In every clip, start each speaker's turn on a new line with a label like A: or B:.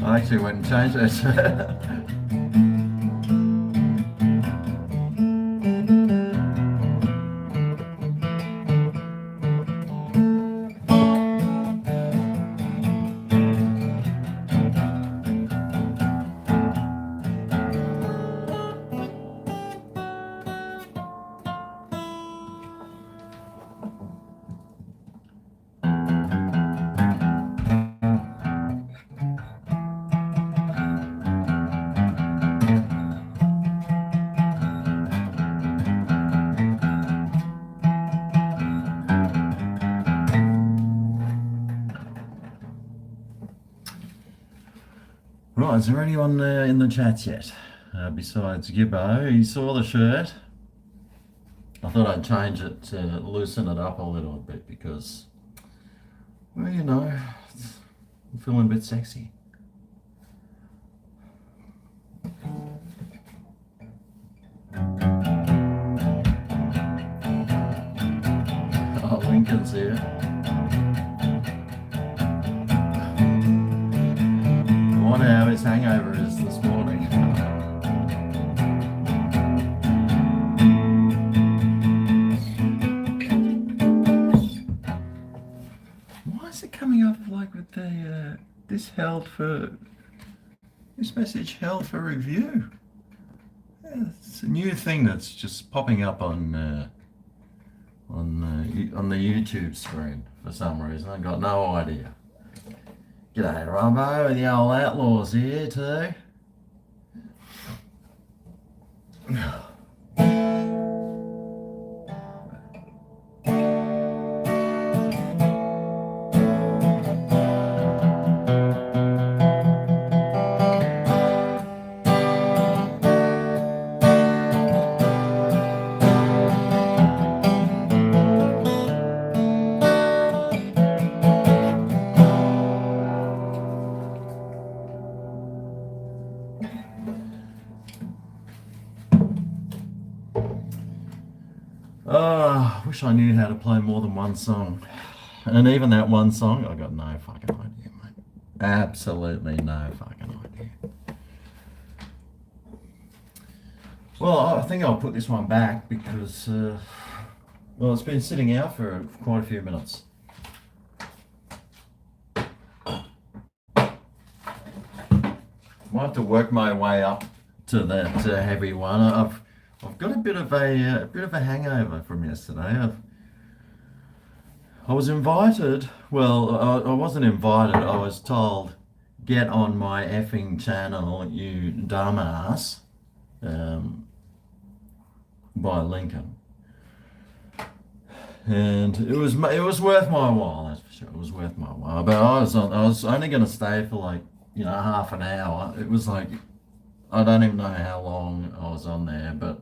A: I actually went and changed it. Right, is there anyone in the chat yet? Besides Gibbo, he saw the shirt. I thought I'd change it to loosen it up a little bit because, well, you know, I'm feeling a bit sexy. Oh, Lincoln's here. I wonder how his hangover is this morning. Why is it coming up like with the this message held for review? Yeah, it's a new thing that's just popping up on the YouTube screen for some reason. I've got no idea. G'day, Robbo, the old outlaws here too. Oh, I wish I knew how to play more than one song. And even that one song, I got no fucking idea, mate. Absolutely no fucking idea. Well, I think I'll put this one back because, well, it's been sitting out for quite a few minutes. Might have to work my way up to that heavy one. I've got a bit of a hangover from yesterday. I was invited. Well, I wasn't invited. I was told, "Get on my effing channel, you dumbass," by Lincoln, and it was worth my while. That's for sure. It was worth my while. But I was only going to stay for like half an hour. It was like I don't even know how long I was on there, but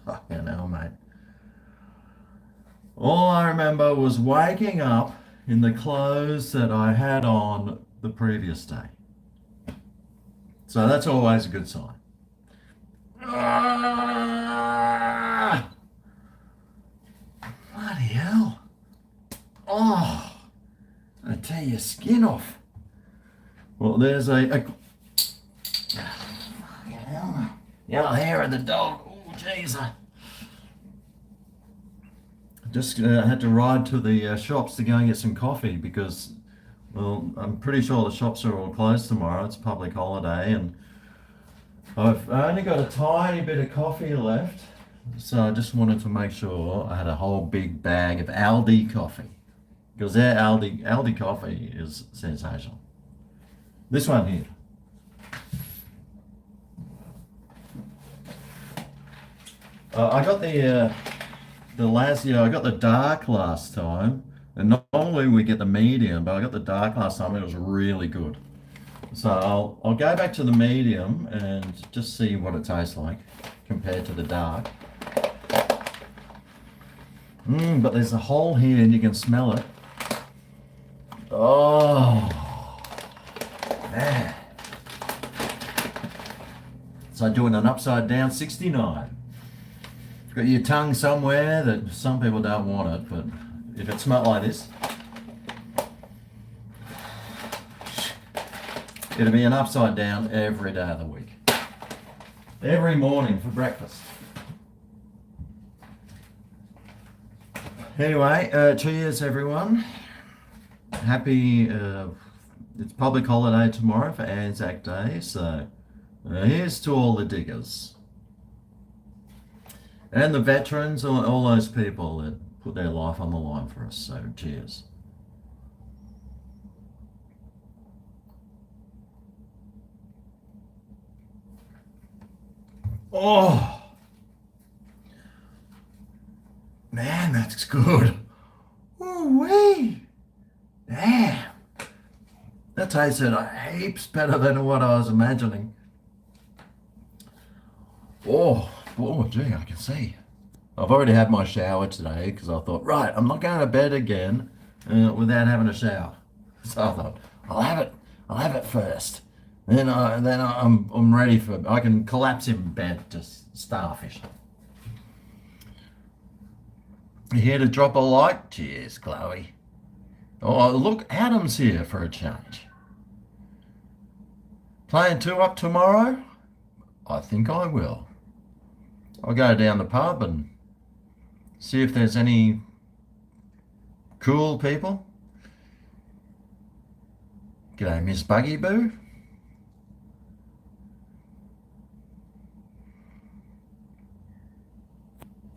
A: fucking hell, mate. All I remember was waking up in the clothes that I had on the previous day. So that's always a good sign. Ah! Bloody hell. Oh, I tear your skin off. Well, there's fucking hell. Yeah, hair of the dog. Oh, jeez. Just had to ride to the shops to go and get some coffee because, well, I'm pretty sure the shops are all closed tomorrow. It's a public holiday, and I've only got a tiny bit of coffee left. So I just wanted to make sure I had a whole big bag of Aldi coffee because their Aldi coffee is sensational. This one here. I got the I got the dark last time, and normally we get the medium, but I got the dark last time. It was really good. So I'll go back to the medium and just see what it tastes like compared to the dark. But there's a hole here and you can smell it. Oh, man. So doing an upside down 69. Got your tongue somewhere that some people don't want it, but if it smelled like this. It'll be an upside down every day of the week. Every morning for breakfast. Anyway, cheers everyone. Happy, it's public holiday tomorrow for Anzac Day, so here's to all the diggers. And the veterans, all those people that put their life on the line for us, so cheers. Oh, man, that's good. Ooh-wee. Damn. That tasted heaps better than what I was imagining. Oh, gee, I can see. I've already had my shower today because I thought, right, I'm not going to bed again without having a shower. So I thought, I'll have it first. Then I'm ready I can collapse in bed just starfish. You here to drop a like? Cheers, Chloe. Oh, look, Adam's here for a change. Playing 2-up tomorrow? I think I will. I'll go down the pub and see if there's any cool people. G'day, Miss Buggy Boo.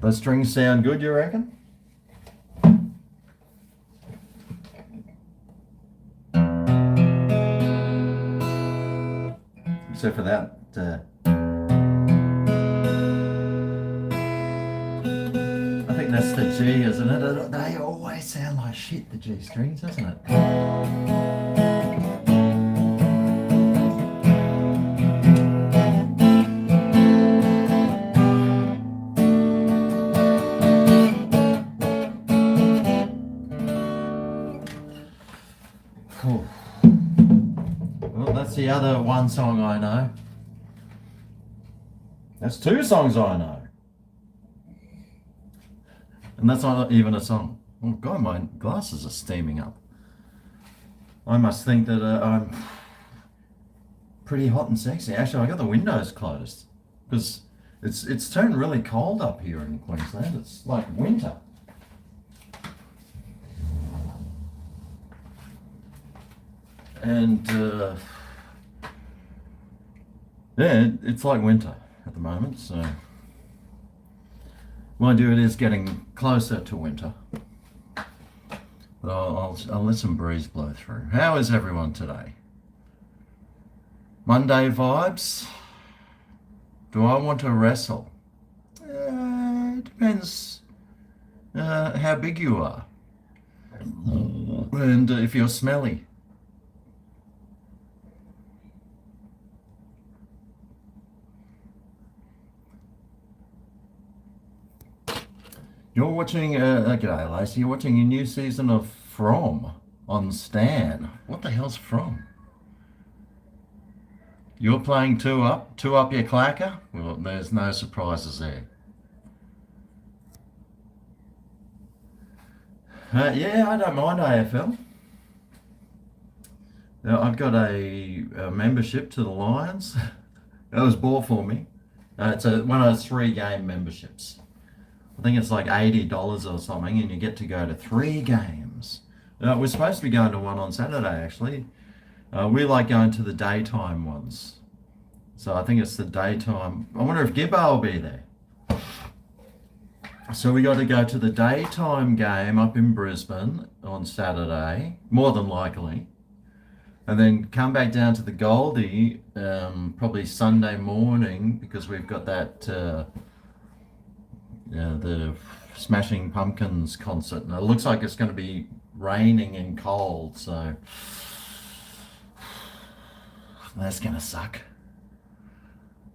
A: Those strings sound good, you reckon? Except for that. I think that's the G, isn't it? They always sound like shit, the G strings, doesn't it? Cool. Well, that's the other one song I know. That's 2 songs I know. And that's not even a song. Oh God, my glasses are steaming up. I must think that I'm pretty hot and sexy. Actually, I got the windows closed because it's turned really cold up here in Queensland. It's like winter. And yeah, it's like winter at the moment, so mind you, it is getting closer to winter. But I'll let some breeze blow through. How is everyone today? Monday vibes? Do I want to wrestle? It depends how big you are and if you're smelly. You're watching, g'day Lacey, you're watching a new season of From on Stan. What the hell's From? You're playing 2-up your clacker? Well, there's no surprises there. Yeah, I don't mind AFL. I've got a membership to the Lions. That was bought for me. It's one of those 3-game memberships. I think it's like $80 or something, and you get to go to 3 games. We're supposed to be going to one on Saturday, actually. We like going to the daytime ones. So I think it's the daytime. I wonder if Gibbo will be there. So we got to go to the daytime game up in Brisbane on Saturday, more than likely. And then come back down to the Goldie probably Sunday morning, because we've got that... the Smashing Pumpkins concert, and it looks like it's going to be raining and cold, so that's going to suck.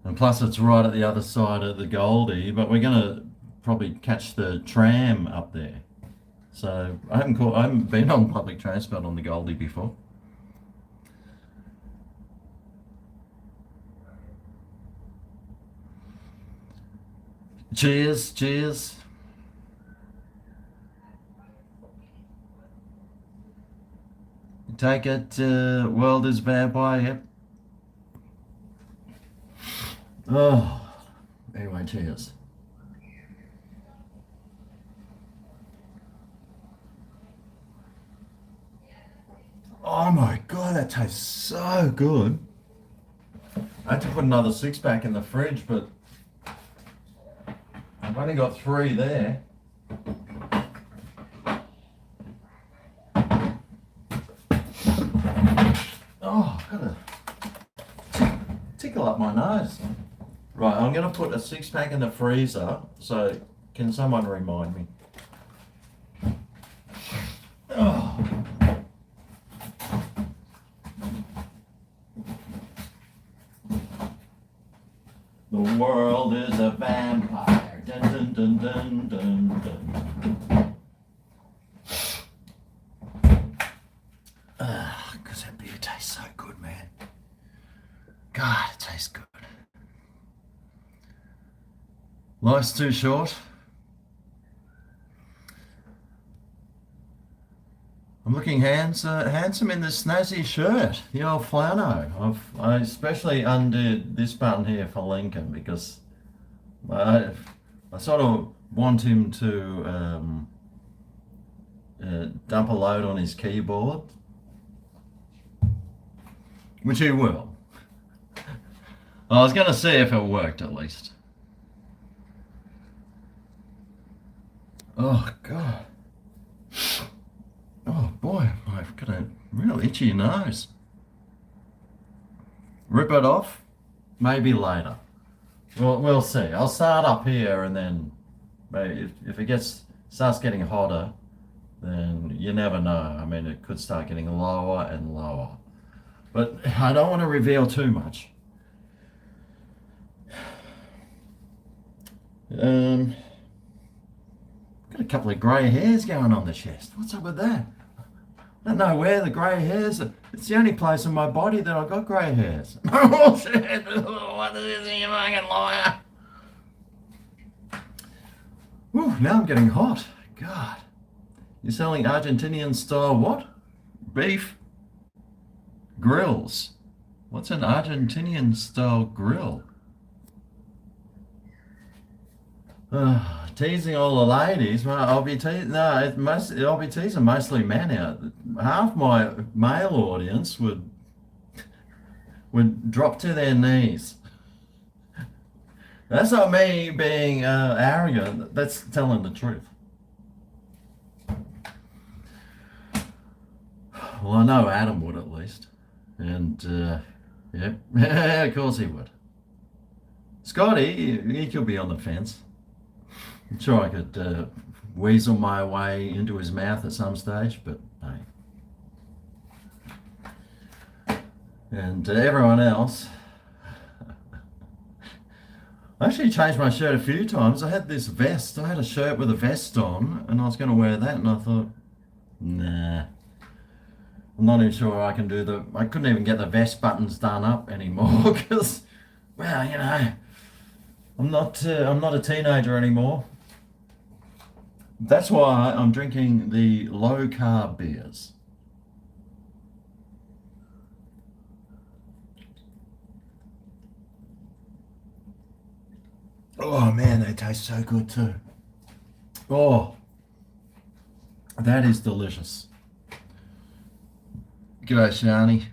A: And plus it's right at the other side of the Goldie, but we're going to probably catch the tram up there. So I haven't been on public transport on the Goldie before. Cheers, cheers. Take it, world is vampire, yep. Oh, anyway, cheers. Oh my God, that tastes so good. I had to put another six pack in the fridge, but I've only got three there. Oh, I've got to tickle up my nose. Right, I'm going to put a six pack in the freezer. So, can someone remind me? Oh. The world is a vampire. Dun, dun, dun, dun, dun, dun. Because that beer tastes so good, man. God, it tastes good. Life's too short. I'm looking handsome in this snazzy shirt, the old flannel. I especially undid this button here for Lincoln because I sort of want him to dump a load on his keyboard, which he will. I was going to see if it worked at least. Oh, God. Oh, boy, I've got a real itchy nose. Rip it off? Maybe later. We'll see. I'll start up here and then maybe if it starts getting hotter, then you never know. I mean, it could start getting lower and lower. But I don't want to reveal too much. Got a couple of grey hairs going on the chest. What's up with that? I don't know where the grey hairs are. It's the only place in my body that I've got grey hairs. Oh shit! What is this, you fucking liar? Ooh, now I'm getting hot. God. You're selling Argentinian style what? Beef? Grills. What's an Argentinian style grill? Teasing all the ladies. Well, I'll be teasing. No, I'll be teasing mostly men out. Half my male audience would drop to their knees. That's not me being arrogant. That's telling the truth. Well, I know Adam would at least, and yeah, of course he would. Scotty, he could be on the fence. I'm sure I could weasel my way into his mouth at some stage, but hey. And everyone else, I actually changed my shirt a few times. I had this vest. I had a shirt with a vest on, and I was going to wear that, and I thought, nah. I'm not even sure I can do I couldn't even get the vest buttons done up anymore because, well, you know, I'm not a teenager anymore. That's why I'm drinking the low carb beers. Oh man, they taste so good too. Oh, that is delicious. G'day, Shani.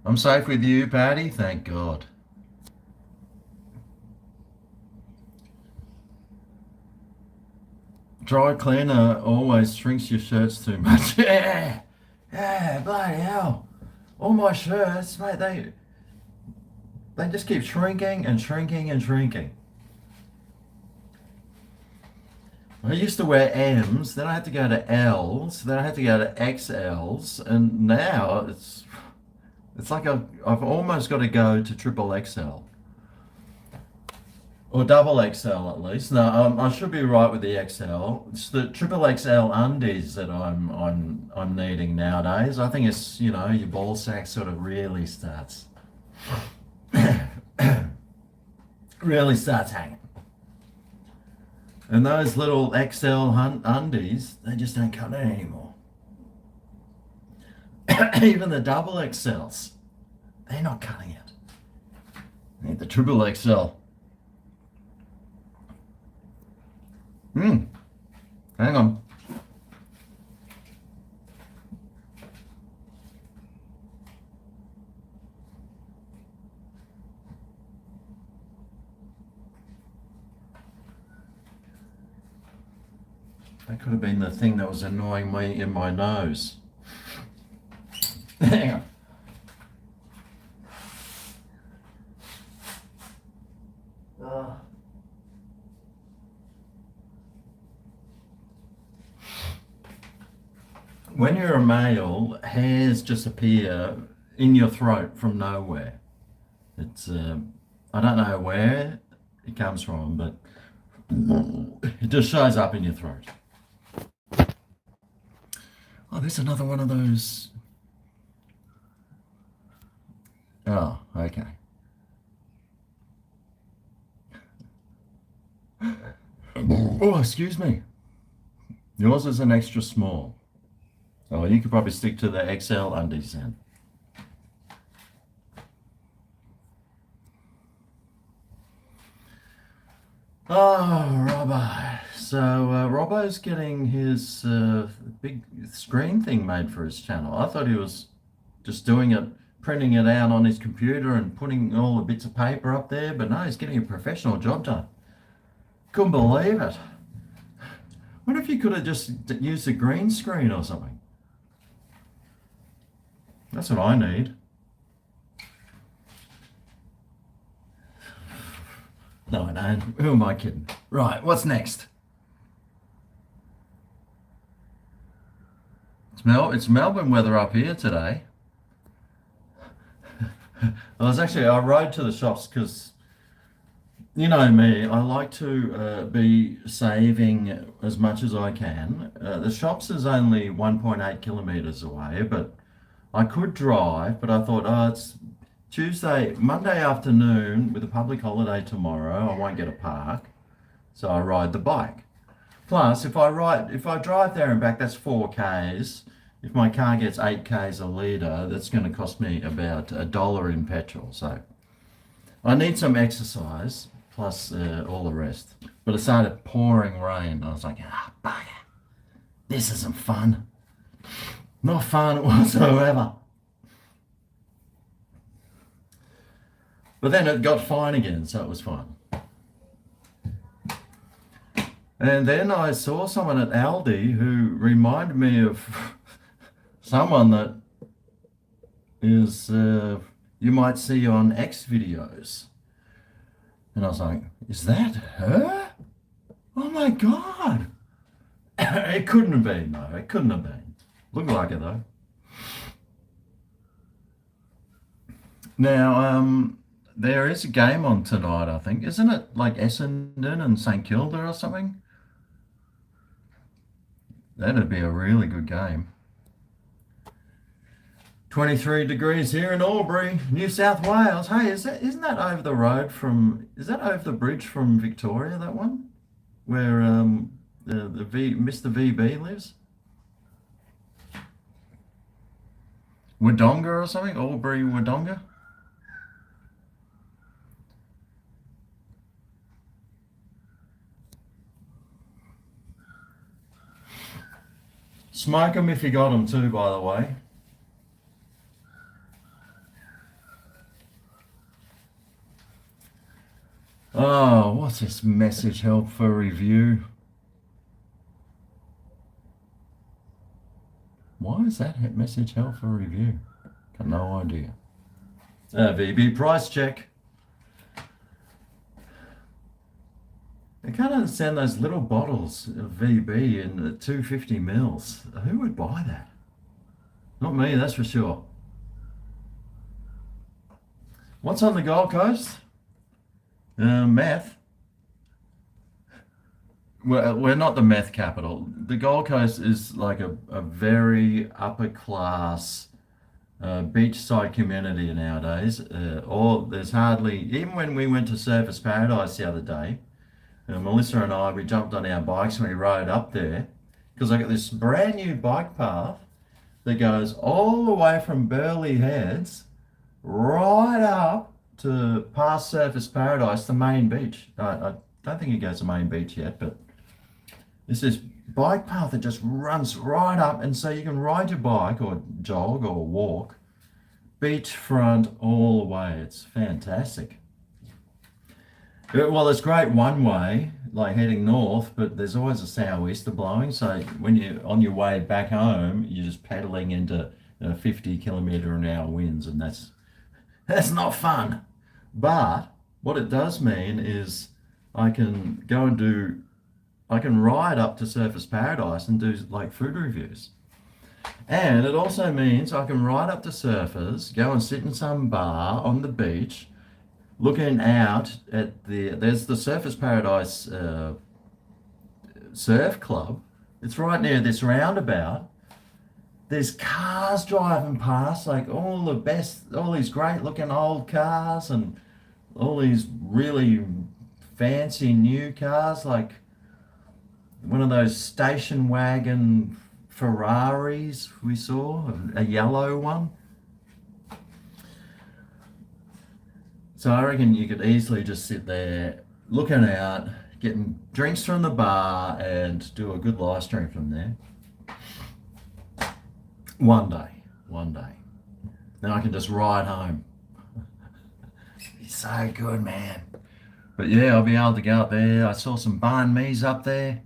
A: I'm safe with you, Patty. Thank God. Dry cleaner always shrinks your shirts too much. Yeah, yeah, bloody hell. All my shirts, mate, they just keep shrinking and shrinking and shrinking. I used to wear M's, then I had to go to L's, then I had to go to XL's, and now it's like I've almost got to go to triple XL. Or double XL at least. No, I should be right with the XL. It's the triple XL undies that I'm needing nowadays. I think it's your ball sack sort of really starts hanging. And those little XL undies, they just don't cut it anymore. Even the double XLs, they're not cutting it. Need the triple XL. Hang on. That could have been the thing that was annoying me in my nose. Hang on. When you're a male, hairs just appear in your throat from nowhere. It's I don't know where it comes from, but it just shows up in your throat. Oh, there's another one of those. Oh, okay. Oh, excuse me. Yours is an extra small. Oh, you could probably stick to the XL undies then. Oh, Robbo. So, Robbo's getting his big screen thing made for his channel. I thought he was just doing it, printing it out on his computer and putting all the bits of paper up there, but no, he's getting a professional job done. Couldn't believe it. What if you could have just used a green screen or something? That's what I need. No, I don't. Who am I kidding? Right, what's next? It's Melbourne weather up here today. I rode to the shops because, you know me, I like to be saving as much as I can. The shops is only 1.8 kilometres away, but I could drive, but I thought, oh, it's Monday afternoon with a public holiday tomorrow. I won't get a park, so I ride the bike. Plus, if I drive there and back, that's 4Ks. If my car gets 8Ks a litre, that's going to cost me about $1 in petrol. So I need some exercise plus all the rest. But it started pouring rain. I was like, bugger. This isn't fun. Not fun whatsoever. But then it got fine again, so it was fine. And then I saw someone at Aldi who reminded me of someone that is you might see on X videos. And I was like, is that her? Oh my God. It couldn't have been, though. It couldn't have been. Looked like it, though. Now, there is a game on tonight, I think. Isn't it like Essendon and St Kilda or something? That'd be a really good game. 23 degrees here in Albury, New South Wales. Hey, isn't that over the road from? Is that over the bridge from Victoria? That one, where Mr. VB lives? Wodonga or something? Albury Wodonga? Smoke them if you got them too, by the way. Oh, what's this message help for review? Why is that message help for review? Got no idea. VB price check. I can't understand those little bottles of VB in 250 mils. Who would buy that? Not me, that's for sure. What's on the Gold Coast? Meth. We're not the meth capital. The Gold Coast is like a very upper class beachside community nowadays. There's hardly, even when we went to Surfers Paradise the other day, Melissa and I, we jumped on our bikes and we rode up there because I got this brand new bike path that goes all the way from Burleigh Heads right up to past Surfers Paradise, the main beach. I don't think it goes to main beach yet, but there's this bike path that just runs right up, and so you can ride your bike or jog or walk beachfront all the way. It's fantastic. Well, it's great one way, like heading north, but there's always a southeaster blowing. So when you're on your way back home, you're just pedaling into 50 km/h winds, and that's not fun. But what it does mean is I can go and do, I can ride up to Surfers Paradise and do like food reviews. And it also means I can ride up to Surfers, go and sit in some bar on the beach, looking out at there's the Surfers Paradise Surf Club. It's right near this roundabout. There's cars driving past, like all these great looking old cars and all these really fancy new cars, like one of those station wagon Ferraris we saw, a yellow one. So I reckon you could easily just sit there looking out, getting drinks from the bar and do a good live stream from there. One day. Then I can just ride home. It's so good, man. But yeah, I'll be able to go up there. I saw some banh mi's up there.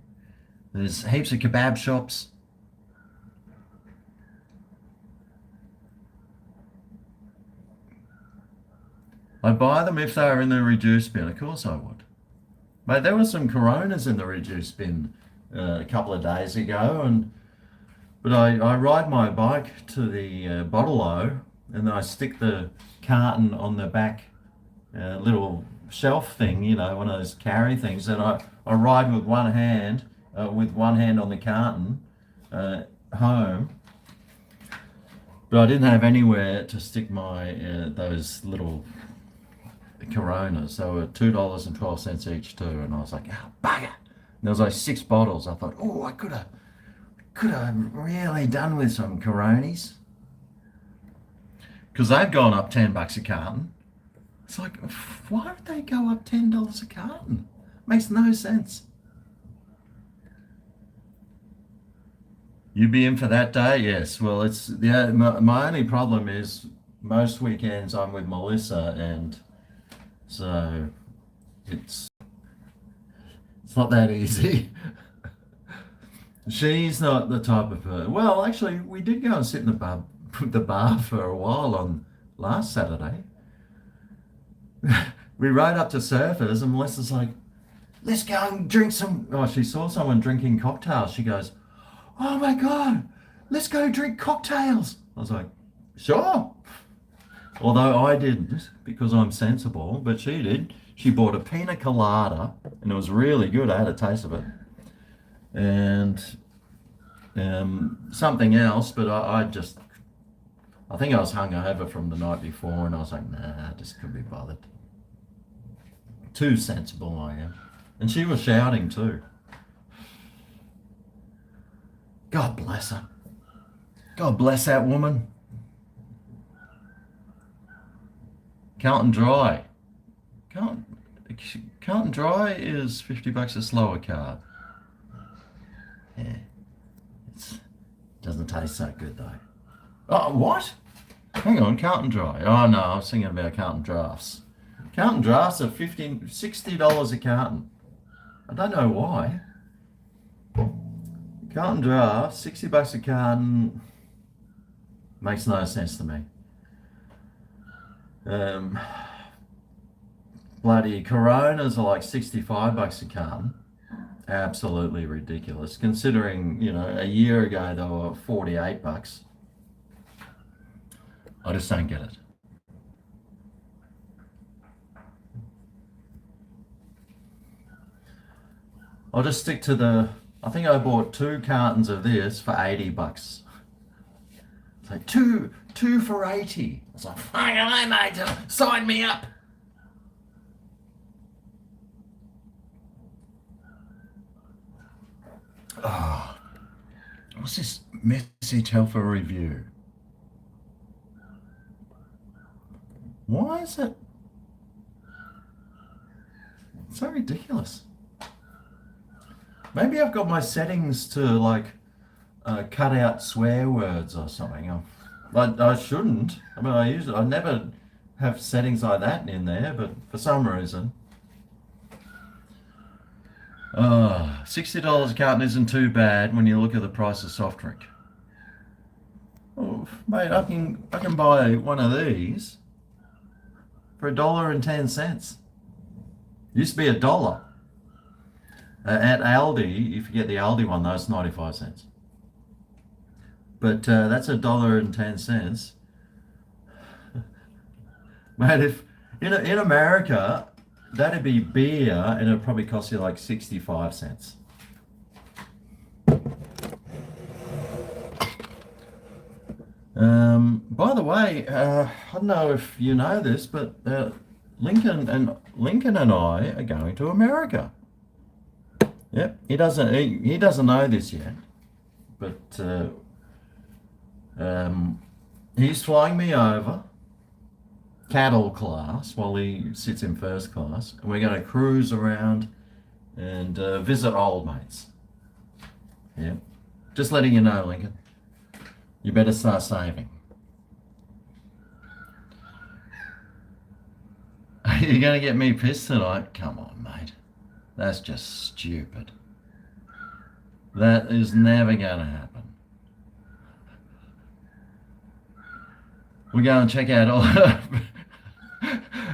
A: There's heaps of kebab shops. I'd buy them if they were in the reduced bin. Of course I would. Mate, there were some Coronas in the reduced bin a couple of days ago, but I ride my bike to the bottle-o, and then I stick the carton on the back little shelf thing, one of those carry things, and I ride with one hand on the carton home. But I didn't have anywhere to stick my those little Coronas. They were $2.12 each too, and I was like, oh, bugger! And there was like 6 bottles. I thought, oh, I could have really done with some Coronis, because they've gone up $10 a carton. It's like, why would they go up $10 a carton? Makes no sense. You be in for that day? Yes. Well, my only problem is most weekends I'm with Melissa, and so it's not that easy. She's not the type of person. Well, actually, we did go and sit in the bar for a while on last Saturday. We rode up to Surfers, and Melissa's like, let's go and drink some. Oh, she saw someone drinking cocktails. She goes, oh my God, let's go drink cocktails. I was like, sure. Although I didn't, because I'm sensible, but she did. She bought a pina colada, and it was really good. I had a taste of it. And something else, but I think I was hungover from the night before, and I was like, nah, I just couldn't be bothered. Too sensible I am. And she was shouting too. God bless her. God bless that woman. Carlton Dry. Carlton Dry is $50 a slower card. Yeah. It doesn't taste so good though. Oh, what? Hang on, Carlton Dry. Oh no, I was thinking about Carlton Drafts. Carlton Drafts are $60 a carton. I don't know why. Carlton Drafts, $60 a carton. Makes no sense to me. Bloody Coronas are like $65 a carton. Absolutely ridiculous, considering, a year ago they were $48. I just don't get it. I'll just stick to I think I bought 2 cartons of this for $80. It's like two for 80. I was like, fucking hell, mate, sign me up. Oh, what's this message hell for review? Why is it? It's so ridiculous. Maybe I've got my settings to like cut out swear words or something. I shouldn't. I mean, I never have settings like that in there, but for some reason. $60 a carton isn't too bad when you look at the price of soft drink. Oh, mate, I can buy one of these for $1.10. Used to be $1. At Aldi, if you get the Aldi one, though, it's 95 cents. But that's $1.10. Mate, if in America, that'd be beer, and it'd probably cost you like 65 cents. By the way, I don't know if you know this, but Lincoln and I are going to America. Yep, he doesn't know this yet, but he's flying me over cattle class while he sits in first class, and we're going to cruise around and visit old mates. Yeah, just letting you know, Lincoln. You better start saving. Are you going to get me pissed tonight? Come on, mate. That's just stupid. That is never going to happen. We're going to check out all...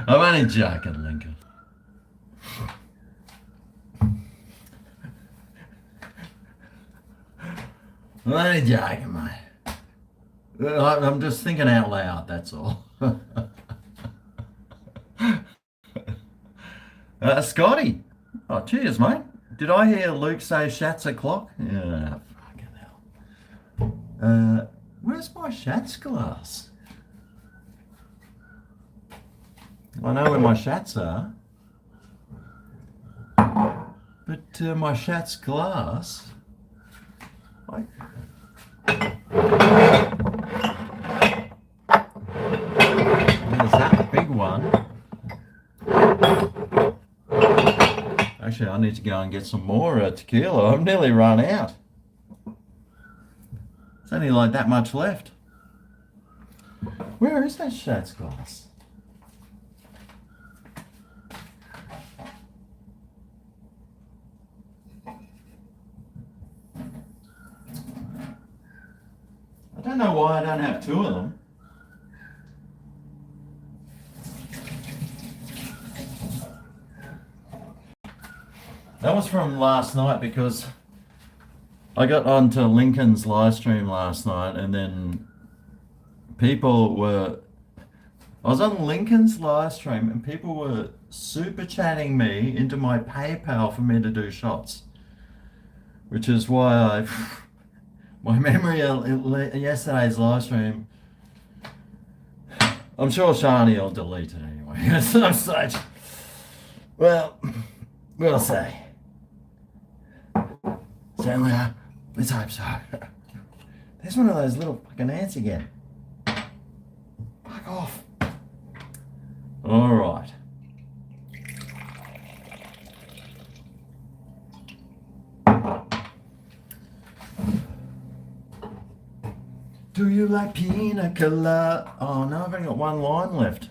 A: I'm only joking, Lincoln. I'm only joking, mate. I'm just thinking out loud, that's all. Scotty. Oh, cheers, mate. Did I hear Luke say Shat's o'clock? Yeah, fucking hell. Where's my Shat's glass? I know where my Shats are. But my Shat's glass... There's that big one. Actually, I need to go and get some more tequila. I've nearly run out. There's only like that much left. Where is that Shat's glass? I don't know why I don't have two of them. That was from last night because I got onto Lincoln's live stream last night, and then I was on Lincoln's live stream and people were super chatting me into my PayPal for me to do shots, which is why my memory of yesterday's live stream, I'm sure Shani will delete it anyway at some stage. Well, we'll see. Certainly, let's hope so. There's one of those little fucking ants again. Fuck off. All right. Do you like pina colada? Oh no, I've only got one line left.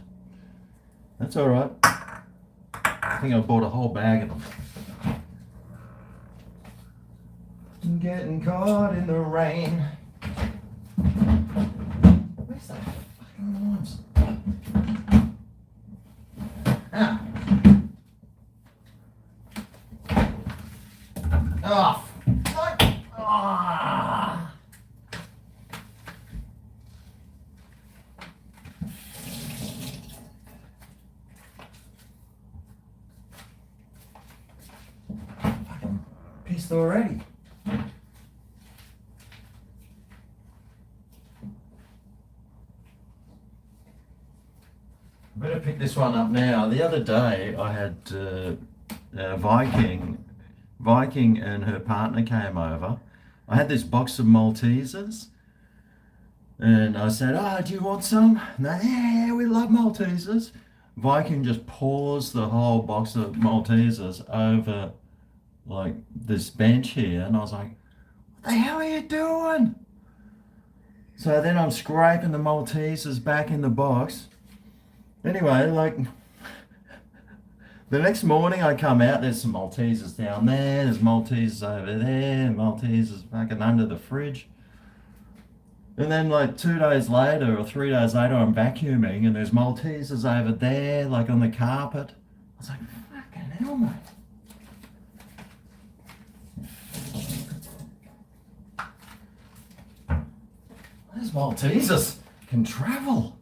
A: That's all right. I think I bought a whole bag of them. Getting caught in the rain. Where's that fucking limes? Ah. Oh, fuck. Ah. Fucking pissed already. Better pick this one up now. The other day I had Viking and her partner came over. I had this box of Maltesers and I said, oh, do you want some? And they, yeah, we love Maltesers. Viking just pours the whole box of Maltesers over like this bench here, and I was like, "What the hell are you doing?" So then I'm scraping the Maltesers back in the box. Anyway, like the next morning I come out, there's some Maltesers down there, there's Maltesers over there, Maltesers fucking under the fridge. And then like 2 days later or 3 days later, I'm vacuuming and there's Maltesers over there, like on the carpet. I was like, fucking hell, mate. Those Maltesers can travel.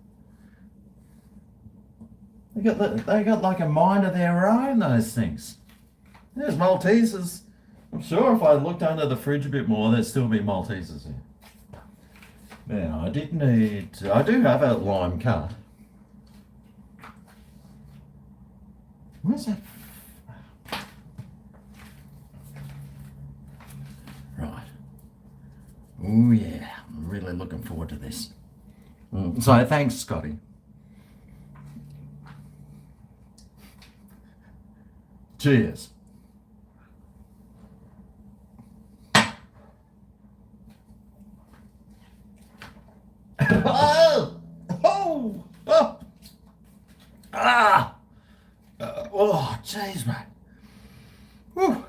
A: They got like a mind of their own, those things. There's Maltesers. I'm sure if I looked under the fridge a bit more, there'd still be Maltesers here. Now, I do have a lime cut. Where's that? Right. Oh yeah, I'm really looking forward to this. So thanks, Scotty. Cheers. Oh! Oh! Oh! Ah! Oh, jeez, mate. Whew.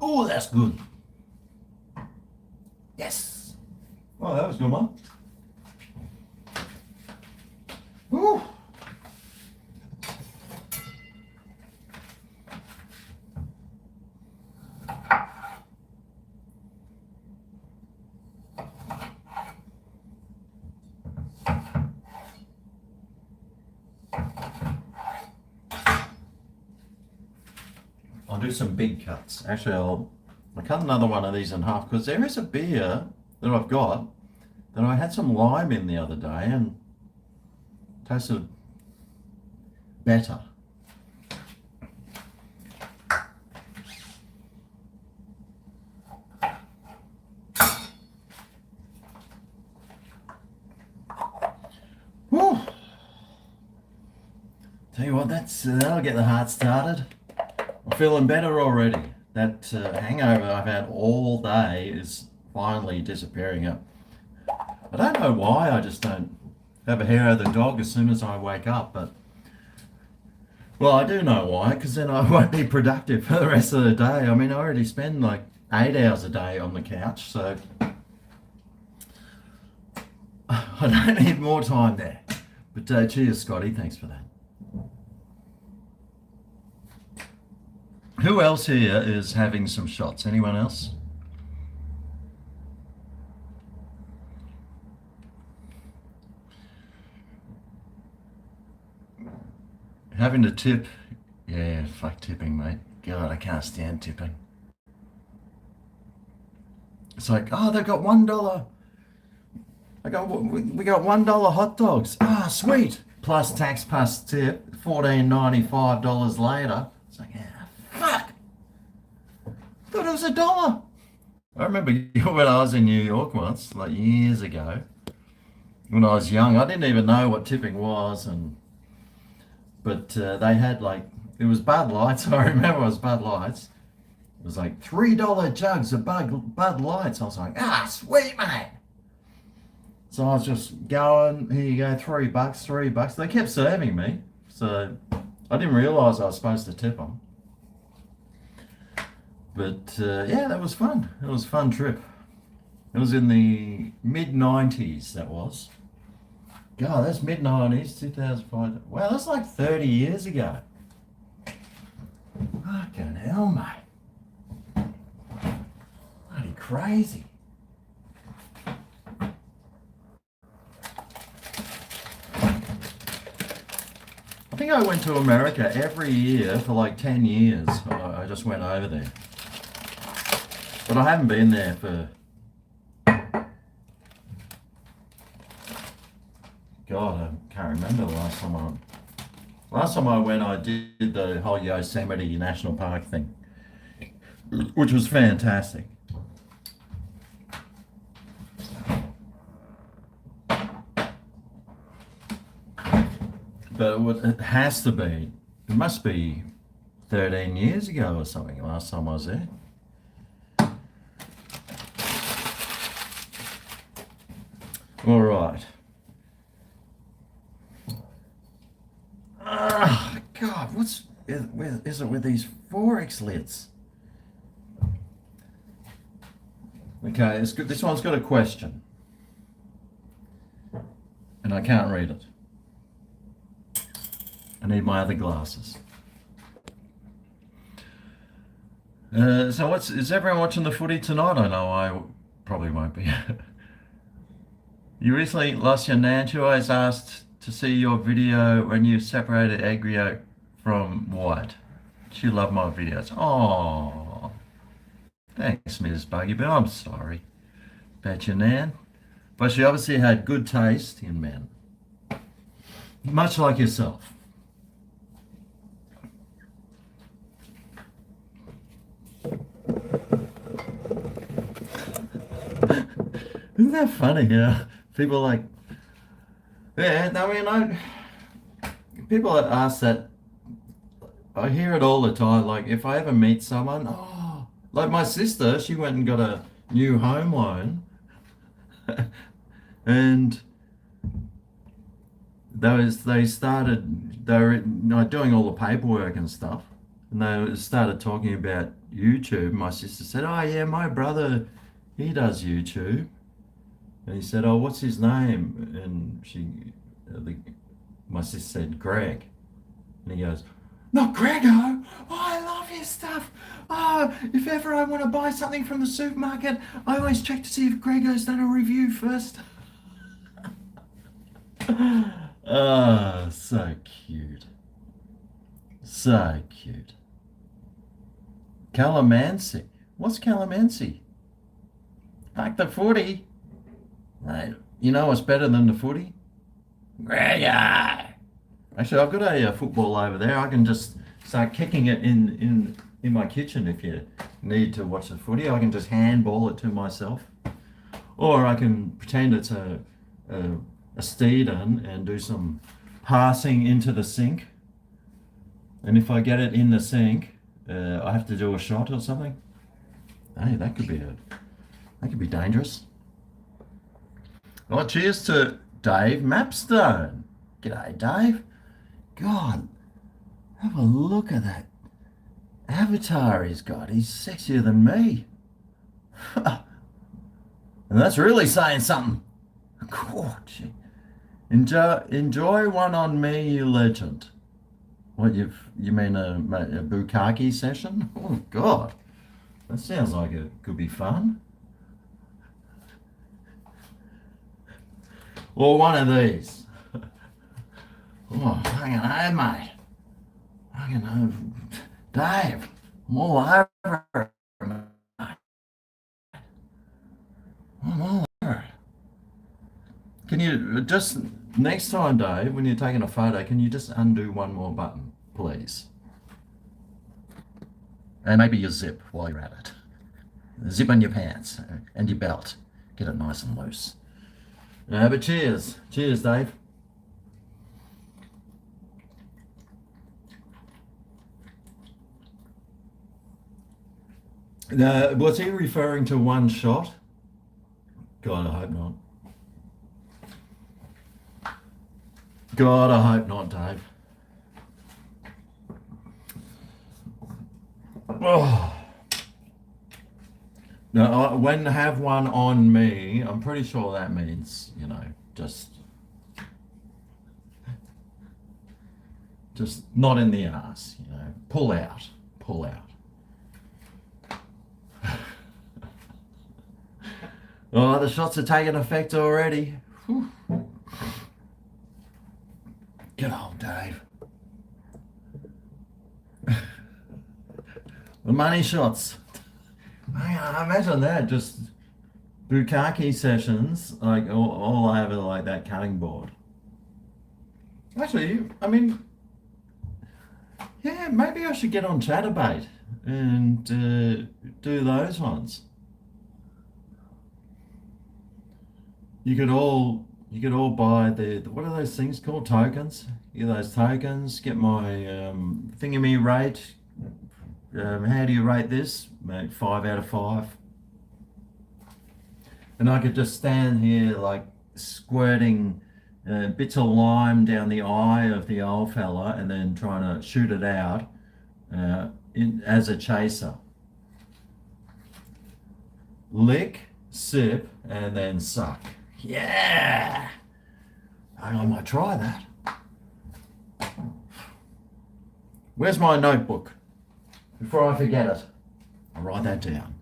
A: Oh, that's good. Yes. Oh, that was a good one. Whew. I'll do some big cuts. Actually, I'll cut another one of these in half because there is a beer that I've got that I had some lime in the other day and tasted better. Whew. Tell you what, that'll get the heart started. I'm feeling better already. That hangover I've had all day is finally disappearing. I don't know why, I just don't have a hair of the dog as soon as I wake up, but well, I do know why, because then I won't be productive for the rest of the day. I mean, I already spend like 8 hours a day on the couch, so I don't need more time there. But cheers, Scotty, thanks for that. Who else here is having some shots? Anyone else? Having to tip. Yeah, fuck tipping, mate. God, I can't stand tipping. It's like, oh, they've got $1. We got $1 hot dogs. Ah, sweet. Plus tax plus tip, $14.95 later. It's like, yeah. Fuck! Thought it was $1. I remember when I was in New York once, like years ago, when I was young, I didn't even know what tipping was, but they had like, it was Bud Lights. I remember it was Bud Lights. It was like $3 jugs of Bud Lights. I was like, ah, sweet, mate. So I was just going, here you go, $3, $3. They kept serving me, so I didn't realise I was supposed to tip them. But yeah, that was fun. It was a fun trip. It was in the mid-90s, that was. God, that's mid-90s, 2005. Wow, that's like 30 years ago. Fucking hell, mate. Bloody crazy. I think I went to America every year for like 10 years. I just went over there. But I haven't been there for... God, I can't remember the last time I went, I did the whole Yosemite National Park thing, which was fantastic. But it has to be. It must be 13 years ago or something. Last time I was there. All right. Ah, God, what's is it with these Forex lids? Okay, it's good. This one's got a question, and I can't read it. I need my other glasses. So is everyone watching the footy tonight? I know I probably won't be. You recently lost your nan. She always asked to see your video when you separated egg yolk from white. She loved my videos. Oh, thanks, Ms. Buggy, but I'm sorry about your nan. But she obviously had good taste in men, much like yourself. Isn't that funny? Yeah, people like, yeah. I mean, people that ask that, I hear it all the time. Like, if I ever meet someone, oh, like my sister, she went and got a new home loan, and they were doing all the paperwork and stuff, and they started talking about YouTube. My sister said, "Oh yeah, my brother, he does YouTube." And he said, "Oh, what's his name?" And my sister said, "Greg." And he goes, "Not GregO. Oh, I love his stuff. Oh, if ever I want to buy something from the supermarket, I always check to see if GregO's done a review first." Oh, so cute. So cute. Calamansi. What's calamansi? Like the footy. Mate, you know what's better than the footy? GregO. Actually, I've got a football over there. I can just start kicking it in my kitchen if you need to watch the footy. I can just handball it to myself. Or I can pretend it's a steed and do some passing into the sink. And if I get it in the sink, I have to do a shot or something. Hey, that could be dangerous. Well, cheers to Dave Mapstone. G'day, Dave. God, have a look at that avatar he's got. He's sexier than me. And that's really saying something. God, gee. Enjoy one on me, you legend. What, you mean a bukkake session? Oh, God. That sounds like it could be fun. Or one of these. Oh, hang on, mate. Hang on, Dave. I'm all over it, mate. I'm all over it. Can you just, next time, Dave, when you're taking a photo, can you just undo one more button, please? And maybe your zip while you're at it. Zip on your pants and your belt. Get it nice and loose. But cheers. Cheers, Dave. Was he referring to one shot? God, I hope not. God, I hope not, Dave. Oh. No, when have one on me, I'm pretty sure that means, just not in the ass, pull out. Oh, the shots are taking effect already. Whew. Good old Dave. The money shots. I imagine that, just bukkake sessions, like all over like that cutting board. Actually, I mean, yeah, maybe I should get on Chatterbait and do those ones. You could all You could all buy what are those things called? Tokens. Get those tokens. Get my thingy rate. How do you rate this? Mate, 5 out of 5. And I could just stand here like squirting bits of lime down the eye of the old fella and then trying to shoot it out as a chaser. Lick, sip, and then suck. Yeah! I might try that. Where's my notebook? Before I forget it, I'll write that down.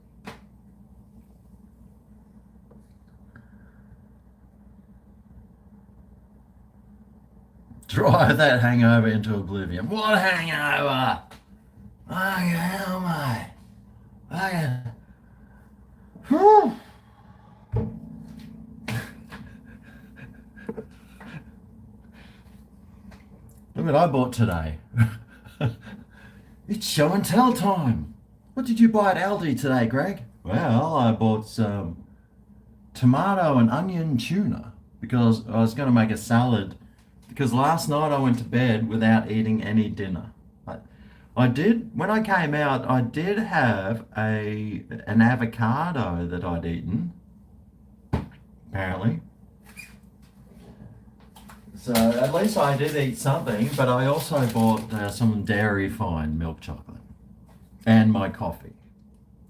A: Drive that hangover into oblivion. What hangover? Fucking hell, mate. Whew. Look what I bought today. It's show and tell time. What did you buy at Aldi today, Greg? Well, I bought some tomato and onion tuna because I was going to make a salad. Because last night I went to bed without eating any dinner. I did, when I came out, I did have an avocado that I'd eaten, apparently. So at least I did eat something, but I also bought some dairy fine milk chocolate and my coffee.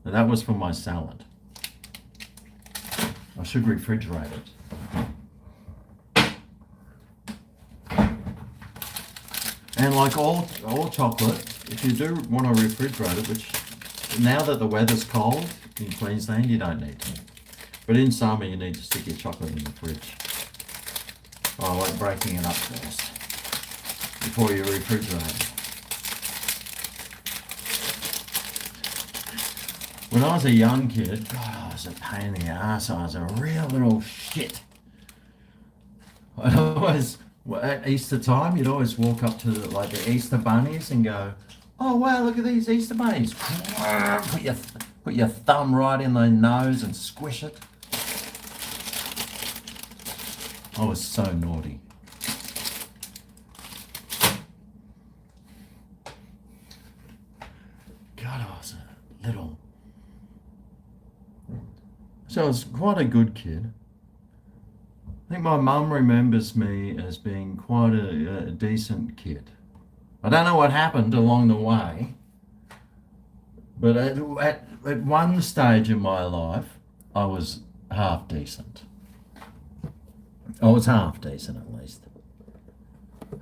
A: And that was for my salad. I should refrigerate it. And like all chocolate, if you do want to refrigerate it, which now that the weather's cold in Queensland, you don't need to. But in summer, you need to stick your chocolate in the fridge. I like breaking it up first before you refrigerate it. When I was a young kid, God, I was a pain in the ass. I was a real little shit. I'd always, at Easter time, you'd always walk up to like the Easter bunnies and go, "Oh wow, look at these Easter bunnies!" Put your thumb right in their nose and squish it. I was so naughty. God, I was a little. So I was quite a good kid. I think my mum remembers me as being quite a decent kid. I don't know what happened along the way, but at one stage in my life, I was half decent. I was half decent at least.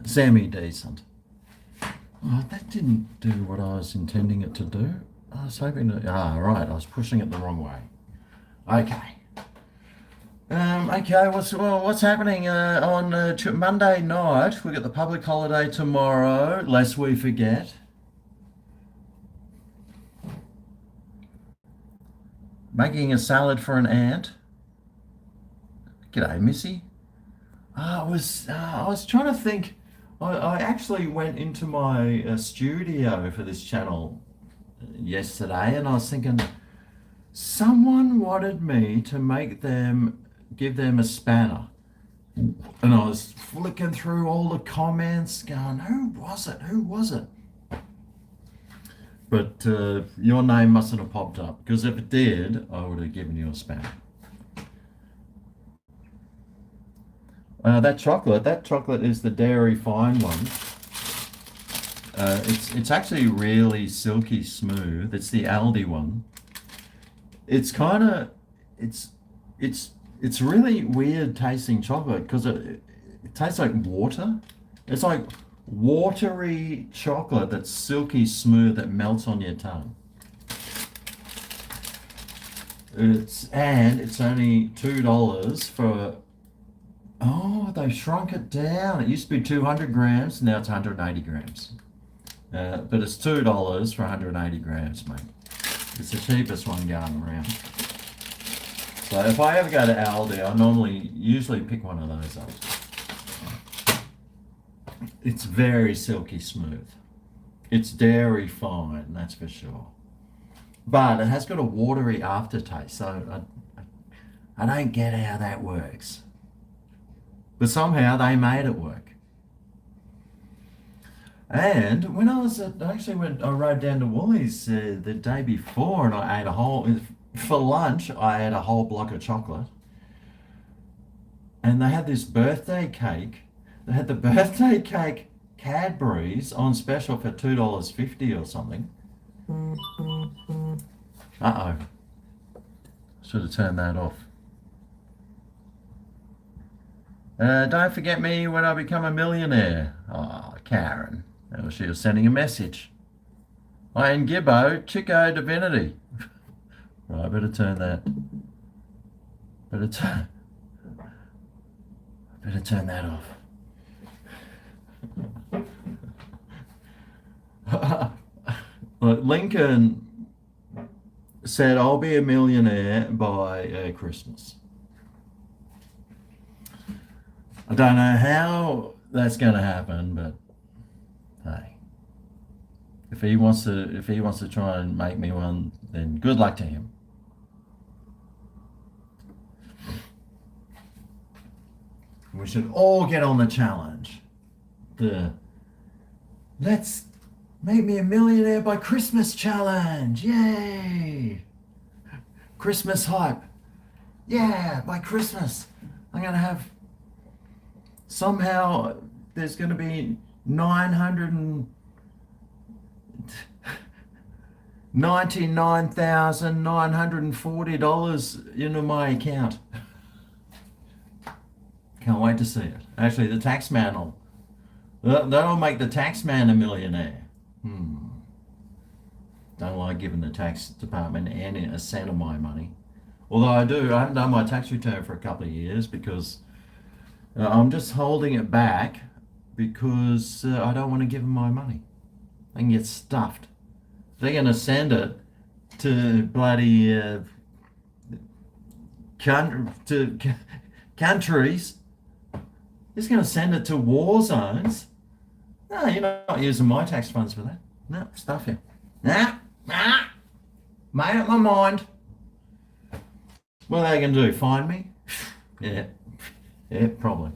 A: Semi-decent. Oh, that didn't do what I was intending it to do. I was hoping to... right, I was pushing it the wrong way. Okay. Okay, what's happening on Monday night? We've got the public holiday tomorrow, lest we forget. Making a salad for an ant. G'day, Missy. I was trying to think. I actually went into my studio for this channel yesterday, and I was thinking, someone wanted me to give them a spanner. And I was flicking through all the comments going, who was it? Who was it? But your name mustn't have popped up, because if it did, I would have given you a spanner. That chocolate is the dairy fine one. It's actually really silky smooth. It's the Aldi one. It's kind of, it's really weird tasting chocolate because it tastes like water. It's like watery chocolate that's silky smooth that melts on your tongue. It's only $2 for. Oh, they've shrunk it down. It used to be 200 grams, now it's 180 grams. But it's $2 for 180 grams, mate. It's the cheapest one going around. So if I ever go to Aldi, I usually pick one of those up. It's very silky smooth. It's dairy fine, that's for sure. But it has got a watery aftertaste, so I don't get how that works. But somehow they made it work. And when I was at, actually when I rode down to Woolies the day before, and I ate a whole, for lunch, I ate a whole block of chocolate. And they had this birthday cake. They had the birthday cake Cadbury's on special for $2.50 or something. Uh-oh. Should have turned that off. Don't forget me when I become a millionaire. Oh, Karen. Oh, she was sending a message. I am Gibbo, Chico Divinity. Right, better turn that. Better turn. Better turn that off. Look, Lincoln said, I'll be a millionaire by Christmas. I don't know how that's going to happen, but hey, if he wants to try and make me one, then good luck to him. We should all get on the challenge. Let's make me a millionaire by Christmas challenge. Yay! Christmas hype. Yeah, by Christmas. I'm going to have, somehow there's going to be $999,940 into my account. Can't wait to see it. Actually, the tax man that'll make the tax man a millionaire. Don't like giving the tax department any a cent of my money. Although I haven't done my tax return for a couple of years because I'm just holding it back because I don't want to give them my money. They can get stuffed. They're going to send it to bloody countries. He's going to send it to war zones. No, you're not using my tax funds for that. No, stuff him. Nah, made up my mind. What are they going to do? Find me? Yeah, probably.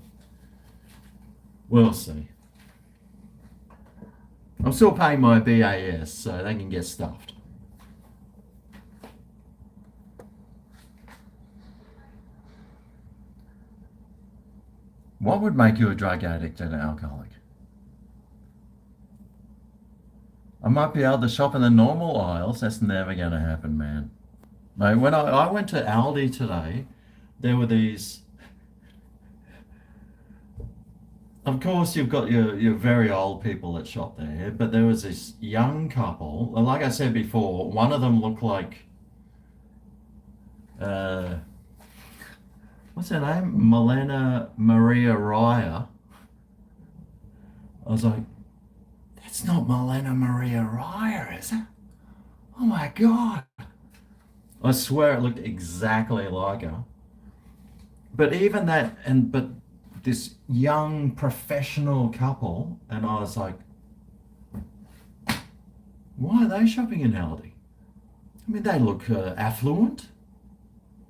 A: We'll see. I'm still paying my BAS, so they can get stuffed. What would make you a drug addict and an alcoholic? I might be able to shop in the normal aisles. That's never going to happen, man. Mate, when I went to Aldi today, there were these. Of course, you've got your very old people that shop there, but there was this young couple. And like I said before, one of them looked like. What's her name? Milena Maria Ryer. I was like, that's not Milena Maria Ryer, is it? Oh my God. I swear it looked exactly like her. But even that, but this young professional couple, and I was like, why are they shopping in Aldi? I mean, they look affluent.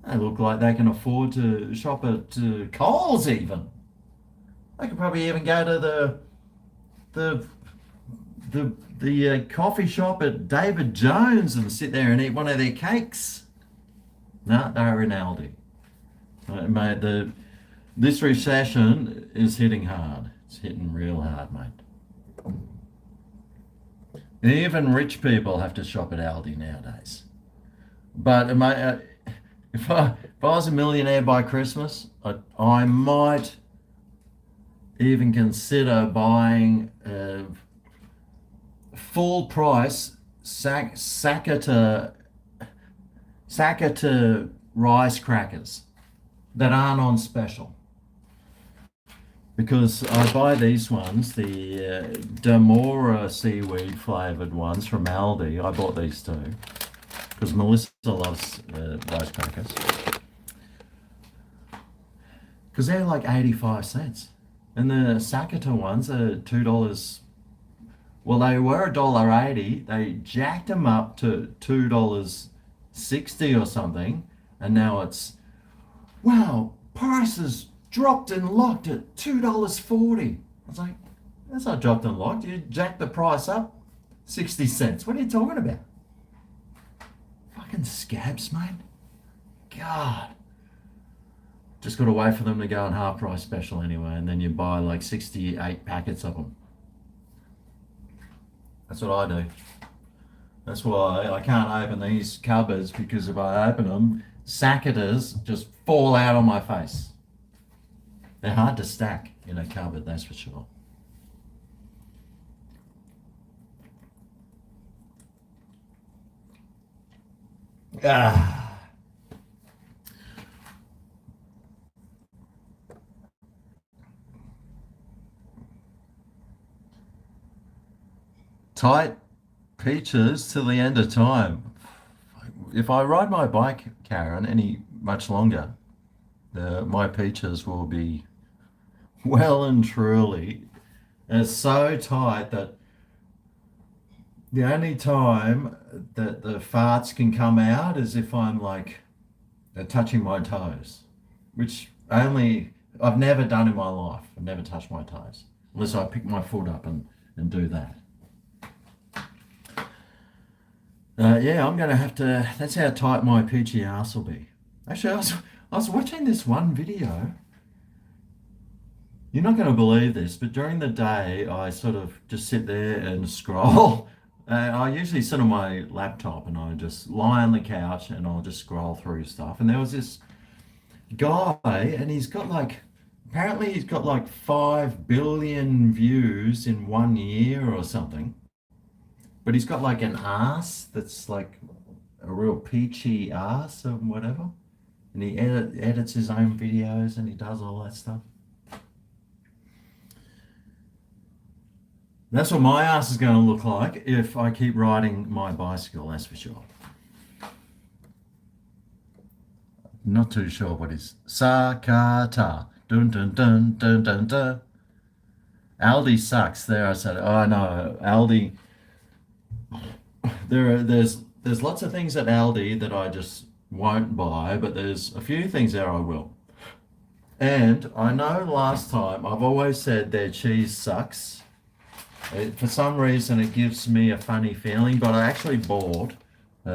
A: They look like they can afford to shop at Coles even. They could probably even go to the coffee shop at David Jones and sit there and eat one of their cakes. No, they're in Aldi. Mate, this recession is hitting hard. It's hitting real hard, mate. Even rich people have to shop at Aldi nowadays. But mate, if I was a millionaire by Christmas, I might even consider buying full price Sakata rice crackers that aren't on special. Because I buy these ones, the Damora seaweed flavored ones from Aldi. I bought these two because Melissa loves rice crackers. Because they're like 85 cents. And the Sakata ones are $2. Well, they were $1.80. They jacked them up to $2.60 or something. And now it's, wow, prices dropped and locked at $2.40. I was like, that's not dropped and locked. You jacked the price up 60 cents. What are you talking about? Fucking scabs, mate. God. Just got to wait for them to go on half price special anyway, and then you buy like 68 packets of them. That's what I do. That's why I can't open these cupboards, because if I open them, sacketers just fall out on my face. They're hard to stack in a cupboard, that's for sure. Ah. Tight peaches till the end of time. If I ride my bike, Karen, any much longer, my peaches will be well and truly. And it's so tight that the only time that the farts can come out is if I'm like touching my toes, which I've never done in my life. I've never touched my toes unless I pick my foot up and do that. Yeah, I'm going to have to. That's how tight my peachy ass will be. Actually, I was watching this one video. You're not going to believe this, but during the day, I sort of just sit there and scroll. I usually sit on my laptop and I just lie on the couch and I'll just scroll through stuff. And there was this guy, and apparently he's got like 5 billion views in 1 year or something. But he's got like an ass that's like a real peachy ass or whatever. And he edits his own videos and he does all that stuff. That's what my ass is going to look like if I keep riding my bicycle, that's for sure. Not too sure what is Sakata. Dun dun dun dun dun dun. Aldi sucks. There I said, oh no, Aldi. There's lots of things at Aldi that I just won't buy, but there's a few things there I will. And I know last time I've always said their cheese sucks. For some reason it gives me a funny feeling, but I actually bought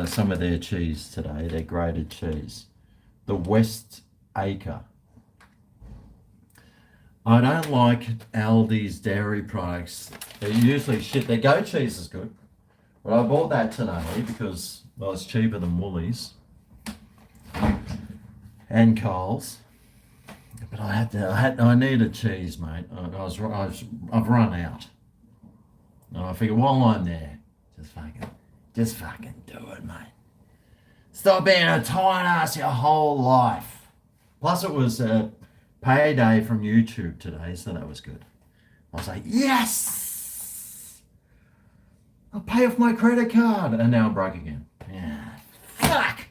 A: some of their cheese today, their grated cheese. The West Acre. I don't like Aldi's dairy products. They're usually shit. Their goat cheese is good. But I bought that today because, well, it's cheaper than Woolies and Coles. But I needed cheese, mate. I've run out. And I figured while I'm there, just fucking do it, mate. Stop being a tight ass your whole life. Plus it was a payday from YouTube today, so that was good. I was like, yes! I'll pay off my credit card. And now I'm broke again. Yeah. Fuck!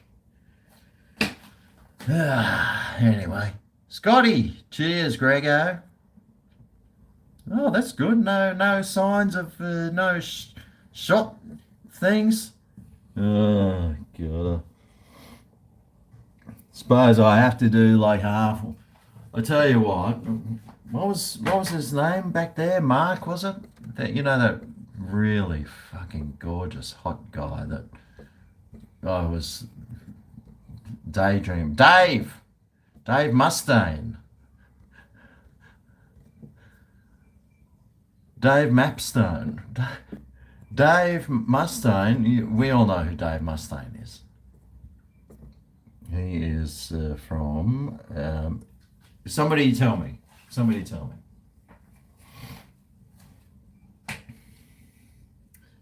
A: Anyway. Scotty! Cheers, GregO. Oh, that's good. No signs of no shot things. Oh, God. Suppose I have to do like half. I tell you what was his name back there? Mark, was it? That really fucking gorgeous hot guy that I was daydream. Dave Mustaine. Dave Mapstone. Dave Mustaine. We all know who Dave Mustaine is. He is from. Somebody tell me.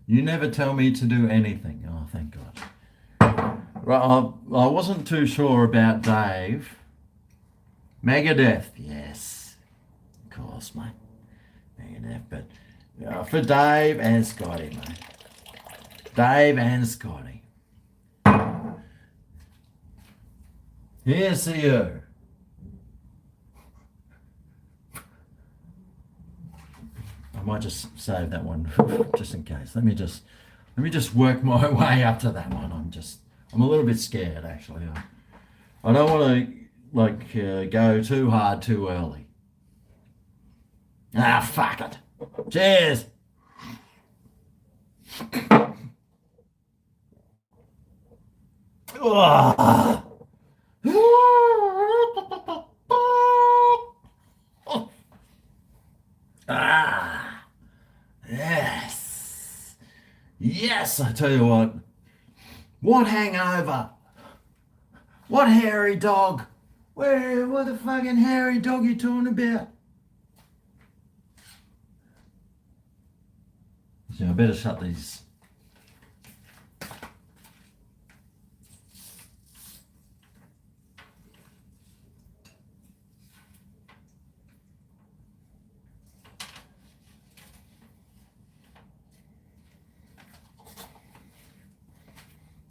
A: You never tell me to do anything. Oh, thank God. Right, I wasn't too sure about Dave. Megadeth, yes. Of course, mate. Megadeth, but for Dave and Scotty, mate. Dave and Scotty. Here's to you. I might just save that one just in case. Let me just work my way up to that one. I'm a little bit scared actually. I don't want to go too hard too early. Ah, fuck it. Cheers. Ah. Ah, yes. Yes, I tell you what. What hangover? What hairy dog? What the fucking hairy dog you talking about? So I better shut these.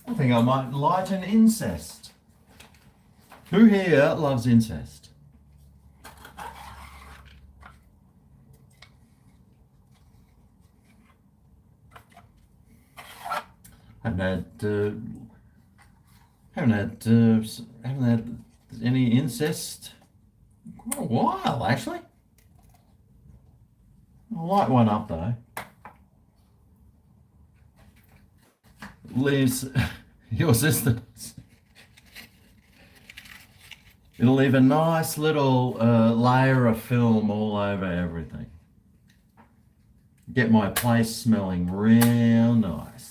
A: I think I might lighten incest. Who here loves incest? Haven't had any incest quite a while, actually. I'll light one up though. Leaves your sisters. It'll leave a nice little layer of film all over everything. Get my place smelling real nice.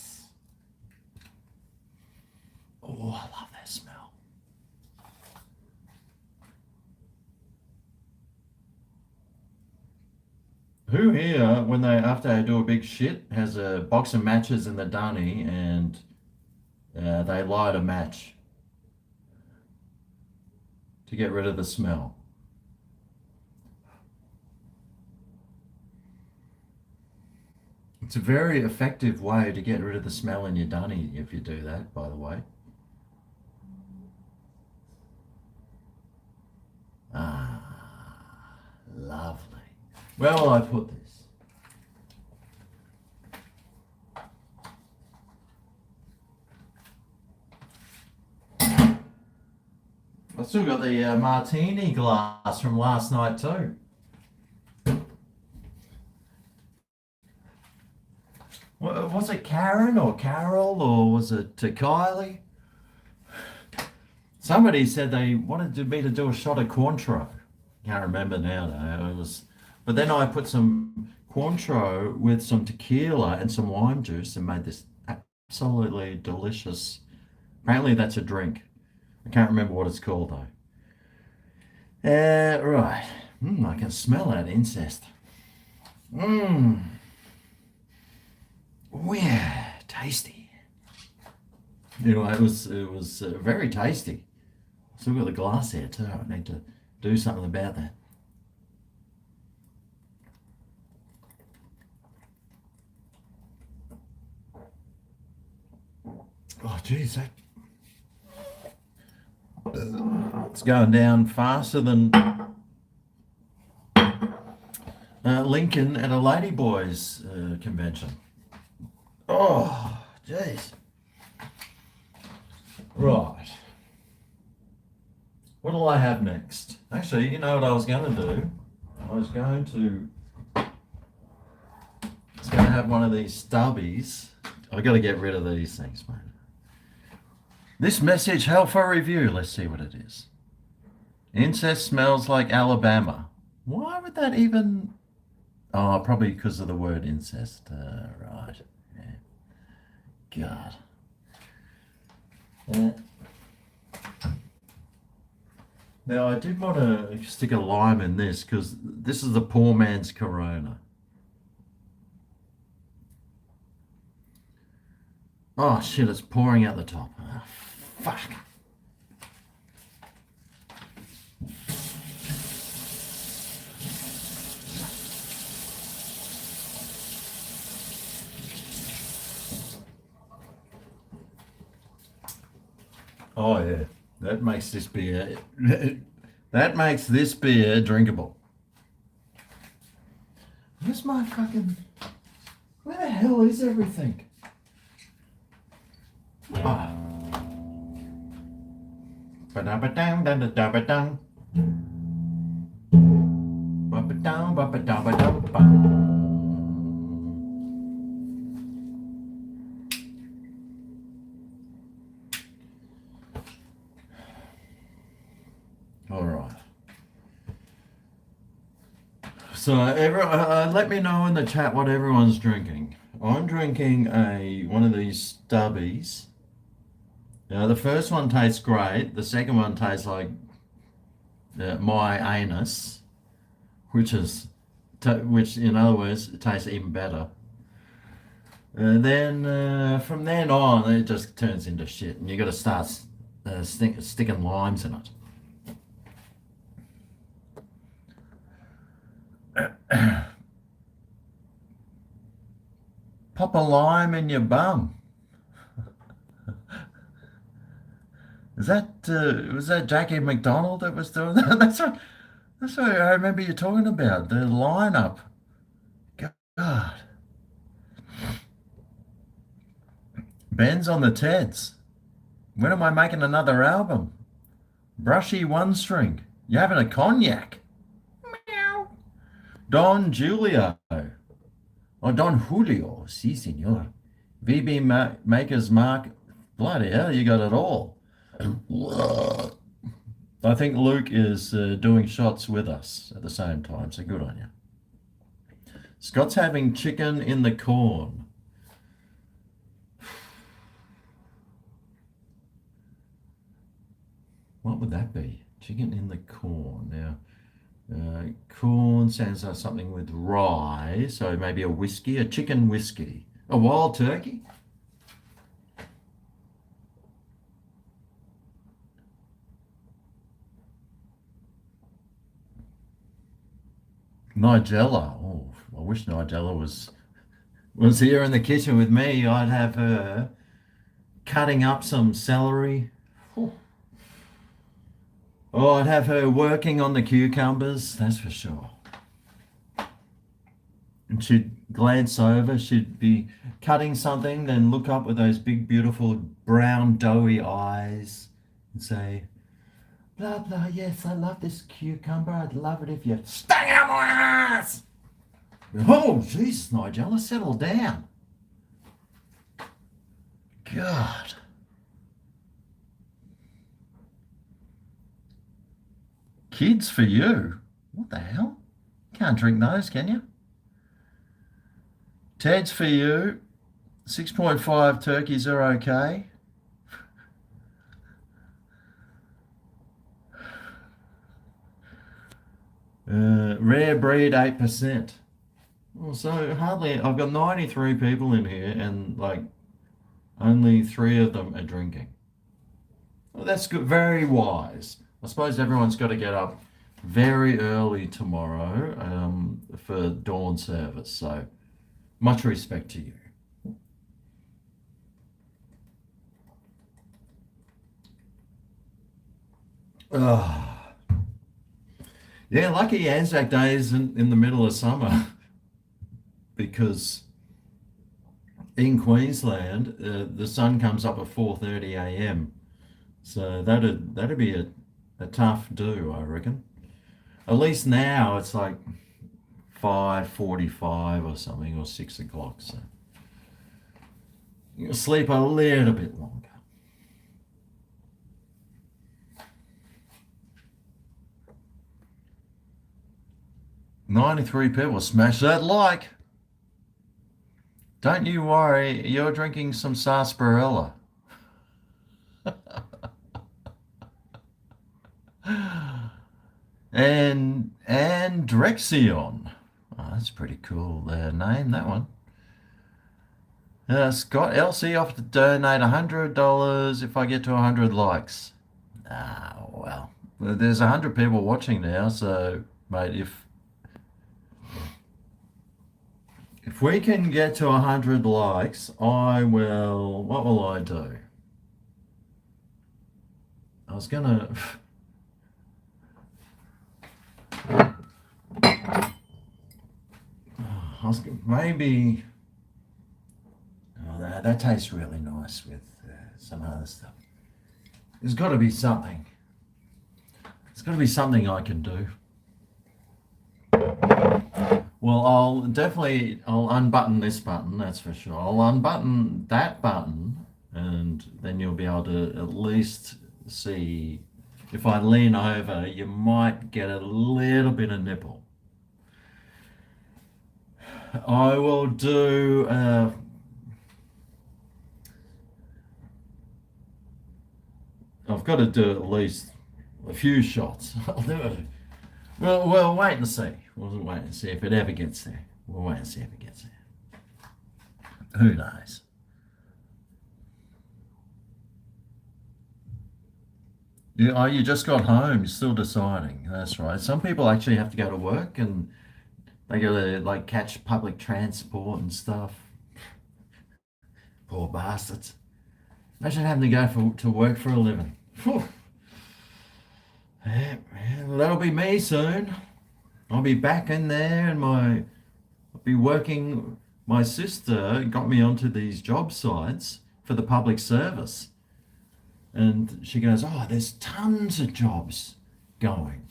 A: Oh, I love that smell. Who here, when after they do a big shit, has a box of matches in the dunny and they light a match to get rid of the smell? It's a very effective way to get rid of the smell in your dunny if you do that, by the way. Ah, lovely. Where will I put this? I've still got the martini glass from last night too. Was it Karen or Carol or was it Kylie? Somebody said they wanted me to do a shot of Cointreau. Can't remember now though. It was, but then I put some Cointreau with some tequila and some lime juice and made this absolutely delicious. Apparently that's a drink. I can't remember what it's called though. Right. I can smell that incest. Oh yeah, tasty. Anyway, it was very tasty. Still got the glass here too. I need to do something about that. Oh geez, it's going down faster than Lincoln at a Ladyboys convention. Oh, jeez. Right. What'll I have next? Actually, you know what I was going to do? I was going to have one of these stubbies. I've got to get rid of these things, mate. This message held for review. Let's see what it is. Incest smells like Alabama. Why would that even... Oh, probably because of the word incest. Right. Yeah. God. Now, I did want to stick a lime in this because this is the poor man's Corona. Oh, shit, it's pouring out the top. Oh, fuck. Oh yeah, that makes this beer drinkable. Where's my fucking? Where the hell is everything? Oh. Ba-da-ba-dang, da-da-da-ba-dang. Ba-ba-dang, ba-ba-da-ba-da-bang. All right. So let me know in the chat what everyone's drinking. I'm drinking one of these stubbies. Now the first one tastes great. The second one tastes like my anus, which in other words it tastes even better. And then from then on it just turns into shit, and you got to start sticking limes in it. Pop a lime in your bum. Was that Jackie McDonald that was doing that? That's what I remember you talking about, the lineup. God. Ben's on the Teds. When am I making another album? Brushy one string. You having a cognac? Meow. Don Julio. Oh, Don Julio. Si, senor. Maker's Mark. Bloody hell, you got it all. I think Luke is doing shots with us at the same time, so good on you. Scott's having chicken in the corn. What would that be? Chicken in the corn. Now, corn sounds like something with rye, so maybe a chicken whiskey. A wild turkey? Nigella. Oh, I wish Nigella was here in the kitchen with me. I'd have her cutting up some celery. Oh, I'd have her working on the cucumbers, that's for sure. And she'd glance over, she'd be cutting something, then look up with those big, beautiful, brown, doughy eyes and say, blah, blah, yes, I love this cucumber. I'd love it if you stuck it up my ass. Oh, Jesus, Nigella, settle down. God. Kids for you? What the hell? Can't drink those, can you? Ted's for you. 6.5 turkeys are okay. Rare breed 8%. Well, so hardly, I've got 93 people in here and like only 3 of them are drinking. Well, that's good, very wise. I suppose everyone's got to get up very early tomorrow for dawn service, so much respect to you. Yeah, lucky Anzac Day is in the middle of summer because in Queensland the sun comes up at 4:30 a.m. So that'd be a tough do, I reckon. At least now it's like 5:45 or something, or 6 o'clock. So you can sleep a little bit longer. "93 people, smash that like. Don't you worry, you're drinking some sarsaparilla." And Drexion. Oh, that's pretty cool name, that one. Scott LC offered to donate $100 if I get to 100 likes. Ah, well, there's 100 people watching now, so mate, if we can get to 100 likes, what will I do? I was gonna maybe. Oh, that tastes really nice with some other stuff. There's got to be something. It's got to be something I can do. Well, I'll unbutton this button, that's for sure. I'll unbutton that button, and then you'll be able to at least see. If I lean over, you might get a little bit of nipple. I will do. I've got to do at least a few shots. I'll do it. Well, we'll wait and see. We'll wait and see if it ever gets there. We'll wait and see if it gets there. Who knows? You just got home. You're still deciding. That's right. Some people actually have to go to work and they got to like catch public transport and stuff. Poor bastards. Imagine having to go to work for a living. Whew. Yeah, well, that'll be me soon. I'll be back in there and I'll be working. My sister got me onto these job sites for the public service. And she goes, oh, there's tons of jobs going.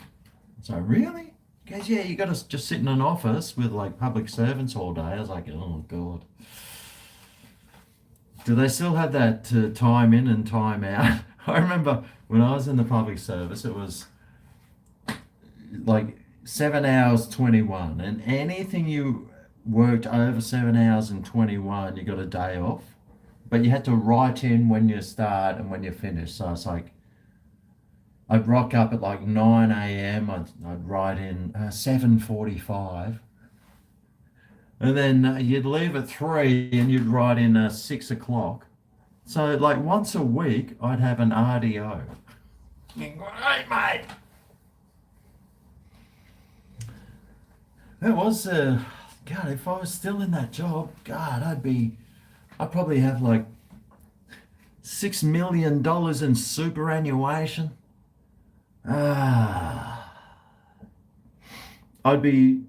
A: So, really? She goes, yeah, you got to just sit in an office with like public servants all day. I was like, oh, God. Do they still have that time in and time out? I remember when I was in the public service, it was like 7 hours 21, and anything you worked over 7 hours and 21, you got a day off. But you had to write in when you start and when you finish. So it's like I'd rock up at like 9 a.m. I'd write in 7:45. And then you'd leave at 3 and you'd write in 6 o'clock. So like once a week, I'd have an RDO. Great, mate. It was, God, if I was still in that job, God, I'd probably have like $6 million in superannuation. I'd be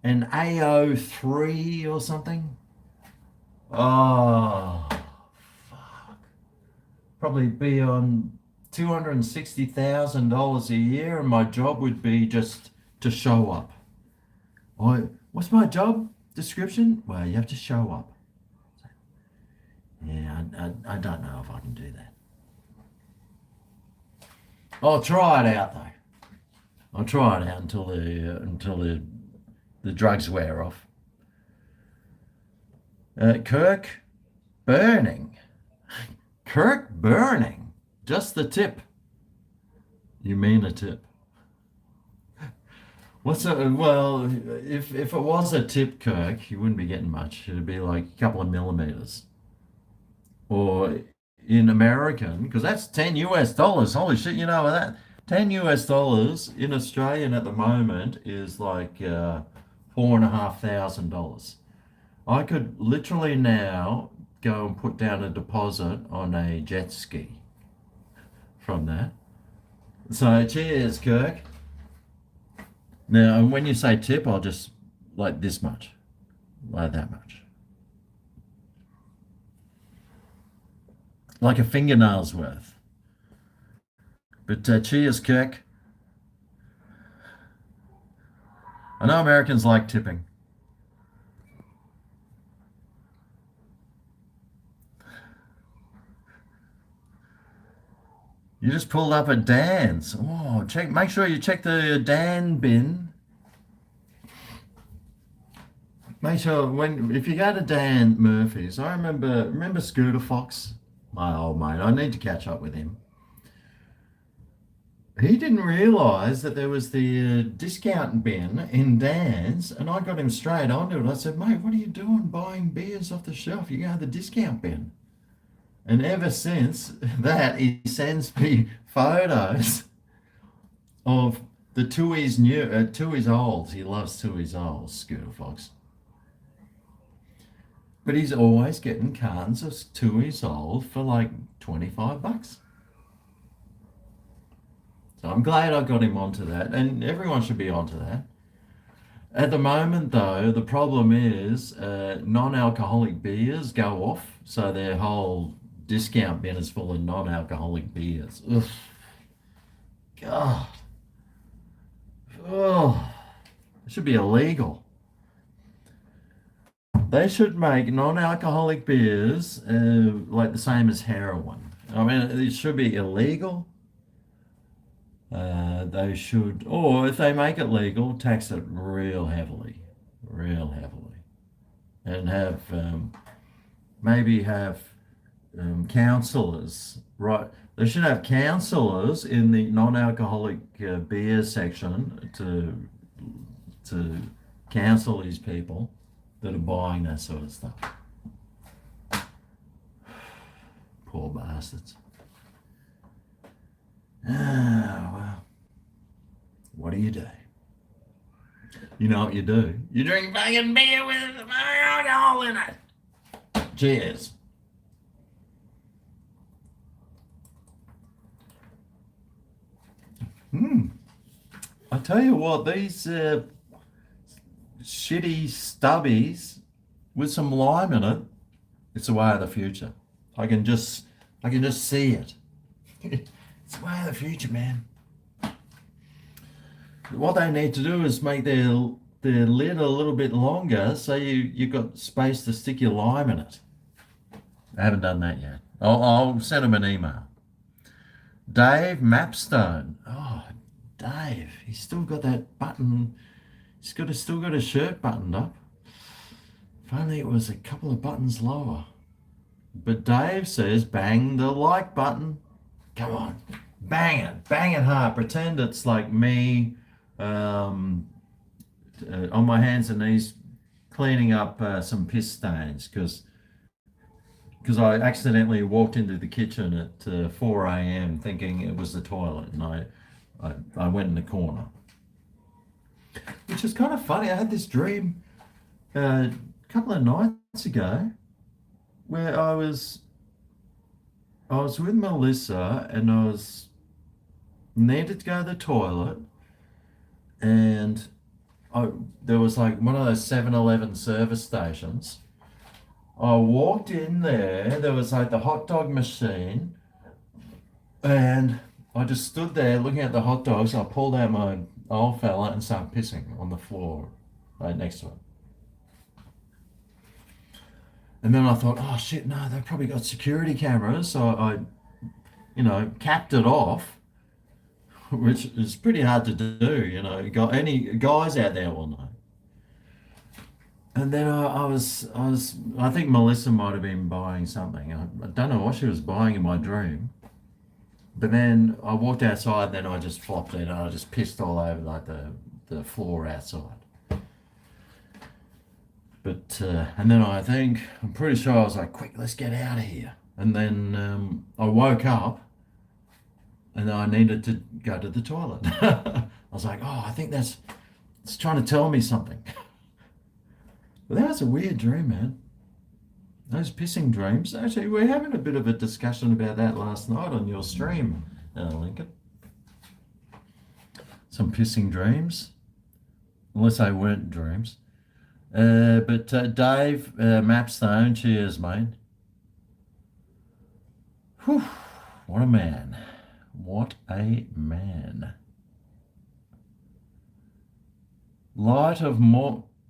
A: an AO3 or something. Oh, fuck. Probably be on $260,000 a year, and my job would be just to show up. What's my job description? Well, you have to show up. Yeah, I don't know if I can do that. I'll try it out though. I'll try it out until the drugs wear off. Kirk burning. Kirk burning. Just the tip. You mean a tip? Well, if it was a tip, Kirk, you wouldn't be getting much. It'd be like a couple of millimeters. Or in American, because that's 10 US dollars. Holy shit, you know that? 10 US dollars in Australian at the moment is like $4,500. I could literally now go and put down a deposit on a jet ski from that. So cheers, Kirk. Now, when you say tip, I'll just like this much, like that much. Like a fingernail's worth. But cheers, Kirk. I know Americans like tipping. You just pulled up at Dan's. Oh, make sure you check the Dan bin. Make sure if you go to Dan Murphy's, I remember Scooter Fox, my old mate. I need to catch up with him. He didn't realise that there was the discount bin in Dan's, and I got him straight onto it. I said, mate, what are you doing buying beers off the shelf? You go to the discount bin. And ever since that, he sends me photos of the Tooheys Olds. He loves Tooheys Olds, Scooter Fox. But he's always getting cans of Tooheys Old for like $25. So I'm glad I got him onto that, and everyone should be onto that. At the moment, though, the problem is non-alcoholic beers go off, so their whole discount bin is full of non-alcoholic beers. Ugh. God. should be illegal. They should make non-alcoholic beers like the same as heroin. I mean, it should be illegal. They should, or if they make it legal, tax it real heavily, and have maybe have counselors, right? They should have counselors in the non-alcoholic beer section to counsel these people that are buying that sort of stuff. Poor bastards. Ah, well, what do? You know what you do? You drink fucking beer with alcohol in it. Cheers. I tell you what, these shitty stubbies with some lime in it, it's the way of the future. I can just see it. It's the way of the future, man. What they need to do is make their lid a little bit longer so you've got space to stick your lime in it. I haven't done that yet. I'll send him an email. Dave Mapstone. Oh, Dave, he's still got that button. Still got his shirt buttoned up. If only it was a couple of buttons lower. But Dave says, bang the like button. Come on, bang it hard. Pretend it's like me on my hands and knees cleaning up some piss stains because I accidentally walked into the kitchen at 4 a.m. thinking it was the toilet, and I went in the corner, which is kind of funny. I had this dream a couple of nights ago where I was with Melissa and I needed to go to the toilet, and there was like one of those 7-Eleven service stations. I walked in there was like the hot dog machine, and I just stood there looking at the hot dogs. I pulled out my old fella and started pissing on the floor right next to it. And then I thought, oh shit, no, they've probably got security cameras. So I capped it off, which is pretty hard to do. Any guys out there will know. And then I think Melissa might have been buying something. I don't know what she was buying in my dream. But then I walked outside, and then I just flopped it, and I just pissed all over like the floor outside. But and then I'm pretty sure I was like, quick, let's get out of here. And then I woke up, and I needed to go to the toilet. I was like, oh, I think it's trying to tell me something. But that was a weird dream, man. Those pissing dreams. Actually, we're having a bit of a discussion about that last night on your stream, Lincoln. Some pissing dreams, unless they weren't dreams. But Dave Mapstone, cheers, mate. Whew, what a man. What a man.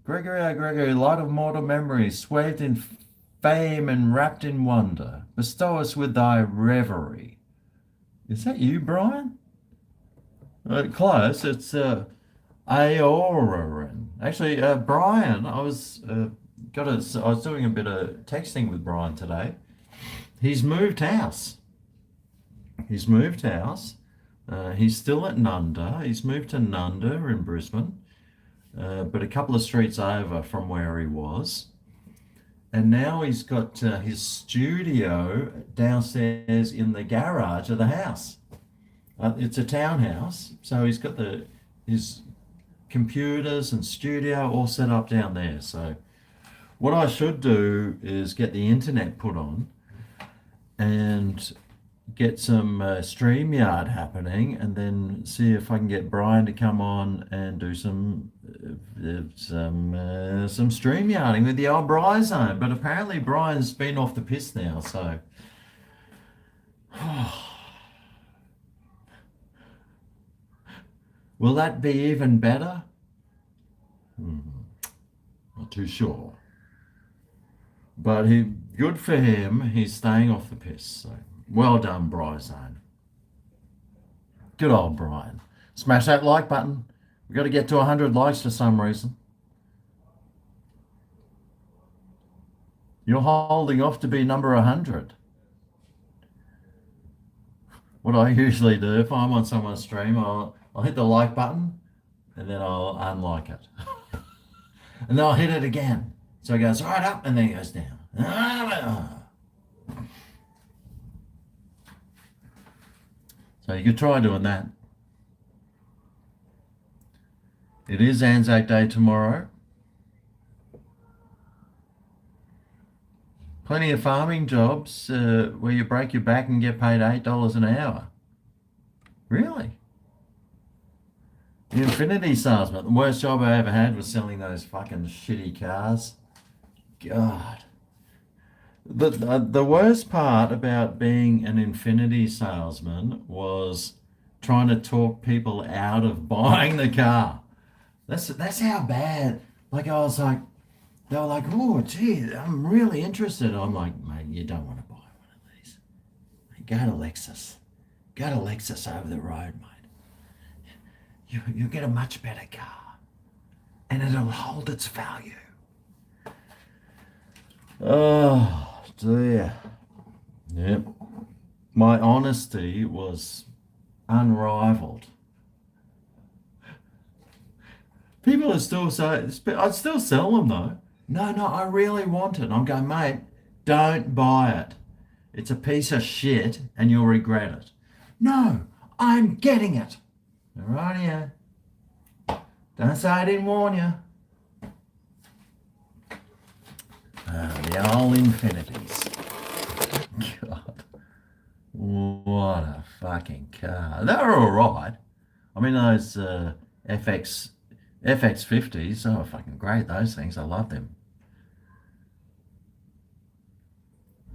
A: Gregory, light of mortal memories, swathed in fame and wrapped in wonder, bestow us with thy reverie. Is that you, Brian? Close. It's Aoran. Actually, Brian, I was doing a bit of texting with Brian today. He's moved house. He's still at Nunda. He's moved to Nunda in Brisbane, but a couple of streets over from where he was. And now he's got his studio downstairs in the garage of the house. It's a townhouse, so he's got his computers and studio all set up down there. So what I should do is get the internet put on and get some StreamYard happening, and then see if I can get Brian to come on and do some StreamYarding with the old Bryzone. But apparently Brian's been off the piss now, so will that be even better? Not too sure. But good for him. He's staying off the piss. So well done, Bryzone. Good old Brian. Smash that like button. We've got to get to 100 likes for some reason. You're holding off to be number 100. What I usually do if I'm on someone's stream, I'll hit the like button and then I'll unlike it. And then I'll hit it again. So it goes right up and then it goes down. So you could try doing that. It is Anzac Day tomorrow. Plenty of farming jobs where you break your back and get paid $8 an hour. Really? The Infinity salesman. The worst job I ever had was selling those fucking shitty cars. God. The worst part about being an Infinity salesman was trying to talk people out of buying the car. That's how bad. Like I was like, they were like, oh, gee, I'm really interested. I'm like, mate, you don't want to buy one of these. Go to Lexus. Go to Lexus over the road, mate. You'll get a much better car. And it'll hold its value. Oh, dear. Yep. My honesty was unrivaled. People are still saying, I'd still sell them though. No, I really want it. I'm going, mate, don't buy it. It's a piece of shit and you'll regret it. No, I'm getting it. All right, yeah. Don't say I didn't warn you. The old Infinities. God. What a fucking car. They were all right. I mean, those FX50s, they were fucking great, those things. I love them.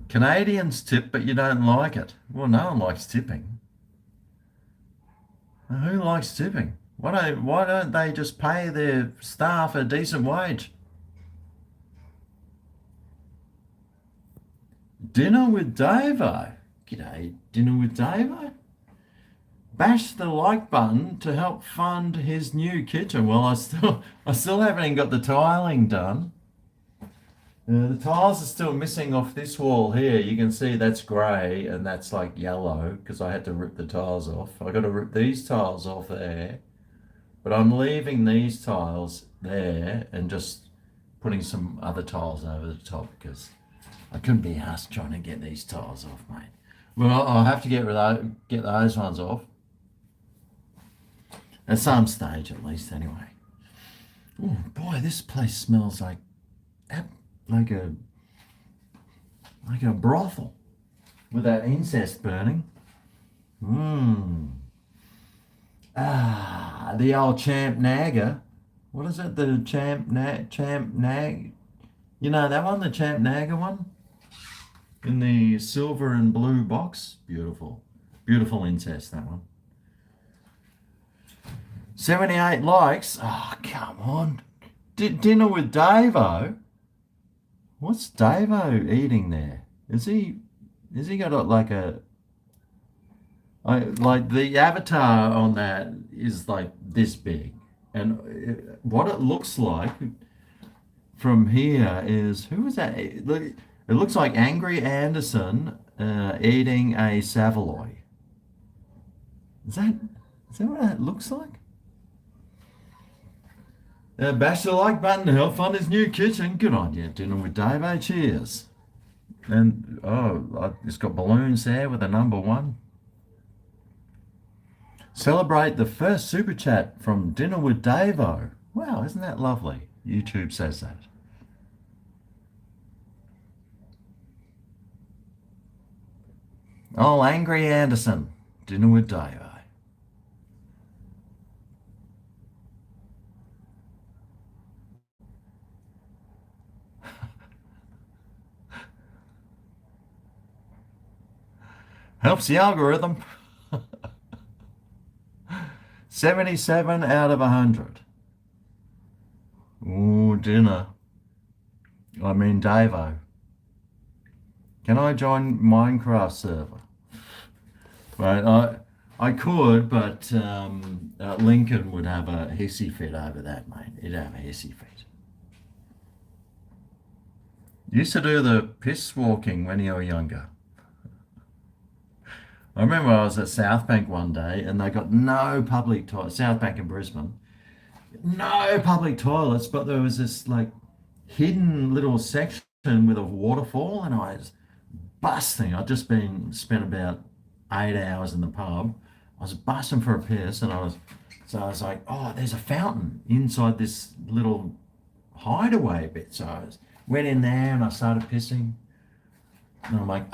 A: Canadians tip, but you don't like it. Well, no one likes tipping. Who likes tipping? Why don't they just pay their staff a decent wage? Dinner with Davo. G'day, dinner with Davo. Bash the like button to help fund his new kitchen. Well, I still haven't even got the tiling done. The tiles are still missing off this wall here. You can see that's grey and that's like yellow because I had to rip the tiles off. I got to rip these tiles off there, but I'm leaving these tiles there and just putting some other tiles over the top because I couldn't be asked trying to get these tiles off, mate. Well, I'll have to get those ones off. At some stage, at least, anyway. Oh boy, this place smells like a brothel with that incest burning. The old Champ Nagger. What is it? The Champ Nag. You know that one, the Champ Nagger one, in the silver and blue box. Beautiful, beautiful incest, that one. 78 likes. Oh, come on. Dinner with Davo. What's Davo eating there? Is he got like the avatar on that is like this big, and what it looks like from here is, who is that? It looks like Angry Anderson eating a Savoy. Is that what that looks like? Bash the like button to help fund his new kitchen. Good on you, dinner with Davo. Cheers. And it's got balloons there with a number 1. Celebrate the first super chat from Dinner with Davo. Wow, isn't that lovely? YouTube says that. Oh, Angry Anderson, dinner with Davo. Helps the algorithm. 77 out of 100. Ooh, dinner. I mean, Davo. Can I join Minecraft server? Right, I could, but Lincoln would have a hissy fit over that, mate. He'd have a hissy fit. Used to do the piss walking when you were younger. I remember I was at South Bank one day and they got no public toilets. South Bank in Brisbane, no public toilets, but there was this like hidden little section with a waterfall, and I was busting. I'd just been spent about 8 hours in the pub. I was busting for a piss, and I was like, oh, there's a fountain inside this little hideaway bit. So went in there and I started pissing, and I'm like,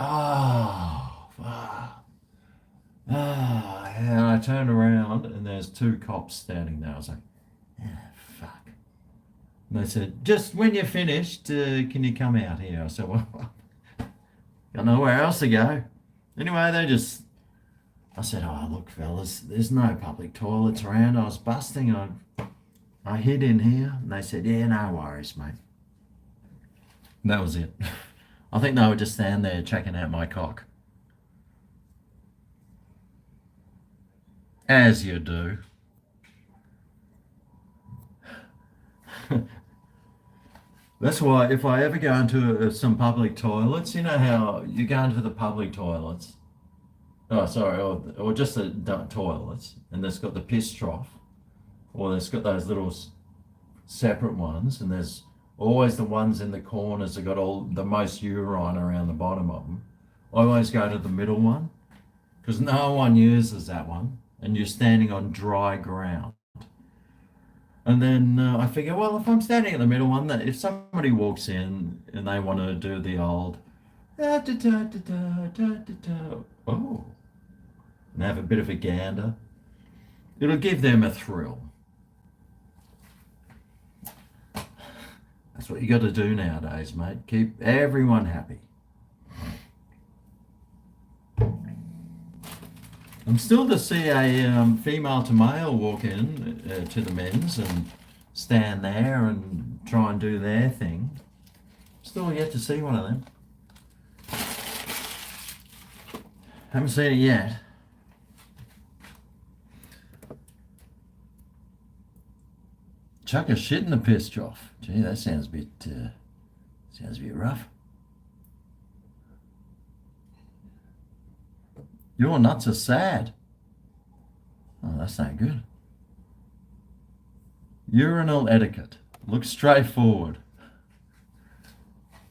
A: and I turned around and there's two cops standing there. I was like, ah, fuck. And they said, just when you're finished, can you come out here? I said, well, got nowhere else to go. Anyway, I said, oh, look, fellas, there's no public toilets around. I was busting. I hid in here. And they said, yeah, no worries, mate. And that was it. I think they were just standing there checking out my cock. As you do. That's why if I ever go into some public toilets, you know how you go into the public toilets, oh sorry, or just the toilets, and there's got the piss trough, or there's got those little separate ones, and there's always the ones in the corners that got all the most urine around the bottom of them. I always go to the middle one because no one uses that one, and you're standing on dry ground. And then I figure, well, if I'm standing in the middle one, that if somebody walks in and they want to do the old oh, and have a bit of a gander, it'll give them a thrill. That's what you got to do nowadays, mate. Keep everyone happy. I'm still to see a female to male walk in to the men's and stand there and try and do their thing. Still yet to see one of them. Haven't seen it yet. Chuck a shit in the piss trough. Gee, that sounds a bit rough. Your nuts are sad. Oh, that's not good. Urinal etiquette. Look straightforward.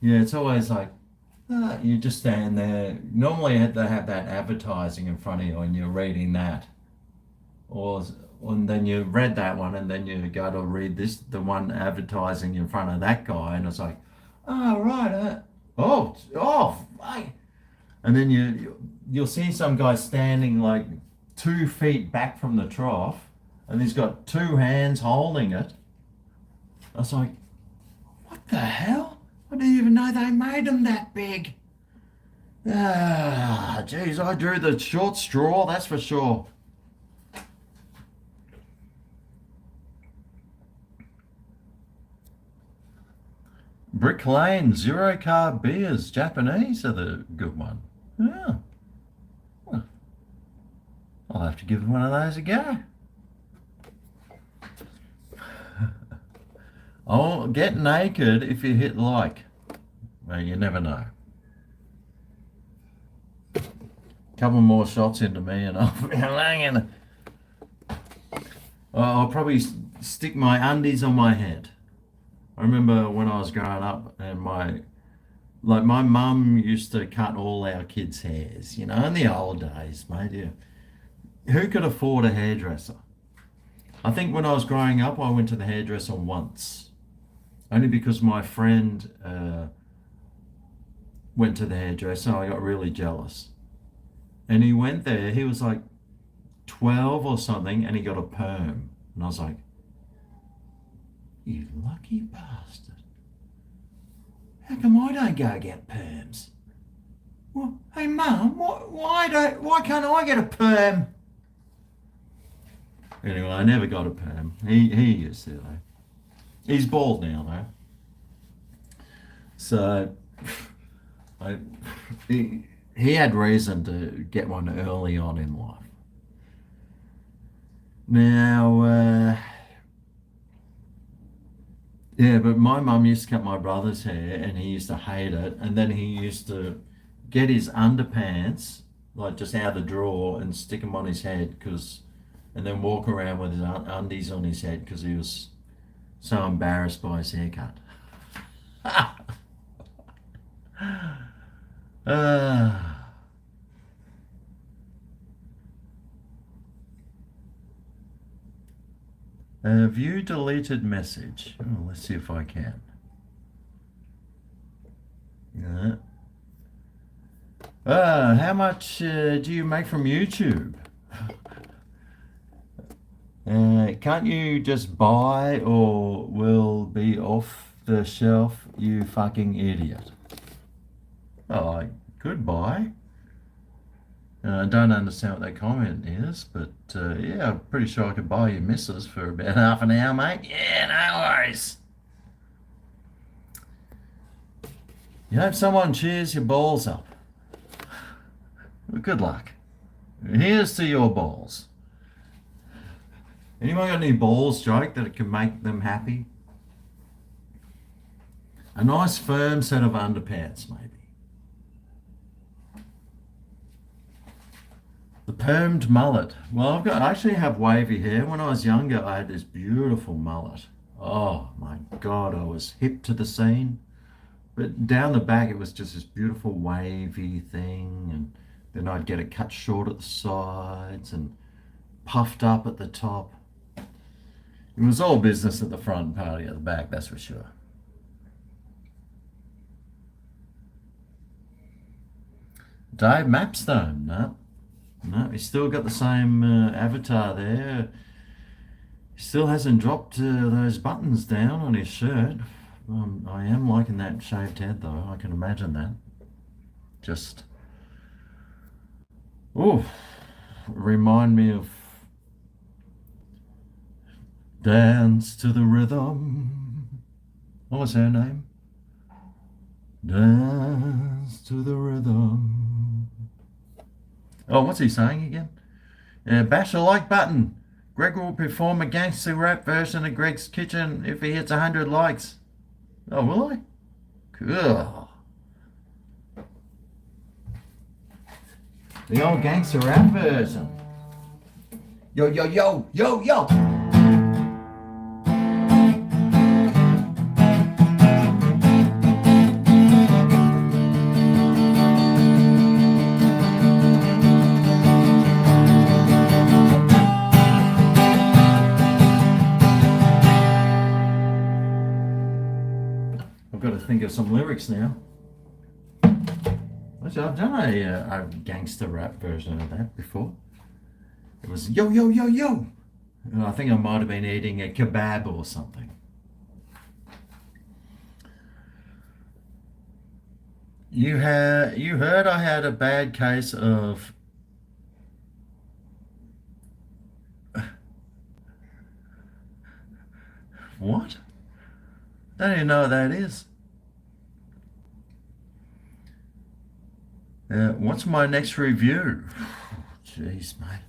A: Yeah, it's always like, you just stand there. Normally they have that advertising in front of you and you're reading that. And then you read that one and then you go to read the one advertising in front of that guy, and it's like, oh, right. Fuck. And then you'll see some guy standing like 2 feet back from the trough, and he's got 2 hands holding it. I was like, what the hell? I didn't even know they made them that big. Geez, I drew the short straw, that's for sure. Brick Lane, 0 carb beers, Japanese are the good one. Yeah. Well, I'll have to give one of those a go. I'll get naked if you hit like. Well, you never know. Couple more shots into me and I'll probably stick my undies on my head. I remember when I was growing up and my mum used to cut all our kids' hairs, in the old days, mate. Yeah. Who could afford a hairdresser? I think when I was growing up, I went to the hairdresser once, only because my friend went to the hairdresser. I got really jealous. And he went there, he was like 12 or something, and he got a perm. And I was like, you lucky bastard. How come I don't go get perms? Well, hey Mum, why can't I get a perm? Anyway, I never got a perm. He used to though. He's bald now though. So I, he had reason to get one early on in life. Now, yeah, but my mum used to cut my brother's hair and he used to hate it. And then he used to get his underpants, like just out of the drawer, and stick them on his head, and then walk around with his undies on his head because he was so embarrassed by his haircut. uh, view deleted message. Oh, let's see if I can. Yeah. How much do you make from YouTube? Can't you just buy or will be off the shelf, you fucking idiot? Oh, I could buy. I don't understand what that comment is, but yeah, I'm pretty sure I could buy your missus for about half an hour, mate. Yeah, no worries. You hope someone cheers your balls up. Well, good luck. Here's to your balls. Anyone got any balls joke that it can make them happy? A nice firm set of underpants, maybe. The permed mullet. Well, I actually have wavy hair. When I was younger, I had this beautiful mullet. Oh my God, I was hip to the scene. But down the back, it was just this beautiful wavy thing. And then I'd get it cut short at the sides and puffed up at the top. It was all business at the front and party at the back, that's for sure. Dave Mapstone, no. No, he's still got the same avatar there. He still hasn't dropped those buttons down on his shirt. I am liking that shaved head though, I can imagine that. Just, oh, remind me of Dance to the Rhythm. What was her name? Dance to the Rhythm. Oh, what's he saying again? Bash the like button. Greg will perform a gangster rap version of Greg's Kitchen if he hits 100 likes. Oh, will I? Cool. The old gangster rap version. Yo, yo, yo, yo, yo. I've got to think of some lyrics now. Actually, I've done a gangster rap version of that before. It was yo, yo, yo, yo. And I think I might have been eating a kebab or something. You heard I had a bad case of what? I don't even know what that is. What's my next review? Jeez, mate.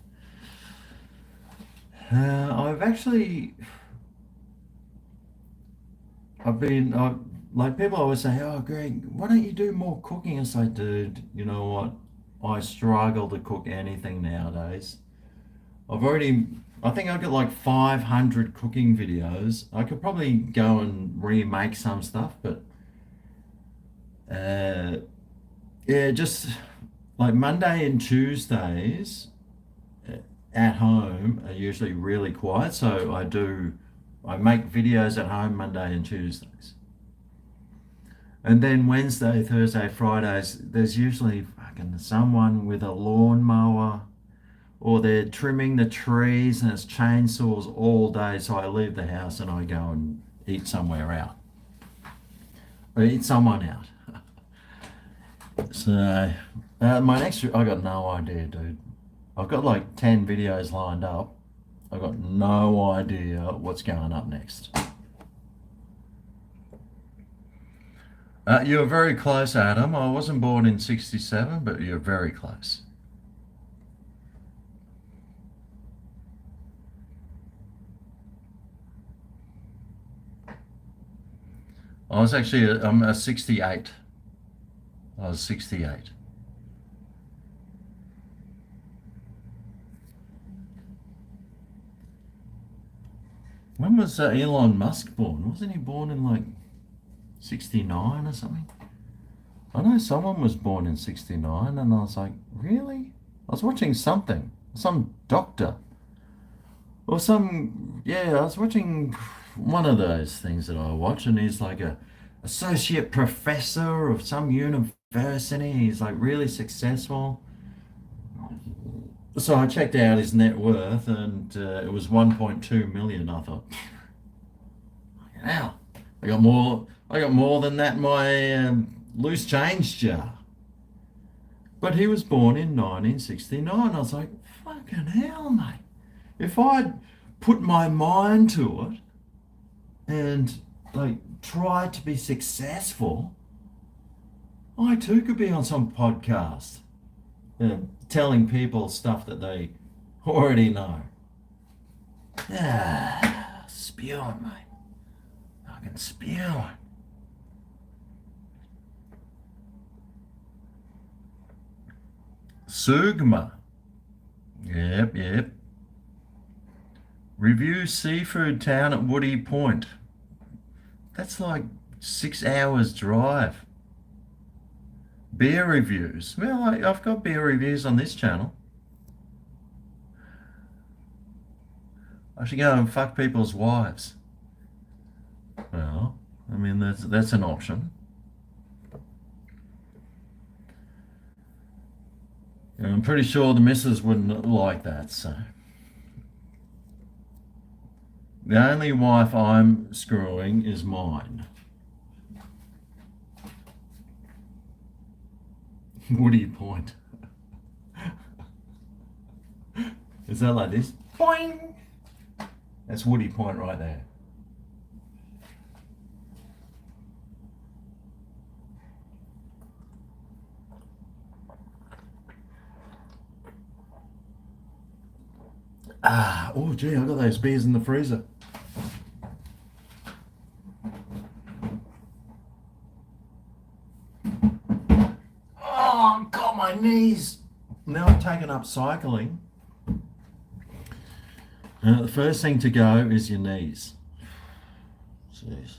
A: Like people always say, oh, Greg, why don't you do more cooking? I say, dude, you know what? I struggle to cook anything nowadays. I think I've got like 500 cooking videos. I could probably go and remake some stuff, but yeah, just like Monday and Tuesdays at home are usually really quiet. So I make videos at home Monday and Tuesdays. And then Wednesday, Thursday, Fridays, there's usually fucking someone with a lawnmower or they're trimming the trees and it's chainsaws all day. So I leave the house and I go and eat somewhere out. Or eat someone out. So my next, I got no idea, dude. I've got like 10 videos lined up. I've got no idea what's going up next. You're very close, Adam. I wasn't born in 67, but you're very close. I'm a 68. I was 68. When was Elon Musk born? Wasn't he born in like 69 or something? I know someone was born in 69 and I was like, really? I was watching something, some doctor or yeah, I was watching one of those things that I watch and he's like a associate professor of some university. He's like really successful. So I checked out his net worth and it was 1.2 million. I thought, wow, I got more than that in my loose change jar. But he was born in 1969. I was like, fucking hell, mate. If I'd put my mind to it and like try to be successful, I too could be on some podcast telling people stuff that they already know. Spewing, mate. Fucking spewing. Sugma. Yep. Review seafood town at Woody Point. That's like 6 hours drive. Beer reviews. Well, I've got beer reviews on this channel. I should go and fuck people's wives. Well, I mean that's an option. And I'm pretty sure the missus wouldn't like that, so. The only wife I'm screwing is mine. Woody Point. Is that like this? Boing! That's Woody Point right there. Oh gee, I got those beers in the freezer. Oh, I've got my knees. Now I've taken up cycling. The first thing to go is your knees. Jeez.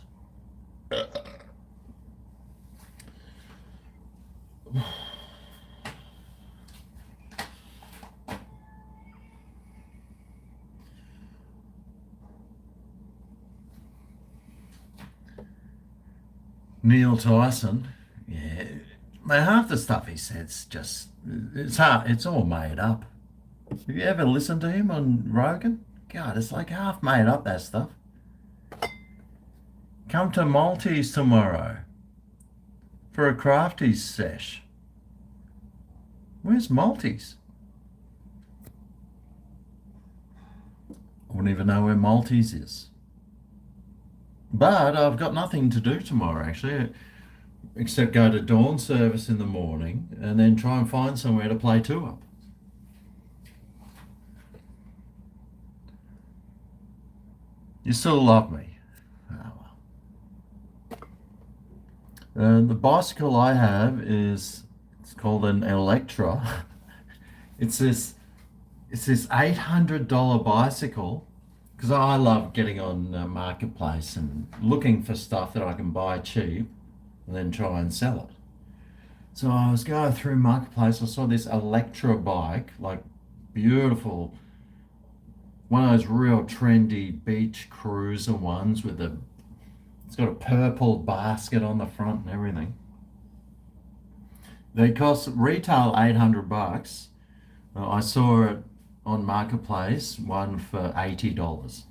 A: Neil Tyson, yeah, man, half the stuff he says just it's hard. It's all made up. Have you ever listened to him on Rogan? God, it's like half made up, that stuff. Come to Maltese tomorrow for a crafties sesh. Where's Maltese? I wouldn't even know where Maltese is. But I've got nothing to do tomorrow actually, except go to dawn service in the morning and then try and find somewhere to play two-up. You still love me. Oh well. The bicycle I have it's called an Electra. It's this $800 bicycle because I love getting on Marketplace and looking for stuff that I can buy cheap and then try and sell it. So I was going through Marketplace, I saw this Electra bike, like beautiful, one of those real trendy beach cruiser ones it's got a purple basket on the front and everything. They cost retail $800. I saw it on Marketplace, one for $80.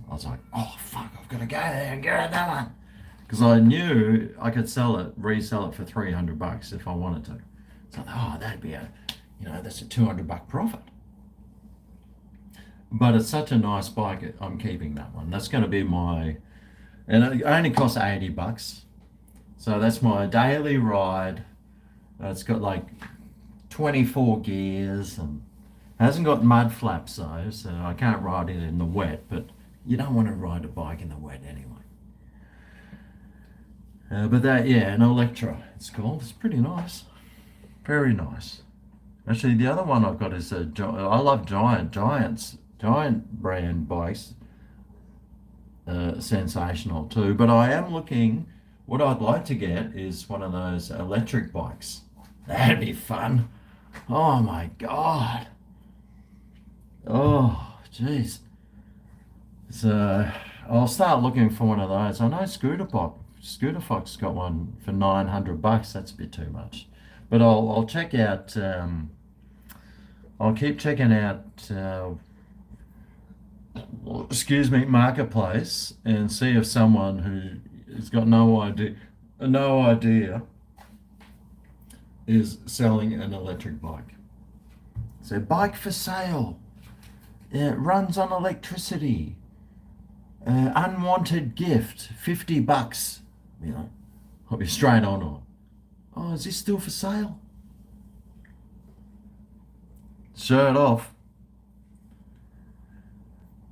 A: I was like, oh fuck, I've got to go there and get that one. Because I knew I could resell it for $300 if I wanted to. So I thought, oh, that'd be that's a $200 profit. But it's such a nice bike, I'm keeping that one. That's going to be and it only costs $80. So that's my daily ride. It's got like 24 gears and hasn't got mud flaps though, so I can't ride it in the wet, but you don't want to ride a bike in the wet anyway. But that, yeah, an Electra, it's called. It's pretty nice. Very nice. Actually, the other one I've got is I love Giant brand bikes. Sensational too. But I am looking, what I'd like to get is one of those electric bikes. That'd be fun. Oh my God. Oh, jeez. So I'll start looking for one of those. I know Scooter Fox got one for $900. That's a bit too much. But I'll check out. I'll keep checking out. Excuse me, Marketplace, and see if someone who has got no idea, is selling an electric bike. So bike for sale. It runs on electricity. Unwanted gift, $50. You know, I'll be straight on it. Oh, is this still for sale? Shirt off.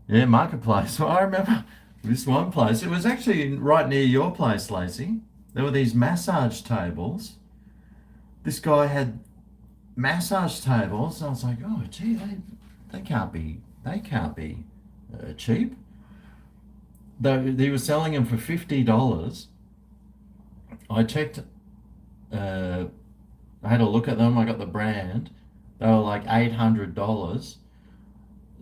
A: Yeah, Marketplace. Well, I remember this one place. It was actually right near your place, Lacey. There were these massage tables. This guy had massage tables. And I was like, oh, gee, they can't be cheap. They were selling them for $50. I checked. I had a look at them. I got the brand. They were like $800.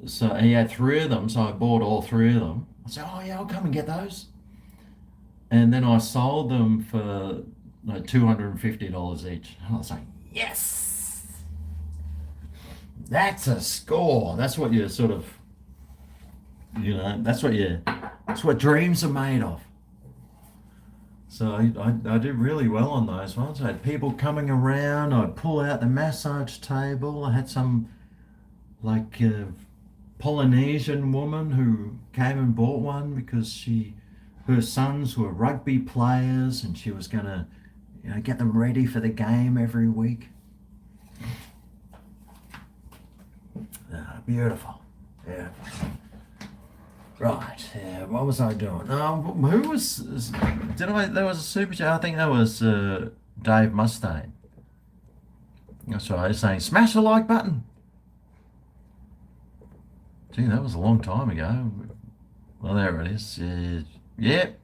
A: So he had three of them, so I bought all three of them. I said, oh yeah, I'll come and get those. And then I sold them for like $250 each. And I was like, yes! That's a score. That's what you sort of, that's what dreams are made of. So I did really well on those ones. I had people coming around. I'd pull out the massage table. I had some like Polynesian woman who came and bought one because her sons were rugby players and she was gonna get them ready for the game every week. Beautiful. Yeah. Right. Yeah. What was I doing? Who was? There was a super chat. I think that was Dave Mustaine. That's right. He's saying, smash the like button. Gee, that was a long time ago. Well, there it is. Yep. Yep.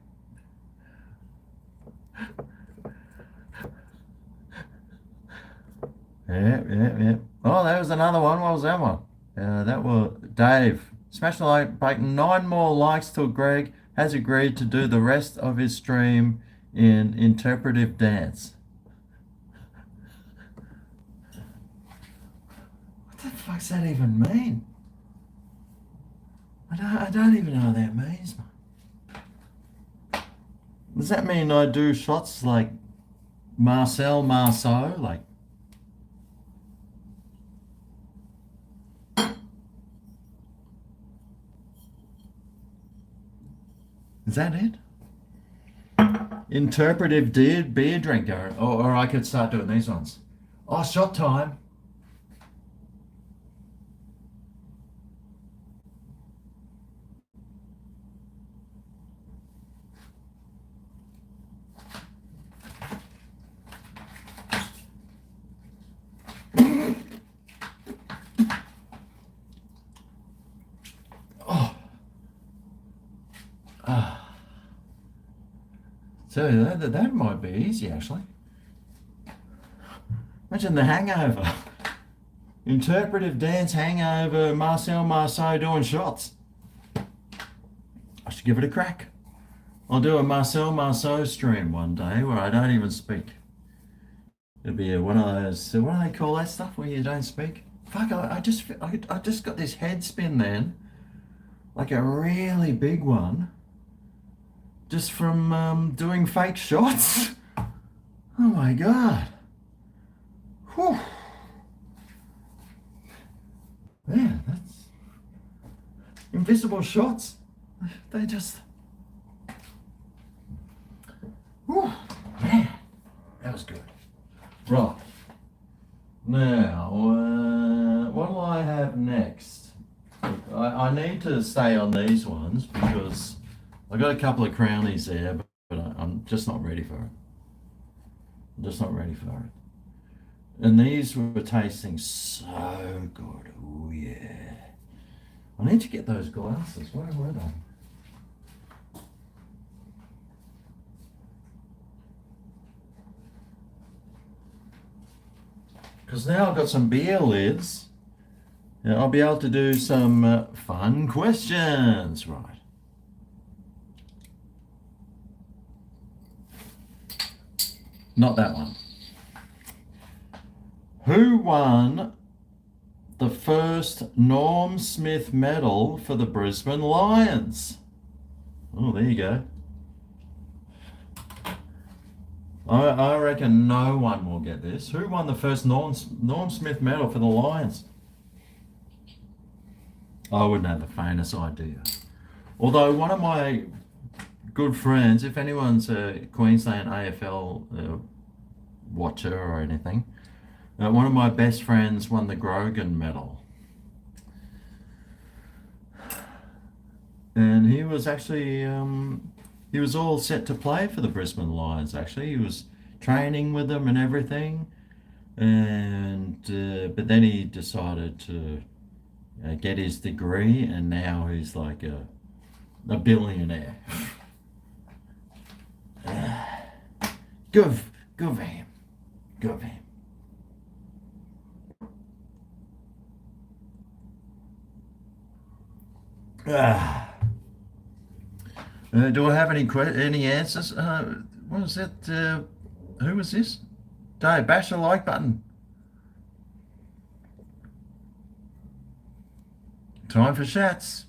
A: Oh, that was another one. What was that one? That was Dave. Smash the like button. 9 more likes till Greg has agreed to do the rest of his stream in interpretive dance. What the fuck's that even mean? I don't even know what that means, man. Does that mean I do shots like Marceau? Like, is that it? Interpretive beer drinker. Or I could start doing these ones. Oh, shot time. So that might be easy, actually. Imagine the hangover. Interpretive dance hangover, Marceau doing shots. I should give it a crack. I'll do a Marceau stream one day where I don't even speak. It'll be one of those, what do they call that stuff where you don't speak? Fuck, I just got this head spin then. Like a really big one. Just from doing fake shots. Oh my God. Whew. Yeah, that's invisible shots. They just. Whew. Yeah. That was good. Right. Now, what will I have next? I need to stay on these ones because I got a couple of crownies there, but I'm just not ready for it. I'm just not ready for it. And these were tasting so good. Oh yeah. I need to get those glasses. Where were they? Because now I've got some beer lids, and I'll be able to do some fun questions. Right. Not that one. Who won the first Norm Smith medal for the Brisbane Lions? Oh, there you go. I reckon no one will get this. Who won the first Norm Smith medal for the Lions? I wouldn't have the faintest idea. Although one of my good friends, if anyone's a Queensland AFL watcher or anything, one of my best friends won the Grogan medal. And he was actually, he was all set to play for the Brisbane Lions, actually. He was training with them and everything. And but then he decided to get his degree, and now he's like a billionaire. Good for him. Good for him. Do I have any answers? What was it? Who was this? Dave, bash the like button. Time for shots.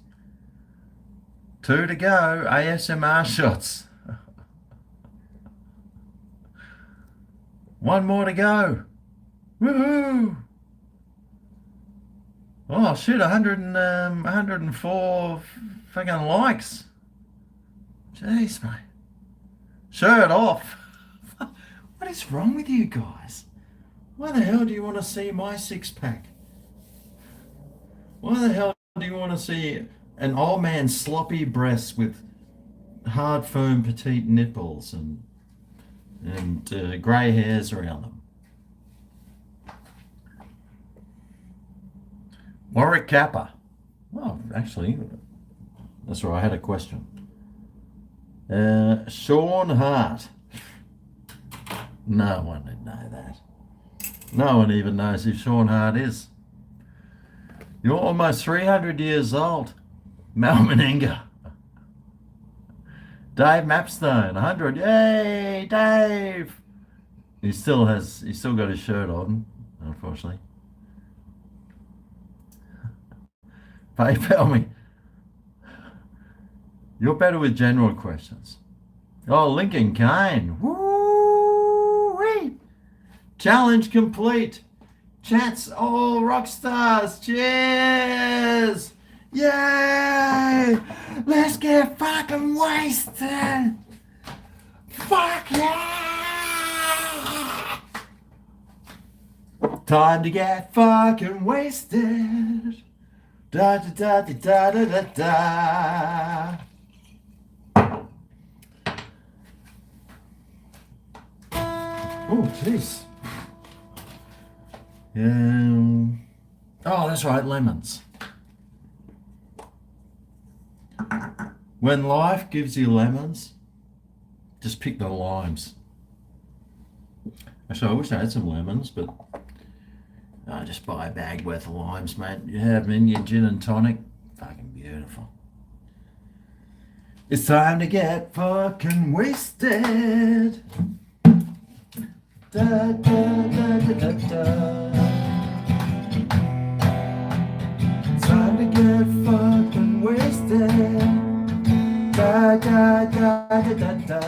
A: 2 to go. ASMR shots. 1 more to go. Woohoo! Oh shit, 104 fucking likes. Jeez, mate. Shirt off. What is wrong with you guys? Why the hell do you want to see my six-pack? Why the hell do you want to see an old man's sloppy breasts with hard, firm, petite nipples and grey hairs around them? Warwick Kappa. Well, actually, that's where I had a question. Sean Hart. No one would know that. No one even knows who Sean Hart is. You're almost 300 years old. Mal Meninga. Dave Mapstone, 100. Yay, Dave! He's still got his shirt on, unfortunately. PayPal me. You're better with general questions. Oh, Lincoln Kane. Woo-wee. Challenge complete. Chats all rock stars. Cheers. Yay. Let's get fucking wasted. Fuck yeah. Time to get fucking wasted. Da da da da da da da. Oh, jeez. Oh, that's right, lemons. When life gives you lemons, just pick the limes. Actually, I wish I had some lemons, but just buy a bag worth of limes, mate. You have them in your gin and tonic. Fucking beautiful. It's time to get fucking wasted. Da, da, da, da, da, da. Time to get fucking wasted. Da, da, da, da, da, da.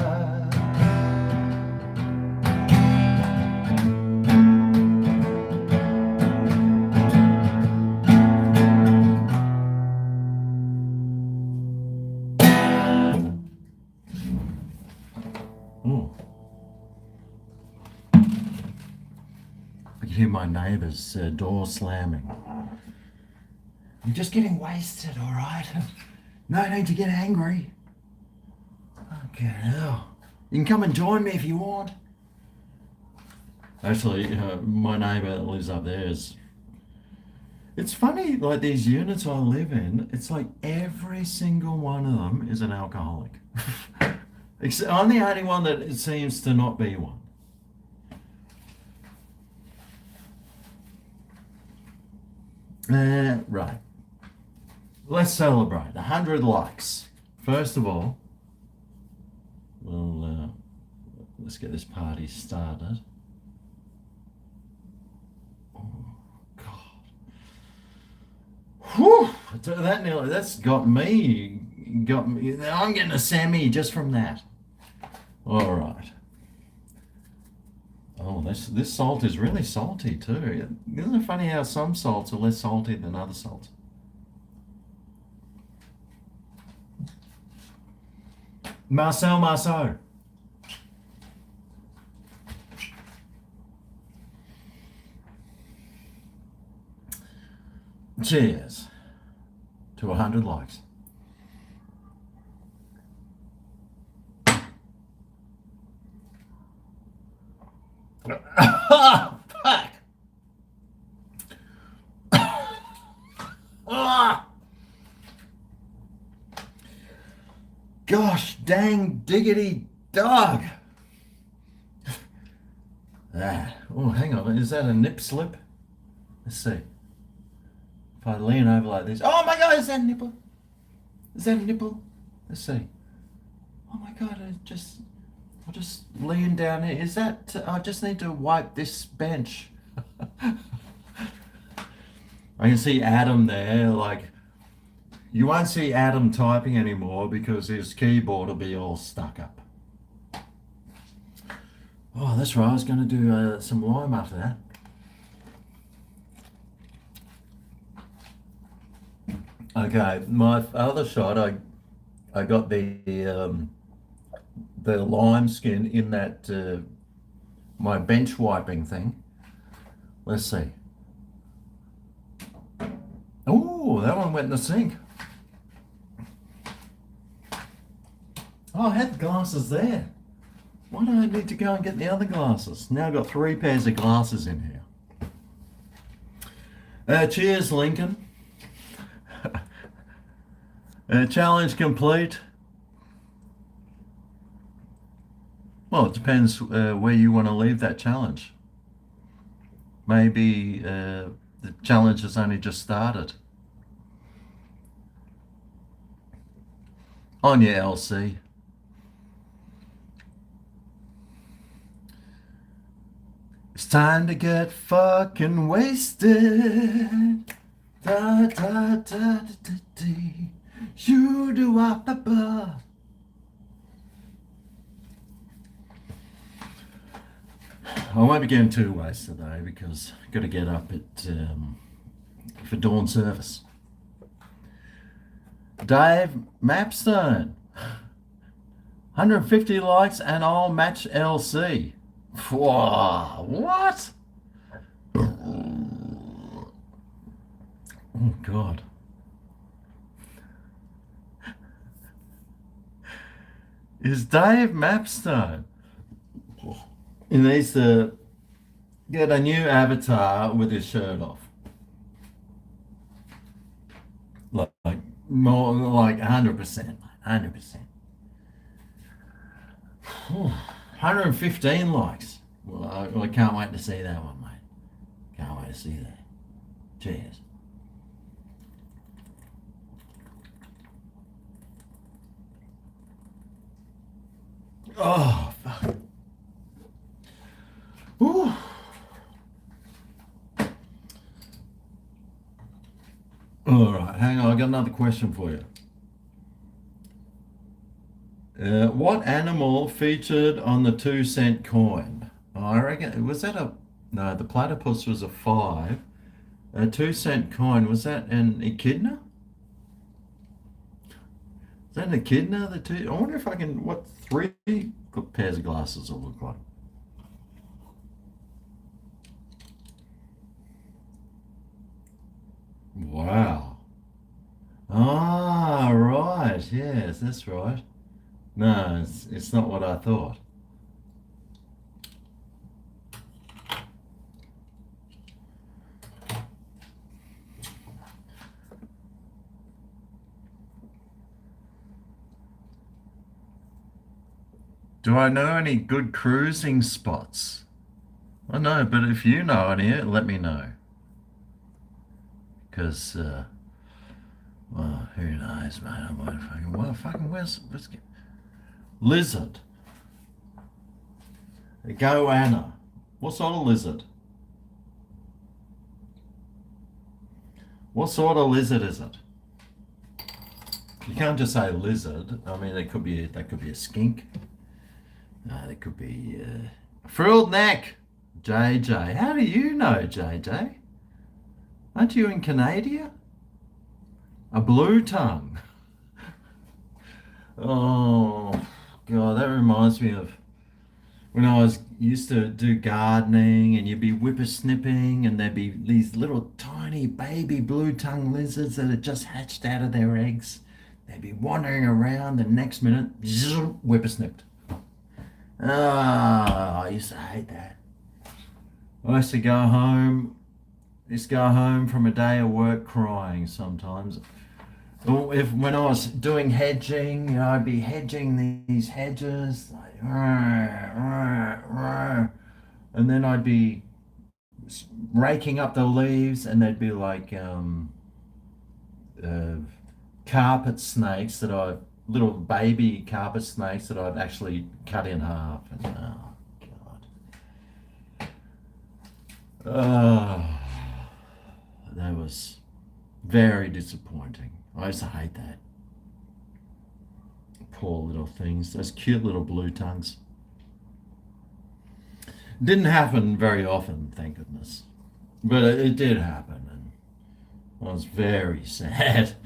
A: hear my neighbour's door slamming. I'm just getting wasted, all right? No need to get angry. Okay, hell. You can come and join me if you want. Actually, my neighbour that lives up there is... It's funny, like these units I live in, it's like every single one of them is an alcoholic. I'm the only one that it seems to not be one. Right. Let's celebrate 100 likes. First of all, let's get this party started. Oh God! Whew! That's got me. I'm getting a semi just from that. All right. Oh, this salt is really salty too. Isn't it funny how some salts are less salty than other salts? Marceau. Cheers to 100 likes. Fuck! Gosh dang diggity dog! Oh, hang on. Is that a nip slip? Let's see. If I lean over like this. Oh my God! Is that a nipple? Is that a nipple? Let's see. Oh my God! I'll just lean down here. Is that... I just need to wipe this bench. I can see Adam there, like... You won't see Adam typing anymore because his keyboard will be all stuck up. Oh, that's right. I was going to do some lime after that. Okay, my other shot, I got the lime skin in that my bench wiping thing. Let's see. Oh, that one went in the sink. Oh, I had the glasses there. Why do I need to go and get the other glasses? Now I've got 3 pairs of glasses in here. Cheers, Lincoln. Challenge complete. Well, it depends where you want to leave that challenge. Maybe the challenge has only just started. On your LC. It's time to get fucking wasted. Da da da da da dee. You do what papa. I won't be getting too wasted today because I've got to get up at for dawn service. Dave Mapstone, 150 likes and I'll match LC. Whoa, what? Oh God. Is Dave Mapstone? He needs to get a new avatar with his shirt off. Like more like 100%. 100%. 115 likes. Well, I can't wait to see that one, mate. Can't wait to see that. Cheers. Oh, fuck. Ooh. All right, hang on. I got another question for you. What animal featured on the 2-cent coin? Oh, I reckon, was that no, the platypus was a 5. A 2-cent coin, was that an echidna? Is that an echidna? I wonder if I can, what 3 pairs of glasses will look like. Wow. Ah, right. Yes, that's right. No, it's not what I thought. Do I know any good cruising spots? I know, but if you know any, let me know. Because, well, who knows, mate? I might fucking, well, fucking, where's lizard? A goanna. What sort of lizard? What sort of lizard is it? You can't just say lizard. I mean, that could be a skink. That could be a frilled neck. JJ, how do you know, JJ? Aren't you in Canada? A blue tongue. Oh, God, that reminds me of when I was used to do gardening and you'd be whippersnipping and there'd be these little tiny baby blue tongue lizards that had just hatched out of their eggs. They'd be wandering around the next minute, zoom, whippersnipped. Ah, I used to hate that. I used to go home, from a day of work crying sometimes. If when I was doing hedging, I'd be hedging these hedges, like, and then I'd be raking up the leaves, and they'd be like uh, carpet snakes little baby carpet snakes that I'd actually cut in half. And oh God, that was very disappointing. I used to hate that. Poor little things, those cute little blue tongues. Didn't happen very often, thank goodness. But it did happen, and I was very sad.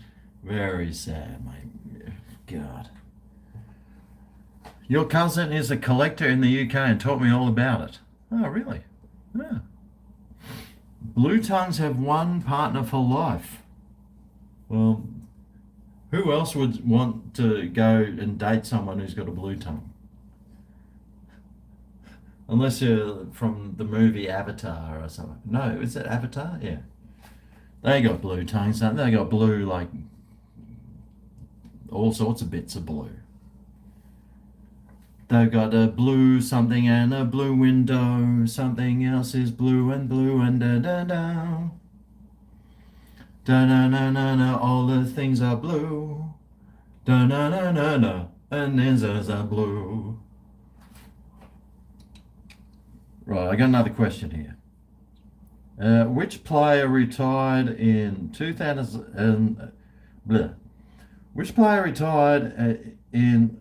A: Very sad, my God. Your cousin is a collector in the UK and taught me all about it. Oh, really? Yeah. Blue tongues have one partner for life. Well, who else would want to go and date someone who's got a blue tongue? Unless you're from the movie Avatar or something. No, is it Avatar? Yeah. They got blue tongues, don't they? They got blue, like, all sorts of bits of blue. They've got a blue something and a blue window. Something else is blue and da da da. Da na na na na, all the things are blue. Da na na na na, and there's a blue. Right, I got another question here. Which player retired in 2000? Bleh. Which player retired in?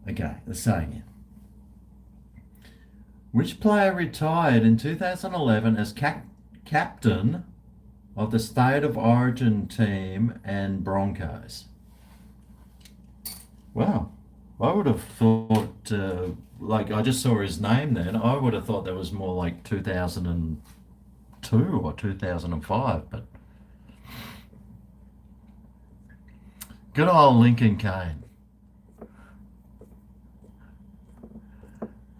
A: Okay, let's say again. Which player retired in 2011 as captain of the State of Origin team and Broncos? Wow, I would have thought, like I just saw his name then, I would have thought that was more like 2002 or 2005, but good old Lincoln Kane.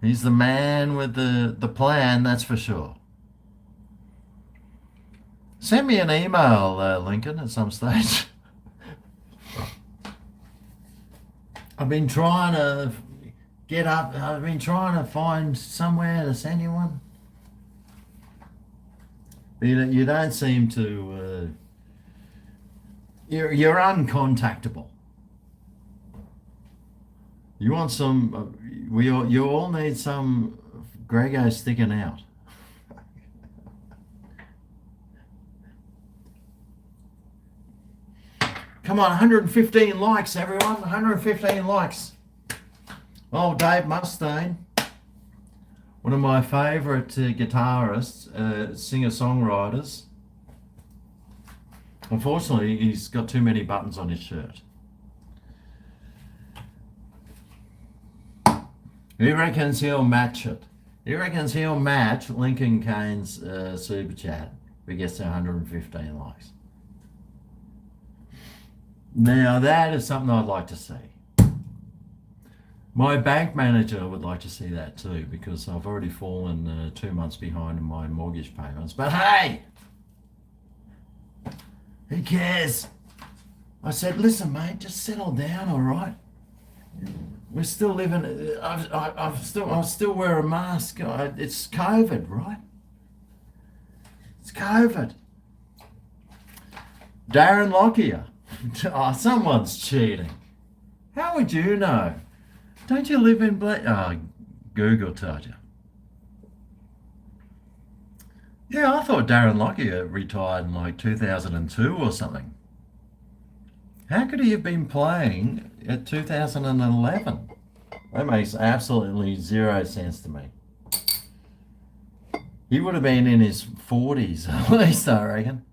A: He's the man with the plan, that's for sure. Send me an email, Lincoln, at some stage. I've been trying to I've been trying to find somewhere to send you one. You don't seem to, you're uncontactable. You want some, you all need some GregO sticking out. Come on, 115 likes, everyone. 115 likes. Oh, Dave Mustaine, one of my favourite guitarists, singer-songwriters. Unfortunately, he's got too many buttons on his shirt. He reckons he'll match it. He reckons he'll match Lincoln Kane's super chat. if it gets to 115 likes. Now that is something I'd like to see. My bank manager would like to see that too, because I've already fallen 2 months behind in my mortgage payments. But hey, who cares? I said, listen, mate, just settle down, all right? We're still living. I still wear a mask. It's COVID, right? It's COVID. Darren Lockyer. Oh, someone's cheating. How would you know? Don't you live in Google told you. Yeah, I thought Darren Lockyer retired in like 2002 or something. How could he have been playing at 2011? That makes absolutely zero sense to me. He would have been in his 40s at least, I reckon.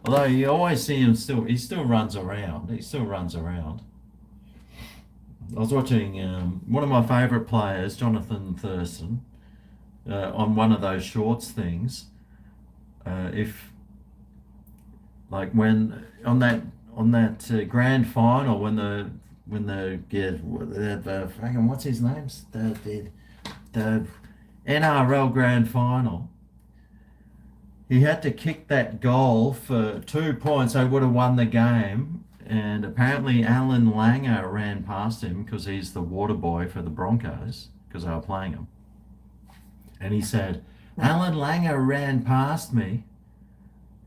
A: Although you always see him he still runs around. He still runs around. I was watching one of my favourite players, Jonathan Thurston, on one of those shorts things. When on that grand final when the fucking what's his name, the NRL grand final, he had to kick that goal for 2 points. They would have won the game. And apparently Alan Langer ran past him because he's the water boy for the Broncos because they were playing him. And he said, Alan Langer ran past me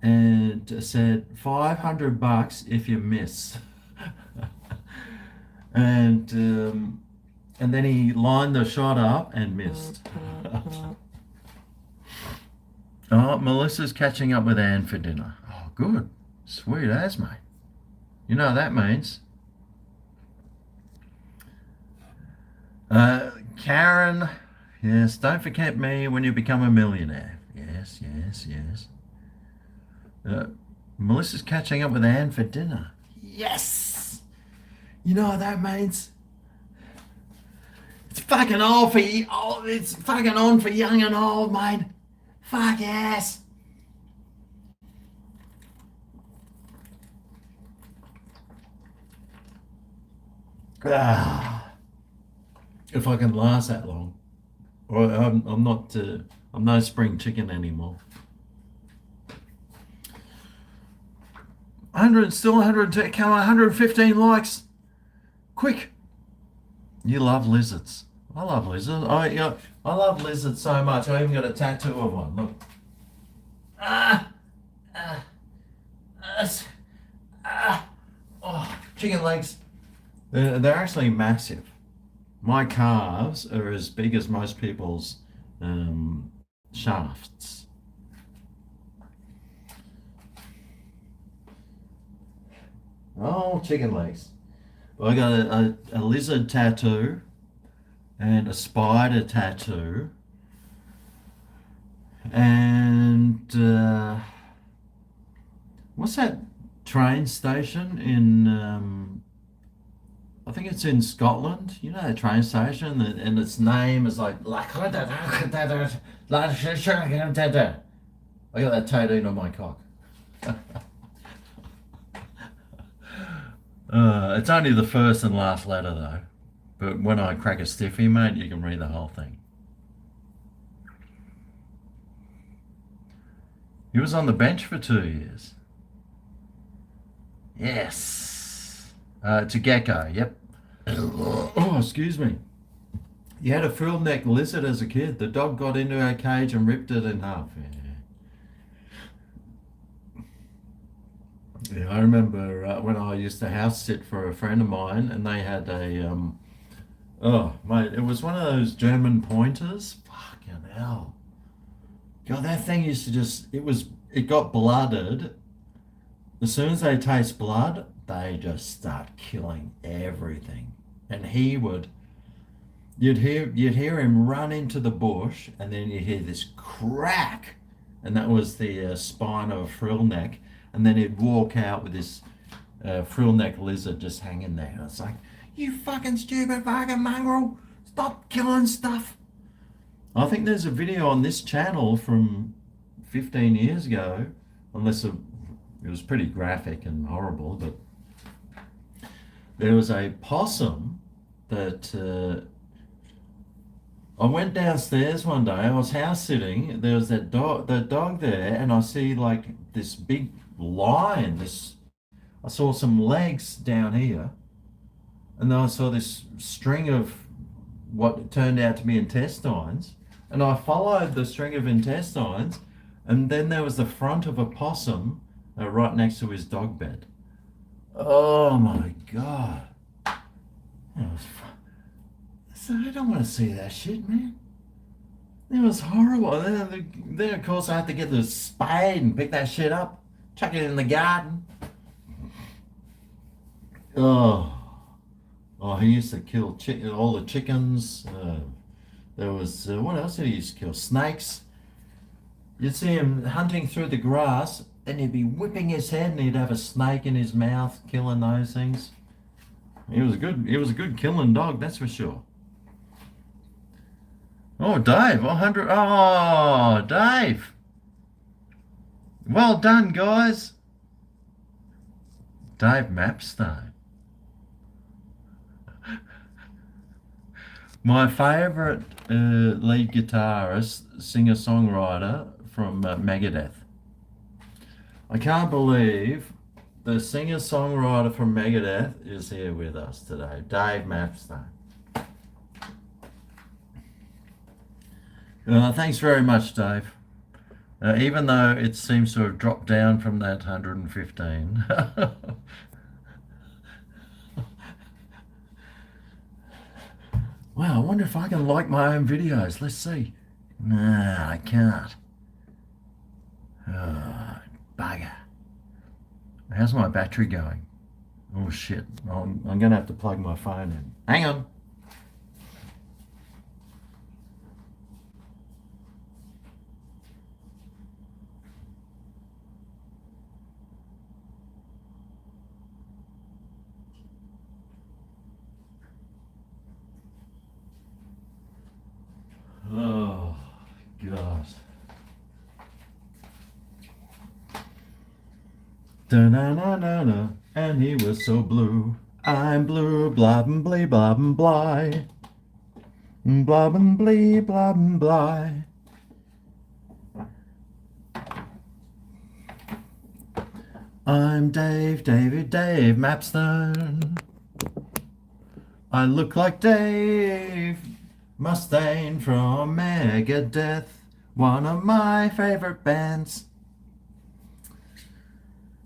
A: and said, $500 if you miss. and then he lined the shot up and missed. Oh, Melissa's catching up with Anne for dinner. Oh, good. Sweet as, mate. You know what that means. Karen, yes, don't forget me when you become a millionaire. Yes, yes, yes. Melissa's catching up with Anne for dinner. Yes! You know what that means? It's fucking all for you. Oh, it's fucking on for young and old, mate. Fuck yes. If I can last that long, or I'm not. I'm no spring chicken anymore. 100, still 100. Come on, 115 likes. Quick. You love lizards. I love lizards. I love lizards so much. I even got a tattoo of one. Look. Oh, chicken legs. They're actually massive. My calves are as big as most people's shafts. Oh, chicken legs. I got a lizard tattoo and a spider tattoo and what's that train station in I think it's in Scotland, you know, the train station, and its name is like I got that tattooed on my cock. It's only the first and last letter though, but when I crack a stiffy, mate, you can read the whole thing. He was on the bench for 2 years. Yes. It's a gecko, yep. Oh, excuse me. You had a frill-necked lizard as a kid. The dog got into our cage and ripped it in half. Yeah, I remember when I used to house sit for a friend of mine, and they had a oh mate, it was one of those German pointers. Fucking hell. God, that thing used to it got blooded. As soon as they taste blood, they just start killing everything. And you'd hear him run into the bush, and then you'd hear this crack, and that was the spine of a frill neck, and then he'd walk out with this frill neck lizard just hanging there. And it's like, you fucking stupid fucking mongrel, stop killing stuff. I think there's a video on this channel from 15 years ago unless it was pretty graphic and horrible. But there was a possum that I went downstairs one day. I was house sitting. There was that dog there, and I see like this big line. I saw some legs down here, and then I saw this string of what turned out to be intestines, and I followed the string of intestines, and then there was the front of a possum right next to his dog bed. Oh my God. That was so I don't want to see that shit, man. It was horrible. Then, of course, I had to get the spade and pick that shit up, chuck it in the garden. Oh, oh, he used to kill all the chickens. There was, what else did he used to kill? Snakes. You'd see him hunting through the grass, and he'd be whipping his head, and he'd have a snake in his mouth, killing those things. He was good. He was a good killing dog, that's for sure. Oh, Dave, 100. Oh, Dave. Well done, guys. Dave Mapstone. My favourite lead guitarist, singer-songwriter from Megadeth. I can't believe the singer-songwriter from Megadeth is here with us today, Dave Mapstone. Thanks very much, Dave. Even though it seems to have dropped down from that 115. Wow, I wonder if I can like my own videos. Let's see. Nah, I can't. Oh, bugger. How's my battery going? Oh shit. I'm going to have to plug my phone in. Hang on. Oh, God. Da-na-na-na-na, and he was so blue. I'm blue, blobin' blee, blobin' bly. Blobin' blee, blobin' bly. I'm Dave Mapstone. I look like Dave Mustaine from Megadeth, one of my favorite bands.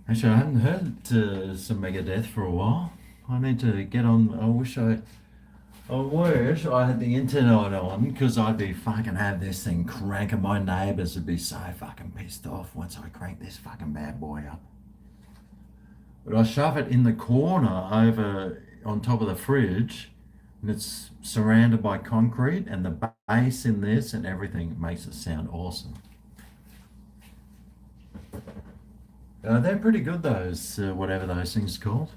A: Actually, I haven't heard some Megadeth for a while. I need to get on. I wish I had the internet on, because I'd be fucking have this thing cranking. My neighbours would be so fucking pissed off once I crank this fucking bad boy up. But I shove it in the corner over on top of the fridge, and it's surrounded by concrete, and the bass in this and everything makes it sound awesome. They're pretty good, those whatever those things called.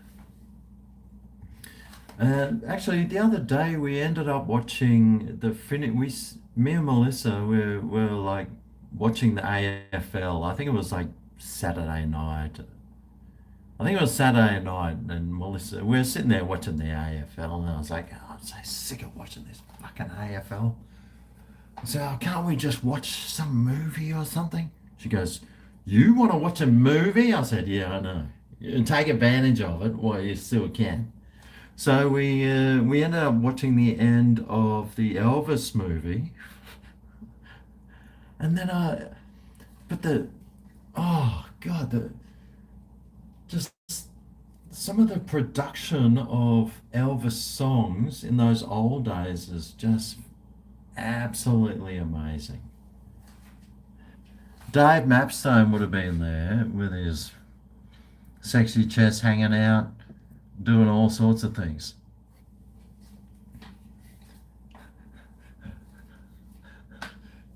A: And actually, the other day we ended up watching me and Melissa were like watching the AFL. I think it was like Saturday night. I think it was Saturday night, and Melissa, we were sitting there watching the AFL, and I was like, oh, I'm so sick of watching this fucking AFL. I said, oh, can't we just watch some movie or something? She goes, you want to watch a movie? I said, yeah, I know. And take advantage of it while you still can. So we ended up watching the end of the Elvis movie, and then oh God, just some of the production of Elvis songs in those old days is just absolutely amazing. Dave Mapstone would have been there with his sexy chest hanging out, doing all sorts of things.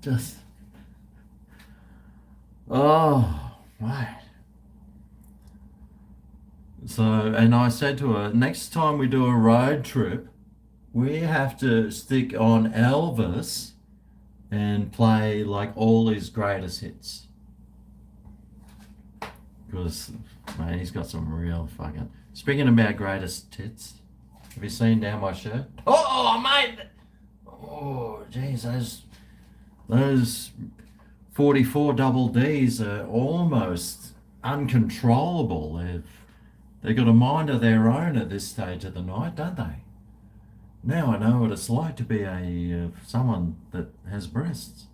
A: Just, oh, right. So, and I said to her, next time we do a road trip, we have to stick on Elvis and play like all his greatest hits. because, man, he's got some real fucking. Speaking about greatest tits, have you seen down my shirt? Oh, mate! Oh, jeez, those 44 double Ds are almost uncontrollable. They've got a mind of their own at this stage of the night, don't they? Now I know what it's like to be a someone that has breasts.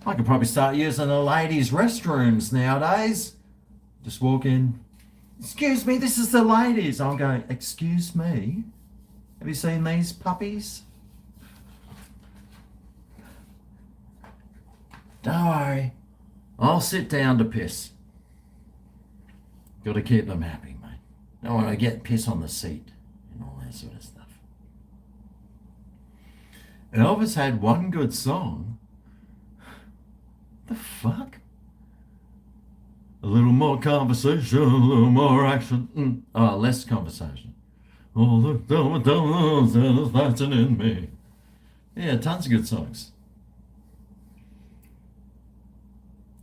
A: I could probably start using the ladies' restrooms nowadays. Just walk in. Excuse me, this is the ladies. I'm going, excuse me? Have you seen these puppies? Don't worry. I'll sit down to piss. Got to keep them happy, mate. Don't want to get piss on the seat and all that sort of stuff. Elvis had one good song. The fuck? A little more conversation, a little more action. Oh, less conversation. All the satisfaction in me. Yeah, tons of good songs.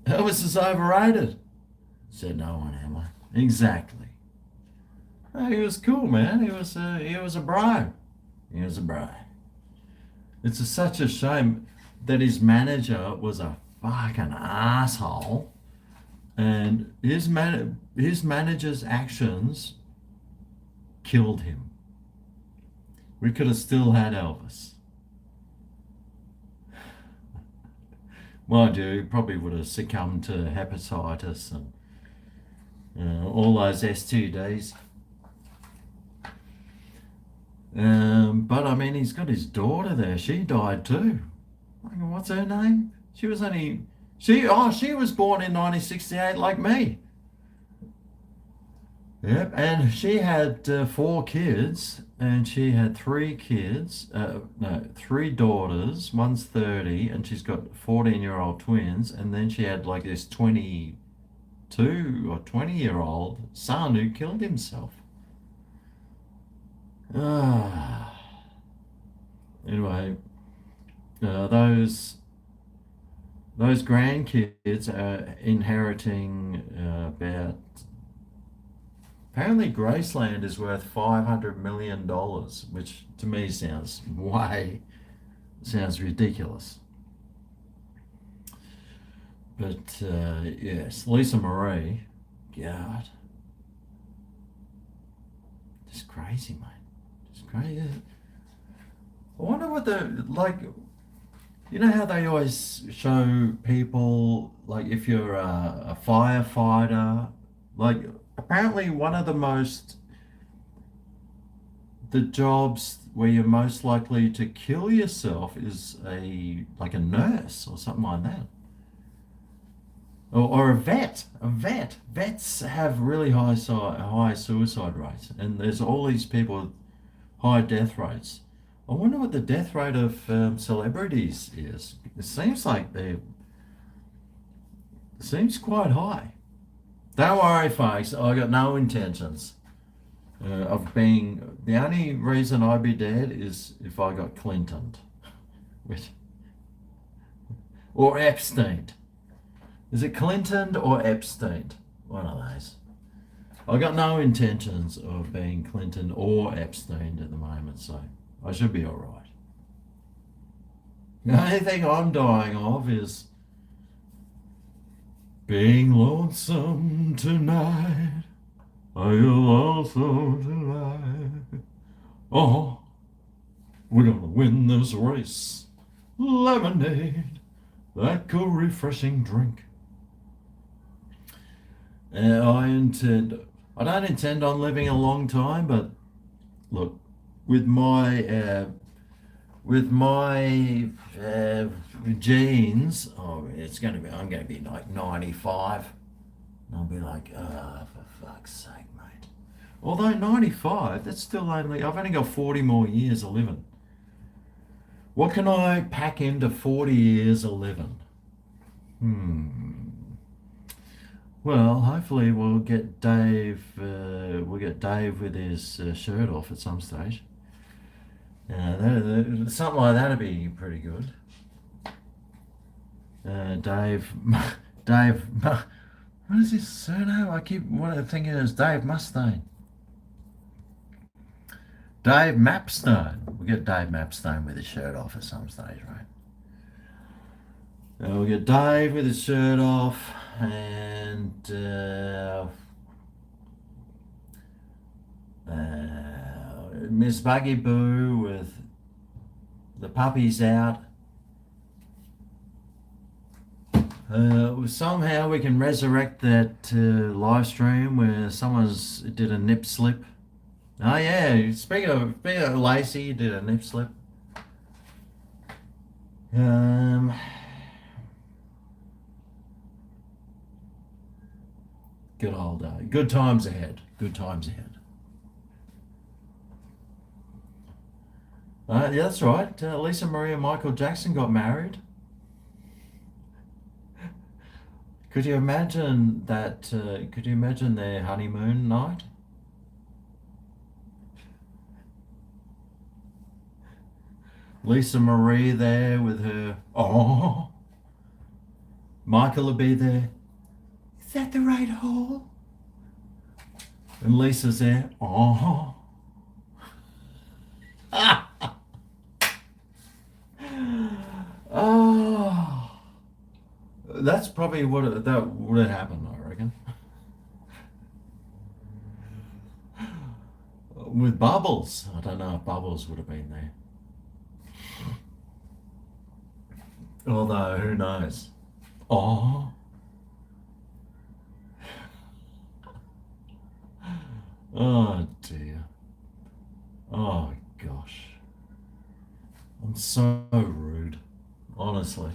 A: Elvis is overrated, said no one, Emma. Exactly. Oh, he was cool, man. He was a bro. He was a bro. It's such a shame that his manager was a fucking asshole, and his manager's actions killed him. We could have still had Elvis. Mind you, he probably would have succumbed to hepatitis and all those STDs. But I mean, he's got his daughter there. She died too. What's her name? She was born in 1968 like me. Yep, and she had 4 kids, and she had 3 kids, 3 daughters, one's 30, and she's got 14-year-old twins, and then she had like this 22 or 20-year-old son who killed himself. Anyway, those grandkids are inheriting about. Apparently, Graceland is worth $500 million, which to me sounds ridiculous. But yes, Lisa Marie, God, just crazy, mate. Just crazy. I wonder what you know how they always show people, like if you're a firefighter, like apparently one of the jobs where you're most likely to kill yourself is like a nurse or something like that. Or a vet. Vets have really high suicide rates, and there's all these people with high death rates. I wonder what the death rate of celebrities is. It seems quite high. Don't worry, folks. I got no intentions of being. The only reason I'd be dead is if I got Clintoned, or Epsteined. Is it Clintoned or Epsteined? One of those. I got no intentions of being Clinton or Epsteined at the moment, so I should be all right. The only thing I'm dying of is being lonesome tonight. Are you lonesome tonight? Oh, we're gonna win this race. Lemonade, that cool refreshing drink. I don't intend on living a long time, but look, with my genes, I'm going to be like 95. And I'll be like, oh, for fuck's sake, mate. Although 95, that's still I've only got 40 more years of living. What can I pack into 40 years of living? Well, hopefully we'll get Dave with his shirt off at some stage. Something like that'd be pretty good. Dave Dave. What is his surname? I keep thinking it's Dave Mustaine. Dave Mapstone. We'll get Dave Mapstone with his shirt off at some stage, right? We'll get Dave with his shirt off, and Miss Buggy Boo with the puppies out. Somehow we can resurrect that live stream where someone's did a nip slip. Oh yeah, speaking of Lacey, did a nip slip. Good old day. Good times ahead. Good times ahead. Yeah, that's right. Lisa Marie and Michael Jackson got married. Could you imagine that? Could you imagine their honeymoon night? Lisa Marie there with her. Oh, Michael will be there. Is that the right hole? And Lisa's there. Oh. Oh. That's probably what that would have happened, I reckon. With Bubbles. I don't know if Bubbles would have been there. Although, who knows? Oh. Oh dear. Oh gosh. I'm so rude. Honestly.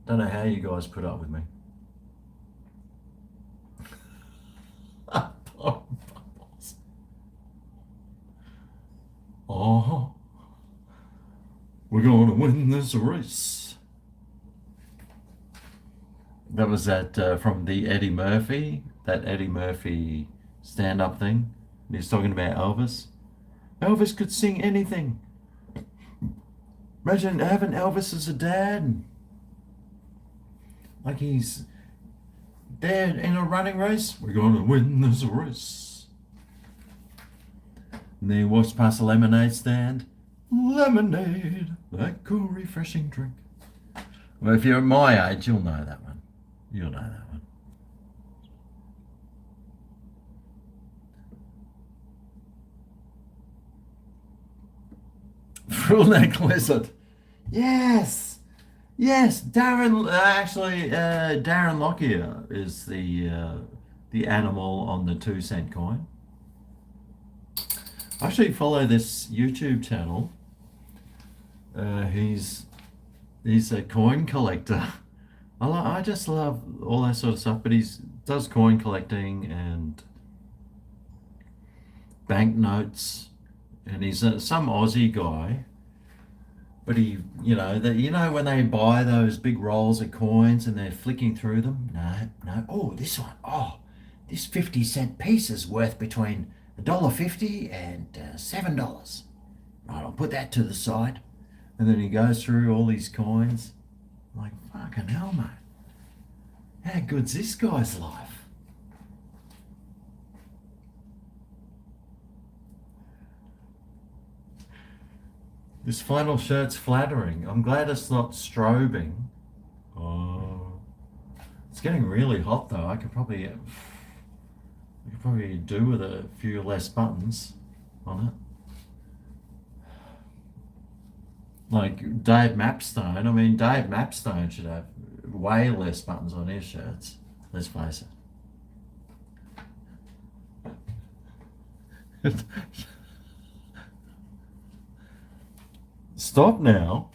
A: Don't know how you guys put up with me. Poor Bubbles. Oh. We're going to win this race. That was from the Eddie Murphy, that Eddie Murphy stand-up thing. He's talking about Elvis. Elvis could sing anything. Imagine having Elvis as a dad. Like he's there in a running race. We're going to win this race. And then he walks past a lemonade stand. Lemonade, that cool, refreshing drink. Well, if you're my age, you'll know that one. You'll know that one. Full neck lizard. Yes. Yes. Darren, Darren Lockyer is the animal on the 2-cent coin. I actually follow this YouTube channel. He's a coin collector. I just love all that sort of stuff, but he does coin collecting and banknotes, and he's some Aussie guy. But he, when they buy those big rolls of coins and they're flicking through them. No. Oh, this one. Oh, this 50-cent piece is worth between $1.50 and $7. Right, I'll put that to the side. And then he goes through all these coins. I'm like, fucking hell, mate. How good's this guy's life? This flannel shirt's flattering. I'm glad it's not strobing. Oh, it's getting really hot though. I could probably do with a few less buttons on it. Like Dave Mapstone. I mean, Dave Mapstone should have way less buttons on his shirts. Let's face it. Stop now.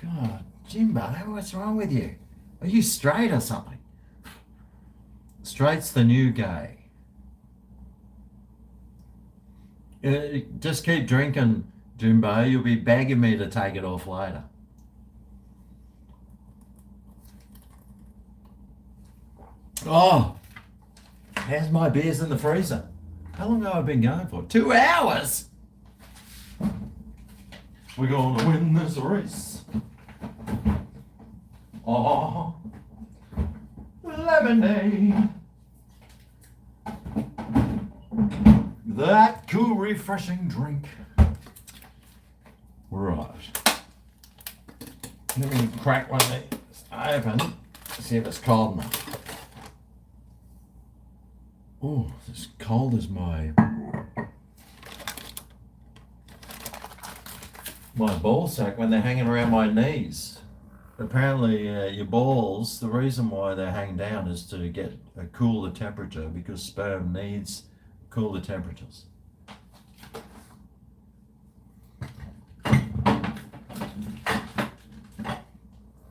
A: God, Jimbo, what's wrong with you? Are you straight or something? Straight's the new gay. Just keep drinking, Jimbo. You'll be begging me to take it off later. Oh, how's my beers in the freezer? How long have I been going for? 2 hours? We're going to win this race. Oh, we're lemonade. That cool, refreshing drink. Right. Let me crack one of these open. See if it's cold enough. Oh, it's as cold as my ball sack when they're hanging around my knees. Apparently, your balls, the reason why they hang down is to get a cooler temperature, because sperm needs cooler temperatures.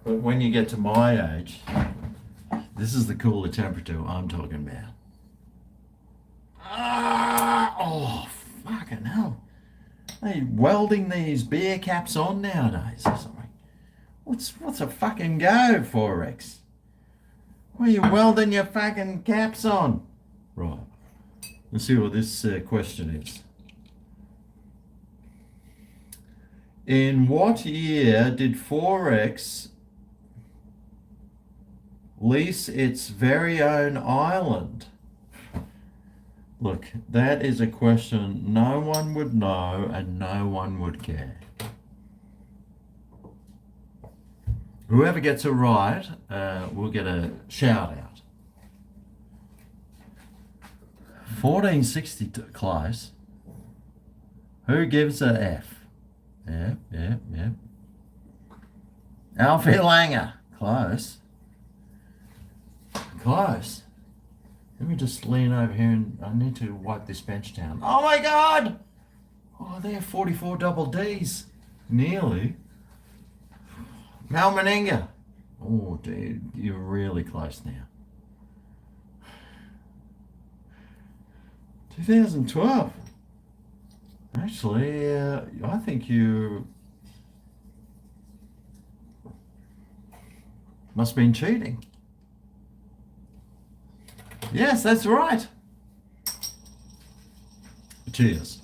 A: But when you get to my age, this is the cooler temperature I'm talking about. Oh, fucking hell. Are you welding these beer caps on nowadays or something? What's a fucking go, Forex? What are you welding your fucking caps on? Right. Let's see what this question is. In what year did Forex lease its very own island? Look, that is a question no one would know and no one would care. Whoever gets it right will get a shout out. 1460 close. Who gives a F? Yep. Alfie Langer. Close. Let me just lean over here and I need to wipe this bench down. Oh my God! Oh, they're 44 double Ds. Nearly. Mal Meninga. Oh, dude, you're really close now. 2012. Actually, I think you must have been cheating. Yes, that's right. Cheers.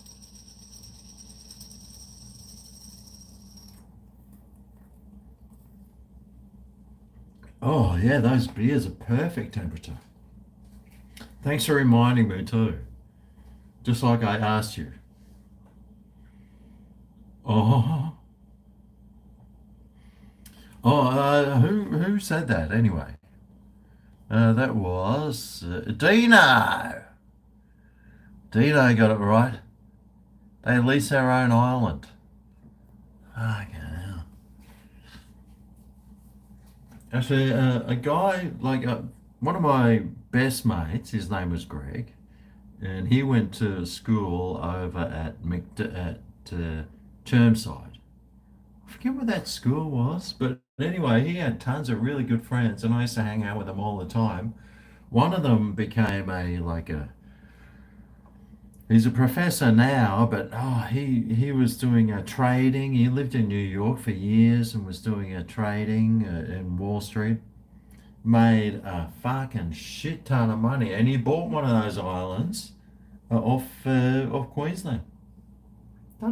A: Oh, yeah, those beers are perfect temperature. Thanks for reminding me too. Just like I asked you. Oh. Who said that anyway? That was Dino. Dino got it right. They lease their own island. Fucking hell. Actually, a guy, like one of my best mates, his name was Greg, and he went to school over at Chermside. I forget what that school was, but anyway, he had tons of really good friends, and I used to hang out with them all the time. One of them became he's a professor now, but he was doing trading. He lived in New York for years and was doing trading in Wall Street. Made a fucking shit ton of money, and he bought one of those islands off Queensland. I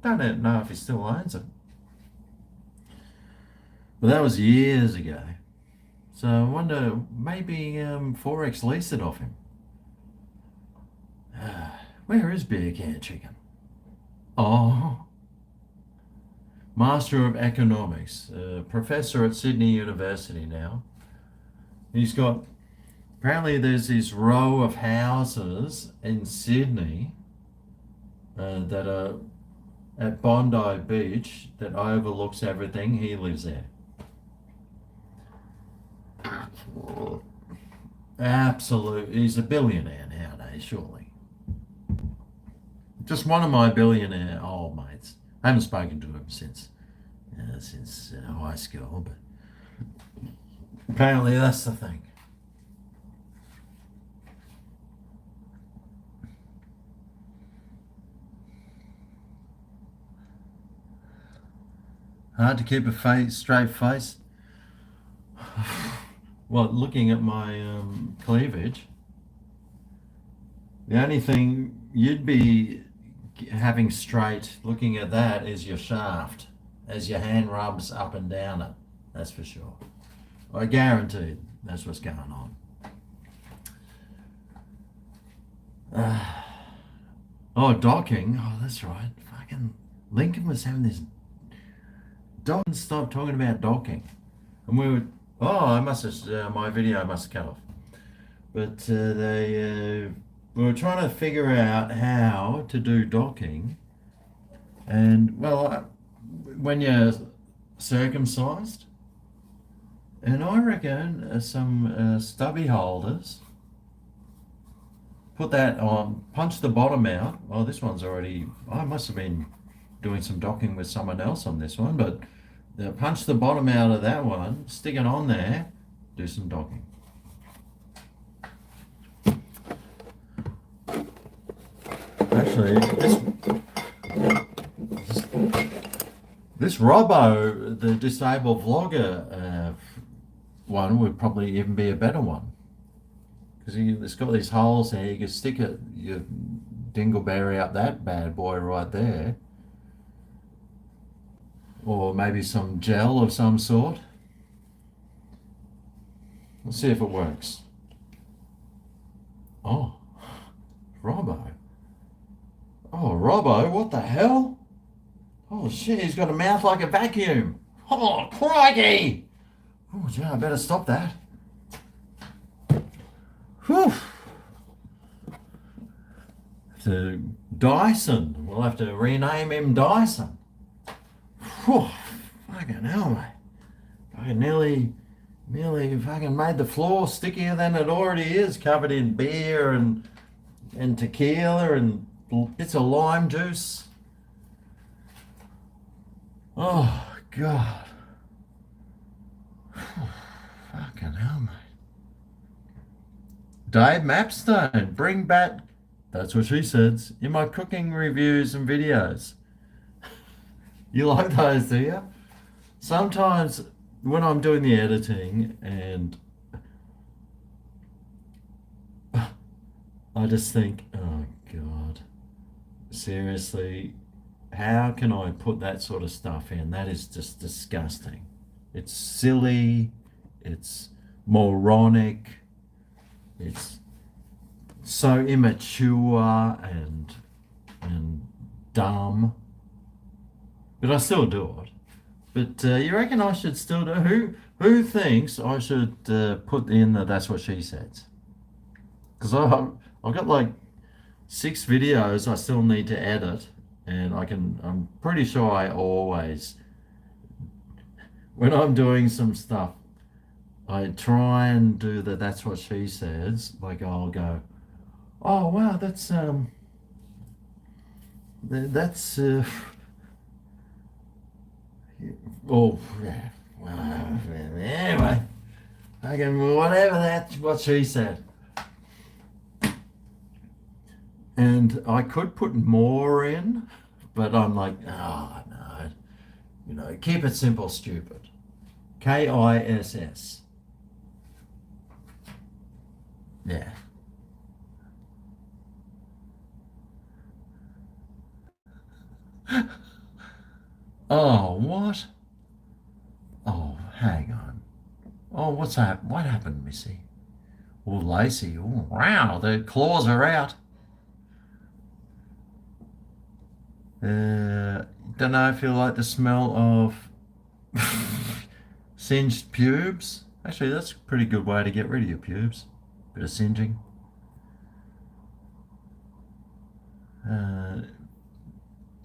A: don't know if he still owns it. But that was years ago. So I wonder, maybe Forex leased it off him. Where is Beer Can Chicken? Oh. Master of Economics, professor at Sydney University now. Apparently there's this row of houses in Sydney that are at Bondi Beach that overlooks everything. He lives there. Absolutely. He's a billionaire nowadays, surely. Just one of my billionaire old mates. I haven't spoken to him since high school, but apparently that's the thing. Hard to keep a straight face. Well, looking at my cleavage, the only thing you'd be having straight looking at that is your shaft as your hand rubs up and down it. That's for sure. I guarantee That's what's going on. Oh, docking. Oh, that's right. Fucking Lincoln was having this docking. Stop talking about docking, and we were. Oh, I must have. My video must have cut off. But we were trying to figure out how to do docking, and well, when you're circumcised, and I reckon some stubby holders. Put that on, punch the bottom out. Oh, this one's already, I must have been doing some docking with someone else on this one, but punch the bottom out of that one, stick it on there, do some docking. Actually, this Robbo, the disabled vlogger one, would probably even be a better one. Because it's got these holes there, you can stick your dingleberry up that bad boy right there. Or maybe some gel of some sort. Let's see if it works. Oh, Robbo. Oh, Robbo, what the hell? Oh shit, he's got a mouth like a vacuum. Oh, crikey! Oh, gee, I better stop that. Whew. To Dyson. We'll have to rename him Dyson. Whew. Fucking hell, mate. Fucking nearly fucking made the floor stickier than it already is, covered in beer and tequila and bits of lime juice. Oh, God. Whew. Fucking hell, mate. Dave Mapstone, bring back, that's what she says, in my cooking reviews and videos. You like those, do you? Sometimes when I'm doing the editing and I just think, oh God, seriously, how can I put that sort of stuff in? That is just disgusting. It's silly, it's moronic. It's so immature and dumb, but I still do it. But you reckon I should still do? Who thinks I should put in the that's what she says? Because I've got like 6 videos I still need to edit, and I'm pretty sure I always, when I'm doing some stuff, I try and do the that's what she says. Like I'll go, oh wow, that's oh yeah, well, anyway, whatever that's what she said. And I could put more in, but I'm like, oh no, keep it simple, stupid. KISS. Yeah. Oh, what? Oh, hang on. Oh, what's that? What happened, Missy? Oh, Lacey. Oh, wow, the claws are out. Don't know if you like the smell of singed pubes. Actually, that's a pretty good way to get rid of your pubes. Bit of singeing.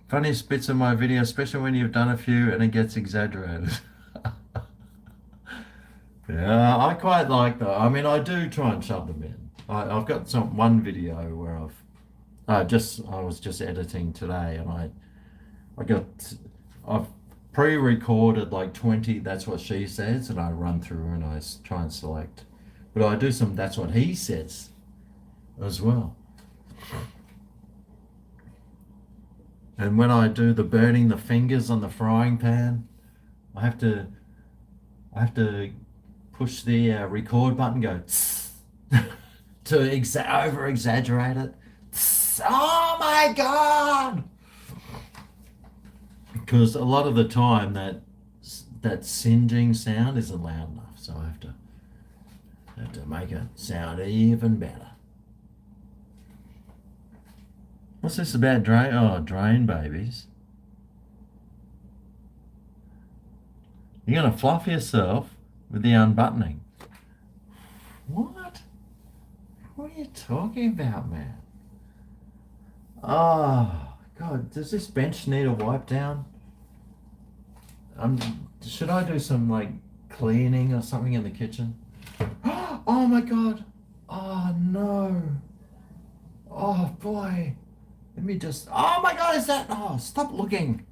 A: Funniest bits of my video, especially when you've done a few and it gets exaggerated. Yeah, I quite like that. I mean, I do try and shove them in. I've got one video where I was just editing today, and I've pre-recorded like 20 that's what she says, and I run through and I try and select. But I do some that's what he says as well. And when I do the burning the fingers on the frying pan, I have to push the record button, go to over exaggerate it. Oh my God! Because a lot of the time that singeing sound isn't loud enough, so I have to To make it sound even better. What's this about drain? Oh, drain babies. You're going to fluff yourself with the unbuttoning. What? What are you talking about, man? Oh, God, does this bench need a wipe down? Should I do some, like, cleaning or something in the kitchen? Oh, my God. Oh, no. Oh, boy. Let me just... Oh, my God, is that... Oh, stop looking.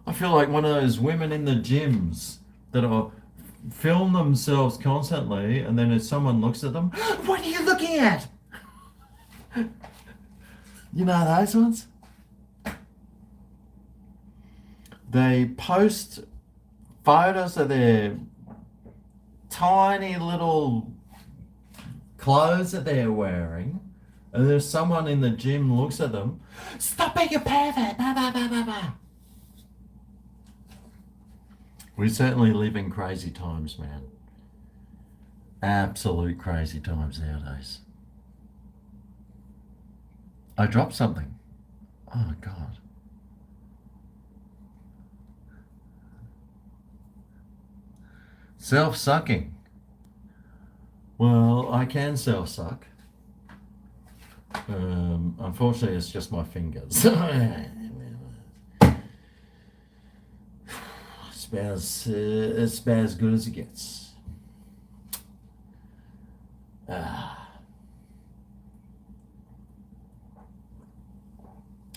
A: I feel like one of those women in the gyms that are film themselves constantly, and then if someone looks at them, what are you looking at? You know those ones? They post photos of their tiny little clothes that they're wearing, and there's someone in the gym looks at them, stop being a pervert, blah, blah, blah, blah, blah. We certainly live in crazy times, man. Absolute crazy times nowadays. I dropped something. Oh, God. Self-sucking. Well, I can self-suck. Unfortunately, it's just my fingers. It's about as good as it gets.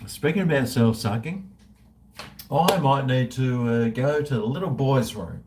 A: Speaking about self-sucking, I might need to go to the little boy's room.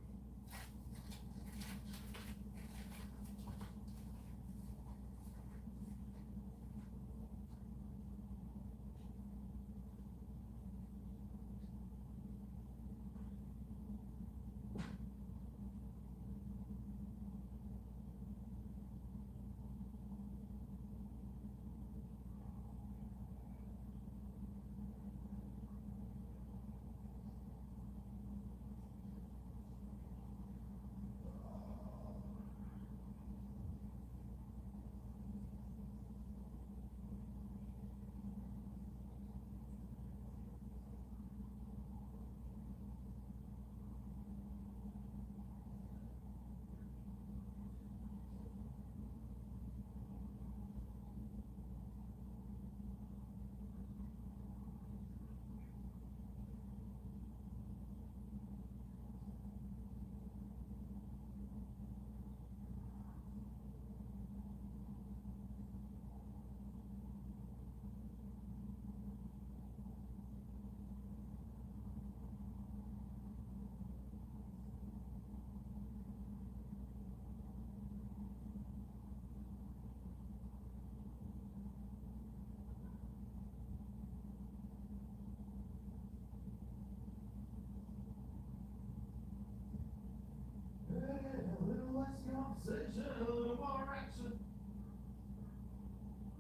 A: A little less conversation, a little more action.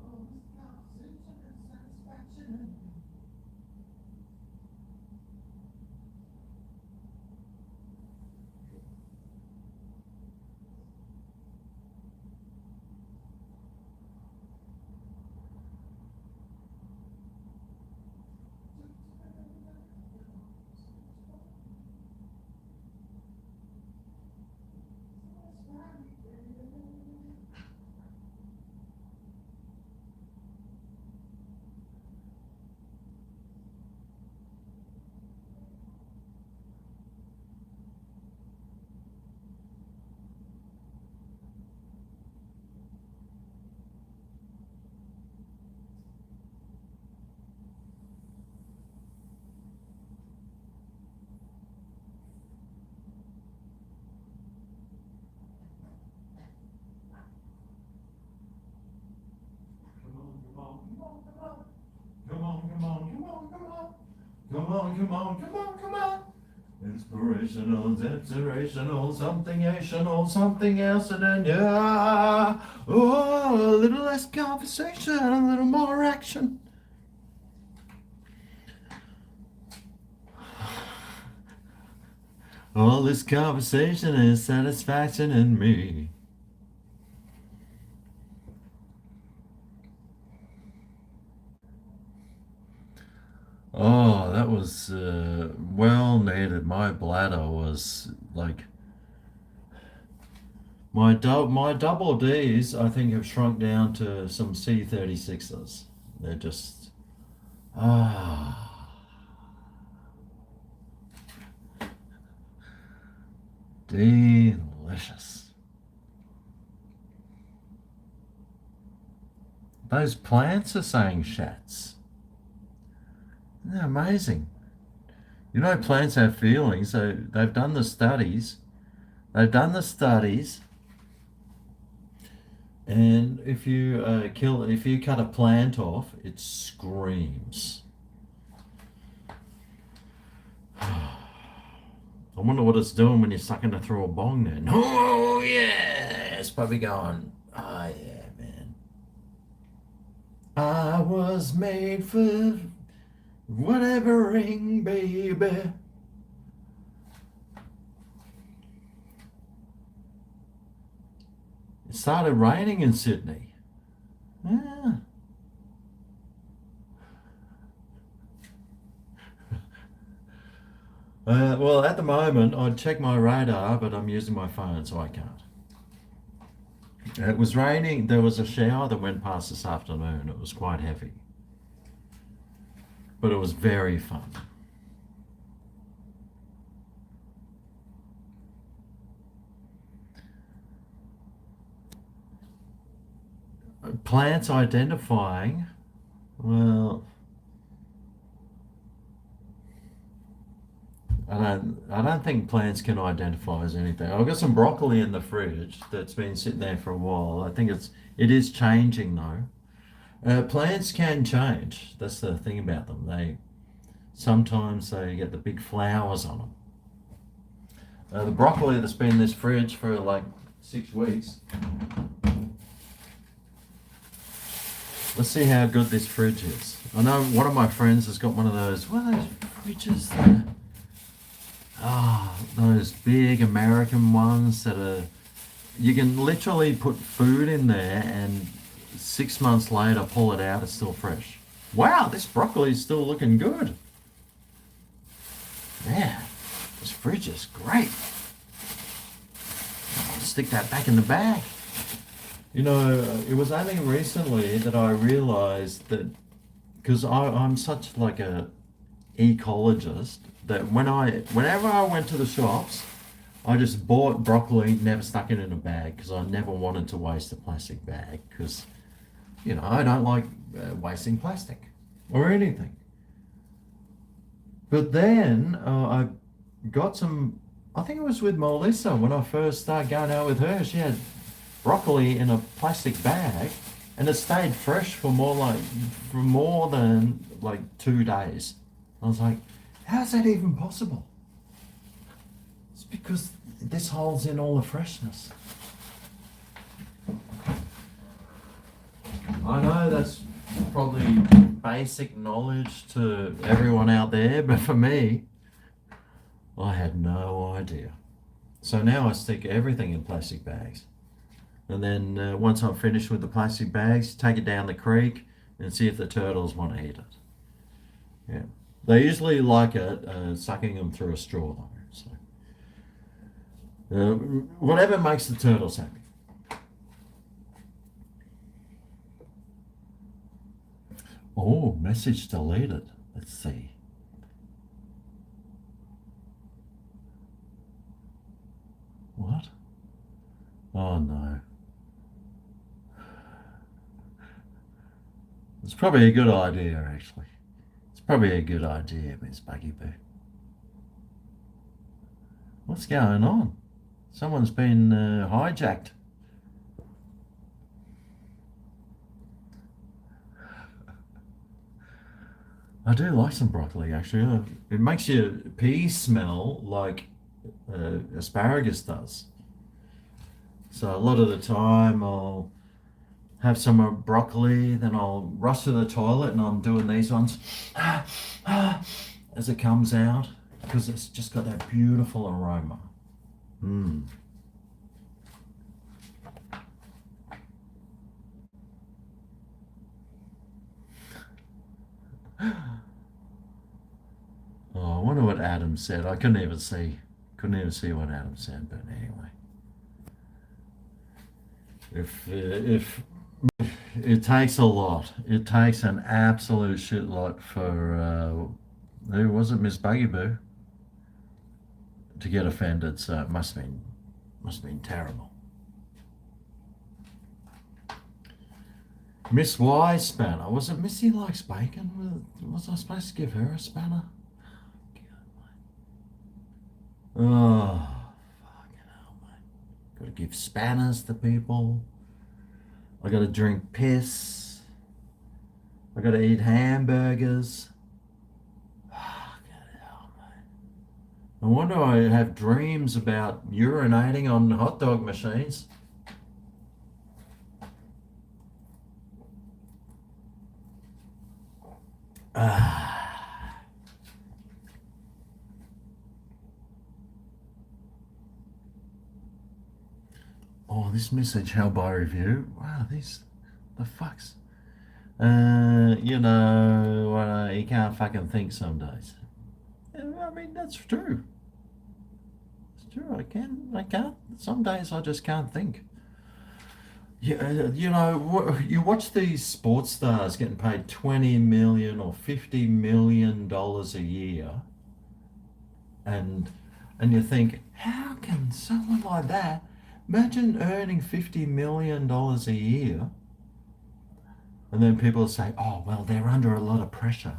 A: Oh, conversation and satisfaction. Come on. Inspirational, inspirational, something else, and then yeah. Oh, a little less conversation, a little more action. All this conversation is satisfaction in me. Oh, that was well needed. My bladder was like my double D's. I think have shrunk down to some C36s. They're just ah delicious. Those plants are saying shats. They're amazing. You know, plants have feelings. So they've done the studies. They've done the studies, and if you cut a plant off, it screams. I wonder what it's doing when you're sucking it through a bong then. Oh yeah, it's probably going. Oh yeah, man. I was made for whatever ring, baby. It started raining in Sydney. Yeah. Well, at the moment, I'd check my radar, but I'm using my phone, so I can't. It was raining. There was a shower that went past this afternoon. It was quite heavy, but it was very fun. Plants identifying, well, I don't think plants can identify as anything. I've got some broccoli in the fridge that's been sitting there for a while. I think it is changing though. Plants can change. That's the thing about them. Sometimes they get the big flowers on them. The broccoli that's been in this fridge for like 6 weeks. Let's see how good this fridge is. I know one of my friends has got one of those. What are those fridges there? Those big American ones that are. You can literally put food in there and 6 months later pull it out, it's still fresh. Wow, this broccoli is still looking good. Man, this fridge is great. I'll stick that back in the bag. You know, it was only recently that I realized that because I'm such like a ecologist that whenever I went to the shops, I just bought broccoli, never stuck it in a bag because I never wanted to waste a plastic bag because I don't like wasting plastic or anything. But then I got some. I think it was with Melissa when I first started going out with her. She had broccoli in a plastic bag, and it stayed fresh for more than like 2 days. I was like, how is that even possible? It's because this holds in all the freshness. I know that's probably basic knowledge to everyone out there, but for me, I had no idea. So now I stick everything in plastic bags. And then once I'm finished with the plastic bags, take it down the creek and see if the turtles want to eat it. Yeah. They usually like it, sucking them through a straw though. So, whatever makes the turtles happy. Oh, message deleted. Let's see. What? Oh no. It's probably a good idea, actually. It's probably a good idea, Miss Buggy Boo. What's going on? Someone's been hijacked. I do like some broccoli, actually. It makes your pee smell like asparagus does. So a lot of the time I'll have some broccoli, then I'll rush to the toilet and I'm doing these ones as it comes out. because it's just got that beautiful aroma. Mm. Oh, I wonder what Adam said. I couldn't even see. Couldn't even see what Adam said. But anyway, if it takes a lot, it takes an absolute shit lot for who was it, Miss Buggyboo, to get offended. So it must have been terrible. Miss Y spanner. Was it Missy likes bacon? Was I supposed to give her a spanner? Oh, fucking hell, mate. Gotta give spanners to people. I gotta drink piss. I gotta eat hamburgers. Fucking hell, mate. No wonder I have dreams about urinating on hot dog machines. Oh, this message held by review. Wow, the fucks. You can't fucking think some days. I mean, that's true. It's true. I can't. Some days I just can't think. Yeah, you watch these sports stars getting paid 20 million or $50 million a year, and you think, how can someone like that imagine earning $50 million a year? And then people say, oh, well, they're under a lot of pressure.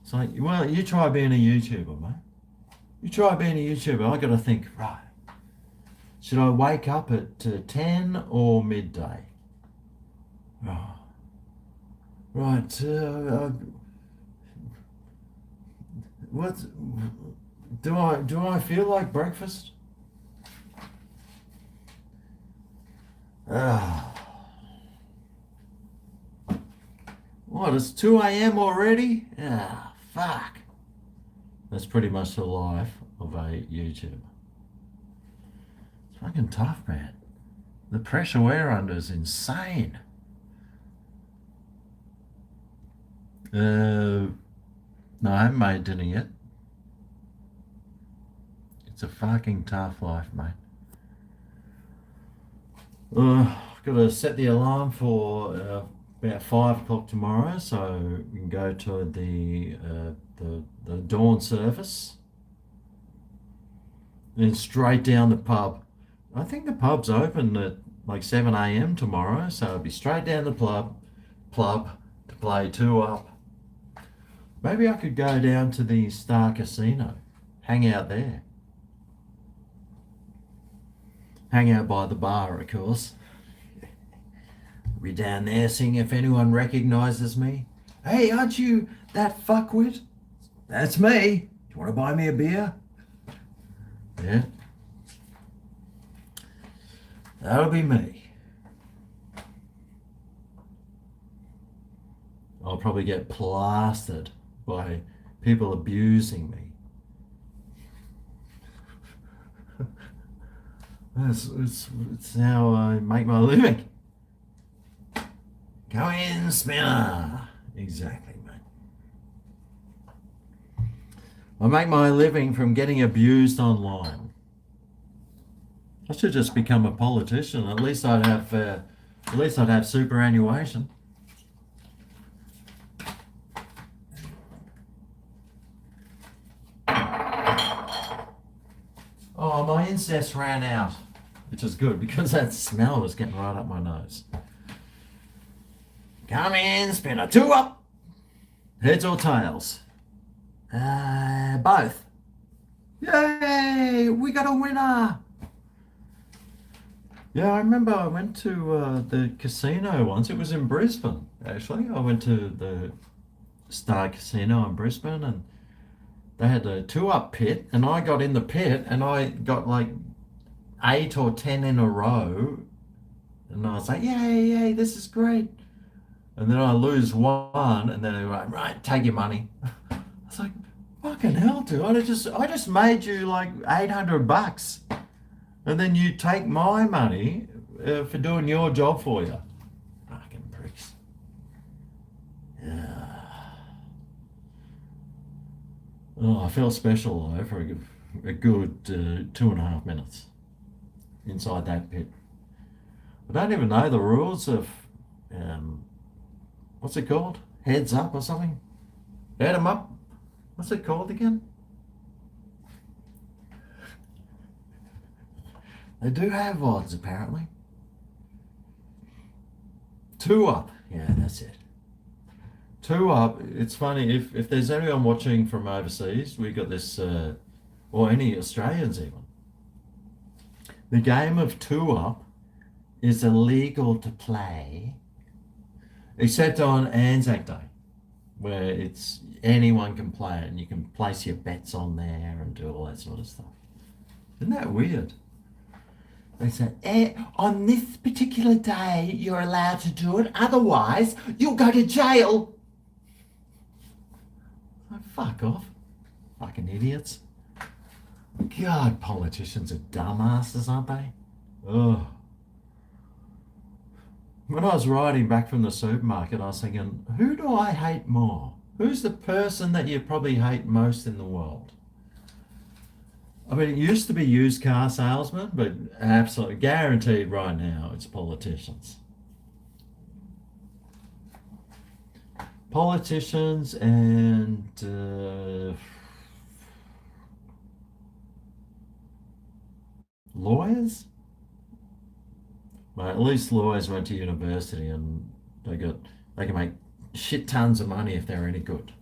A: It's like, well, you try being a YouTuber, mate. You try being a YouTuber. I got to think, right, should I wake up at 10 or midday? Oh, right. What do I feel like breakfast? Ah. What, it's 2 a.m. already? Ah, fuck. That's pretty much the life of a YouTuber. It's fucking tough, man. The pressure we're under is insane. No, I haven't made dinner yet. It's a fucking tough life, mate. I've got to set the alarm for about 5 o'clock tomorrow, so we can go to the dawn service, then straight down the pub. I think the pub's open at like 7 a.m. tomorrow, so I'll be straight down the pub to play 2 up. Maybe I could go down to the Star Casino, hang out there. Hang out by the bar, of course. Be down there seeing if anyone recognizes me. Hey, aren't you that fuckwit? That's me. Do you want to buy me a beer? Yeah. That'll be me. I'll probably get plastered by people abusing me. It's how I make my living. Go in, spinner. Exactly, mate. I make my living from getting abused online. I should just become a politician. At least I'd have superannuation. Oh, my incest ran out, which is good because that smell was getting right up my nose. Come in, spinner. 2 up. Heads or tails? Both. Yay! We got a winner. Yeah, I remember I went to the casino once. It was in Brisbane, actually. I went to the Star Casino in Brisbane, and they had a 2 up pit, and I got in the pit, and I got like 8 or 10 in a row, and I was like, yay, this is great. And then I lose one, and then they're like, right, take your money. I was like, Fucking hell, dude. I just made you like $800, and then you take my money for doing your job for you. Fucking pricks. Yeah. Oh, I felt special though for a good 2.5 minutes inside that pit. I don't even know the rules of um, what's it called? Heads up or something? Head 'em up. What's it called again? They do have odds apparently. Two up. Yeah, that's it. Two up. It's funny if there's anyone watching from overseas, we got this, or any Australians even. The game of two up is illegal to play, except on Anzac Day, where it's anyone can play it and you can place your bets on there and do all that sort of stuff. Isn't that weird? They said, on this particular day, you're allowed to do it. Otherwise, you'll go to jail. Oh, fuck off. Fucking idiots. God, politicians are dumbasses, aren't they? Ugh. When I was riding back from the supermarket, I was thinking, who do I hate more? Who's the person that you probably hate most in the world? I mean, it used to be used car salesmen, but absolutely guaranteed right now it's politicians. Politicians and lawyers? Well, at least lawyers went to university and they can make shit tons of money if they're any good.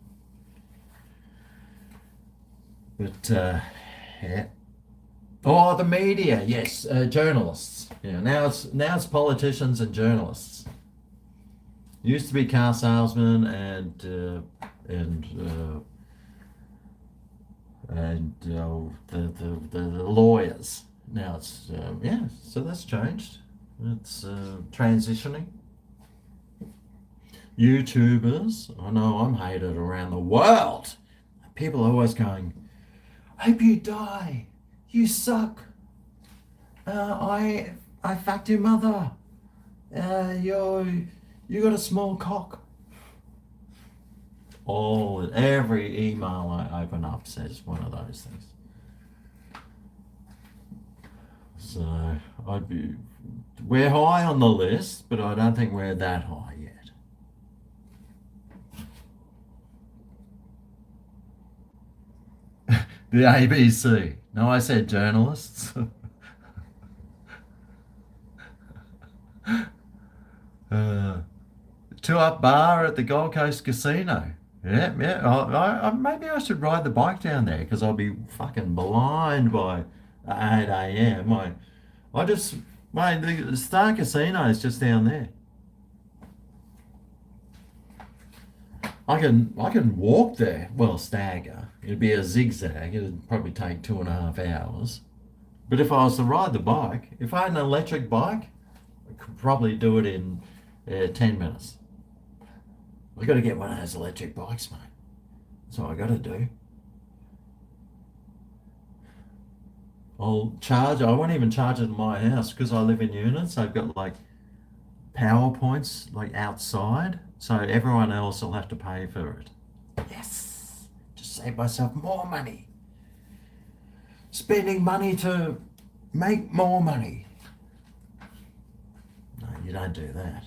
A: But yeah. Oh, the media, yes, journalists. Yeah, now it's politicians and journalists. Used to be car salesmen and the lawyers. Now it's yeah. So that's changed. It's transitioning. YouTubers. I know I'm hated around the world. People are always going, hope you die. You suck. I fucked your mother. You got a small cock. Every email I open up says one of those things. So we're high on the list, but I don't think we're that high yet. The ABC. No, I said journalists. Two up bar at the Gold Coast Casino. Yeah, yeah. Maybe I should ride the bike down there because I'll be fucking blind by 8 a.m. The Star Casino is just down there. I can walk there. Well, stagger. It'd be a zigzag. It'd probably take 2.5 hours. But if I was to ride the bike, if I had an electric bike, I could probably do it in 10 minutes. I got to get one of those electric bikes, mate. That's what I got to do. I'll charge. I won't even charge it in my house because I live in units. I've got like power points like outside, so everyone else will have to pay for it. Yes, just save myself more money. Spending money to make more money. No, you don't do that.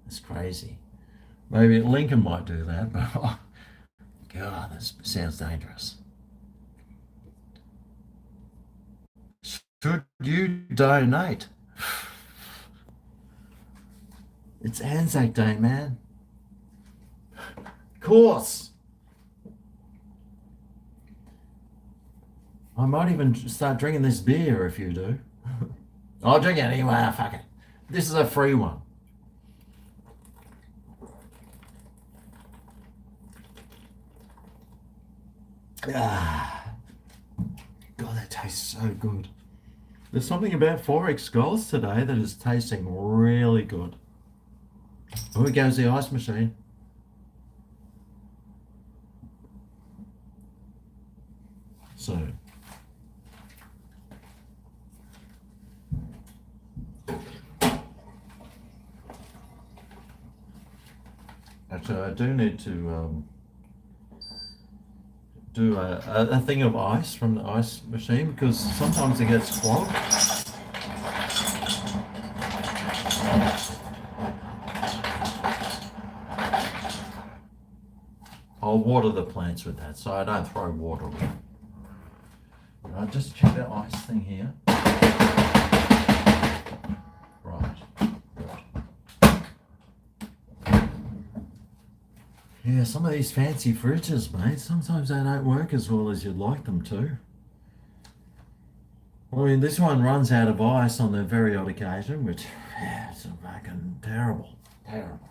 A: That's crazy. Maybe Lincoln might do that, but oh, God, that sounds dangerous. Should you donate? It's Anzac Day, man. Of course. I might even start drinking this beer if you do. I'll drink it anyway, fuck it. This is a free one. Ah, God, that tastes so good. There's something about Forex goals today that is tasting really good. Oh, here goes the ice machine. soon. Actually, I do need to do a thing of ice from the ice machine because sometimes it gets clogged. I'll water the plants with that, so I don't throw water away. I'll just check the ice thing here. Right. Yeah, some of these fancy fridges, mate, sometimes they don't work as well as you'd like them to. I mean, this one runs out of ice on the very odd occasion, which, yeah, it's fucking terrible. Terrible.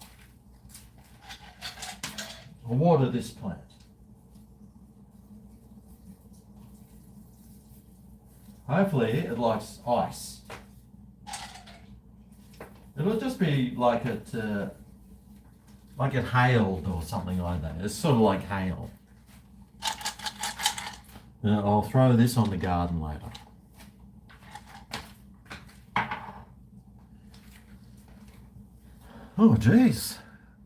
A: I'll water this plant. Hopefully it likes ice. It'll just be like it hailed or something like that. It's sort of like hail. I'll throw this on the garden later. Oh, geez.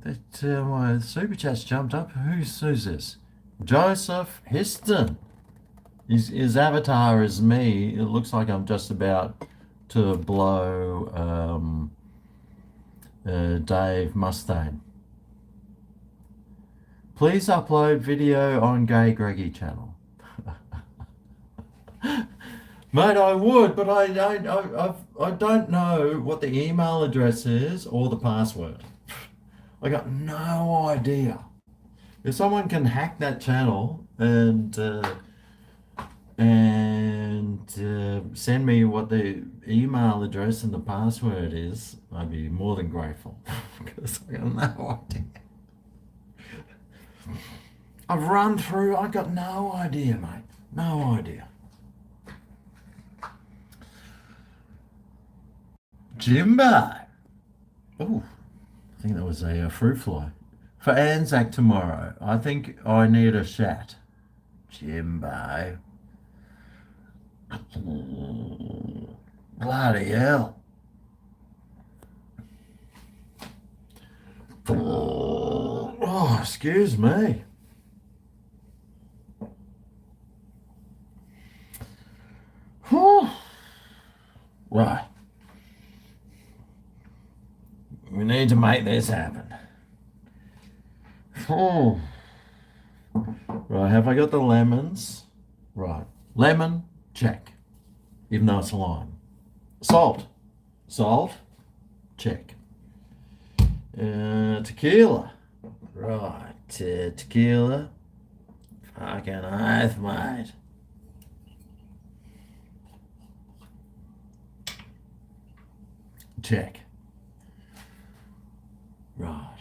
A: That my super chat's jumped up. Who's this? Joseph Histon. His avatar is me. It looks like I'm just about to blow Dave Mustaine. Please upload video on Gay Greggy channel. Mate, I would, but I don't know what the email address is or the password. I got no idea. If someone can hack that channel and send me what the email address and the password is, I'd be more than grateful. Because I got no idea. I got no idea, mate. No idea. Jimbo. Oh, I think that was a fruit fly. For Anzac tomorrow, I think I need a shat. Jimbo. Bloody hell. Oh, excuse me. Whew. Right. We need to make this happen. Oh. Right, have I got the lemons? Right. Lemon, check. Even though it's lime. Salt. Salt, check. Tequila. Right, tequila. Fucking oath, mate. Check. Right.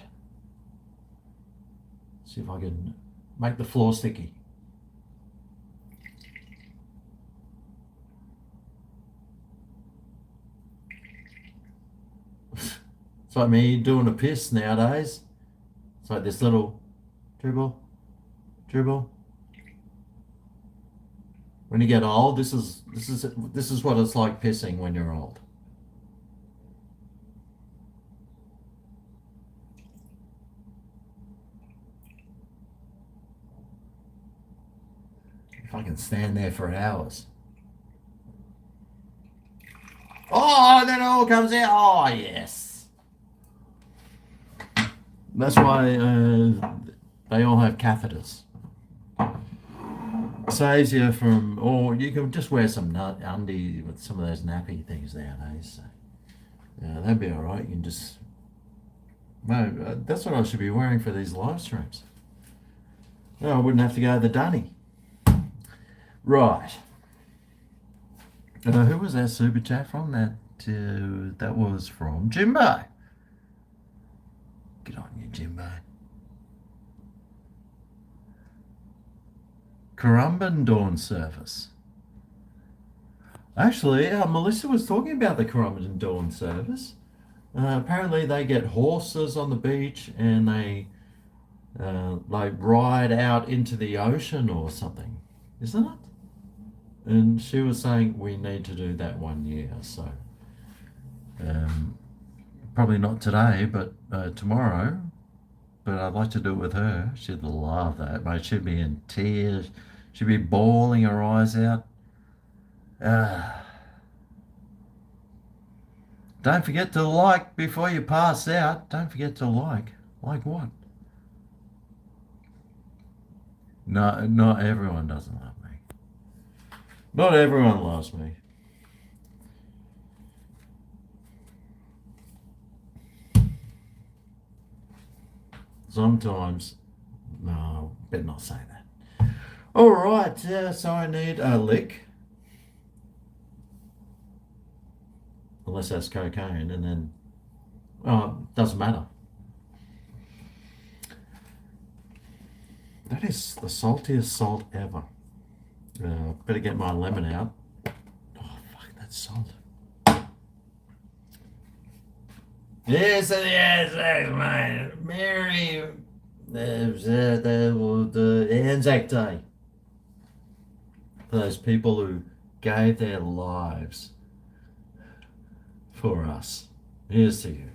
A: See if I can make the floor sticky. It's like me doing a piss nowadays. It's like this little dribble, dribble. When you get old, this is what it's like pissing when you're old. If I can stand there for hours. Oh, then it all comes out. Oh, yes. That's why they all have catheters. Saves you from, or you can just wear some undie with some of those nappy things nowadays. So, yeah, that'd be all right. You can just, no, that's what I should be wearing for these live streams. No, I wouldn't have to go to the dunny. Right. Who was that super chat from? That was from Jimbo. Get on you, Jimbo. Currumbin Dawn service. Actually, Melissa was talking about the Currumbin Dawn service. Apparently they get horses on the beach and they like ride out into the ocean or something, isn't it? And she was saying we need to do that 1 year. So probably not today, but tomorrow. But I'd like to do it with her. She'd love that, mate. She'd be in tears. She'd be bawling her eyes out. Ah, don't forget to like before you pass out. Don't forget to like. Like what? No, not everyone doesn't love me. Not everyone loves me. Sometimes. No, better not say that. All right, so I need a lick. Unless that's cocaine, and then, oh, doesn't matter. That is the saltiest salt ever. Better get my lemon out. Oh, fuck, that's salt. Yes, mate. Mary, the Anzac Day. For those people who gave their lives for us. Here's to you.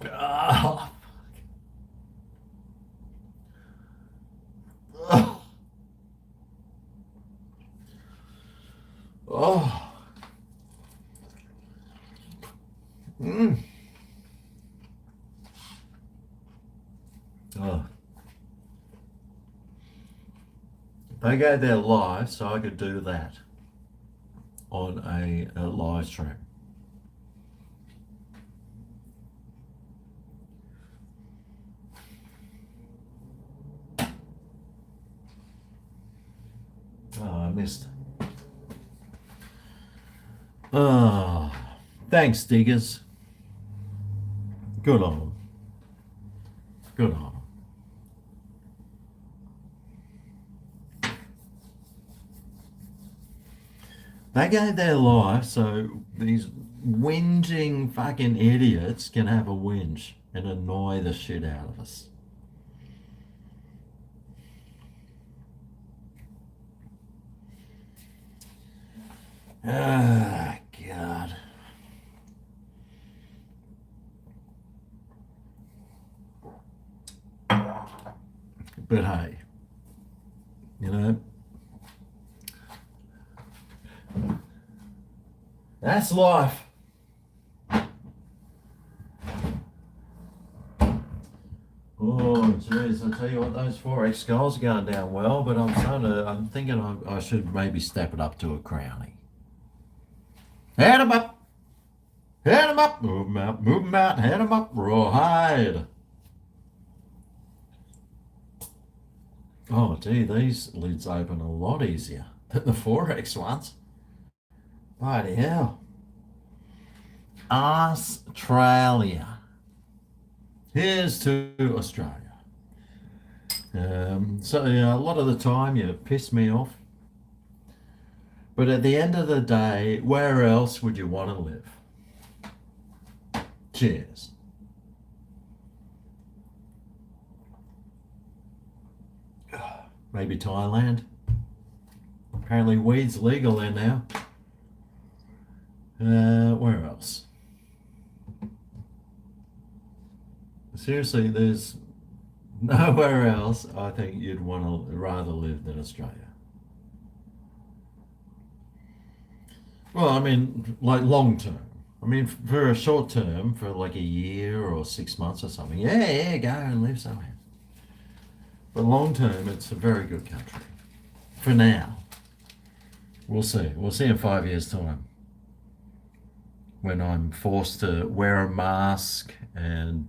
A: Oh, oh, oh. Mm. Oh. They gave their lives so I could do that on a live stream. Oh, I missed. Oh, thanks, diggers. Good on them. Good on them. They gave their life so these whinging fucking idiots can have a whinge and annoy the shit out of us. Ah, God. But hey, you know, that's life. Oh, jeez, I tell you what, those 4X goals are going down well, but I'm thinking I should maybe step it up to a crownie. Head 'em up. Head 'em up. Move 'em out. Move 'em out. Head 'em up. Rawhide. Oh, gee, these lids open a lot easier than the 4X ones. Bloody hell. Australia. Here's to Australia. So, a lot of the time you piss me off. But at the end of the day, where else would you want to live? Cheers. Maybe Thailand. Apparently weed's legal there now. Where else? Seriously, there's nowhere else I think you'd want to rather live than Australia. Well, I mean, like long term. I mean, for a short term, for like a year or 6 months or something, yeah, go and live somewhere. But long term, it's a very good country. For now. We'll see. We'll see in 5 years' time. When I'm forced to wear a mask and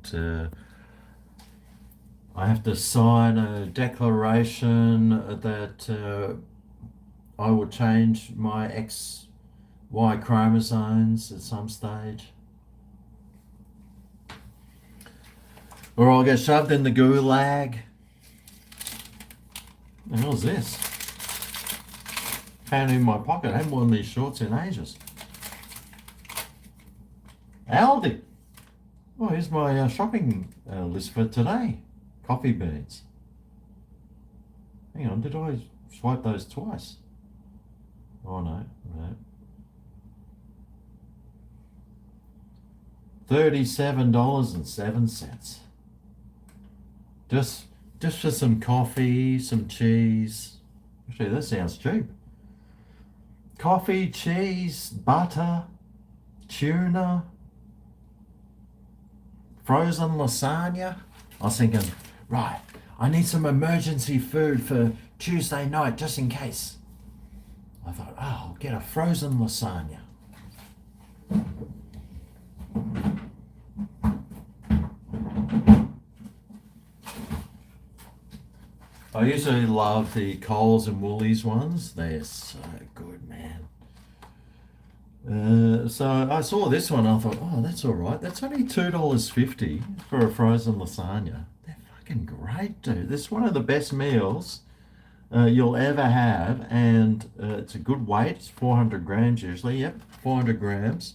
A: I have to sign a declaration that I will change my XY chromosomes at some stage. Or I'll get shoved in the gulag. What the hell is this? Found it in my pocket. I haven't worn these shorts in ages. Aldi. Oh, here's my shopping list for today. Coffee beans. Hang on, did I swipe those twice? Oh no, no. $37.07. Just just for some coffee, some cheese. Actually, that sounds cheap. Coffee, cheese, butter, tuna, frozen lasagna. I was thinking, right, I need some emergency food for Tuesday night just in case. I thought, oh, I'll get a frozen lasagna. I usually love the Coles and Woolies ones. They're so good, man. So I saw this one. I thought, oh, that's all right. That's only $2.50 for a frozen lasagna. They're fucking great, dude. This is one of the best meals you'll ever have, and it's a good weight. It's 400 grams usually. Yep, 400 grams.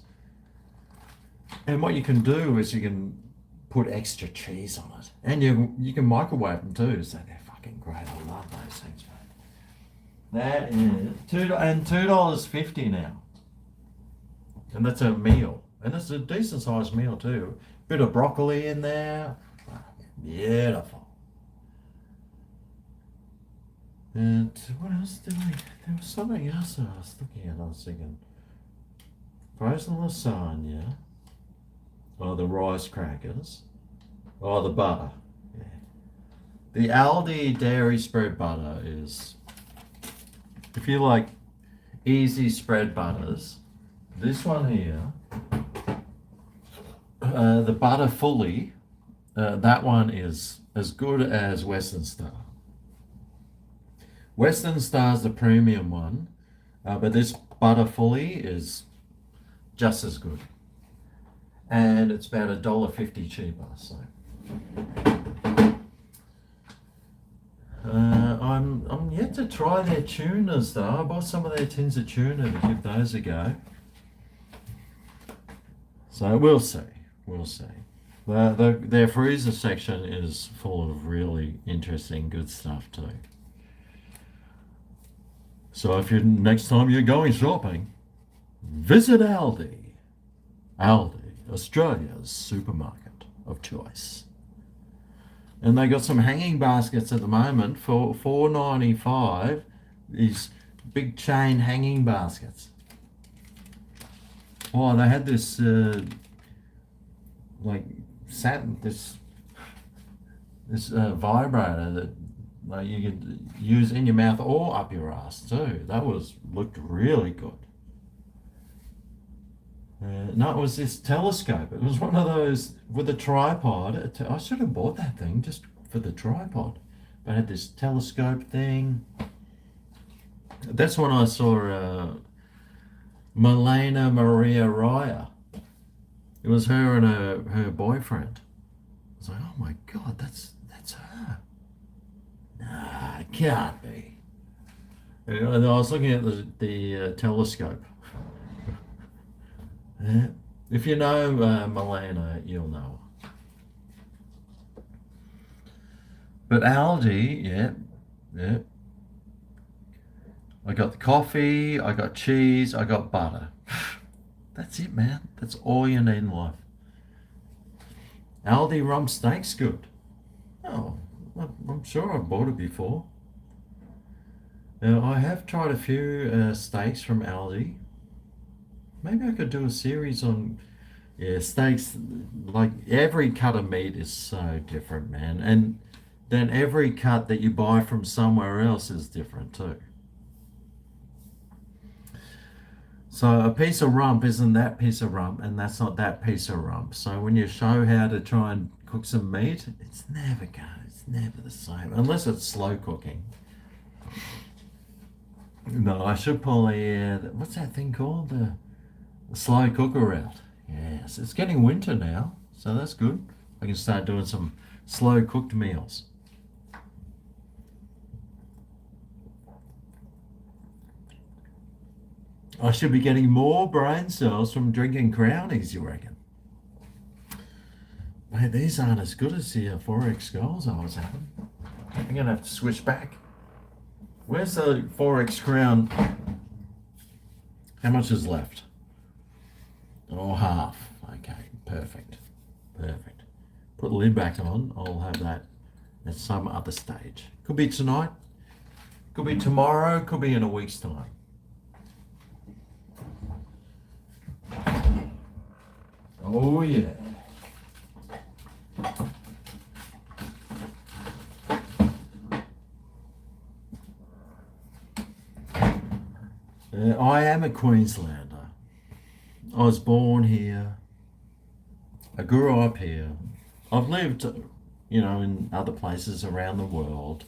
A: And what you can do is you can put extra cheese on it, and you can microwave them too. So they're fucking great. I love those things, mate. That is $2.50 now, and that's a meal, and it's a decent sized meal too. Bit of broccoli in there, beautiful. And what else did I? There was something else I was looking at. I was thinking frozen lasagna. Oh, the rice crackers. Oh, the butter. Yeah. The Aldi dairy spread butter is, if you like easy spread butters, this one here, the butter fully, that one is as good as Western Star. Western Star's the premium one, but this butter fully is just as good. And it's about $1.50 cheaper. So I'm yet to try their tunas though. I bought some of their tins of tuna to give those a go. So we'll see. We'll see. Their freezer section is full of really interesting, good stuff too. So if you next time you're going shopping, visit Aldi. Aldi, Australia's supermarket of choice. And they got some hanging baskets at the moment for $4.95. These big chain hanging baskets. Oh, they had this like satin this vibrator that like you could use in your mouth or up your ass too. That looked really good. No, it was this telescope. It was one of those with a tripod. I should have bought that thing just for the tripod. But it had this telescope thing. That's when I saw Milena Maria Raya. It was her and her boyfriend. I was like, oh my God, that's her. Nah, it can't be. And I was looking at the telescope. If you know Milena, you'll know. But Aldi, yeah. I got the coffee, I got cheese, I got butter. That's it, man. That's all you need in life. Aldi rump steak's good. Oh, I'm sure I've bought it before. Now, I have tried a few steaks from Aldi. Maybe I could do a series on, yeah, steaks. Like every cut of meat is so different, man. And then every cut that you buy from somewhere else is different too. So a piece of rump isn't that piece of rump, and that's not that piece of rump. So when you show how to try and cook some meat, it's never the same, unless it's slow cooking. No, I should pull what's that thing called? The slow cooker out. Yes, it's getting winter now, so that's good. I can start doing some slow cooked meals. I should be getting more brain cells from drinking Crownies, you reckon? Hey, these aren't as good as the Forex goals I was having. I'm gonna have to switch back. Where's the Forex crown? How much is left? Oh, half. Okay, perfect. Perfect. Put the lid back on. I'll have that at some other stage. Could be tonight, could be tomorrow, could be in a week's time. Oh, yeah. I am a Queenslander. I was born here. I grew up here. I've lived, in other places around the world.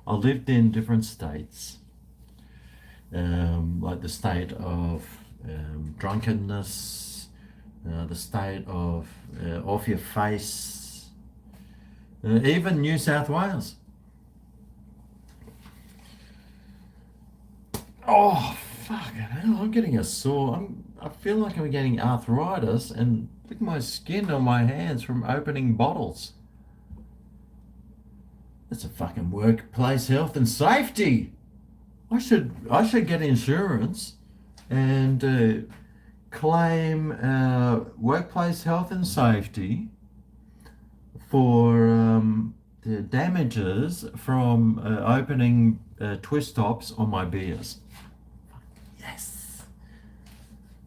A: I lived in different states, like the state of drunkenness, the state of off your face, even New South Wales. Oh, fucking hell, I'm getting a sore. I feel like I'm getting arthritis and look at my skin on my hands from opening bottles. That's a fucking workplace health and safety. I should get insurance and claim workplace health and safety for the damages from opening twist tops on my beers. Yes,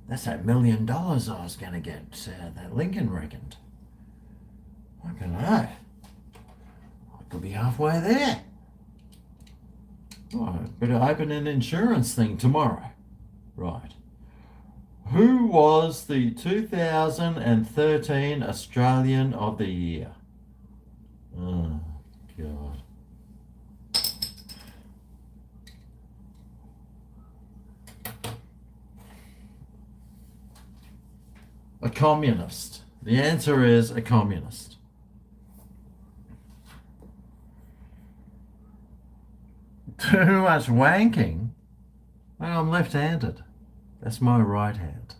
A: that's $1 million I was going to get. That Lincoln reckoned. I can know. I could be halfway there. Oh, better open an insurance thing tomorrow. Right. Who was the 2013 Australian of the Year? Oh, God. A communist. The answer is a communist. Too much wanking? Well, I'm left-handed. That's my right hand.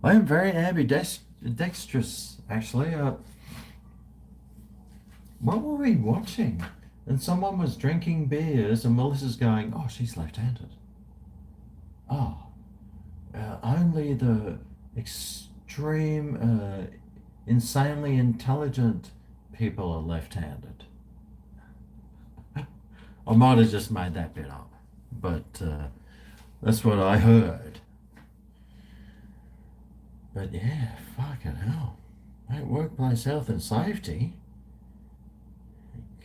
A: I am very ambidextrous, actually. What were we watching? And someone was drinking beers, and Melissa's going, "Oh, she's left-handed." Oh, only the extreme, insanely intelligent people are left-handed. I might have just made that bit up, but that's what I heard. But yeah, fucking hell. Mate, workplace health and safety.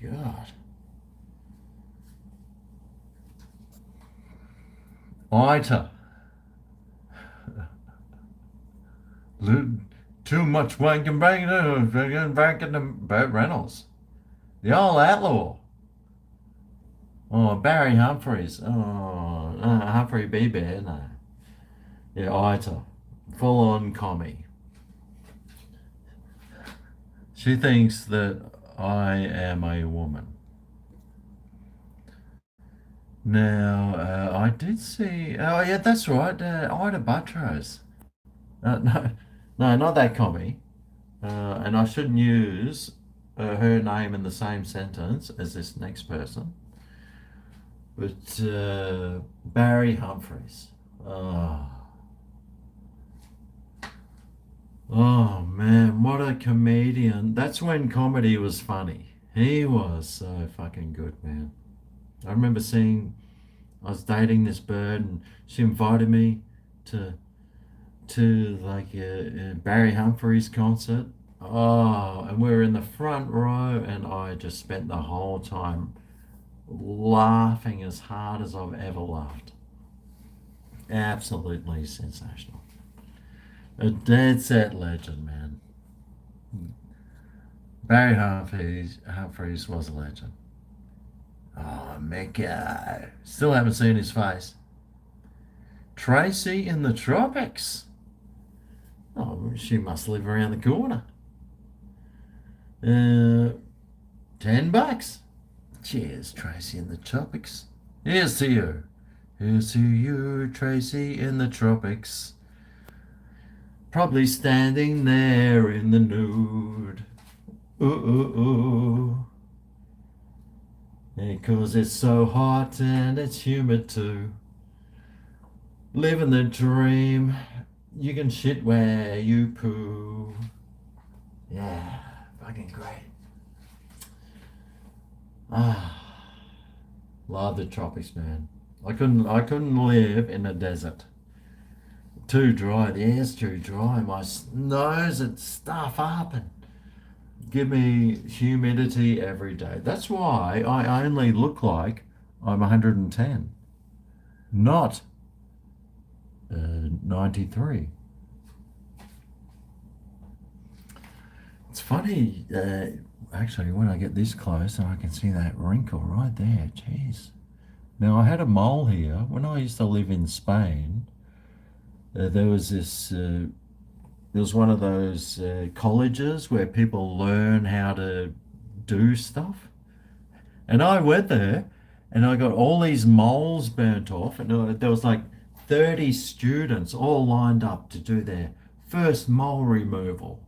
A: God. ITA. Too much wanking back in the Burt Reynolds. The old outlaw. Oh, Barry Humphries. Oh, Humphrey B. Bear. No. Yeah, ITA. Full on commie. She thinks that I am a woman. Now, I did see. Oh, yeah, that's right. Ida Buttrose. No, no, not that commie. And I shouldn't use her name in the same sentence as this next person. But Barry Humphries. Oh. Oh man, what a comedian. That's when comedy was funny. He was so fucking good, man. I remember I was dating this bird and she invited me to like a Barry Humphries concert. Oh, and we were in the front row and I just spent the whole time laughing as hard as I've ever laughed. Absolutely sensational. A dead set legend, man. Barry Humphries was a legend. Oh, Mecca. Still haven't seen his face. Tracy in the tropics. Oh, she must live around the corner. $10. Cheers, Tracy in the tropics. Here's to you. Here's to you, Tracy in the tropics. Probably standing there in the nude. Ooh, ooh, ooh. Because it's so hot and it's humid too. Living the dream. You can shit where you poo. Yeah, fucking great. Ah, love the tropics, man. I couldn't live in a desert. Too dry. The air's too dry. My nose would stuff up and give me humidity every day. That's why I only look like I'm 110, not 93. It's funny, actually, when I get this close and I can see that wrinkle right there. Jeez. Now, I had a mole here. When I used to live in Spain, there was this, it was one of those colleges where people learn how to do stuff. And I went there and I got all these moles burnt off, and there was like 30 students all lined up to do their first mole removal.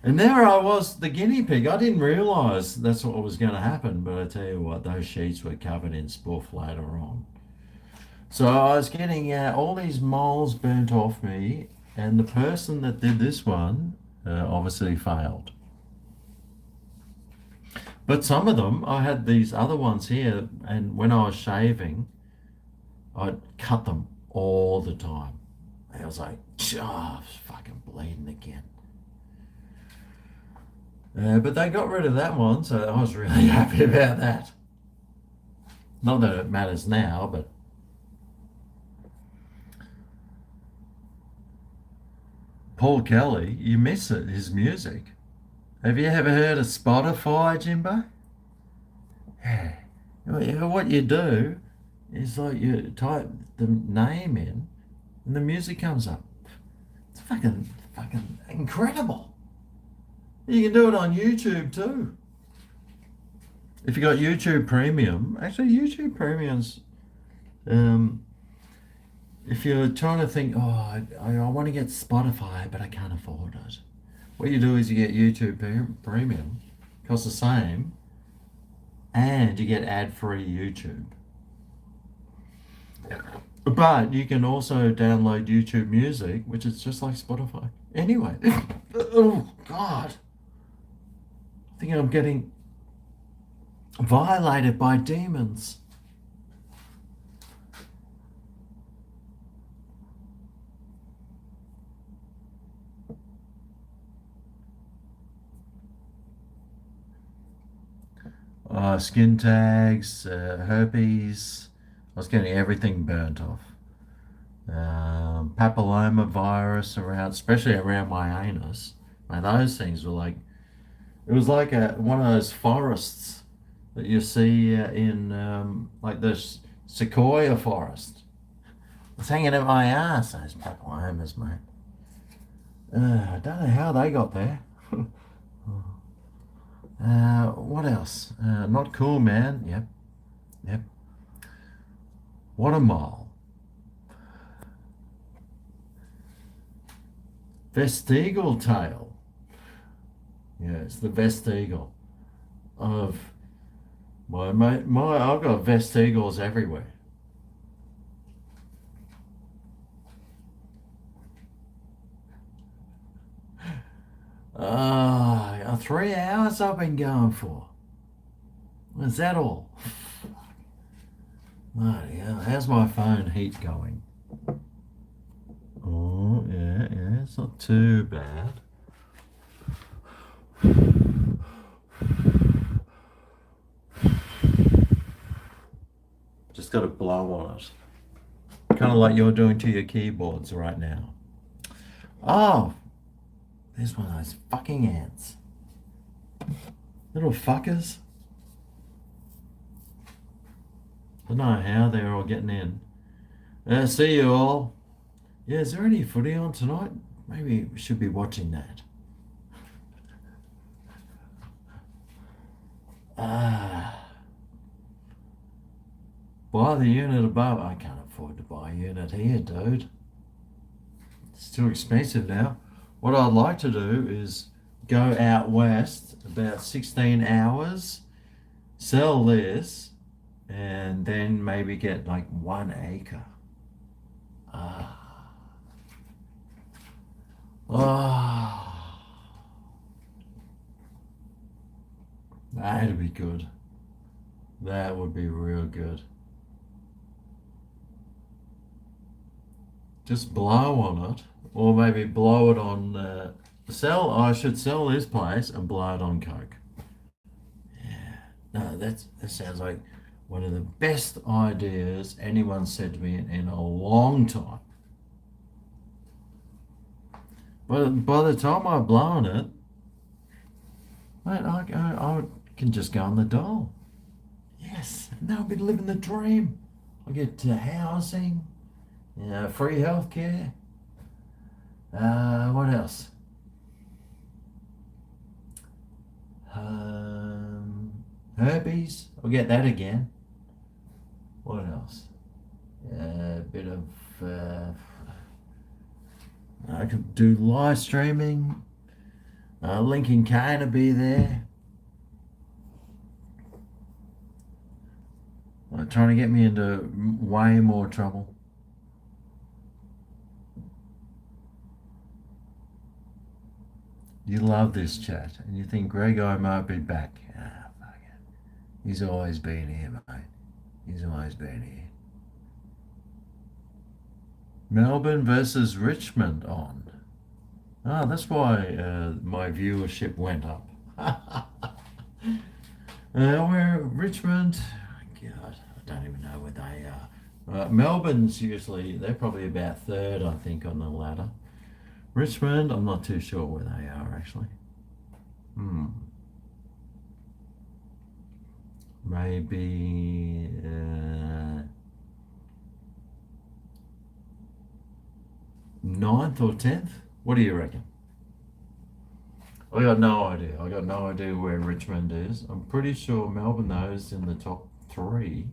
A: And there I was, the guinea pig. I didn't realize that's what was going to happen, but I tell you what, those sheets were covered in spoof later on. So I was getting all these moles burnt off me, and the person that did this one obviously failed. But some of them, I had these other ones here, and when I was shaving, I'd cut them all the time. I was like, oh, I was fucking bleeding again. But they got rid of that one, so I was really happy about that. Not that it matters now, but Paul Kelly, you miss it, his music. Have you ever heard of Spotify, Jimbo? Yeah. What you do is like you type the name in and the music comes up. It's fucking incredible. You can do it on YouTube too. If you got YouTube Premium, actually YouTube Premium's, if you're trying to think, oh, I want to get Spotify, but I can't afford it. What you do is you get YouTube Premium, costs the same, and you get ad-free YouTube. But you can also download YouTube Music, which is just like Spotify. Anyway, oh God. I think I'm getting violated by demons. Skin tags, herpes. I was getting everything burnt off. Papilloma virus around, especially around my anus. And those things were like, it was like one of those forests that you see in like this sequoia forest. It's hanging at my ass, those papillomas, mate. I don't know how they got there. What else? Not cool, man. Yep. What a mole. Vestigial tail. Yeah, it's the vestigial of I've got vestigals everywhere. Ah, 3 hours I've been going for. Is that all? Bloody hell, how's my phone heat going? Oh, yeah, it's not too bad. Just got to blow on it. Kind of like you're doing to your keyboards right now. Oh, there's one of those fucking ants. Little fuckers. I don't know how they're all getting in. See you all. Yeah, is there any footy on tonight? Maybe we should be watching that. Buy the unit above. I can't afford to buy a unit here, dude. It's too expensive now. What I'd like to do is go out west about 16 hours, sell this, and then maybe get like 1 acre. Ah, ah, that'd be good. That would be real good. Just blow on it, or maybe blow it on. Sell. I should sell this place and blow it on coke. Yeah. No, that sounds like one of the best ideas anyone said to me in a long time. But by the time I've blown it, mate, I can just go on the dole. Yes, and I'll be living the dream. I get housing, free healthcare. What else? Herpes. I'll get that again. What else? A bit of. I could do live streaming. Lincoln Kane will be there. Trying to get me into way more trouble. You love this chat, and you think GregO might be back. Ah, fuck it. He's always been here, mate. He's always been here. Melbourne versus Richmond on. Ah, that's why my viewership went up. Where Richmond, God, I don't even know where they are. Melbourne's usually, they're probably about third, I think, on the ladder. Richmond, I'm not too sure where they are actually. Maybe ninth or 10th? What do you reckon? I got no idea. I got no idea where Richmond is. I'm pretty sure Melbourne, though, is in the top three.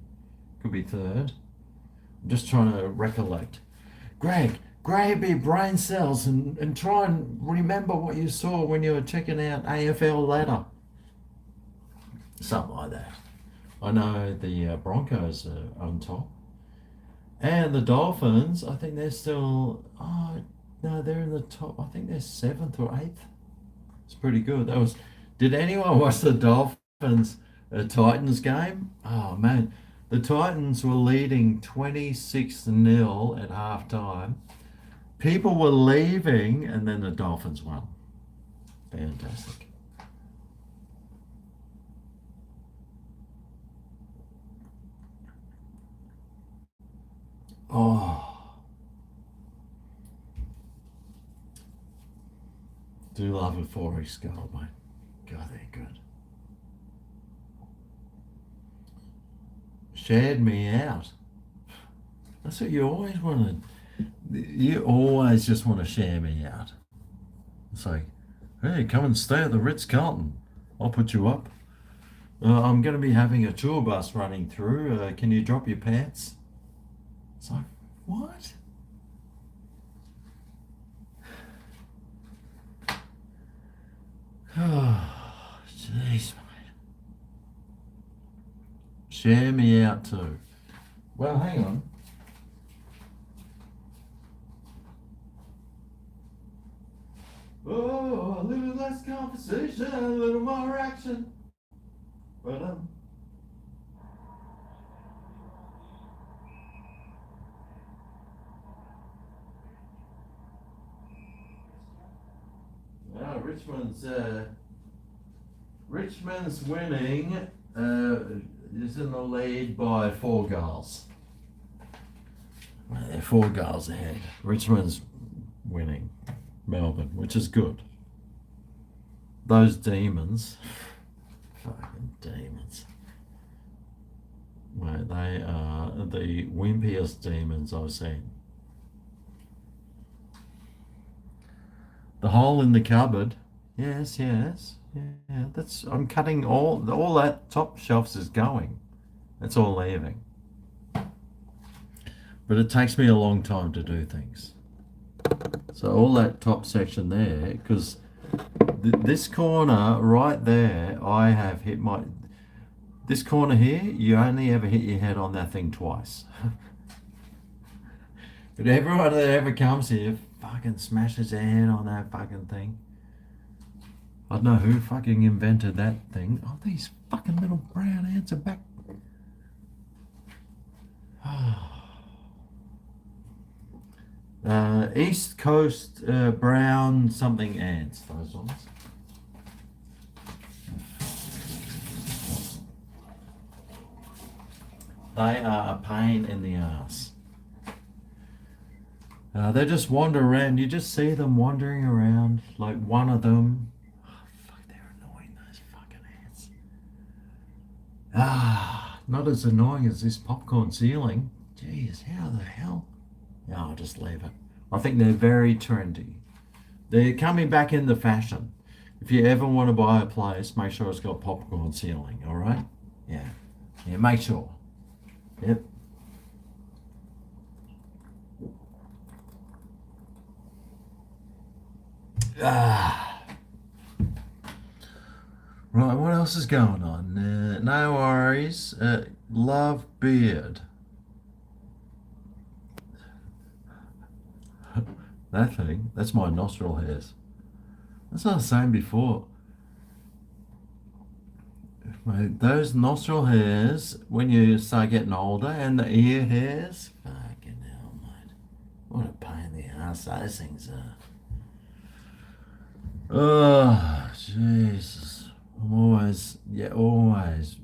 A: Could be third. I'm just trying to recollect. Grab your brain cells and try and remember what you saw when you were checking out AFL ladder. Something like that. I know the Broncos are on top. And the Dolphins, I think they're still. Oh, no, they're in the top. I think they're seventh or eighth. It's pretty good. That was. Did anyone watch the Dolphins Titans game? Oh man, the Titans were leading 26-0 at halftime. People were leaving, and then the Dolphins won. Fantastic. Oh, do love a 4x goal, mate. God, they're good. Shared me out. That's what you always want to. You always just want to share me out. It's like, hey, come and stay at the Ritz-Carlton. I'll put you up. I'm going to be having a tour bus running through. Can you drop your pants? It's like, what? Oh, jeez, mate. Share me out too. Well, hang on. Oh, a little less conversation, a little more action. But Richmond's winning. Is in the lead by 4 goals. Well, they're 4 goals ahead. Richmond's winning Melbourne, which is good. Those demons, fucking demons. Well, they are the wimpiest demons I've seen. The hole in the cupboard. Yes, yes. Yeah, that's. I'm cutting all that top shelves is going. That's all leaving. But it takes me a long time to do things. So all that top section there, because this corner right there, I have hit my. This corner here, you only ever hit your head on that thing twice. But everyone that ever comes here fucking smashes their head on that fucking thing. I don't know who fucking invented that thing. Oh, these fucking little brown ants are back. East Coast brown something ants, those ones. They are a pain in the ass. They just wander around. You just see them wandering around. Like one of them. Oh, fuck, they're annoying, those fucking ants. Not as annoying as this popcorn ceiling. Jeez, how the hell? Yeah, I'll just leave it. I think they're very trendy. They're coming back into fashion. If you ever want to buy a place, make sure it's got popcorn ceiling, all right? Yeah. Yeah, make sure. Yep. Right, what else is going on? No worries. Love beard. That thing, that's my nostril hairs. That's what I was saying before. Those nostril hairs, when you start getting older, and the ear hairs, fucking hell, mate. What a pain in the ass those things are. Oh, Jesus. I'm always, always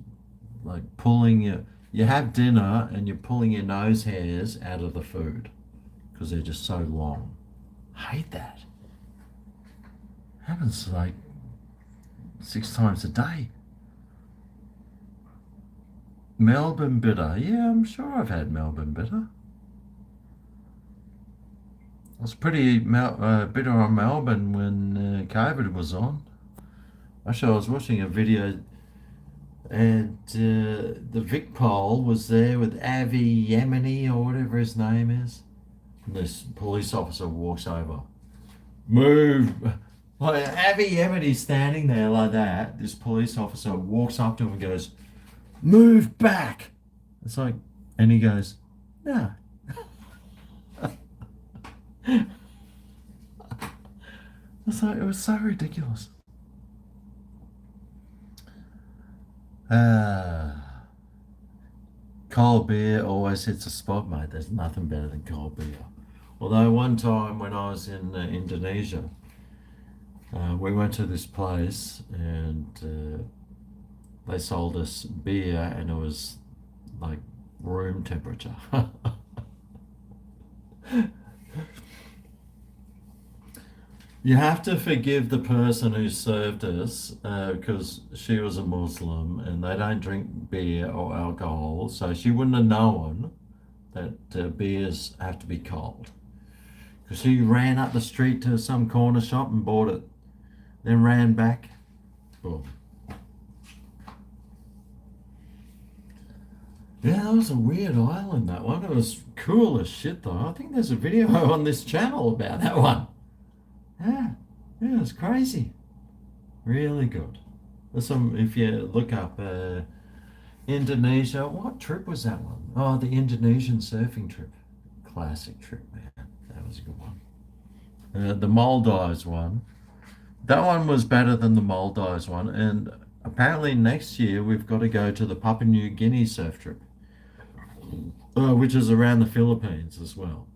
A: like pulling you have dinner and you're pulling your nose hairs out of the food because they're just so long. I hate that. Happens like 6 times a day. Melbourne bitter. Yeah, I'm sure I've had Melbourne bitter. I was pretty bitter on Melbourne when COVID was on. Actually, I was watching a video and the Vic Pole was there with Avi Yemeni or whatever his name is. And this police officer walks over. Move! Like Avi Yemeni's standing there like that. This police officer walks up to him and goes, move back. It's like, and he goes, no. It's like, it was so ridiculous. Cold beer always hits a spot, mate. There's nothing better than cold beer. Although one time when I was in Indonesia, we went to this place and they sold us beer and it was like room temperature. You have to forgive the person who served us because she was a Muslim and they don't drink beer or alcohol, so she wouldn't have known that beers have to be cold. Because she ran up the street to some corner shop and bought it, then ran back. Boom. Yeah, that was a weird island, that one. It was cool as shit, though. I think there's a video on this channel about that one. Yeah, it was crazy. Really good. There's some, if you look up Indonesia, what trip was that one? Oh, the Indonesian surfing trip. Classic trip, man. That was a good one. The Maldives one. That one was better than the Maldives one. And apparently next year we've got to go to the Papua New Guinea surf trip, which is around the Philippines as well.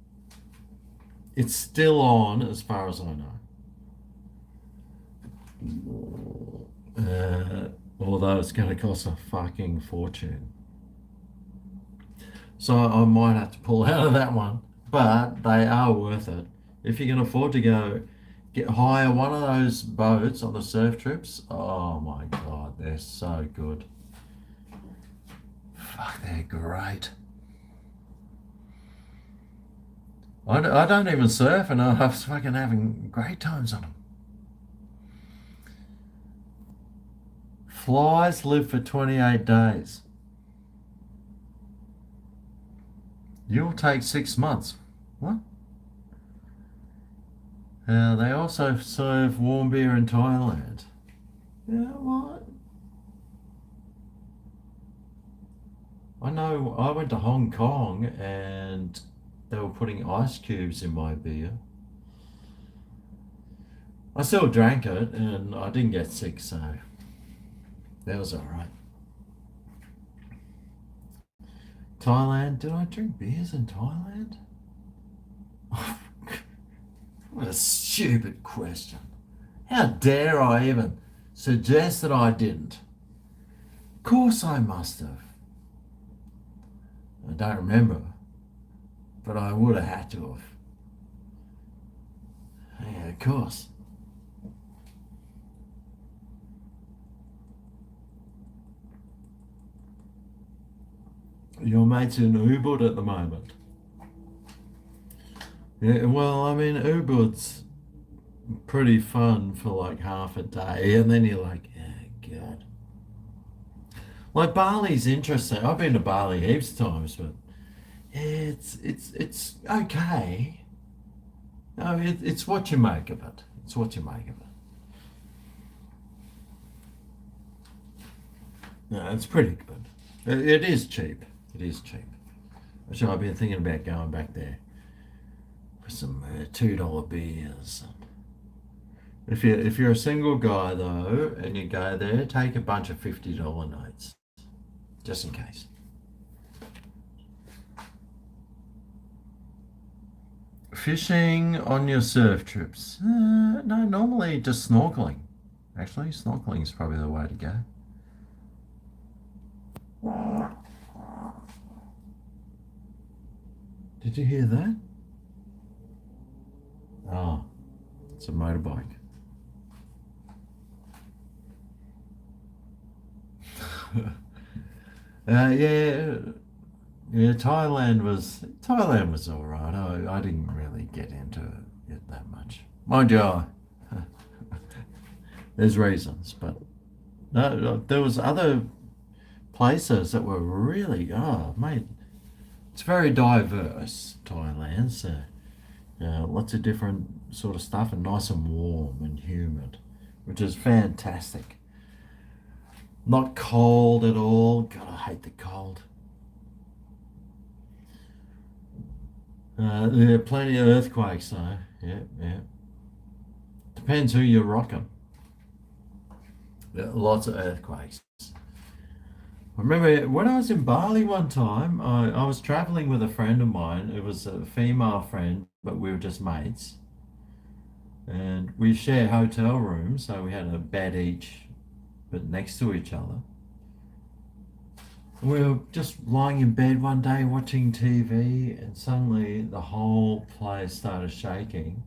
A: It's still on as far as I know. Although it's going to cost a fucking fortune. So I might have to pull out of that one. But they are worth it. If you can afford to hire one of those boats on the surf trips, oh my God, they're so good. Fuck, they're great. I don't even surf and I was fucking having great times on them. Flies live for 28 days. You'll take 6 months. What? They also serve warm beer in Thailand. Yeah, what? I know I went to Hong Kong and they were putting ice cubes in my beer. I still drank it and I didn't get sick, so that was all right. Thailand? Did I drink beers in Thailand? What a stupid question. How dare I even suggest that I didn't? Of course I must have. I don't remember, but I would have had to have. Yeah, of course. Your mate's in Ubud at the moment. Yeah, well, I mean, Ubud's pretty fun for like half a day, and then you're like, oh, God. Like Bali's interesting. I've been to Bali heaps of times, but it's okay. No, it's what you make of it. It's what you make of it. No, it's pretty good. It is cheap. It is cheap. Actually, I've been thinking about going back there for some $2 beers. If you're a single guy though, and you go there, take a bunch of $50 notes, just in case. Fishing on your surf trips? No, normally just snorkeling. Actually, snorkeling is probably the way to go. Did you hear that? Oh, it's a motorbike. Yeah, yeah. Thailand was all right. I didn't really get into it that much. Mind you, there's reasons, but no, there was other places that were really mate. It's very diverse, Thailand. So lots of different sort of stuff, and nice and warm and humid, which is fantastic. Not cold at all. God, I hate the cold. There are plenty of earthquakes though. Yeah, yeah. Depends who you're rocking. Lots of earthquakes. I remember when I was in Bali one time, I was traveling with a friend of mine. It was a female friend, but we were just mates. And we share hotel rooms, so we had a bed each, but next to each other. We were just lying in bed one day watching TV, and suddenly the whole place started shaking.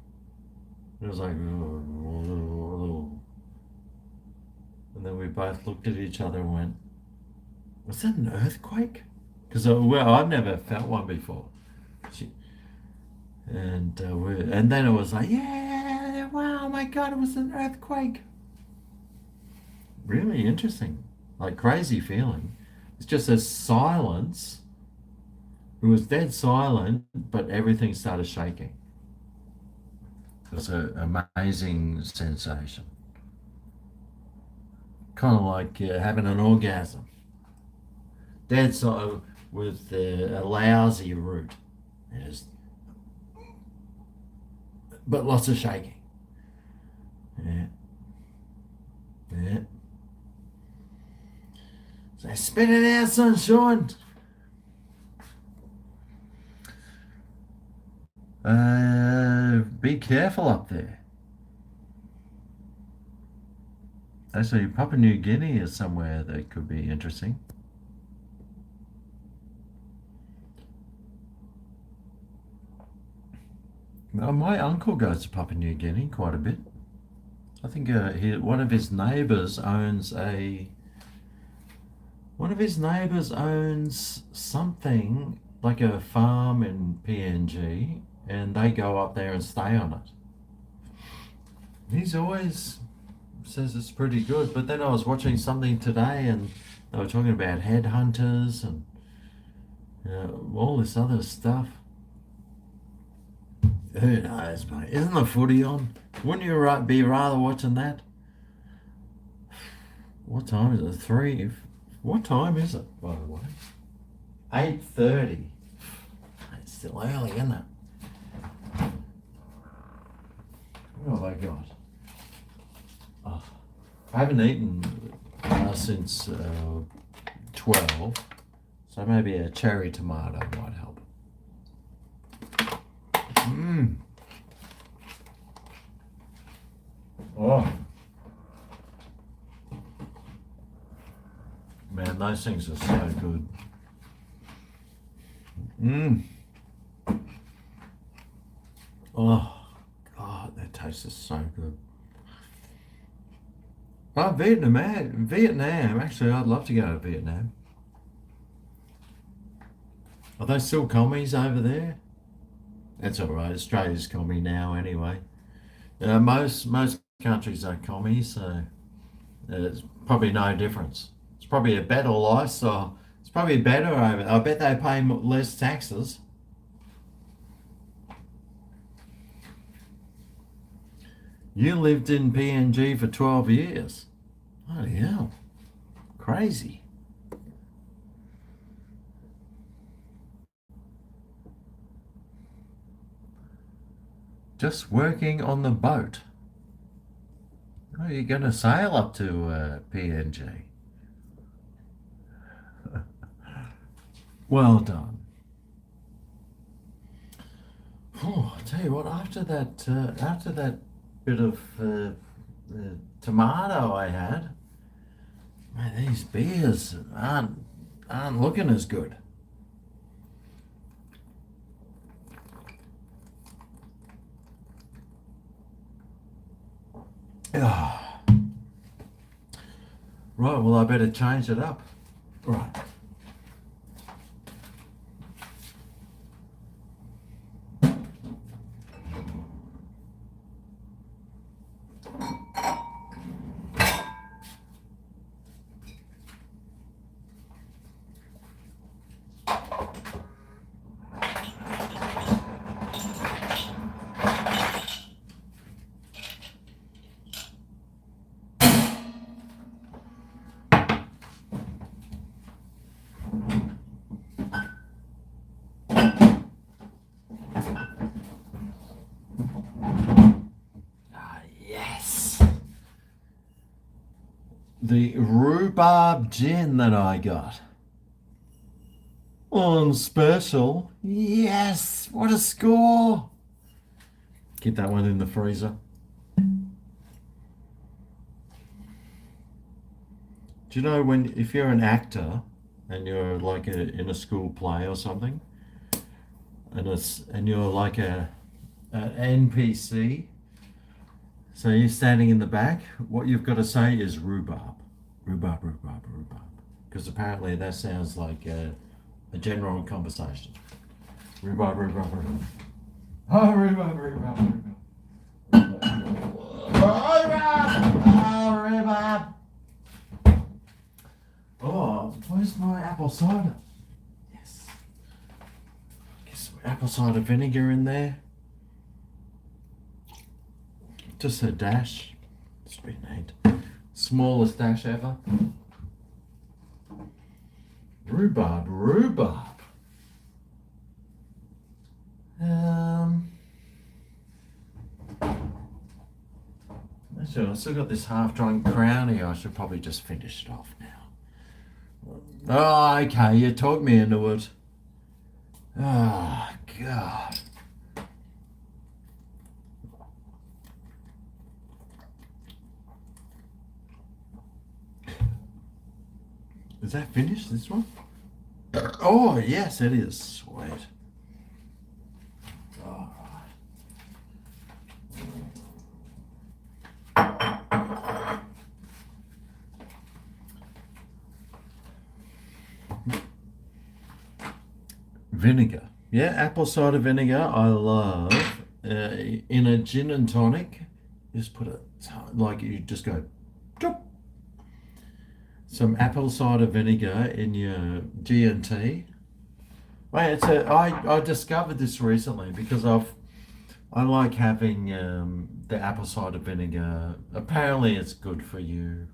A: It was like, and then we both looked at each other and went, "Was that an earthquake?" Because well, I've never felt one before. She, and then it was like, "Yeah, wow, my God, it was an earthquake." Really interesting, like crazy feeling. It's just a silence. It was dead silent, but everything started shaking. It was an amazing sensation. Kind of like having an orgasm. Dead silent with a lousy root. Yes, but lots of shaking. Yeah, yeah. So spit it out, sunshine. Be careful up there. Actually, Papua New Guinea is somewhere that could be interesting. My uncle goes to Papua New Guinea quite a bit. I think one of his neighbours owns a. One of his neighbours owns something like a farm in PNG, and they go up there and stay on it. He's always says it's pretty good, but then I was watching something today, and they were talking about headhunters and all this other stuff. Who knows, mate? Isn't the footy on? Wouldn't you be rather watching that? What time is it? 3? What time is it, by the way? 8:30. It's still early, isn't it? What have I got? Oh, I haven't eaten since 12, so maybe a cherry tomato might help. Oh. Man, those things are so good. Oh, God, that tastes so good. Oh, Vietnam. Actually, I'd love to go to Vietnam. Are they still commies over there? That's all right. Australia's commie now, anyway. Most countries are commies, so it's probably no difference. It's probably a better lifestyle. It's probably better over. I bet they pay less taxes. You lived in PNG for 12 years. Bloody hell. Crazy. Just working on the boat. Are you going to sail up to PNG? Well done. Oh, I tell you what, after that bit of tomato I had, man, these beers aren't looking as good. Ah. Right, well, I better change it up. Right. The rhubarb gin that I got on special. Yes, what a score. Keep that one in the freezer. Do you know if you're an actor and you're like in a school play or something, and you're like an NPC, so you're standing in the back, what you've got to say is rhubarb. Rhubarb, rhubarb, rhubarb. Because apparently that sounds like a general conversation. Rhubarb, rhubarb, rhubarb. Oh, rhubarb, rhubarb, rhubarb. Oh, rhubarb. Oh, where's my apple cider? Yes. Get some apple cider vinegar in there. Just a dash. Sweet neat. Smallest dash ever. Rhubarb, rhubarb. Actually, I still got this half-drunk brownie. I should probably just finish it off now. Oh, okay, you talked me into it. Oh, God. Is that finished, this one? Oh, yes, it is. Sweet. All right. Vinegar. Yeah, apple cider vinegar I love. In a gin and tonic, just put it, like you just go, chop. Some apple cider vinegar in your G&T. Wait, I discovered this recently because I've I like having the apple cider vinegar. Apparently, it's good for you.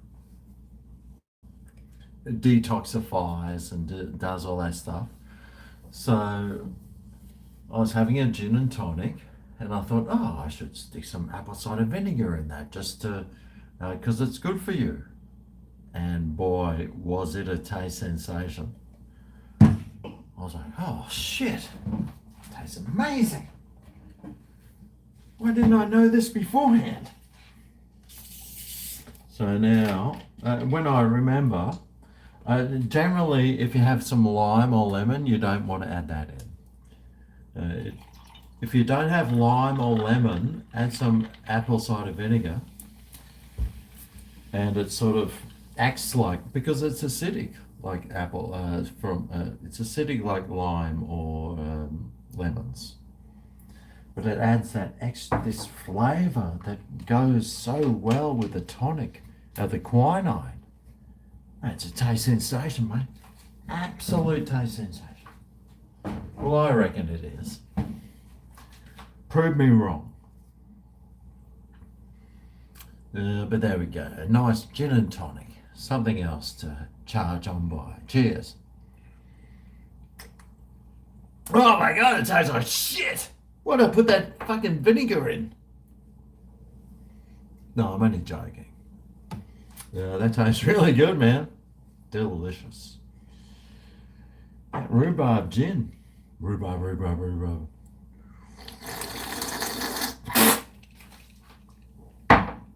A: It detoxifies and does all that stuff. So I was having a gin and tonic, and I thought, oh, I should stick some apple cider vinegar in that just to, because it's good for you. And boy, was it a taste sensation. I was like, oh shit, it tastes amazing. Why didn't I know this beforehand? So now, when I remember, generally, if you have some lime or lemon, you don't want to add that in. If you don't have lime or lemon, add some apple cider vinegar, and it sort of acts like, because it's acidic, like apple, it's acidic like lime or lemons. But it adds this flavour that goes so well with the tonic, the quinine. It's a taste sensation, mate. Absolute taste sensation. Well, I reckon it is. Prove me wrong. But there we go. A nice gin and tonic. Something else to charge on by. Cheers. Oh my god, it tastes like shit! Why'd I put that fucking vinegar in? No, I'm only joking. Yeah, that tastes really good, man. Delicious. That rhubarb gin. Rhubarb.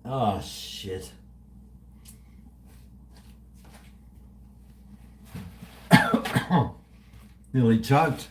A: Oh, shit. Nearly choked.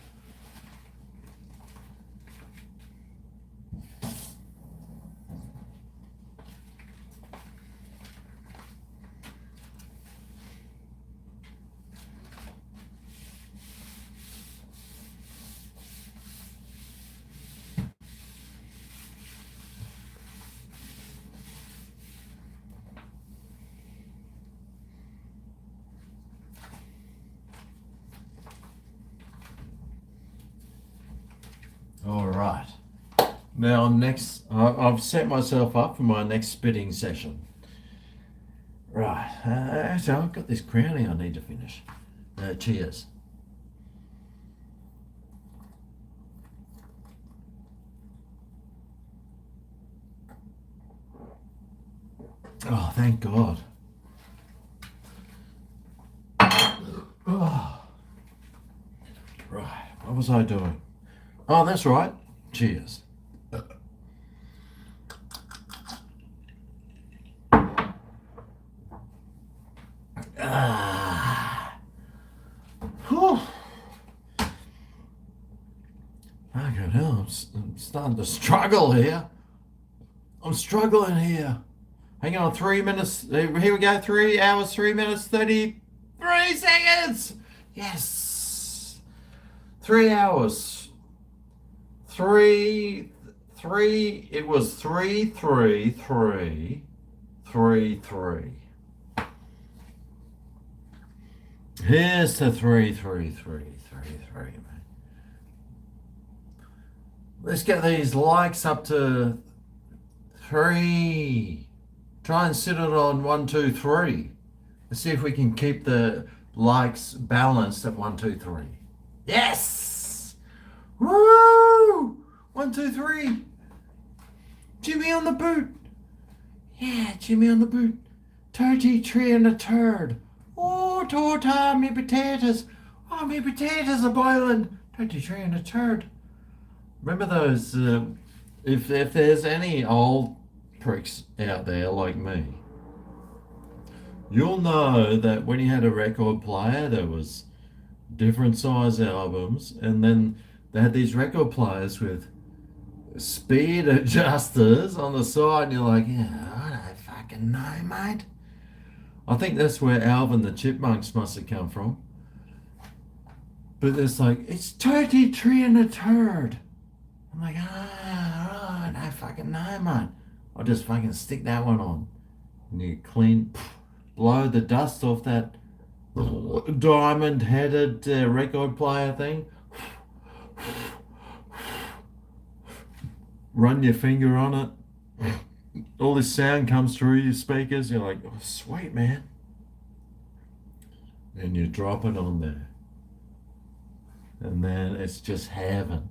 A: All right. Now I've set myself up for my next spitting session. Right. Actually, I've got this crowning I need to finish. Cheers. Oh, thank God. Oh. Right. What was I doing? Oh, that's right. Cheers. Whew. Fucking hell, I'm starting to struggle here. I'm struggling here. Hang on, 3 minutes. Here we go. 3 hours, 3 minutes, 33 seconds. Yes. 3 hours. It was 33333. Here's to 33333, mate. Let's get these likes up to 3. Try and sit it on 1, 2, 3. Let's see if we can keep the likes balanced at 1, 2, 3. Yes! Woo! 1, 2, 3. Jimmy on the boot. Yeah, Jimmy on the boot. 33 and a turd. Oh, torta, me potatoes. Oh, me potatoes are boiling. 33 and a turd. Remember those, if there's any old pricks out there like me, you'll know that when you had a record player, there was different size albums, and then they had these record players with speed adjusters on the side, and you're like, yeah, I don't fucking know, mate. I think that's where Alvin the Chipmunks must have come from. But it's like, it's 33 and a turd. I'm like, I don't fucking know, mate. I'll just fucking stick that one on. And you clean, blow the dust off that diamond-headed record player thing. run your finger on it. All this sound comes through your speakers. You're like, oh, sweet, man. And you drop it on there. And then it's just heaven.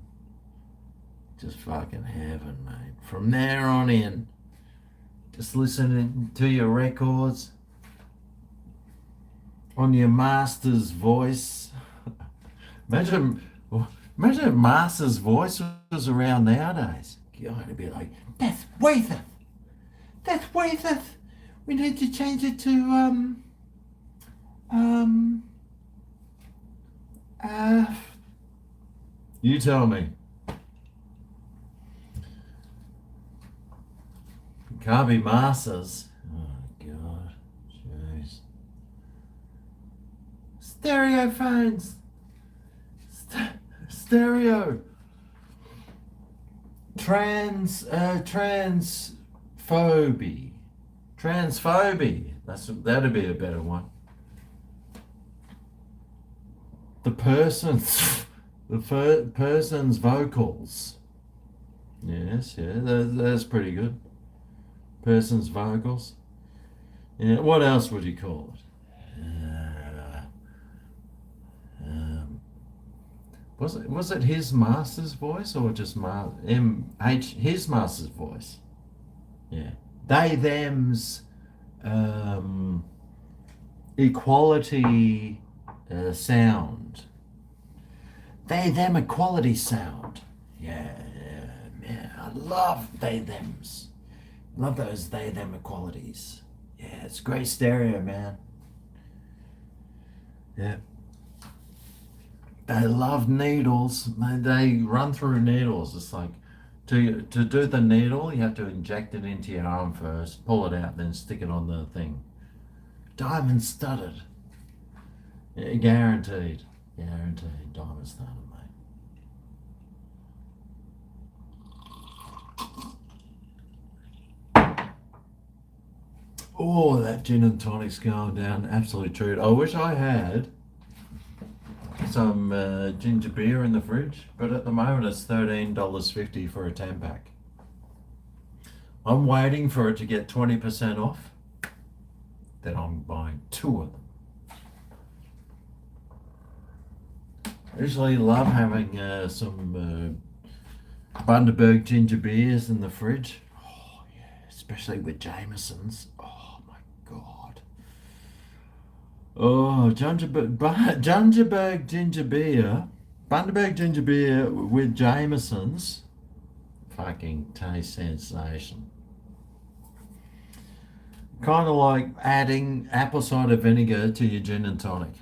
A: Just fucking heaven, mate. From there on in, just listening to your records on your master's voice. Imagine, imagine if master's voice was around nowadays. God, it'd be like, that's Waiteth. That's Waiteth. We need to change it to you tell me. It can't be masters. Oh God, jeez. Stereo phones. Stereo. Transphobia. Transphobia. That'd be a better one. The person's vocals. Yes, yeah, that's pretty good. Person's vocals. Yeah, what else would you call it? Was it his master's voice or just his master's voice? Yeah. They them's equality sound. They them equality sound. Yeah, I love they thems. Love those they them equalities. Yeah, it's great stereo, man. Yeah. They love needles. They run through needles. It's like to do the needle, you have to inject it into your arm first, pull it out, then stick it on the thing. Diamond studded. Yeah, guaranteed. Guaranteed. Diamond studded, mate. Oh, that gin and tonic's going down. Absolute treat. I wish I had some ginger beer in the fridge, but at the moment it's $13.50 for a 10-pack. I'm waiting for it to get 20% off. Then I'm buying 2 of them. I usually love having some Bundaberg ginger beers in the fridge. Oh yeah, especially with Jameson's. Oh my God. Oh, Bundaberg ginger beer. Bundaberg ginger beer with Jameson's. Fucking taste sensation. Kind of like adding apple cider vinegar to your gin and tonic.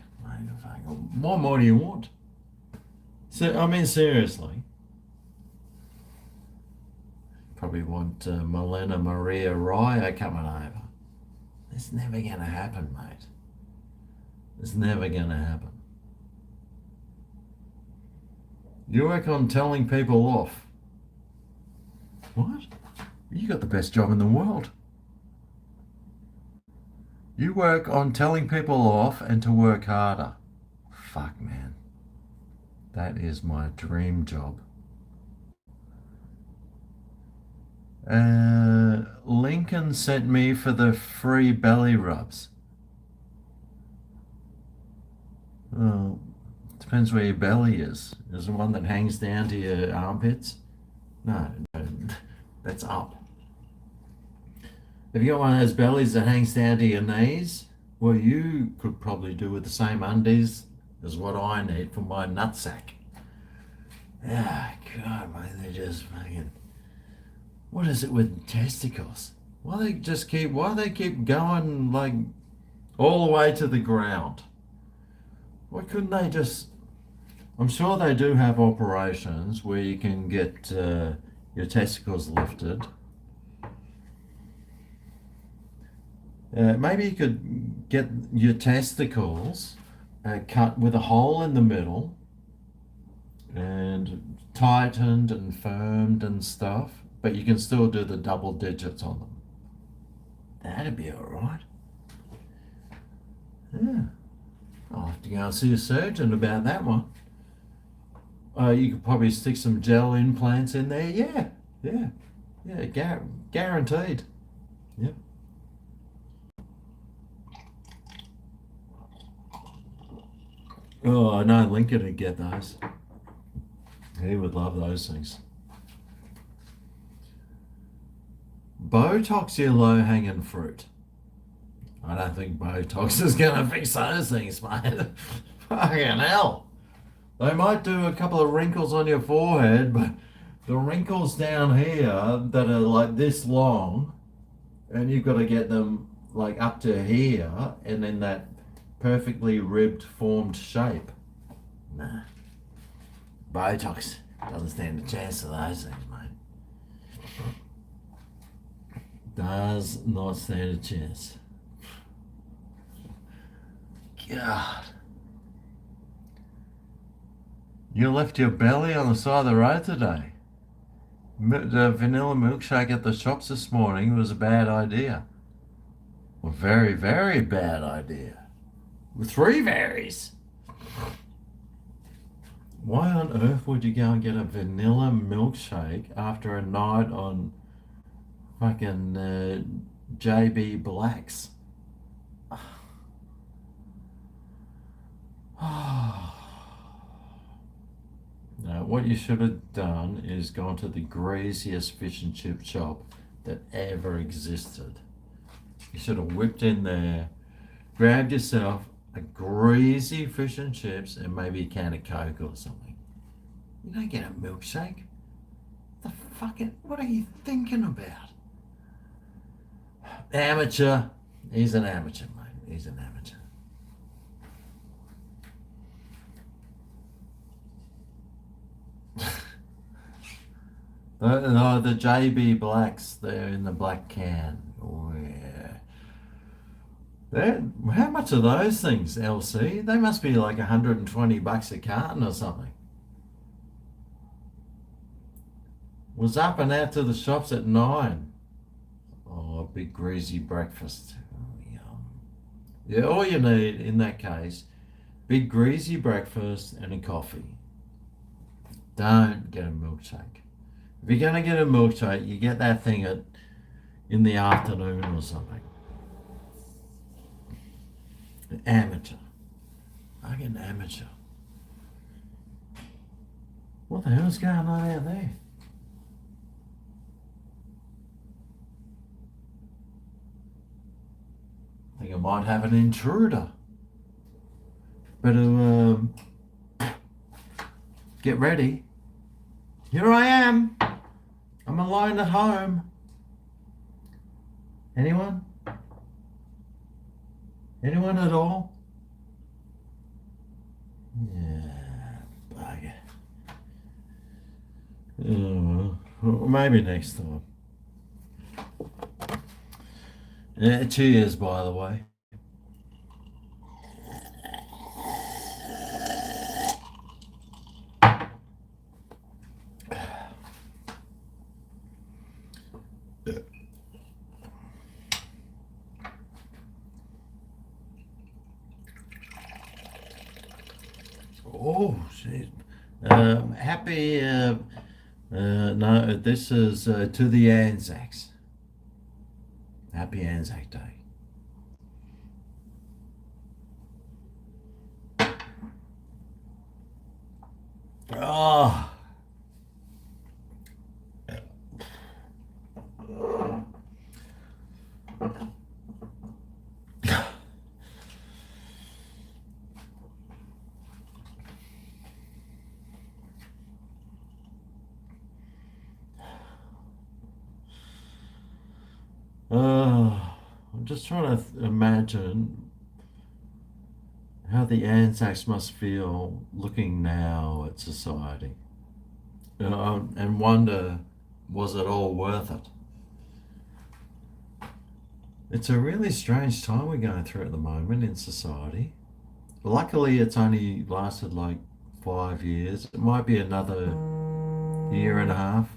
A: What more do you want? So, I mean, seriously. Probably want Milena Maria Ryer coming over. It's never going to happen, mate. It's never going to happen. You work on telling people off. What? You got the best job in the world. You work on telling people off and to work harder. Fuck, man. That is my dream job. Lincoln sent me for the free belly rubs. Oh, depends where your belly is. Is the one that hangs down to your armpits? No, that's up. If you got one of those bellies that hangs down to your knees, well, you could probably do with the same undies as what I need for my nutsack. Ah, God, mate, they just fucking... What is it with testicles? Why they keep going like all the way to the ground? Why couldn't they just... I'm sure they do have operations where you can get your testicles lifted. Maybe you could get your testicles cut with a hole in the middle and tightened and firmed and stuff, but you can still do the double digits on them. That'd be all right. Yeah. I'll have to go and see a surgeon about that one. You could probably stick some gel implants in there. Yeah, Yeah, yeah, guaranteed. Yep. Oh, I know Lincoln would get those. He would love those things. Botox, your low hanging fruit. I don't think Botox is going to fix those things, mate. Fucking hell. They might do a couple of wrinkles on your forehead, but the wrinkles down here that are like this long, and you've got to get them like up to here and in that perfectly ribbed formed shape. Nah. Botox doesn't stand a chance of those things, mate. Does not stand a chance. God. You left your belly on the side of the road today. The vanilla milkshake at the shops this morning was a bad idea. A very, very bad idea. With 3 berries. Why on earth would you go and get a vanilla milkshake after a night on fucking JB Blacks? No, what you should have done is gone to the greasiest fish and chip shop that ever existed. You should have whipped in there, grabbed yourself a greasy fish and chips and maybe a can of Coke or something. You don't get a milkshake. What are you thinking about? Amateur. He's an amateur, mate. He's an amateur. The JB Blacks, they're in the black can. Oh, yeah. How much are those things, LC? They must be like $120 a carton or something. Was up and out to the shops at 9. Oh, a big greasy breakfast. Oh, yum. Yeah, all you need in that case, big greasy breakfast and a coffee. Don't get a milkshake. If you're going to get a milkshake, you get that thing in the afternoon or something. An amateur. I get an amateur. What the hell's going on out there? I think I might have an intruder. Better get ready. Here I am. I'm alone at home. Anyone? Anyone at all? Yeah, bugger. Well, maybe next time. Cheers, by the way. Oh, shit. Happy, no, this is to the Anzacs. Happy Anzac Day. Oh. I'm just trying to imagine how the Anzacs must feel looking now at society. And wonder, was it all worth it? It's a really strange time we're going through at the moment in society. Luckily, it's only lasted like 5 years. It might be another year and a half.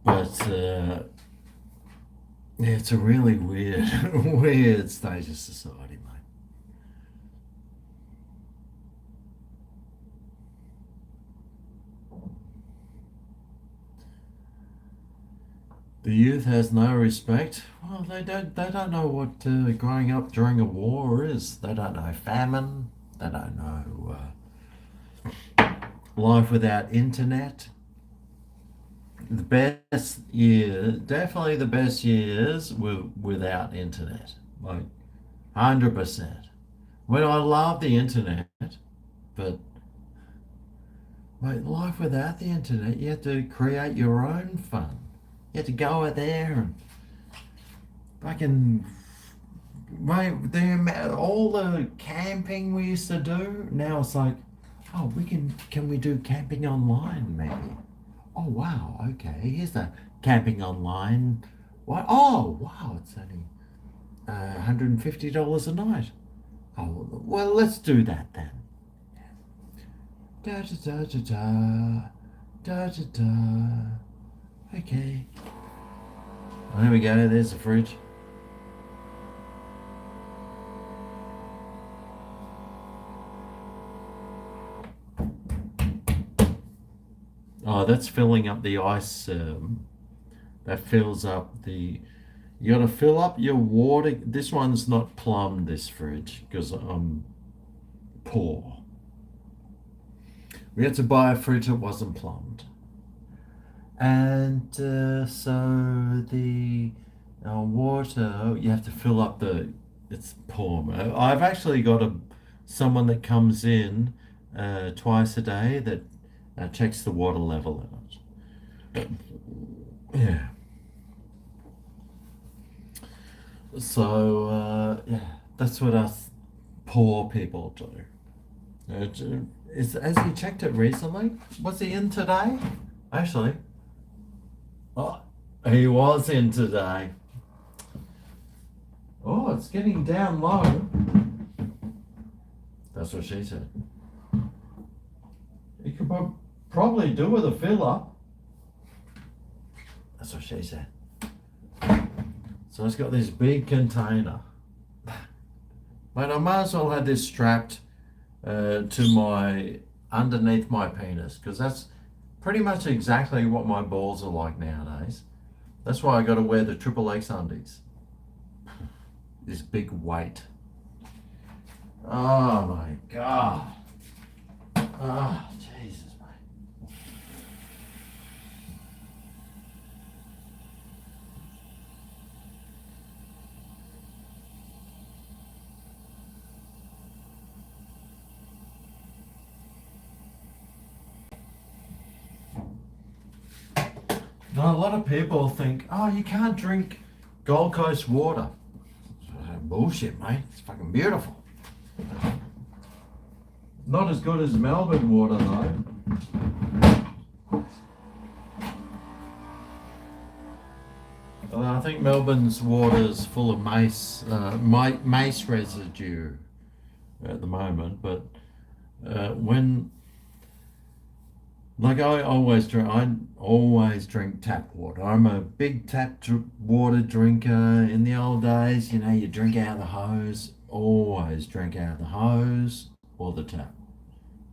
A: But yeah, it's a really weird, weird stage of society, mate. The youth has no respect. Well, they don't know what growing up during a war is. They don't know famine. They don't know life without internet. The best year, definitely the best years were without internet. Like 100%. Well, I love the internet, but mate, life without the internet, you have to create your own fun. You have to go out there and fucking, mate, all the camping we used to do. Now it's like, oh, can we do camping online maybe? Oh wow, okay. Here's the camping online. What? Oh wow, it's only $150 a night. Oh well, let's do that then. Da da da da da da da da. Okay. Well, there we go. There's the fridge. Oh, that's filling up the ice. That fills up the. You got to fill up your water. This one's not plumbed, this fridge, because I'm poor. We had to buy a fridge that wasn't plumbed. And so the water, you have to fill up the. It's poor. I've actually got someone that comes in twice a day that checks the water level in it. Yeah. So yeah, that's what us poor people do. Has he checked it recently? Was he in today? Actually, oh, he was in today. Oh, it's getting down low. That's what she said. You could probably do with a fill up. That's what she said. So it's got this big container. But I might as well have this strapped to my underneath my penis, because that's pretty much exactly what my balls are like nowadays. That's why I got to wear the triple X undies. This big weight. Oh my god. Oh Jesus, mate. Now, a lot of people think, oh, you can't drink Gold Coast water. Bullshit, mate. It's fucking beautiful. Not as good as Melbourne water, though. I think Melbourne's water is full of mace residue at the moment, but when like I always drink tap water. I'm a big water drinker. In the old days, you drink out of the hose. Always drink out of the hose or the tap.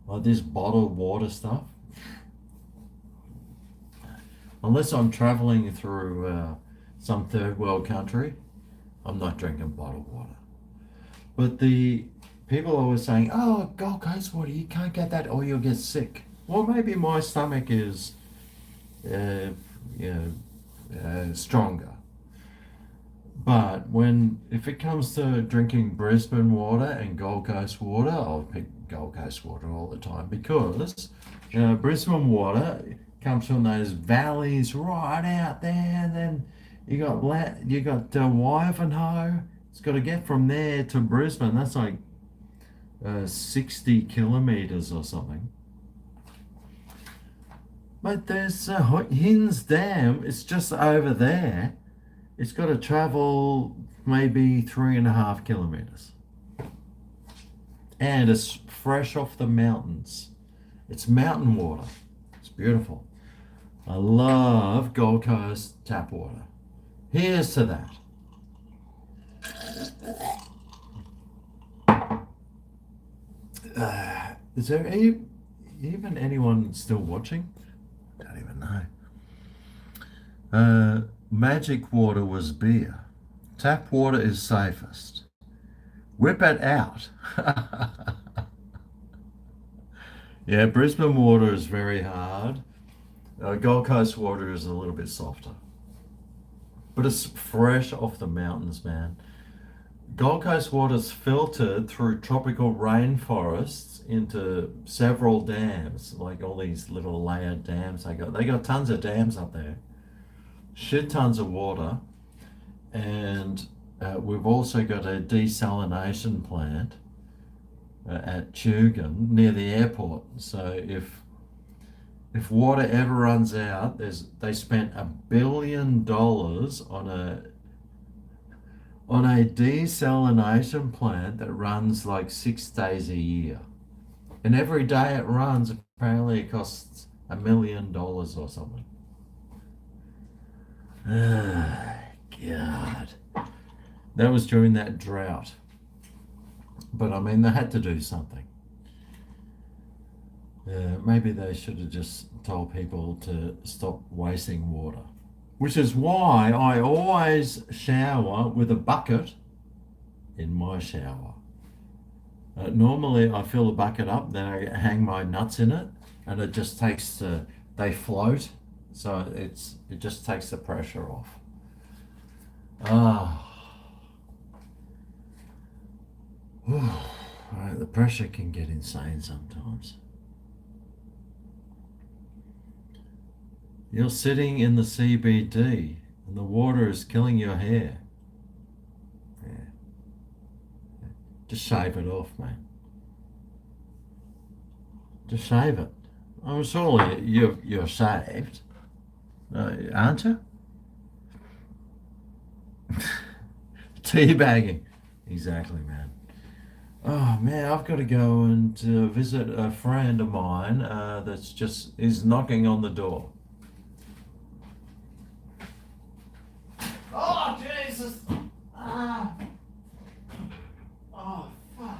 A: Like this bottled water stuff. Unless I'm traveling through some third world country, I'm not drinking bottled water. But the people are always saying, oh, Gold Coast water, you can't get that or you'll get sick. Well, maybe my stomach is, stronger. But if it comes to drinking Brisbane water and Gold Coast water, I'll pick Gold Coast water all the time, because Brisbane water comes from those valleys right out there. And then you got Wivenhoe. It's got to get from there to Brisbane. That's like 60 kilometers or something. But there's Hinds Dam, it's just over there. It's got to travel maybe 3.5 kilometers. And it's fresh off the mountains. It's mountain water. It's beautiful. I love Gold Coast tap water. Here's to that. Is there even anyone still watching? Don't even know. magic water was beer. Tap water is safest. Whip it out. Yeah, Brisbane water is very hard. Gold Coast water is a little bit softer, but it's fresh off the mountains, man. Gold Coast water's filtered through tropical rainforests into several dams, like all these little layered dams they got. They got tons of dams up there, shit tons of water, and we've also got a desalination plant at Tugun near the airport. So if water ever runs out, they spent $1 billion on a desalination plant that runs like 6 days a year. And every day it runs, apparently it costs $1 million or something. Ah, God. That was during that drought. But I mean, they had to do something. Maybe they should have just told people to stop wasting water. Which is why I always shower with a bucket in my shower. Normally, I fill the bucket up, then I hang my nuts in it, and it just they float, so it just takes the pressure off. Ah, the pressure can get insane sometimes. You're sitting in the CBD, and the water is killing your hair. Yeah. Just shave it off, man. Just shave it. I'm surely you're shaved, aren't you? Teabagging, exactly, man. Oh man, I've got to go and visit a friend of mine that's just is knocking on the door. Oh Jesus! Ah! Oh fuck!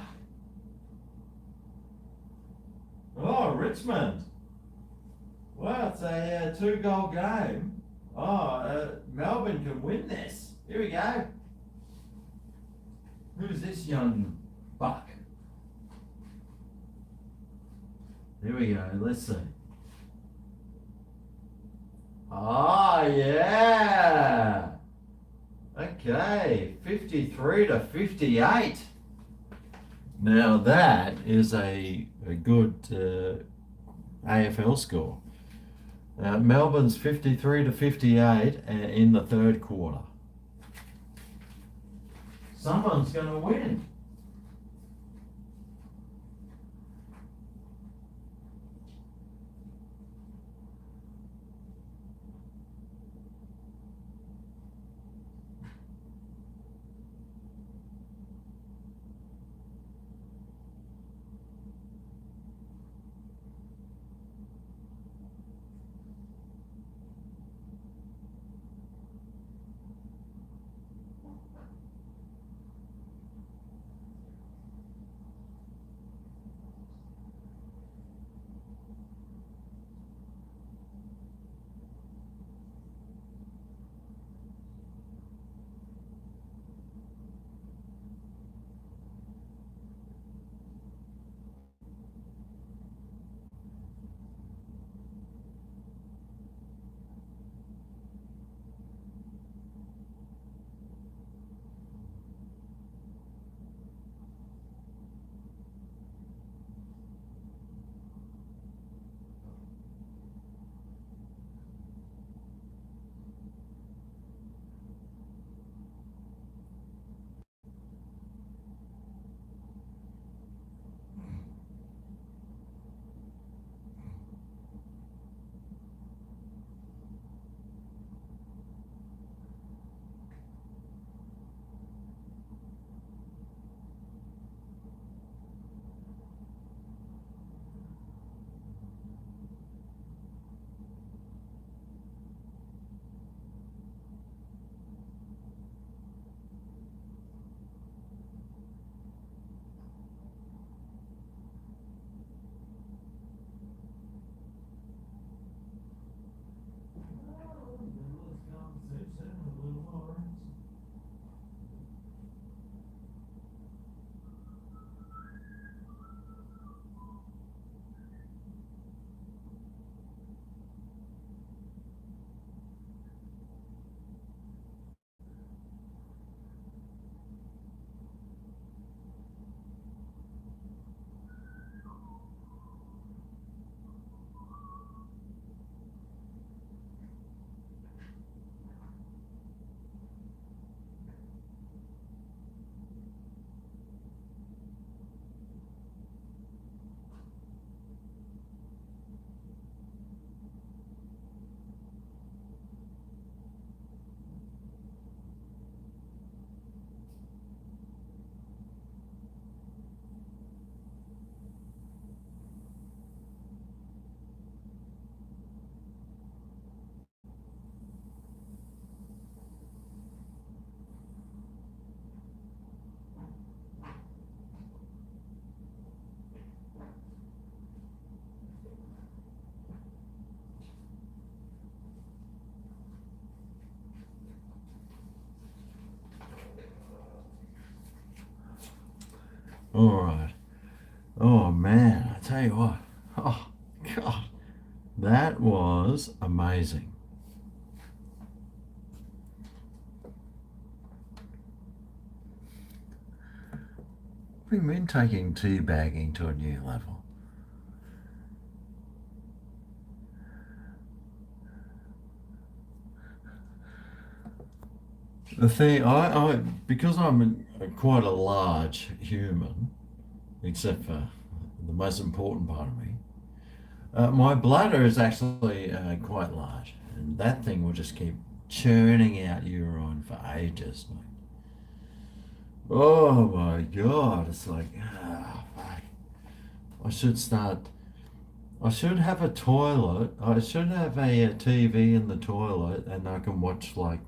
A: Oh, Richmond. Well, it's a 2-goal game. Oh, Melbourne can win this. Here we go. Who's this young buck? Here we go. Let's see. Oh, yeah. Okay. 53-58. Now that is a good AFL score. Melbourne's 53-58 in the third quarter. Someone's going to win. All right. Oh man, I tell you what. Oh God, that was amazing. We've been taking teabagging to a new level. The thing, because I'm quite a large human, except for the most important part of me, my bladder is actually quite large, and that thing will just keep churning out urine for ages, mate. Oh my God, it's like, I should start. I should have a toilet. I should have a TV in the toilet, and I can watch like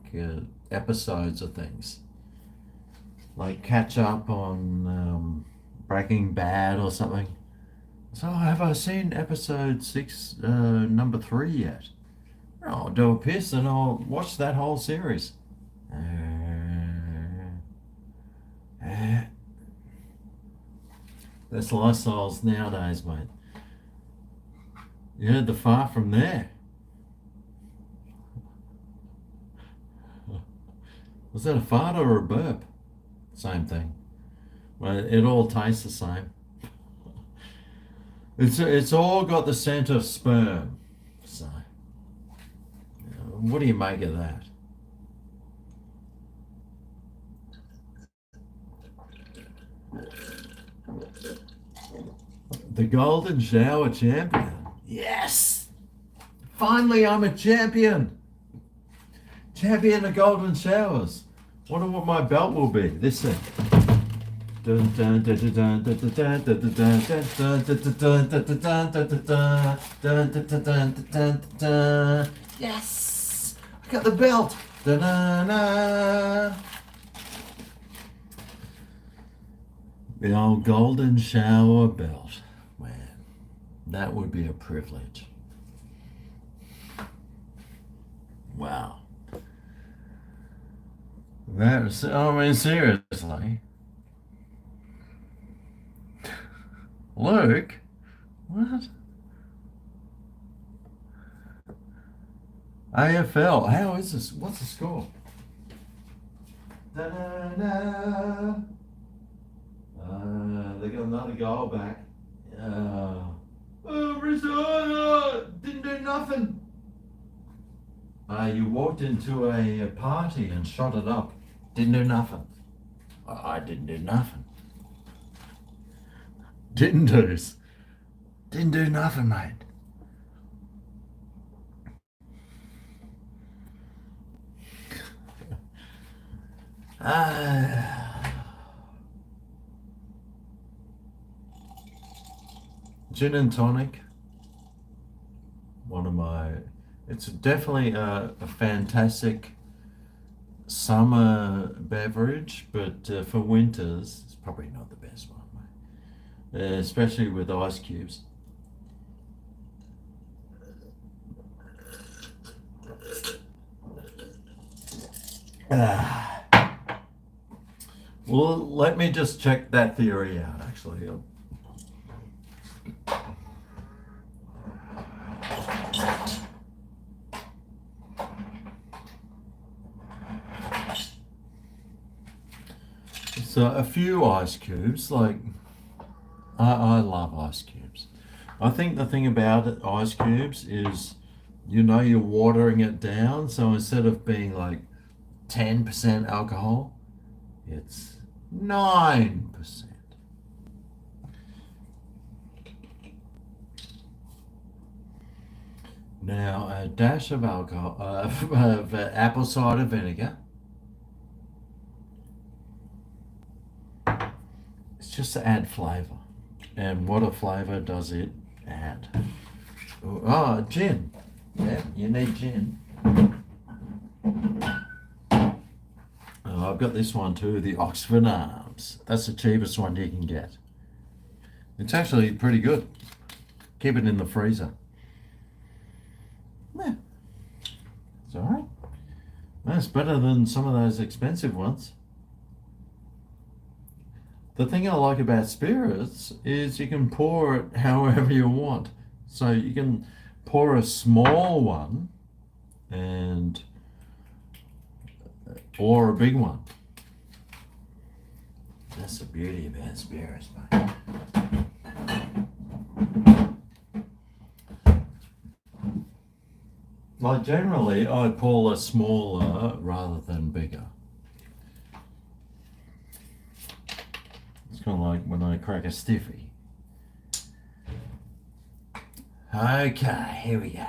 A: episodes of things, like catch up on Breaking Bad or something. So have I seen episode six, number 3 yet? I'll do a piss and I'll watch that whole series. That's lifestyles nowadays, mate. You heard the far from there. Was that a fart or a burp? Same thing. Well, it all tastes the same. It's all got the scent of sperm. So, what do you make of that? The Golden Shower Champion. Yes! Finally, I'm a champion. Champion of Golden Showers. Wonder what my belt will be. This thing. Yes! I got the belt. The old Golden Shower belt. Man, that would be a privilege. Wow. That's, I mean, seriously. Luke? What? AFL. How is this? What's the score? Da-da-da. They got another goal back. Result! Didn't do nothing. You walked into a party and shot it up. Didn't do nothing. I didn't do nothing. Didn't do nothing, mate. Gin and tonic. One of my. It's definitely a fantastic summer beverage, but for winters, it's probably not the best one, mate. Especially with ice cubes. Well, let me just check that theory out, actually. So a few ice cubes, like I love ice cubes. I think the thing about it, ice cubes is, you're watering it down. So instead of being like 10% alcohol, it's 9%. Now a dash of alcohol, of apple cider vinegar. It's just to add flavour. And what a flavour does it add? Oh, gin. Yeah, you need gin. I've got this one too, the Oxford Arms. That's the cheapest one you can get. It's actually pretty good. Keep it in the freezer. Yeah, it's alright. That's better than some of those expensive ones. The thing I like about spirits is you can pour it however you want. So you can pour a small one and or a big one. That's the beauty about spirits, mate. Like generally, I pour a smaller rather than bigger. It's kind of like when I crack a stiffy. Okay, here we go.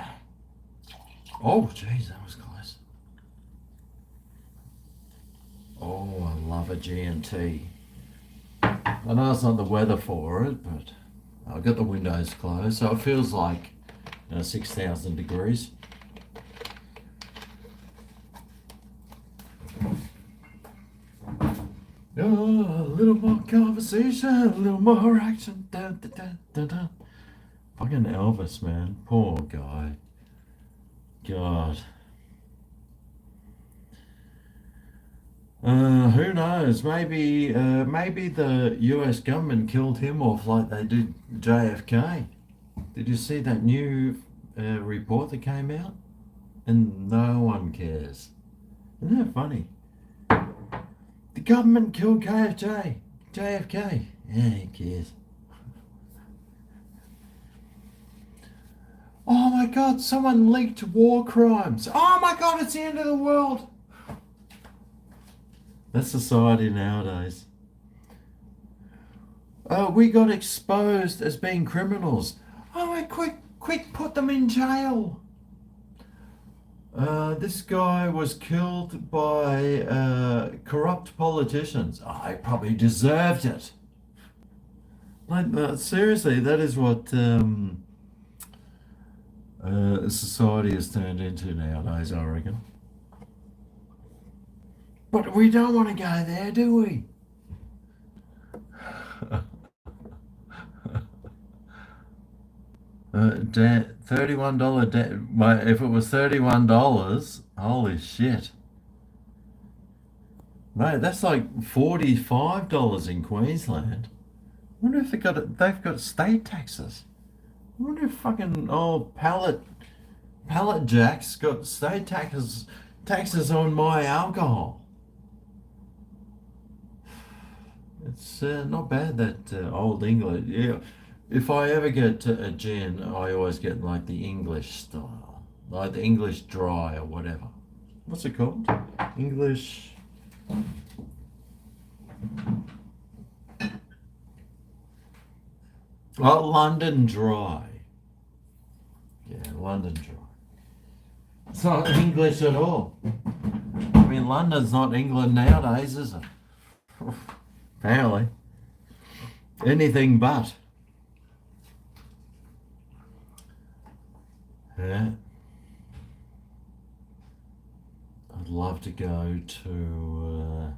A: Oh, geez, that was close. Oh, I love a G&T. I know it's not the weather for it, but I've got the windows closed, so it feels like 6,000 degrees. Oh, a little more conversation, a little more action. Dun, dun, dun, dun, dun. Fucking Elvis, man. Poor guy. God. Who knows? Maybe the US government killed him off like they did JFK. Did you see that new report that came out? And no one cares. Isn't that funny? The government killed JFK. Yeah, who cares? Oh my God, someone leaked war crimes. Oh my God, it's the end of the world. That's society nowadays. Oh, we got exposed as being criminals. Oh, quick, put them in jail. This guy was killed by corrupt politicians. Oh, he probably deserved it. Like, seriously, that is what society has turned into nowadays, I reckon. But we don't want to go there, do we? $31. If it was $31, holy shit, mate, that's like $45 in Queensland. I wonder if they've got state taxes. I wonder if fucking pallet jacks got state taxes on my alcohol. It's not bad that old English. Yeah, if I ever get a gin, I always get like the English style, like the English dry or whatever. What's it called? English. Oh, London Dry. Yeah, London Dry. It's not English at all. I mean, London's not England nowadays, is it? Apparently. Anything but. Yeah. I'd love to go to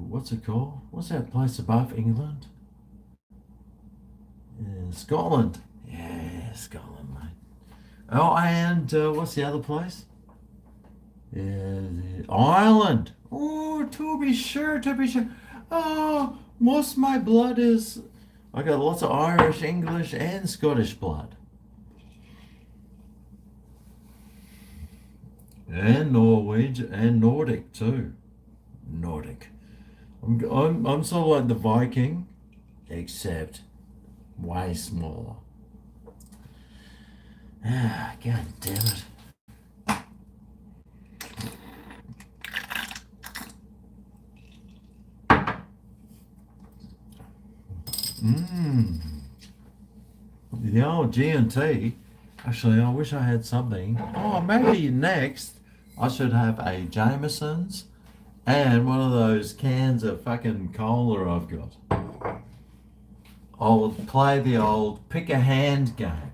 A: what's it called? What's that place above England? Scotland. Yeah, Scotland, mate. Oh, and what's the other place? Ireland. Oh, to be sure, to be sure. Oh, most of my blood is. I got lots of Irish, English, and Scottish blood. And Norwegian and Nordic too. Nordic. I'm sort of like the Viking, except way smaller. Ah, God damn it. Mmm. The old G&T. Actually, I wish I had something. Oh, maybe next I should have a Jameson's and one of those cans of fucking cola I've got. I'll play the old pick a hand game.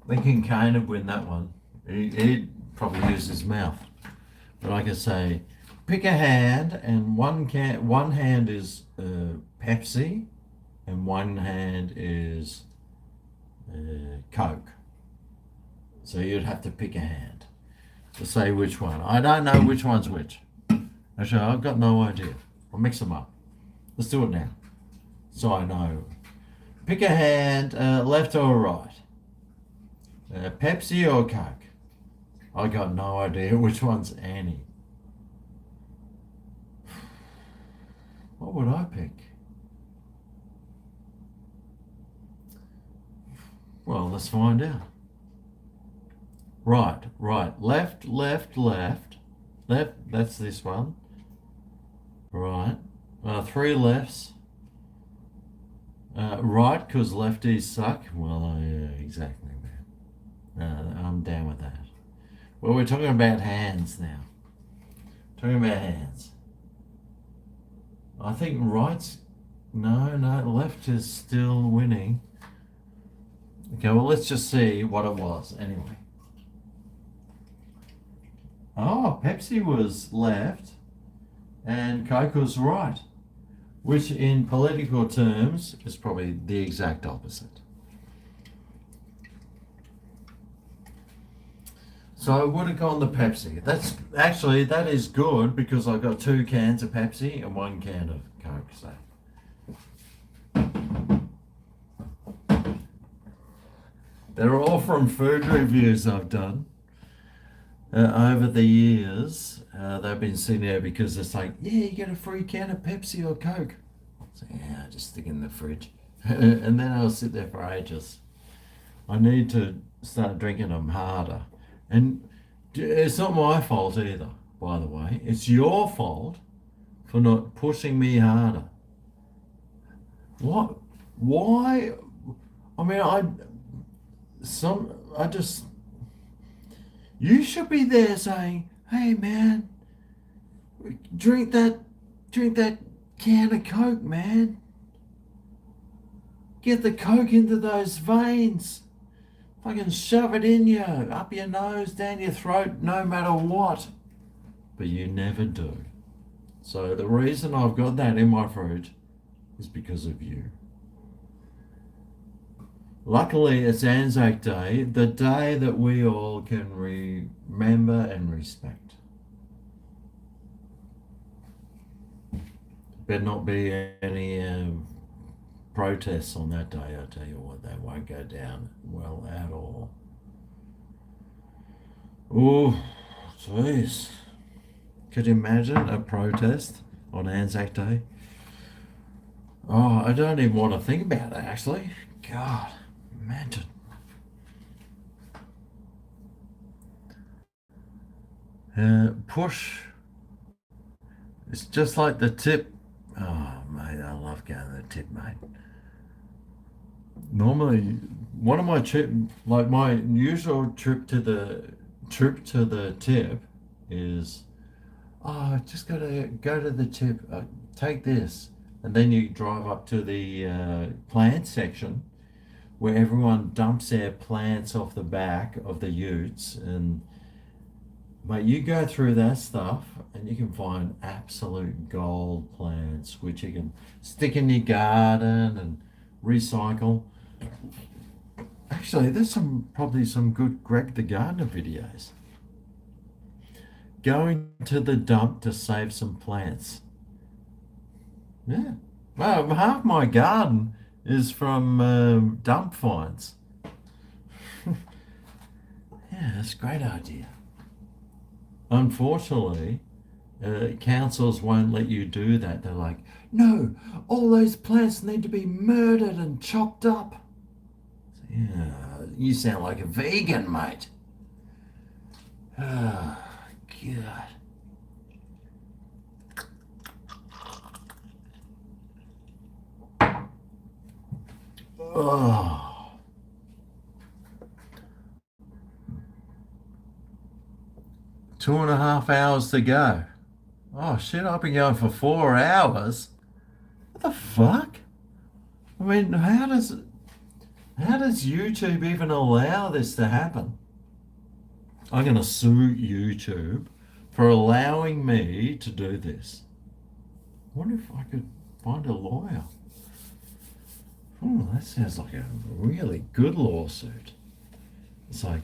A: Thinking Kane would win that one. He'd probably use his mouth. But I could say, pick a hand, and one hand is Pepsi, and one hand is Coke. So you'd have to pick a hand to say which one. I don't know which one's which. Actually, I've got no idea. I'll mix them up. Let's do it now, so I know. Pick a hand, left or right. Pepsi or Coke? I got no idea which one's Annie. What would I pick? Well, let's find out. Right, left, left, that's this one. Right, three lefts. Right, because lefties suck. Well, yeah, exactly, man. I'm down with that. Well, we're talking about hands now. Talking about hands. I think right's... No, left is still winning. Okay, well, let's just see what it was anyway. Oh, Pepsi was left and Coke was right, which in political terms is probably the exact opposite. So I would have gone the Pepsi. That is good because I got 2 cans of Pepsi and 1 can of Coke. So they're all from food reviews I've done over the years. They've been sitting there because it's like, yeah, you get a free can of Pepsi or Coke. So yeah, just stick it in the fridge, and then I'll sit there for ages. I need to start drinking them harder. And it's not my fault either, by the way. It's your fault for not pushing me harder. What? Why? I mean, you should be there saying, hey man, drink that can of Coke, man. Get the Coke into those veins. Fucking shove it in you, up your nose, down your throat, no matter what. But you never do. So the reason I've got that in my fridge is because of you. Luckily, it's Anzac Day, the day that we all can remember and respect. Better not be any protests on that day, I tell you what, they won't go down well at all. Oh, jeez. Could you imagine a protest on Anzac Day? Oh, I don't even want to think about it, actually. God, imagine. Push. It's just like the tip. Oh, mate, I love going to the tip, mate. Normally, one of my my usual trip to the tip is, oh, just go to the tip, take this, and then you drive up to the plant section where everyone dumps their plants off the back of the utes, and mate, you go through that stuff and you can find absolute gold plants which you can stick in your garden and recycle. Actually, there's probably some good Greg the Gardener videos. Going to the dump to save some plants. Yeah. Well, half my garden is from dump finds. Yeah, that's a great idea. Unfortunately, councils won't let you do that. They're like, no, all those plants need to be murdered and chopped up. Yeah, you sound like a vegan, mate. Oh, God. Oh, 2.5 hours to go. Oh shit, I've been going for 4 hours. What the fuck? I mean, how does YouTube even allow this to happen? I'm gonna sue YouTube for allowing me to do this. I wonder if I could find a lawyer. Oh, that sounds like a really good lawsuit. It's like,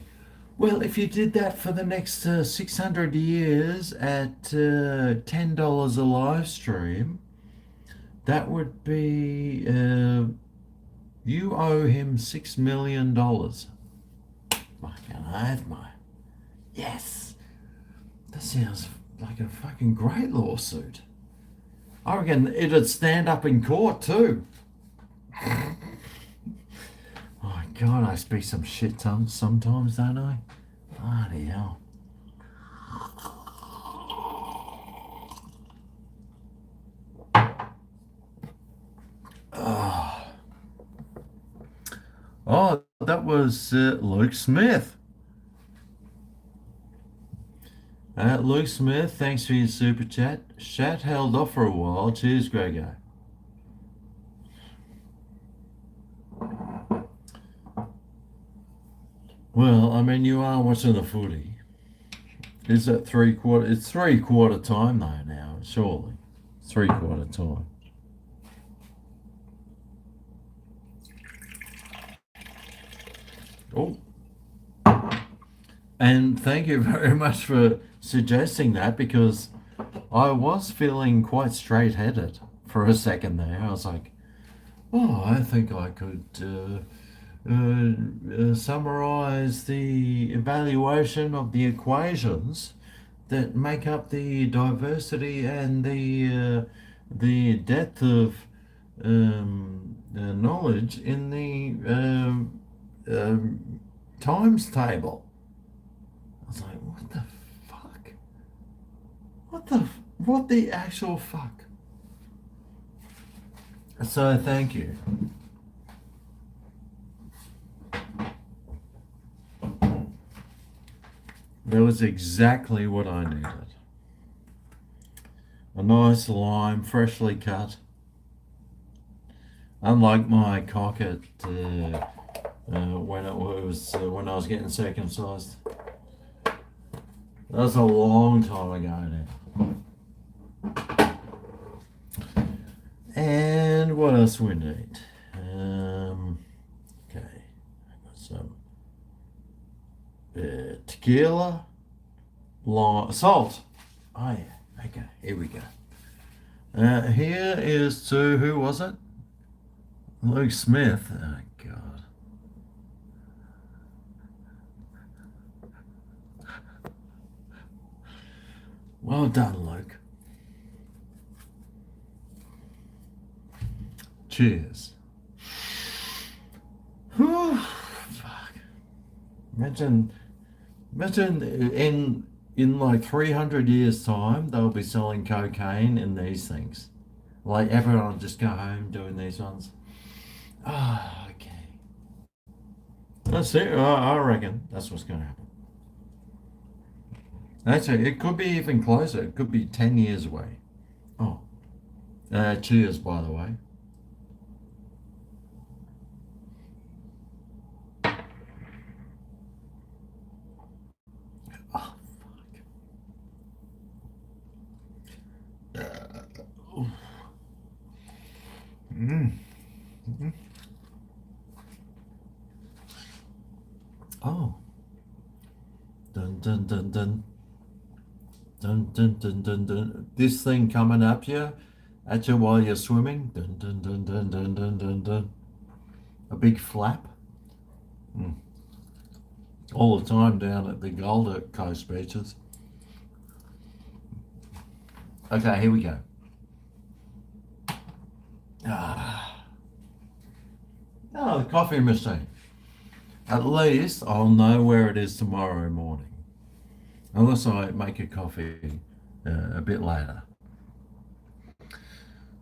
A: well, if you did that for the next 600 years at $10 a live stream, that would be, you owe him $6 million. Fucking oath, mate. Yes. That sounds like a fucking great lawsuit. I reckon it'd stand up in court too. My God, I speak some shit sometimes, don't I? Bloody hell. Oh, oh that was Luke Smith. Luke Smith, thanks for your super chat. Chat held off for a while. Cheers, GregO. Well, I mean, you are watching the footy. Is it 3/4? It's 3/4 time though now, surely. 3/4 time. Oh, and thank you very much for suggesting that because I was feeling quite straight-headed for a second there. I was like, oh, I think I could summarize the evaluation of the equations that make up the diversity and the depth of knowledge in the times table. I was like, what the fuck? What the actual fuck? So thank you. That was exactly what I needed. A nice lime, freshly cut. Unlike my cock at when I was getting circumcised. That was a long time ago now. And what else we need? Okay, I got some tequila, salt. Oh yeah, okay, here we go. Here is to, who was it? Luke Smith. Oh God. Well done, Luke. Cheers. Whew, fuck. Imagine in like 300 years time they'll be selling cocaine in these things. Like everyone will just go home doing these ones. Ah, okay. That's it. I reckon that's what's going to happen. Actually, it could be even closer. It could be 10 years away. Oh, cheers, by the way. Oh, fuck. Mm. Oh, dun dun dun dun dun dun dun dun dun. This thing coming up you at you while you're swimming. Dun dun dun dun dun dun dun dun. A big flap. Mm. All the time down at the Gold Coast beaches. Okay, here we go. Ah, oh, the coffee machine. At least I'll know where it is tomorrow morning. Unless I make a coffee a bit later.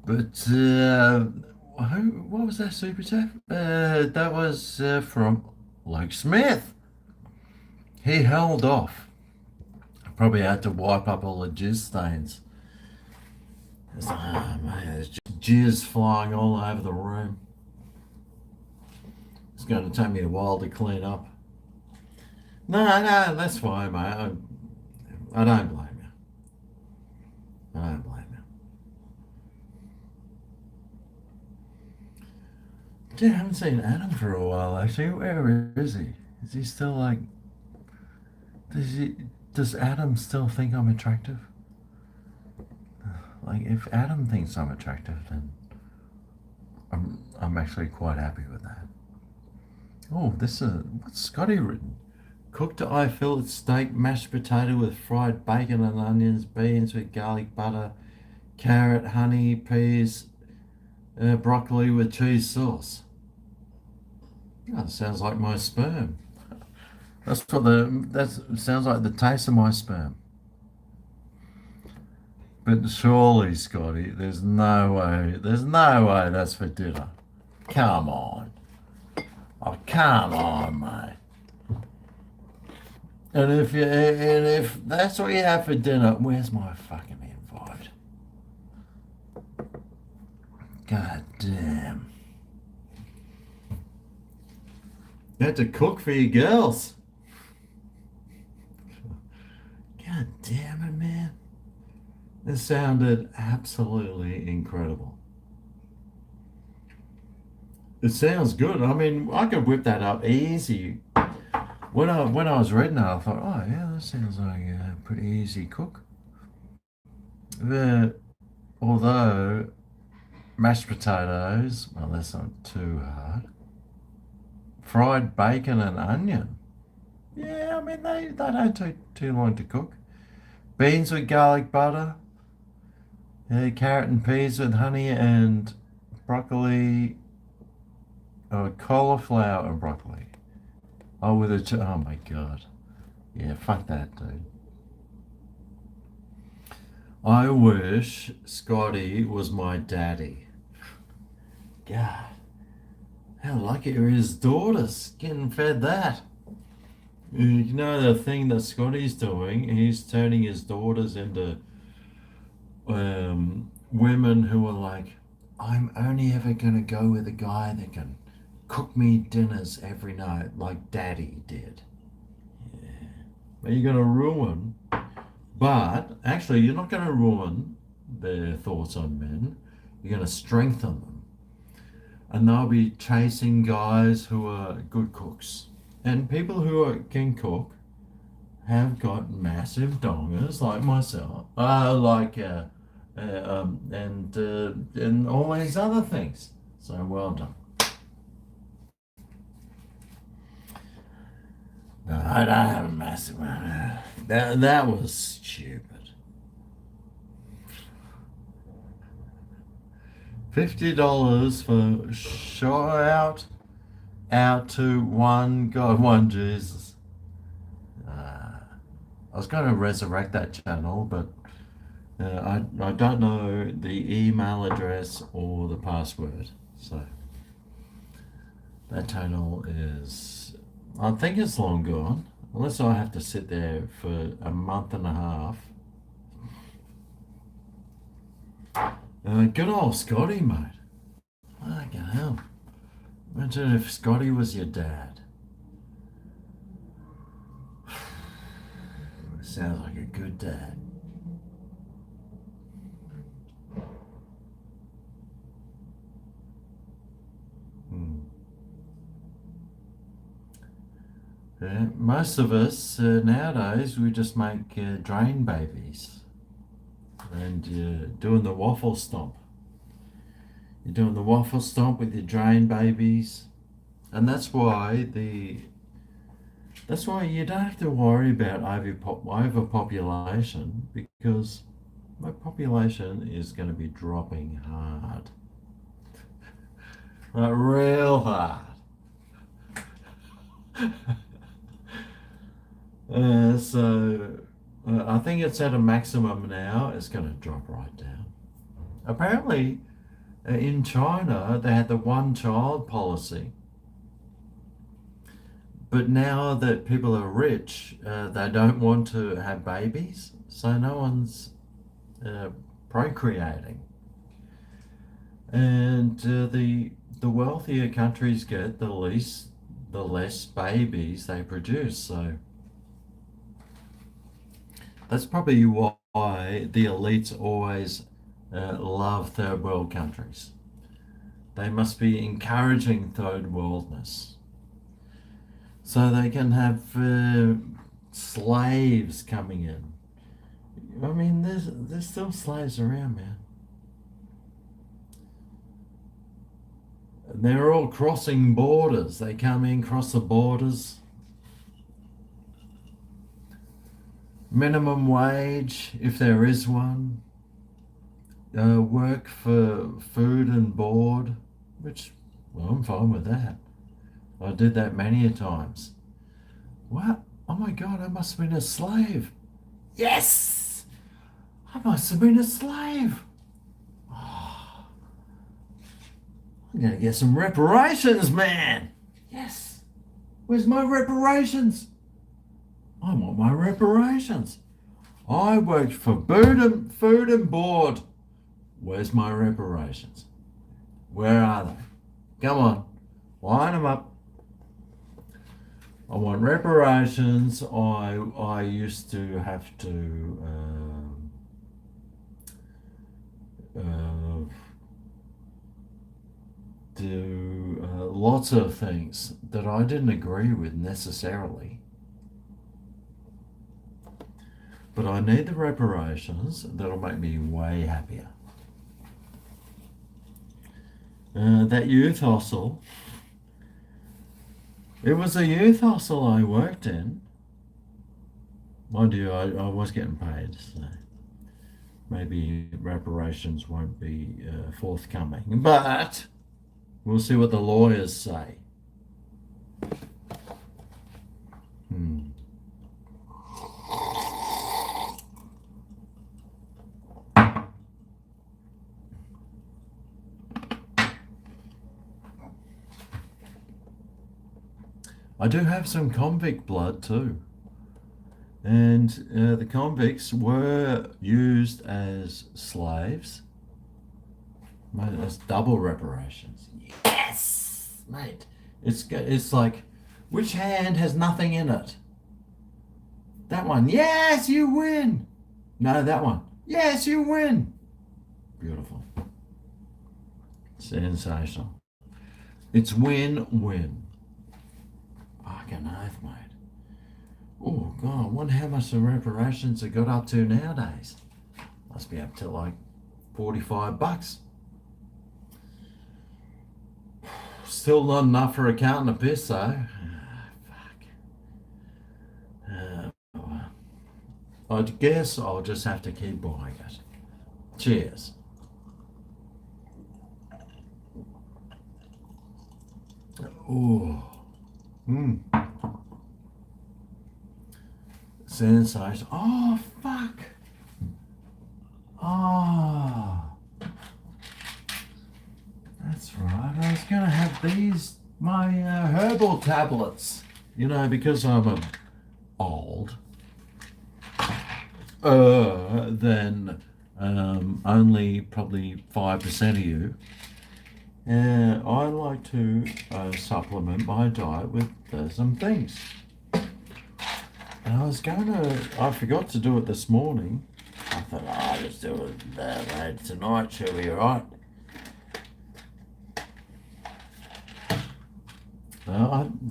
A: But what was that super chat? That was from Luke Smith. He held off. Probably had to wipe up all the jizz stains. It's like, oh man, there's just jizz flying all over the room. It's going to take me a while to clean up. No, no, that's fine, mate. I don't blame you. I don't blame you. Gee, I haven't seen Adam for a while, actually. Where is he? Is he still like... Does Adam still think I'm attractive? Like, if Adam thinks I'm attractive, then I'm actually quite happy with that. Oh, this is... What's Scotty written? Cooked eye-filled steak, mashed potato with fried bacon and onions, beans with garlic butter, carrot, honey, peas, broccoli with cheese sauce. Oh, that sounds like my sperm. That sounds like the taste of my sperm. But surely, Scotty, there's no way that's for dinner. Come on. Oh, come on, mate. And if that's what you have for dinner, where's my fucking invite? God damn. You had to cook for your girls. God damn it, man. This sounded absolutely incredible. It sounds good. I mean, I could whip that up easy. When I was reading it, I thought, oh yeah, that sounds like a pretty easy cook. Although mashed potatoes, well, that's not too hard. Fried bacon and onion. Yeah, I mean they don't take too long to cook. Beans with garlic butter. Carrot and peas with honey and broccoli. Cauliflower and broccoli. Oh, oh my god. Yeah, fuck that, dude. I wish Scotty was my daddy. God, how lucky are his daughters getting fed that. You know the thing that Scotty's doing? He's turning his daughters into women who are like, I'm only ever going to go with a guy that can cook me dinners every night like Daddy did. Yeah. But you're going to ruin, but actually, you're not going to ruin their thoughts on men. You're going to strengthen them. And they'll be chasing guys who are good cooks. And people who can cook have got massive dongers like myself, and all these other things. So well done. No, I don't have a massive one. That was stupid. $50 for shout out to one God, one Jesus. I was going to resurrect that channel, but I don't know the email address or the password. So that channel is, I think it's long gone, unless I have to sit there for a month and a half. Good old Scotty, mate. Fucking hell. Imagine if Scotty was your dad. Sounds like a good dad. Most of us nowadays, we just make drain babies and doing the waffle stomp. You're doing the waffle stomp with your drain babies, and that's why you don't have to worry about overpopulation, because my population is going to be dropping hard, like real hard. I think it's at a maximum now. It's going to drop right down. Apparently, in China, they had the one-child policy. But now that people are rich, they don't want to have babies, so no one's procreating. And the wealthier countries get the less babies they produce. So that's probably why the elites always love third world countries. They must be encouraging third worldness, so they can have slaves coming in. I mean, there's still slaves around, man. They're all crossing borders. They come in, cross the borders. Minimum wage, if there is one. Work for food and board, which, well, I'm fine with that. I did that many a times. What? Oh my God, I must have been a slave. Yes! I must have been a slave. Oh, I'm going to get some reparations, man. Yes. Where's my reparations? I want my reparations. I worked for food and board. Where's my reparations? Where are they? Come on, line them up. I want reparations. I used to have to do lots of things that I didn't agree with necessarily. But I need the reparations. That'll make me way happier. That youth hostel. It was a youth hostel I worked in. Mind you, I was getting paid, so maybe reparations won't be forthcoming. But we'll see what the lawyers say. I do have some convict blood too. And the convicts were used as slaves. Mate, that's double reparations. Yes, mate. It's like, which hand has nothing in it? That one. Yes, you win. No, that one. Yes, you win. Beautiful. Sensational. It's win-win. Fucking oath, mate. Oh God, I wonder how much the reparations have got up to nowadays. Must be up to like $45. Still not enough for a carton of piss though. Fuck. I guess I'll just have to keep buying it. Cheers. Oh. Sensation. Oh, fuck. Oh. That's right. I was going to have my herbal tablets. You know, because I'm old. Then only probably 5% of you. I like to supplement my diet with some things. And I forgot to do it this morning. I thought, I'll just do it later tonight, she'll be alright.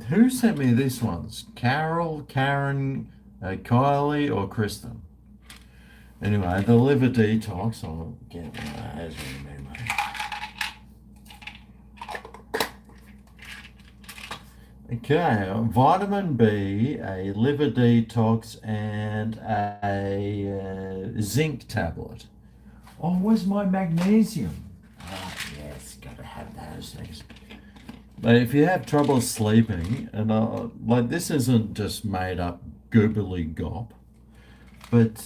A: Who sent me this ones? Carol, Karen, Kylie, or Kristen? Anyway, the liver detox. I'll get one of those with me, mate. Okay, vitamin B, a liver detox, and a zinc tablet. Oh, where's my magnesium? Oh, yes, gotta have those things. But if you have trouble sleeping, and like this isn't just made up goobly gop, but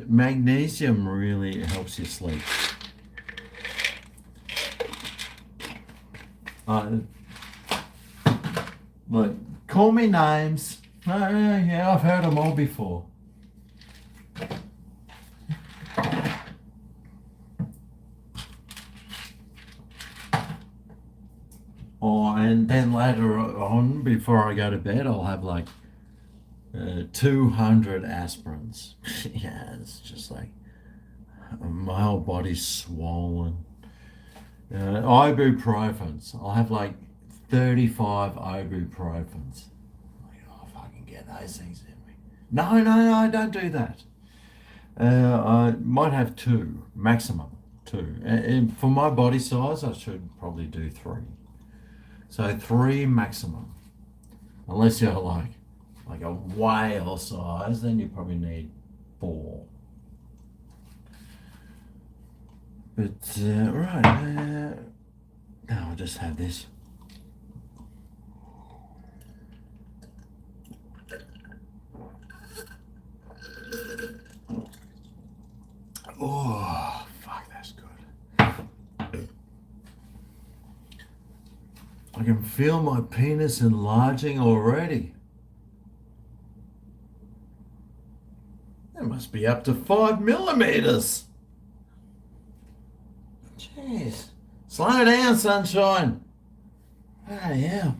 A: magnesium really helps you sleep. Look, call me names. Yeah, I've heard them all before. Oh, and then later on, before I go to bed, I'll have like 200 aspirins. Yeah, it's just like my whole body's swollen. Ibuprofens. I'll have like 35 ibuprofens. Like, oh, if I can get those things in me. No, don't do that. I might have two, maximum two. And for my body size, I should probably do three. So three maximum. Unless you're like a whale size, then you probably need four. But right, now I'll just have this. Oh, fuck, that's good. I can feel my penis enlarging already. It must be up to 5 millimeters. Jeez. Slow down, sunshine. Oh, yeah.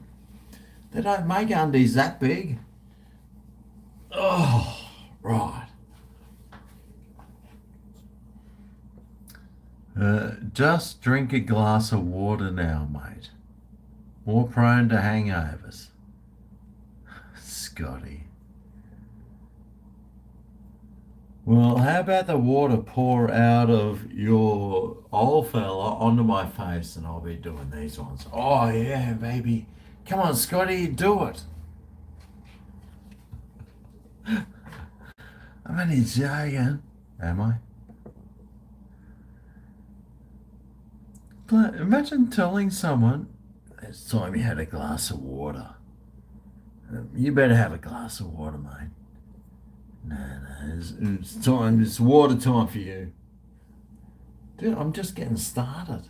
A: They don't make undies that big. Oh, right. Just drink a glass of water now, mate. More prone to hangovers. Scotty. Well, how about the water pour out of your old fella onto my face, and I'll be doing these ones. Oh, yeah, baby. Come on, Scotty, do it. I'm only joking. Am I? But imagine telling someone, it's time you had a glass of water. You better have a glass of water, mate. No, it's time. It's water time for you. Dude, I'm just getting started.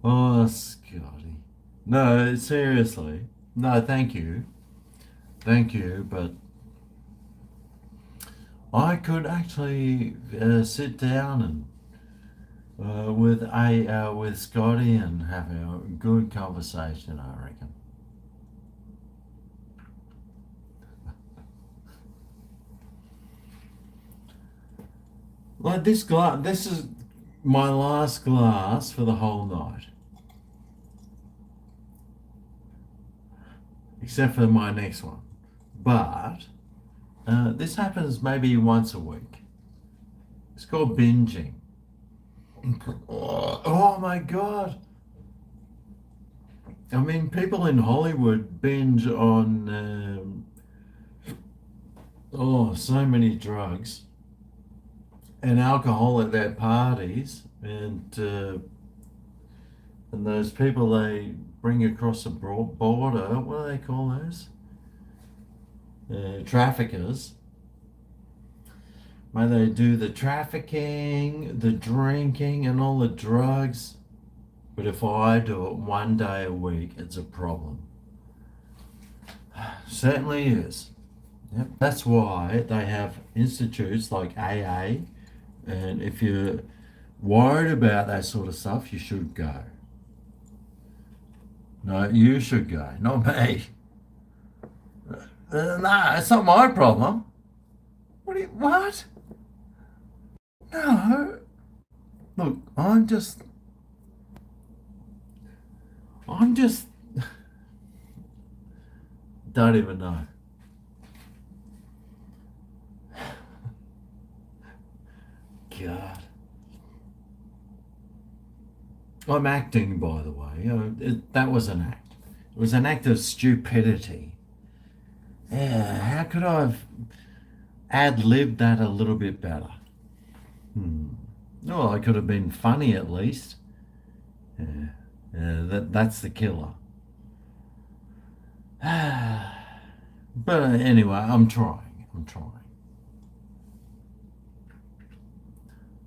A: Oh, Scotty. No, seriously. No, thank you. Thank you, but I could actually sit down and with Scotty and have a good conversation, I reckon. Like this glass, this is my last glass for the whole night. Except for my next one. But this happens maybe once a week. It's called binging. Oh my God. I mean, people in Hollywood binge on so many drugs and alcohol at their parties, and those people they bring across the border. What do they call those? Traffickers. May they do the trafficking, the drinking, and all the drugs. But if I do it one day a week, it's a problem. Certainly is. Yep. That's why they have institutes like AA. And if you're worried about that sort of stuff, you should go. No, you should go, not me. No, it's not my problem. What? No. Look, I'm just, don't even know. God. I'm acting, by the way. That was an act. It was an act of stupidity. Yeah, how could I have ad-libbed that a little bit better? Well, I could have been funny at least. Yeah, that's the killer. But anyway, I'm trying. I'm trying.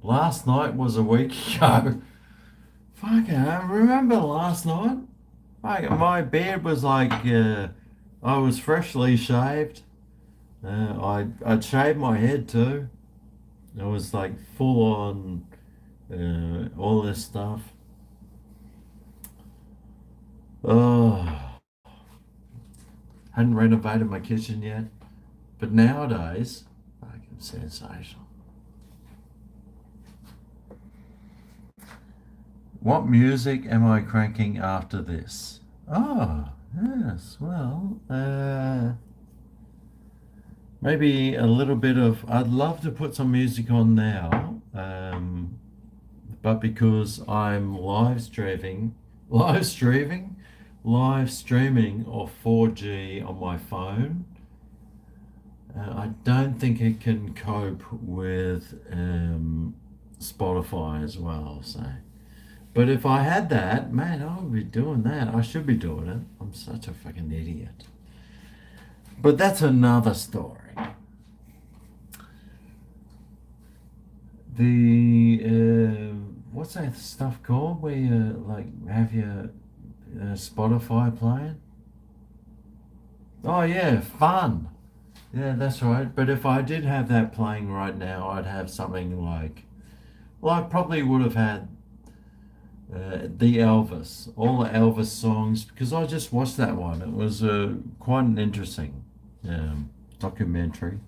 A: Last night was a week ago. Fucking, remember last night? Fucking, my beard was like, I was freshly shaved. I'd shaved my head too. I was like full on all this stuff. Oh, hadn't renovated my kitchen yet. But nowadays, fucking sensational. What music am I cranking after this? Oh, yes, well, maybe a little bit of. I'd love to put some music on now, but because I'm live streaming off 4G on my phone, I don't think it can cope with Spotify as well. So. But if I had that, man, I would be doing that. I should be doing it. I'm such a fucking idiot. But that's another story. The what's that stuff called? Where you like have your Spotify playing? Oh yeah, fun. Yeah, that's right. But if I did have that playing right now, I'd have something like, well, I probably would have had the Elvis, all the Elvis songs, because I just watched that one. It was quite an interesting documentary.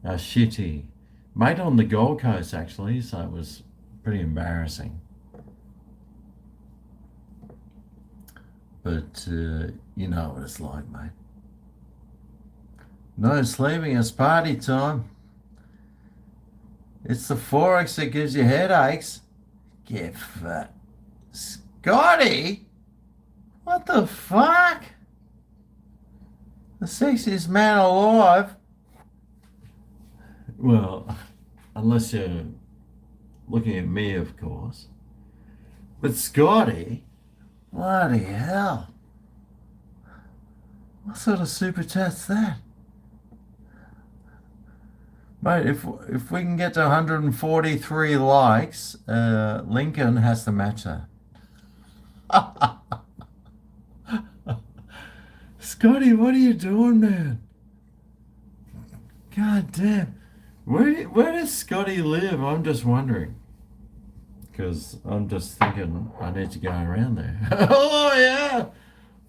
A: Shitty, made on the Gold Coast actually, so it was pretty embarrassing. But you know what it's like, mate. No sleeping, it's party time. It's the Forex that gives you headaches. Get fat. Scotty? What the fuck? The sexiest man alive? Well, unless you're looking at me, of course. But Scotty? Bloody hell. What sort of super chat's that? Mate, if we can get to 143 likes, Lincoln has to match that. Scotty, what are you doing, man? God damn. Where does Scotty live? I'm just wondering. Because I'm just thinking I need to go around there. Oh, yeah.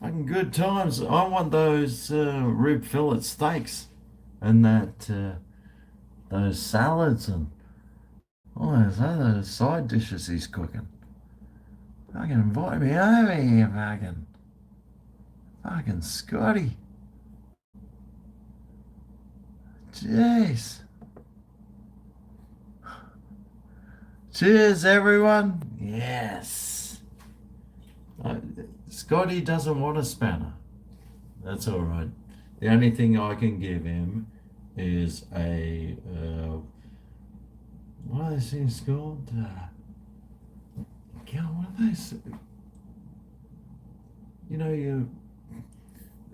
A: Fucking good times. I want those rib fillet steaks and those salads and all those other side dishes he's cooking. Fucking invite me over here, fucking Scotty. Jeez. Cheers, everyone. Yes. Scotty doesn't want a spanner. That's all right. The only thing I can give him is a what are those things called? God, what are those? You know,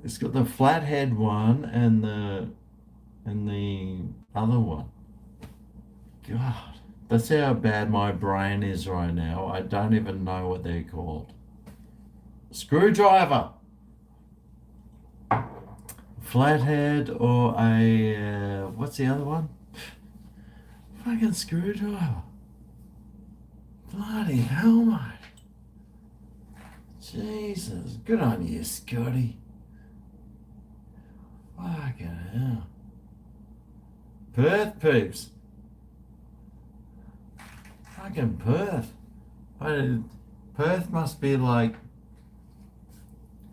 A: it's got the flathead one and the other one. God, that's how bad my brain is right now. I don't even know what they're called. Screwdriver. Flathead or a what's the other one? Fucking screwdriver. Bloody hell, mate. Jesus, good on you, Scotty. Fucking hell. Perth peeps. fucking Perth. I, Perth must be like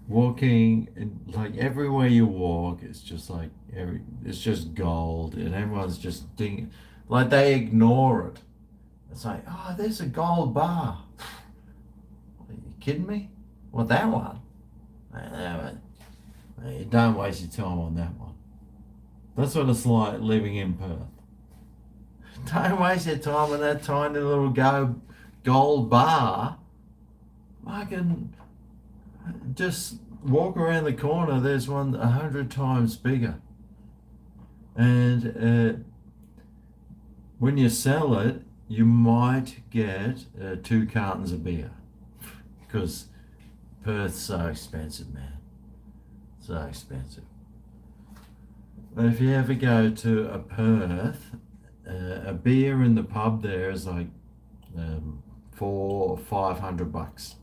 A: walking, like everywhere you walk, it's just like it's just gold, and everyone's just like they ignore it. It's like, oh, there's a gold bar. Are you kidding me? What, that one? You don't waste your time on that one. That's what it's like living in Perth. Don't waste your time on that tiny little gold bar. I can just walk around the corner. There's one 100 times bigger. And when you sell it, you might get 2 cartons of beer. Because Perth's so expensive, man. So expensive. If you ever go to a Perth, a beer in the pub there is like $400 or $500.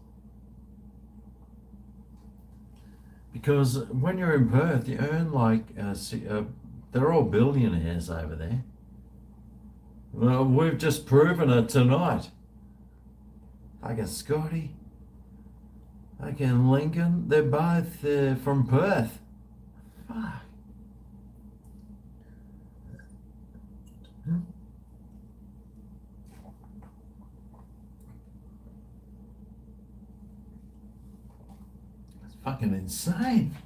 A: Because when you're in Perth, you earn like they're all billionaires over there. Well, we've just proven it tonight. Fucking Scotty, fucking Lincoln, they're both from Perth. Fuck. It's fucking insane.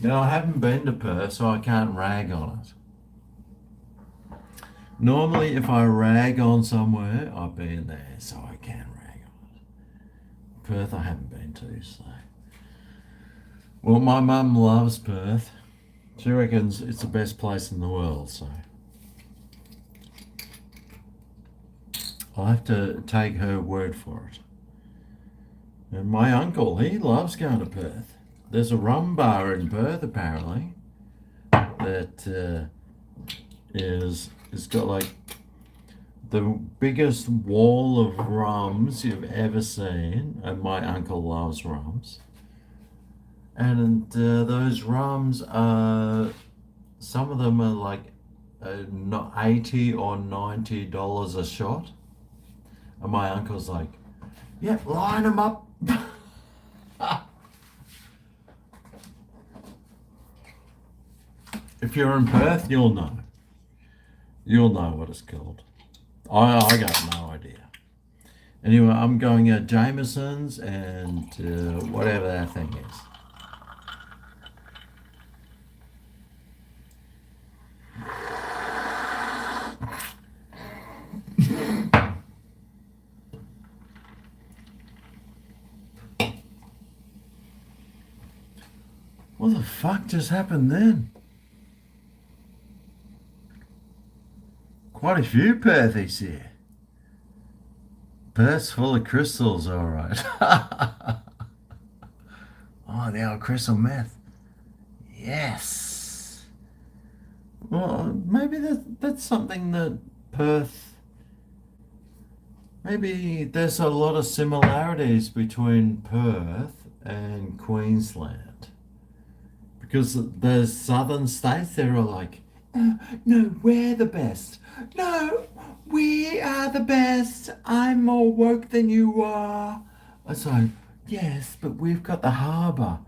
A: Now, I haven't been to Perth, so I can't rag on it. Normally, if I rag on somewhere, I've been there, so I can rag on it. Perth, I haven't been to, so. Well, my mum loves Perth. She reckons it's the best place in the world, so. I'll have to take her word for it. And my uncle, he loves going to Perth. There's a rum bar in Perth, apparently, that it's got like the biggest wall of rums you've ever seen. And my uncle loves rums. And those rums are, some of them are like $80 or $90 a shot. And my uncle's like, yep, line them up. If you're in Perth, you'll know. You'll know what it's called. I got no idea. Anyway, I'm going at Jameson's and whatever that thing is. What the fuck just happened then? Quite a few Perthies here. Perth's full of crystals, all right. Oh, the old crystal meth. Yes. Well, maybe that's something that Perth. Maybe there's a lot of similarities between Perth and Queensland. Because the southern states, they're all like, no, we're the best. No, we are the best. I'm more woke than you are. So, yes, but we've got the harbour.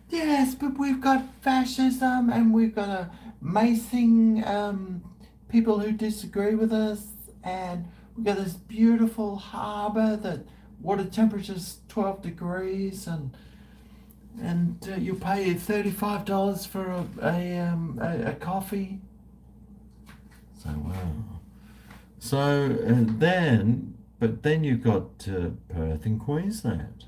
A: Yes, but we've got fascism and we've got macing people who disagree with us. And we've got this beautiful harbour that water temperature's 12 degrees and you pay $35 for a coffee. So wow. So then you've got Perth and Queensland,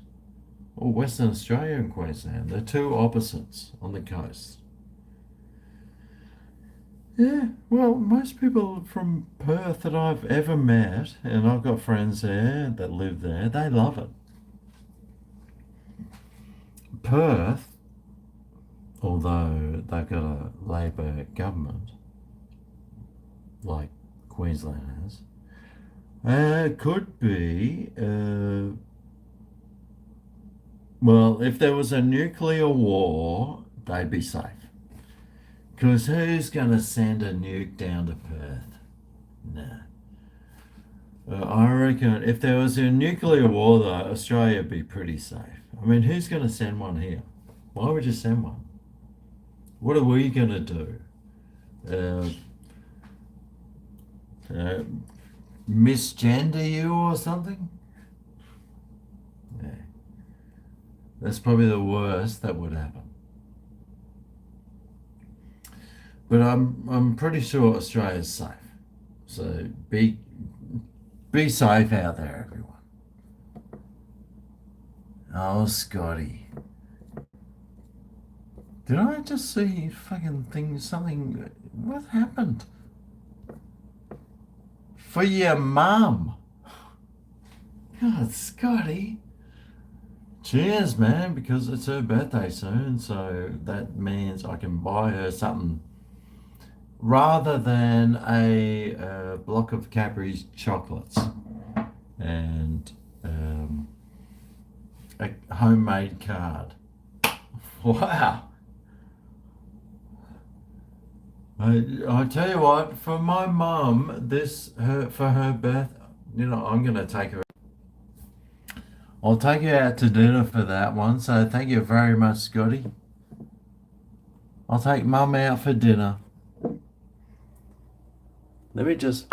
A: or Western Australia and Queensland. They're two opposites on the coast. Yeah, well, most people from Perth that I've ever met, and I've got friends there that live there, they love it. Perth, although they've got a Labor government, like Queensland has, could be, well, if there was a nuclear war, they'd be safe. Because who's going to send a nuke down to Perth? Nah. I reckon if there was a nuclear war, though, Australia would be pretty safe. I mean, who's going to send one here? Why would you send one? What are we going to do? Uh, uh, misgender you or something? Yeah. That's probably the worst that would happen. But I'm pretty sure Australia's safe. So be safe out there, everyone. Oh, Scotty. Did I just see fucking things? Something. What happened? For your mum. God, Scotty. Cheers, man, because it's her birthday soon, so that means I can buy her something rather than a block of Cadbury's chocolates and a homemade card. Wow. I tell you what, for my mum, for her birth, I'm gonna take her. I'll take you out to dinner for that one. So thank you very much, Scotty. I'll take mum out for dinner. Let me just.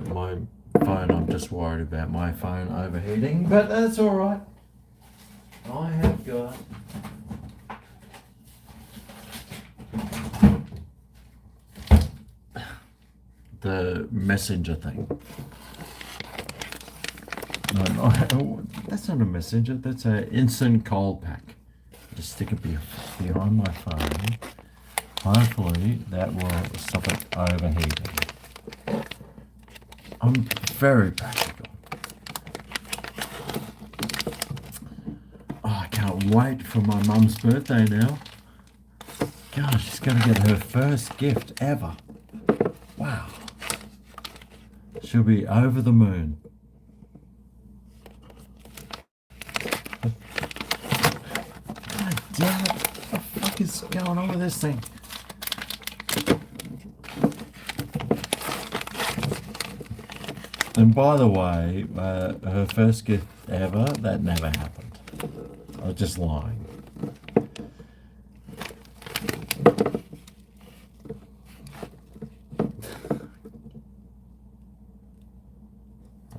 A: My phone, I'm just worried about my phone overheating, but that's all right. I have got the messenger thing. No, that's not a messenger. That's an instant cold pack. Just stick it behind my phone. Hopefully that will stop it overheating. I'm very practical. Oh, I can't wait for my mum's birthday now. God, she's going to get her first gift ever. Wow. She'll be over the moon. God damn it. What the fuck is going on with this thing? And by the way, her first gift ever, that never happened. I was just lying.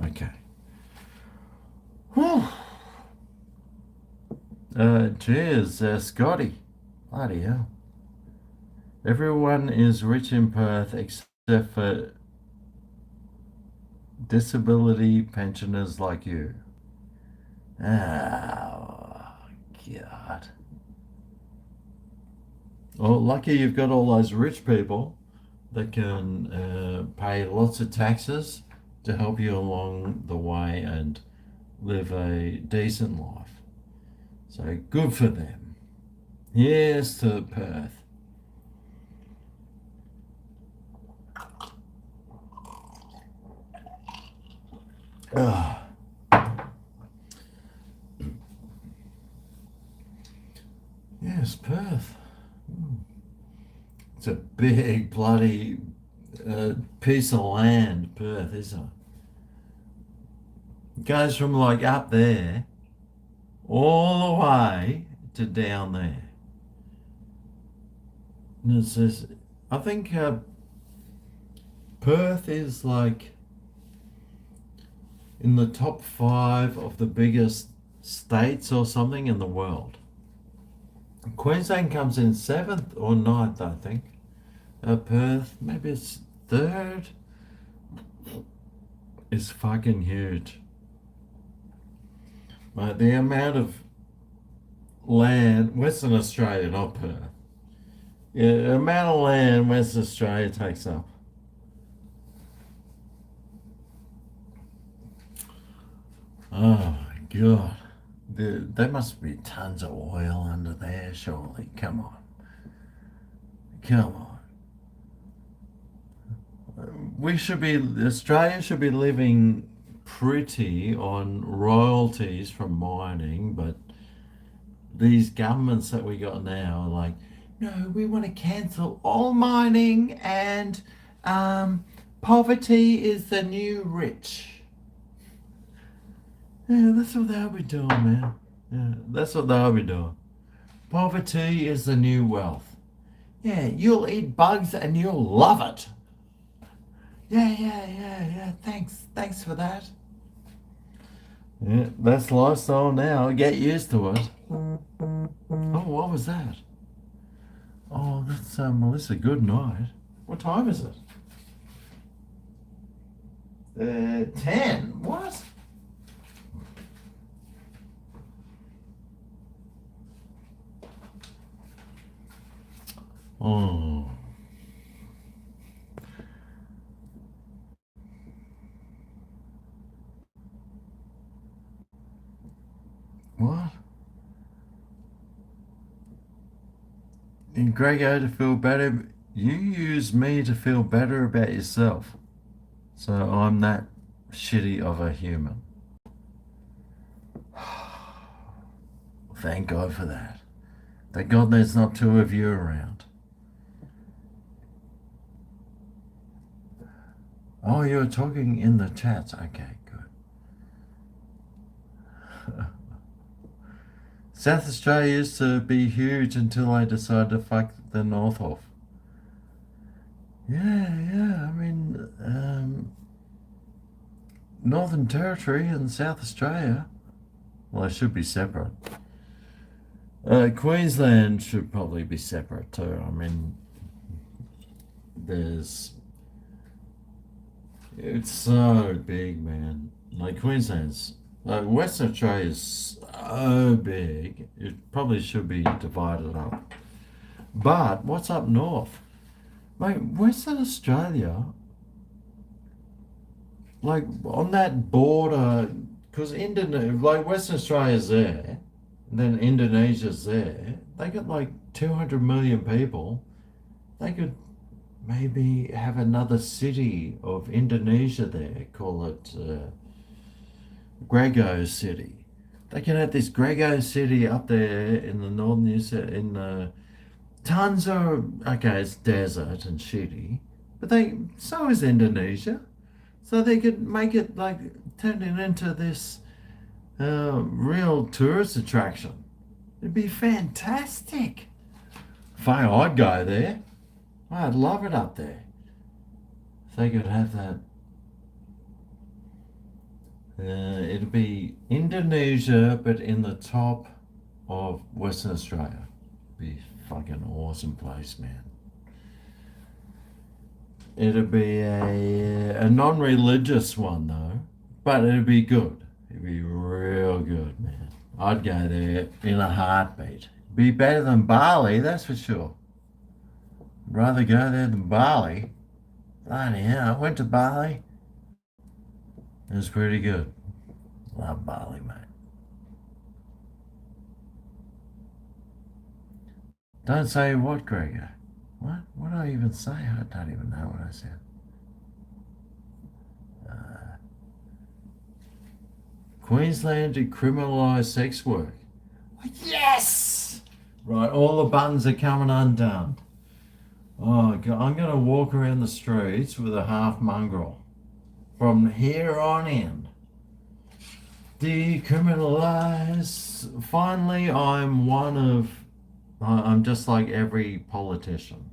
A: Okay. Whew. Cheers, Scotty. Bloody hell. Everyone is rich in Perth except for disability pensioners like you. Oh, God. Well, lucky you've got all those rich people that can pay lots of taxes to help you along the way and live a decent life. So good for them. Here's to Perth. Ah. Yes, Perth. It's a big bloody piece of land, Perth, isn't it? It goes from like up there all the way to down there. And it says, I think Perth is like in the top 5 of the biggest states or something in the world. Queensland comes in 7th or 9th, I think. Perth, maybe it's 3rd. It's fucking huge. But the amount of land, Western Australia, not Perth. Yeah, the amount of land Western Australia takes up. Oh my God. There must be tons of oil under there, surely. Come on. Come on. Australia should be living pretty on royalties from mining, but these governments that we got now are like, no, we want to cancel all mining and um, poverty is the new rich. Yeah, that's what they'll be doing, man. Yeah, that's what they'll be doing. Poverty is the new wealth. Yeah, you'll eat bugs and you'll love it. Yeah. Thanks for that. Yeah, that's lifestyle now. Get used to it. Oh, what was that? Oh, that's Melissa. Good night. What time is it? 10. What? Oh. What? In GregO to feel better, you use me to feel better about yourself. So I'm that shitty of a human. Thank God for that. Thank God there's not two of you around. Oh, you're talking in the chats. Okay, good. South Australia used to be huge until they decided to fuck the north off. Yeah. I mean, Northern Territory and South Australia, well, they should be separate. Queensland should probably be separate too. I mean, it's so big, man. Like Queensland's, Western Australia is so big, it probably should be divided up. But what's up north? Like Western Australia, like on that border, because Indonesia, like Western Australia's there, then Indonesia's there. They got like 200 million people. They could maybe have another city of Indonesia there, call it GregO City. They can have this GregO City up there in the northern in tons of, okay, it's desert and shitty, but so is Indonesia. So they could make it like turn it into this real tourist attraction. It'd be fantastic. Fine, I'd go there. I'd love it up there. If they could have that. It'd be Indonesia, but in the top of Western Australia. Be fucking awesome place, man. It'd be a non-religious one though, but it'd be good. It'd be real good, man. I'd go there in a heartbeat. Be better than Bali, that's for sure. I'd rather go there than Bali. Bloody hell, I went to Bali. It was pretty good. Love Bali, mate. Don't say what, GregO? What? What did I even say? I don't even know what I said. Queensland decriminalise sex work. Yes! Right, all the buttons are coming undone. Oh, God, I'm going to walk around the streets with a half mongrel from here on in. Decriminalise. Finally, I'm just like every politician.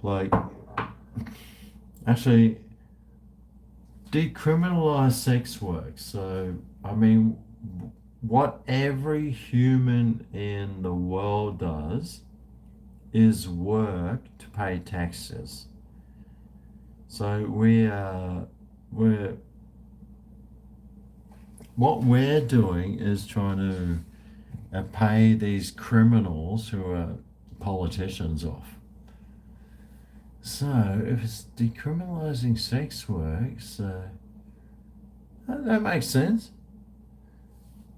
A: Like, actually, decriminalise sex work. So, I mean, what every human in the world does is work to pay taxes. So what we're doing is trying to pay these criminals who are politicians off. So if it's decriminalising sex work, so that makes sense.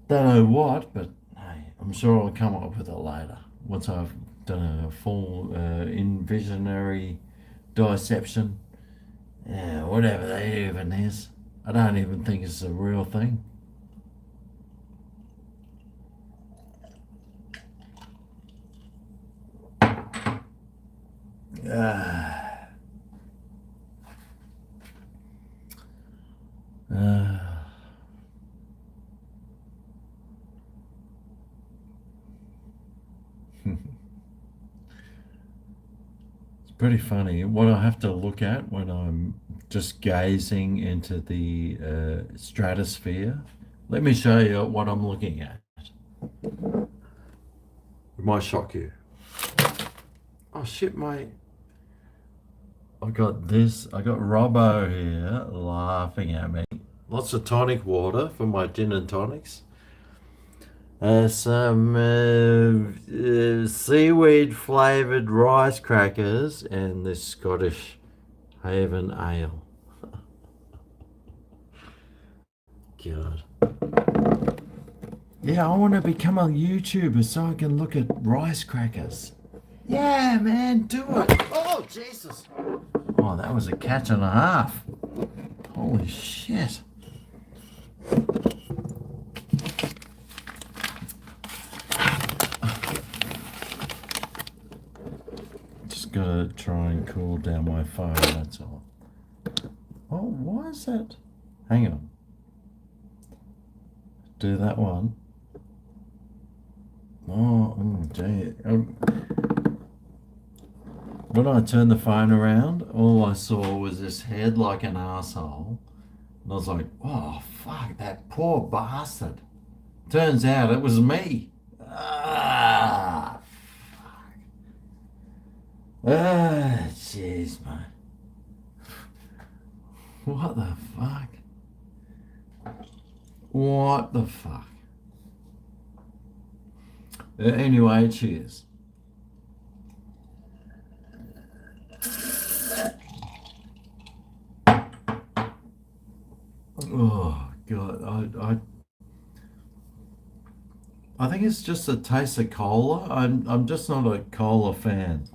A: Don't know what, but hey, I'm sure I'll come up with it later once I've done a full visionary dissection. Yeah, whatever that even is. I don't even think it's a real thing. Ah. Ah. It's pretty funny what I have to look at when I'm just gazing into the stratosphere. Let me show you what I'm looking at. It might shock you. Oh shit, mate. I got Robbo here laughing at me. Lots of tonic water for my gin and tonics. Some seaweed flavored rice crackers and this Scottish Haven ale. God. Yeah, I want to become a YouTuber so I can look at rice crackers. Yeah, man, do it. Oh, Jesus. Oh, that was a catch and a half. Holy shit. Just gotta try and cool down my phone, that's all. Oh, why is that? Hang on. Do that one. Oh, gee. When I turned the phone around, all I saw was this head like an asshole. And I was like, oh, fuck, that poor bastard. Turns out it was me. Ah, fuck. Ah, jeez, man. What the fuck? What the fuck? Anyway, cheers. Oh God, I think it's just a taste of cola. I'm just not a cola fan.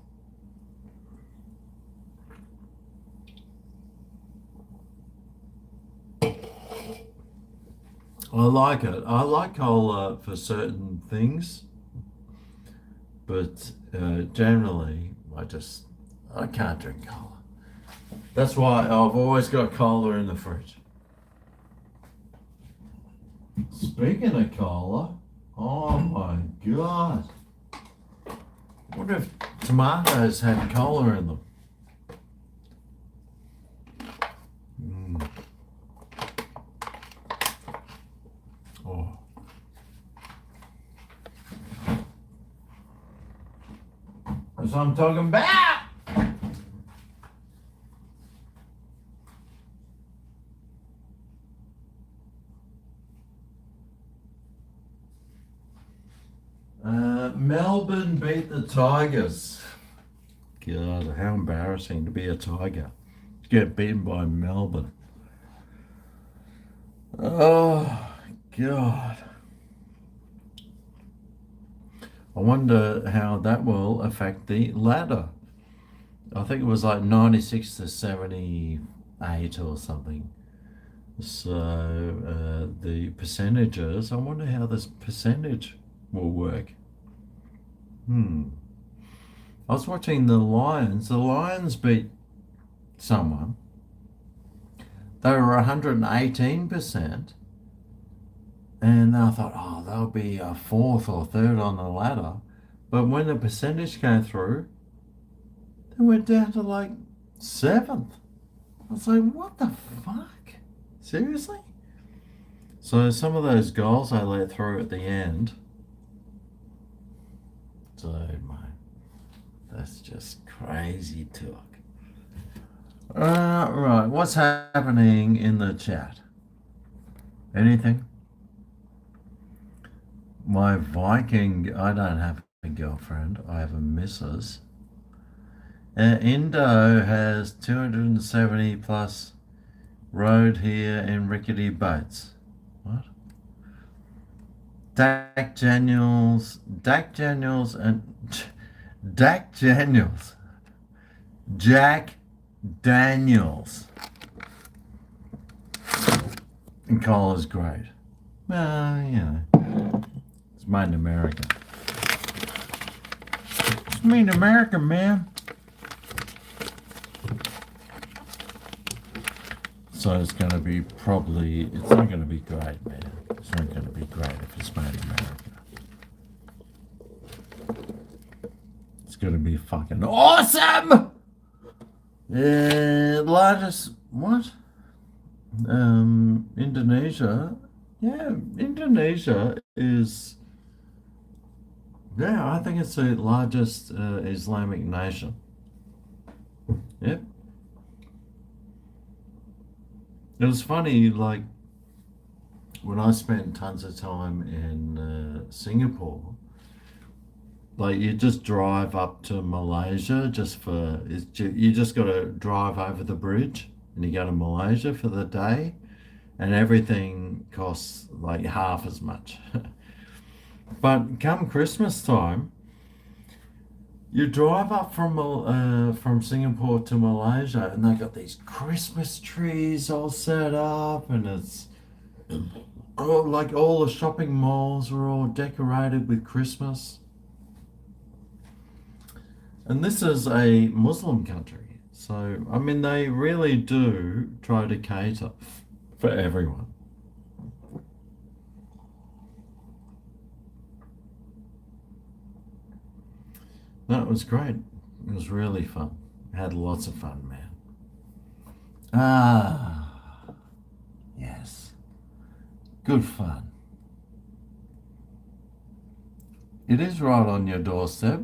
A: I like it. I like cola for certain things, but generally, I can't drink cola. That's why I've always got cola in the fridge. Speaking of cola, oh my God. I wonder if tomatoes had cola in them. Mm. Oh. That's what I'm talking about. Melbourne beat the Tigers. God, how embarrassing to be a Tiger. To get beaten by Melbourne. Oh, God. I wonder how that will affect the ladder. I think it was like 96 to 78 or something. So the percentages, I wonder how this percentage will work. I was watching the Lions. The Lions beat someone. They were 118%. And I thought, oh, they'll be a fourth or third on the ladder. But when the percentage came through, they went down to like seventh. I was like, what the fuck? Seriously? So some of those goals I let through at the end. So, man, that's just crazy talk. Right, what's happening in the chat? Anything? My Viking, I don't have a girlfriend, I have a missus. Indo has 270 plus road here in rickety boats. What? Dak Daniels and Jack Daniels and Cola's great. Well, you know, it's made in America. It's made in America, man. So it's going to be it's not going to be great, man. It's not going to be great if it's made in America. It's going to be fucking awesome! Largest, what? Indonesia. Yeah, Indonesia is, yeah, I think it's the largest Islamic nation. Yep. It was funny, like, when I spent tons of time in Singapore, like, you just drive up to Malaysia you just got to drive over the bridge and you go to Malaysia for the day, and everything costs like half as much. But come Christmas time, you drive up from Singapore to Malaysia, and they got these Christmas trees all set up, and it's like all the shopping malls are all decorated with Christmas. And this is a Muslim country, so I mean they really do try to cater for everyone. No, it was great. It was really fun. Had lots of fun, man. Ah, yes. Good fun. It is right on your doorstep.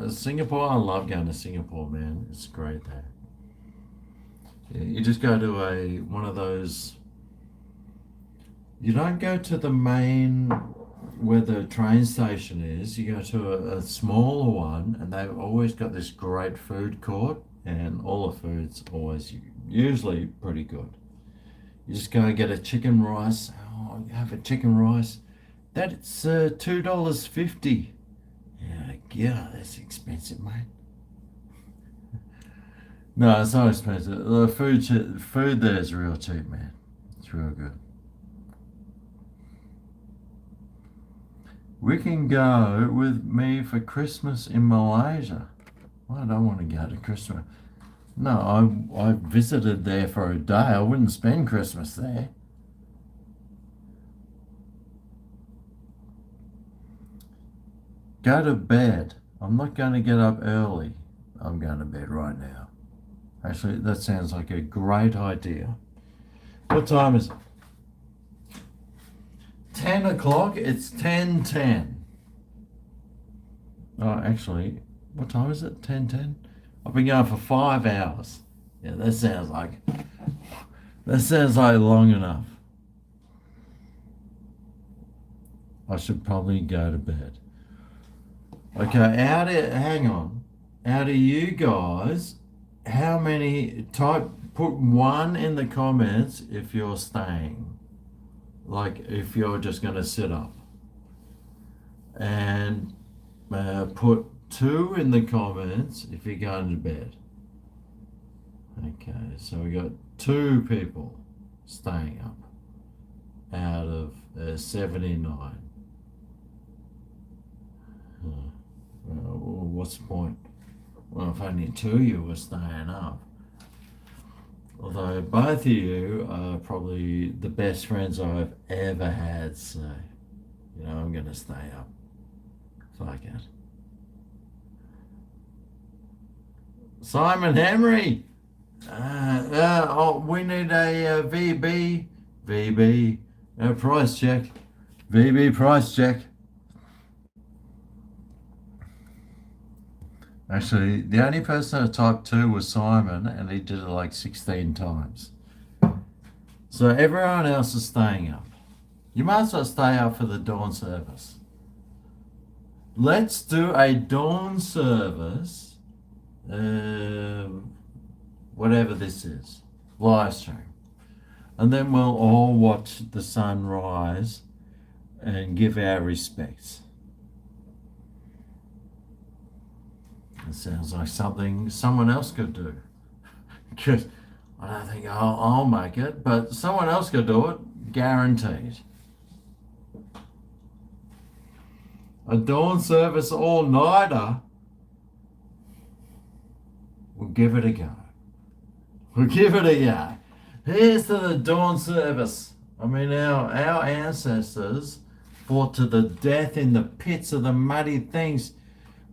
A: Singapore, I love going to Singapore, man. It's great there. Yeah, you just go to one of those. You don't go to the main where the train station is. You go to a smaller one, and they've always got this great food court, and all the food's always usually pretty good. You just go and get a chicken rice. Oh, you have a chicken rice. That's $2.50. Yeah, that's expensive, mate. No, it's not expensive. The food there is real cheap, man. It's real good. We can go with me for Christmas in Malaysia. Well, I don't want to go to Christmas. No, I visited there for a day. I wouldn't spend Christmas there. Go to bed. I'm not going to get up early. I'm going to bed right now. Actually, that sounds like a great idea. What time is it? 10 o'clock? It's 10:10. Oh, actually, what time is it? 10:10? I've been going for 5 hours. Yeah, that sounds like long enough. I should probably go to bed. Okay, hang on. Out of you guys, how many put one in the comments if you're staying. Like if you're just going to sit up. And put 2 in the comments if you're going to bed. Okay, so we got 2 people staying up out of 79. Well, what's the point? Well, if only 2 of you were staying up. Although both of you are probably the best friends I've ever had, so, I'm going to stay up. Fuck it. Simon Henry! We need a VB price check. VB price check. Actually, the only person that typed 2 was Simon, and he did it like 16 times. So everyone else is staying up. You might as well stay up for the dawn service. Let's do a dawn service, whatever this is, live stream. And then we'll all watch the sun rise and give our respects. It sounds like something someone else could do. Because I don't think I'll make it, but someone else could do it, guaranteed. A dawn service all-nighter. We'll give it a go. We'll give it a go. Here's to the dawn service. I mean, our ancestors fought to the death in the pits of the muddy things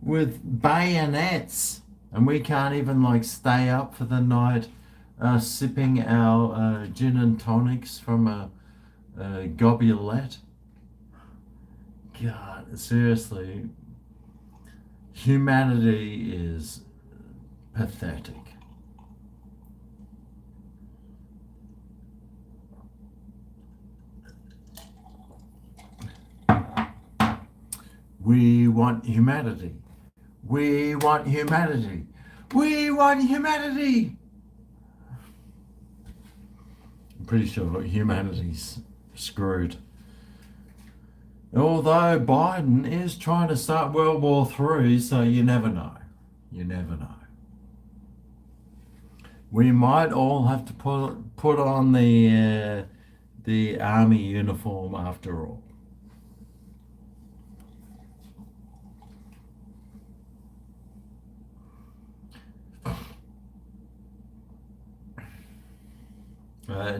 A: with bayonets, and we can't even like stay up for the night, sipping our gin and tonics from a gobulette. God, seriously, humanity is pathetic. We want humanity. We want humanity. We want humanity. I'm pretty sure humanity's screwed. Although Biden is trying to start World War III, so you never know. You never know. We might all have to put on the army uniform after all.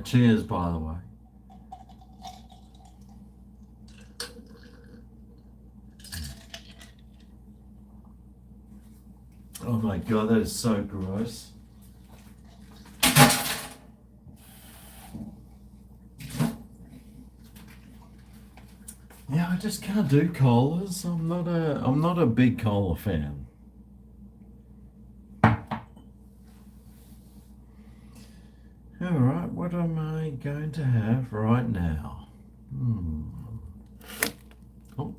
A: Cheers, by the way. Oh my God, that is so gross. Yeah, I just can't do colas. I'm not a big cola fan. All right, what am I going to have right now? Oh,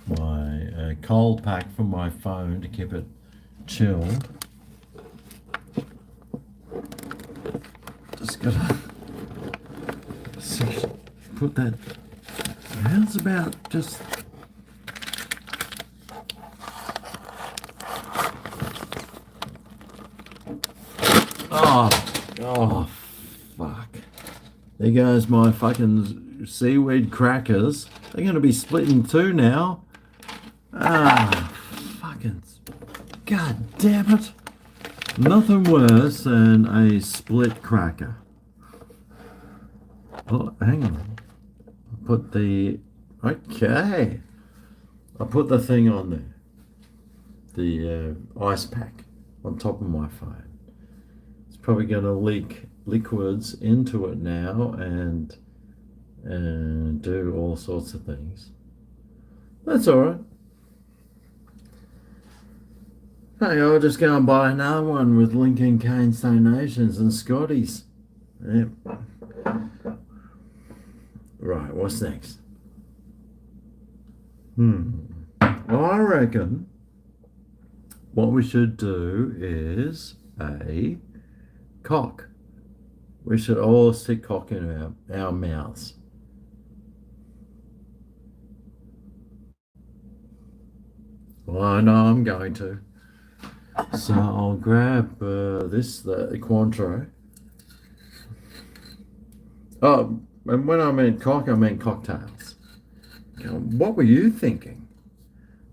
A: my cold pack for my phone to keep it chilled. Just gotta put that. How's about just. Oh, fuck. There goes my fucking seaweed crackers. They're going to be split in two now. Fucking. God damn it. Nothing worse than a split cracker. Oh, hang on. Put the. Okay. I put the thing on there. The ice pack on top of my phone. Probably going to leak liquids into it now and do all sorts of things. That's all right. Hey, I'll just go and buy another one with Lincoln Keynes donations and Scotties. Yep. Right, what's next? I reckon what we should do is a cock. We should all stick cock in our mouths. Well, I know I'm going to. So I'll grab the Cointreau. Oh, and when I meant cock, I meant cocktails. What were you thinking?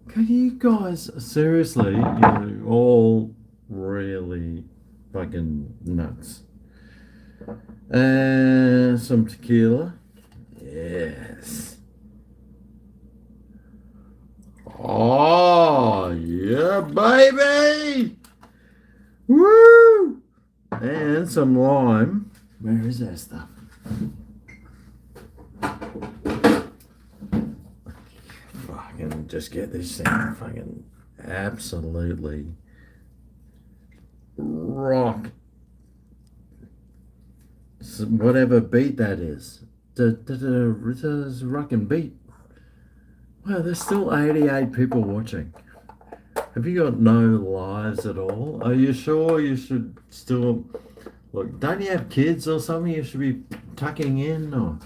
A: Okay, you guys, seriously, you're all really fucking nuts. And some tequila. Yes. Oh, yeah, baby. Woo! And some lime. Where is that stuff? Fucking just get this thing fucking absolutely rock. Whatever beat that is. Rock and beat. Wow, there's still 88 people watching. Have you got no lives at all? Are you sure you should still... Look, don't you have kids or something you should be tucking in? Or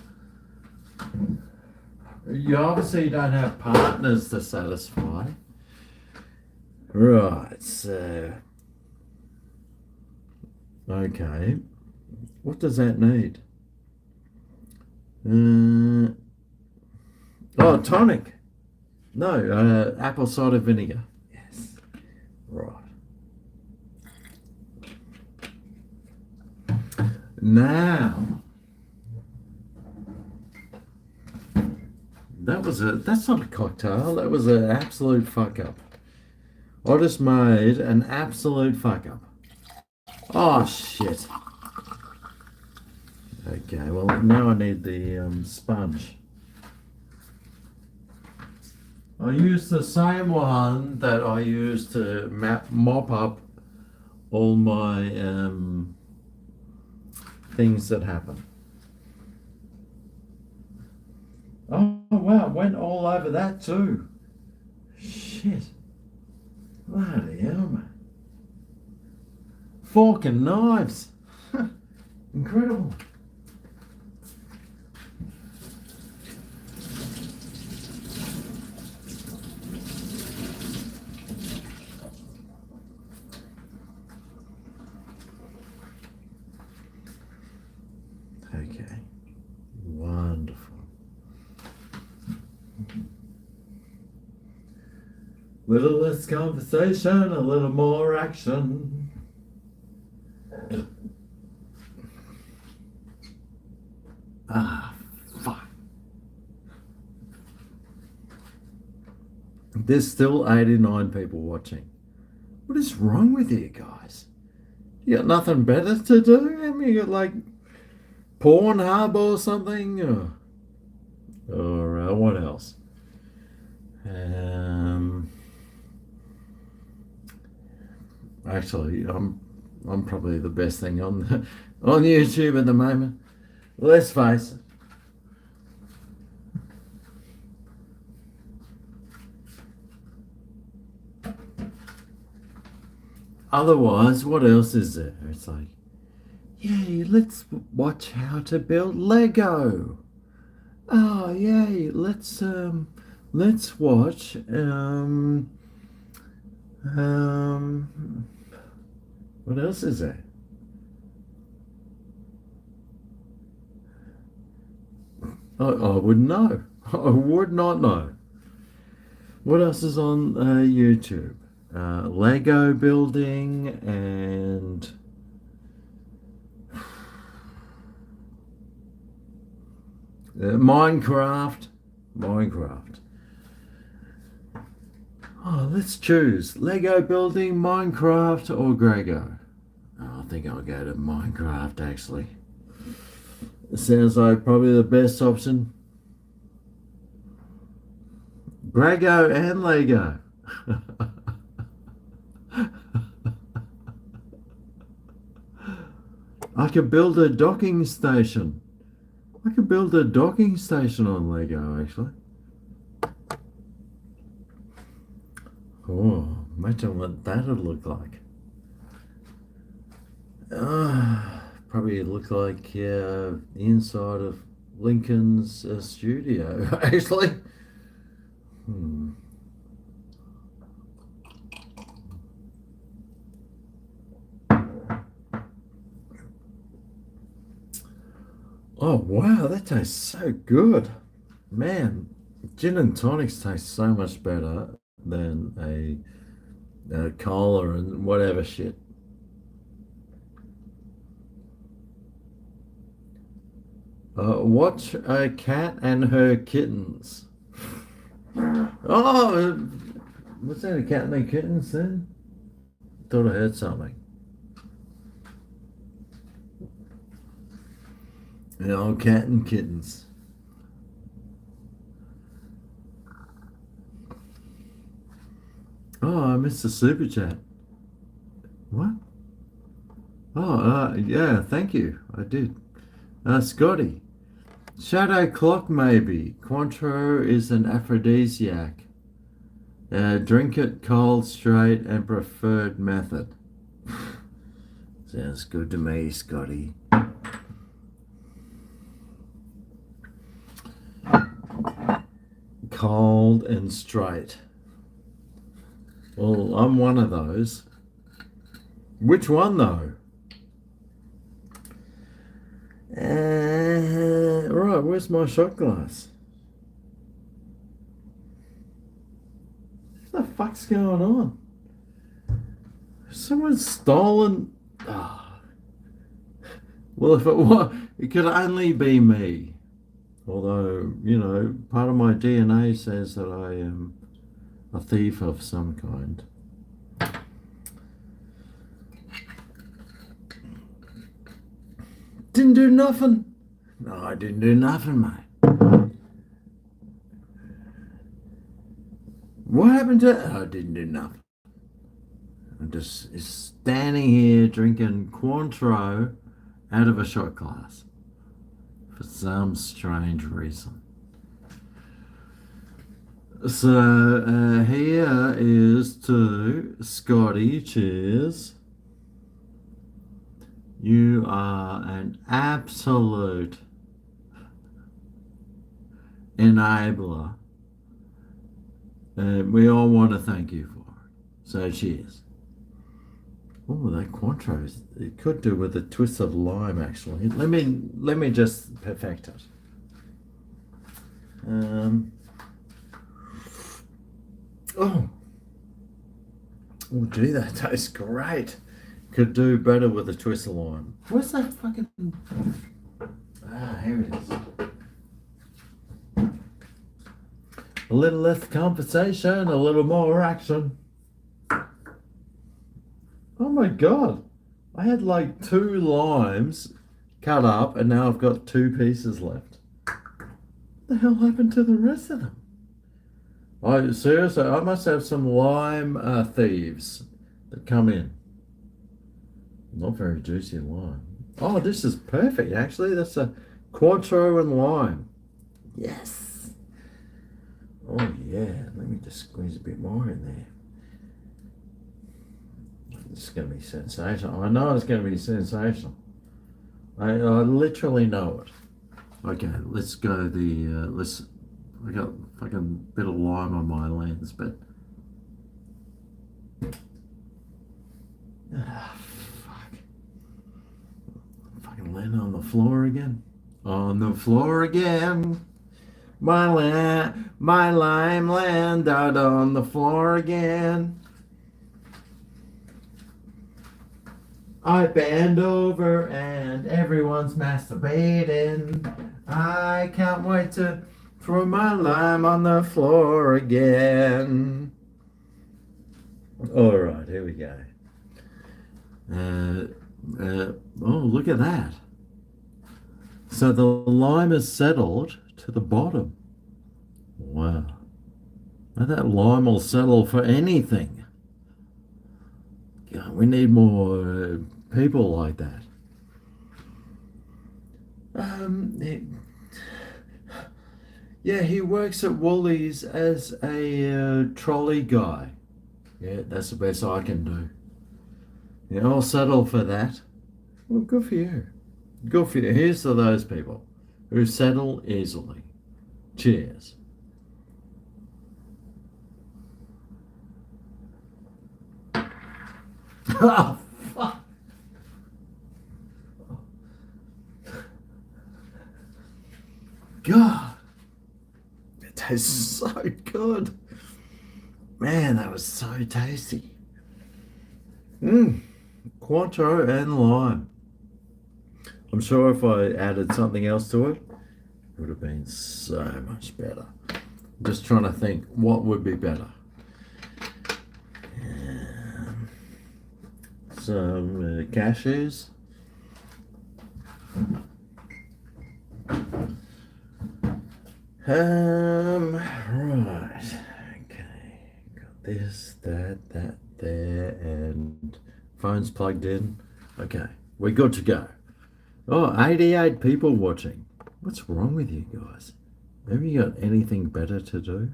A: you obviously don't have partners to satisfy. Right, so... Okay. What does that need? Oh, tonic. No, apple cider vinegar. Yes. Right. Now, that's not a cocktail, that was an absolute fuck up. I just made an absolute fuck up. Oh shit. Okay, well now I need the sponge. I used the same one that I used to mop up all my things that happen. Oh wow, it went all over that too. Shit. Bloody hell, man. Fork and knives. Incredible. Okay. Wonderful. Little less conversation, a little more action. Ah, fuck. There's still 89 people watching. What is wrong with you guys? You got nothing better to do? I mean, you got like Pornhub or something? Or what else? Actually, I'm probably the best thing on on YouTube at the moment. Let's face it. Otherwise, what else is there? It's like, yay, let's watch how to build Lego. Oh, yay, let's watch what else is there? I wouldn't know. I would not know. What else is on YouTube? Lego building and Minecraft. Oh, let's choose Lego building, Minecraft, or GregO. Oh, I think I'll go to Minecraft actually. It sounds like probably the best option. GregO and Lego. I could build a docking station. I could build a docking station on Lego actually. Oh, imagine what that would look like. Probably look like the inside of Lincoln's studio, actually. Oh, wow, that tastes so good. Man, gin and tonics taste so much better than a cola and whatever shit. Watch a cat and her kittens. Oh, was that a cat and their kittens then? Thought I heard something. You know, cat and kittens. Oh, I missed the super chat. What? Oh, yeah, thank you. I did. Scotty. Shadow clock, maybe. Cointreau is an aphrodisiac. Drink it cold, straight, and preferred method. Sounds good to me, Scotty. Cold and straight. Well, I'm one of those. Which one, though? Right, where's my shot glass? What the fuck's going on? Someone's stolen. Oh. Well, if it was, it could only be me. Although, part of my DNA says that I am a thief of some kind. Didn't do nothing. No, I didn't do nothing, mate. What happened to it? I didn't do nothing. I'm just standing here drinking Cointreau out of a shot glass for some strange reason. So here is to Scotty. Cheers. You are an absolute enabler. And we all want to thank you for it. So cheers. Oh, that Cointreau, it could do with a twist of lime, actually. Let me just perfect it. Oh, gee, that tastes great. Could do better with a twist of lime. Where's that fucking... here it is. A little less conversation, a little more action. Oh my God. I had like 2 limes cut up and now I've got 2 pieces left. What the hell happened to the rest of them? Seriously, I must have some lime thieves that come in. Not very juicy lime. Oh, this is perfect actually. That's a Cointreau and lime. Yes. Oh yeah, let me just squeeze a bit more in there. It's going to be sensational. I know it's going to be sensational. I literally know it. Okay, let's go I got a fucking bit of lime on my lens, but... Fuck. Fucking land on the floor again. On the floor again. My lime landed on the floor again. I bend over and everyone's masturbating. I can't wait to throw my lime on the floor again. All right, here we go. Oh, look at that. So the lime is settled to the bottom. Wow. Now that lime will settle for anything. God, we need more people like that. He works at Woolies as a trolley guy. Yeah, that's the best I can do. Yeah, I'll settle for that. Well, good for you. Good for you. Here's to those people who settle easily. Cheers. Oh, fuck. God. It tastes so good. Man, that was so tasty. Cointreau and lime. I'm sure if I added something else to it, it would have been so much better. I'm just trying to think what would be better. Some cashews. Right. Okay. Got this, that there, and phone's plugged in. Okay. We're good to go. Oh, 88 people watching. What's wrong with you guys? Have you got anything better to do?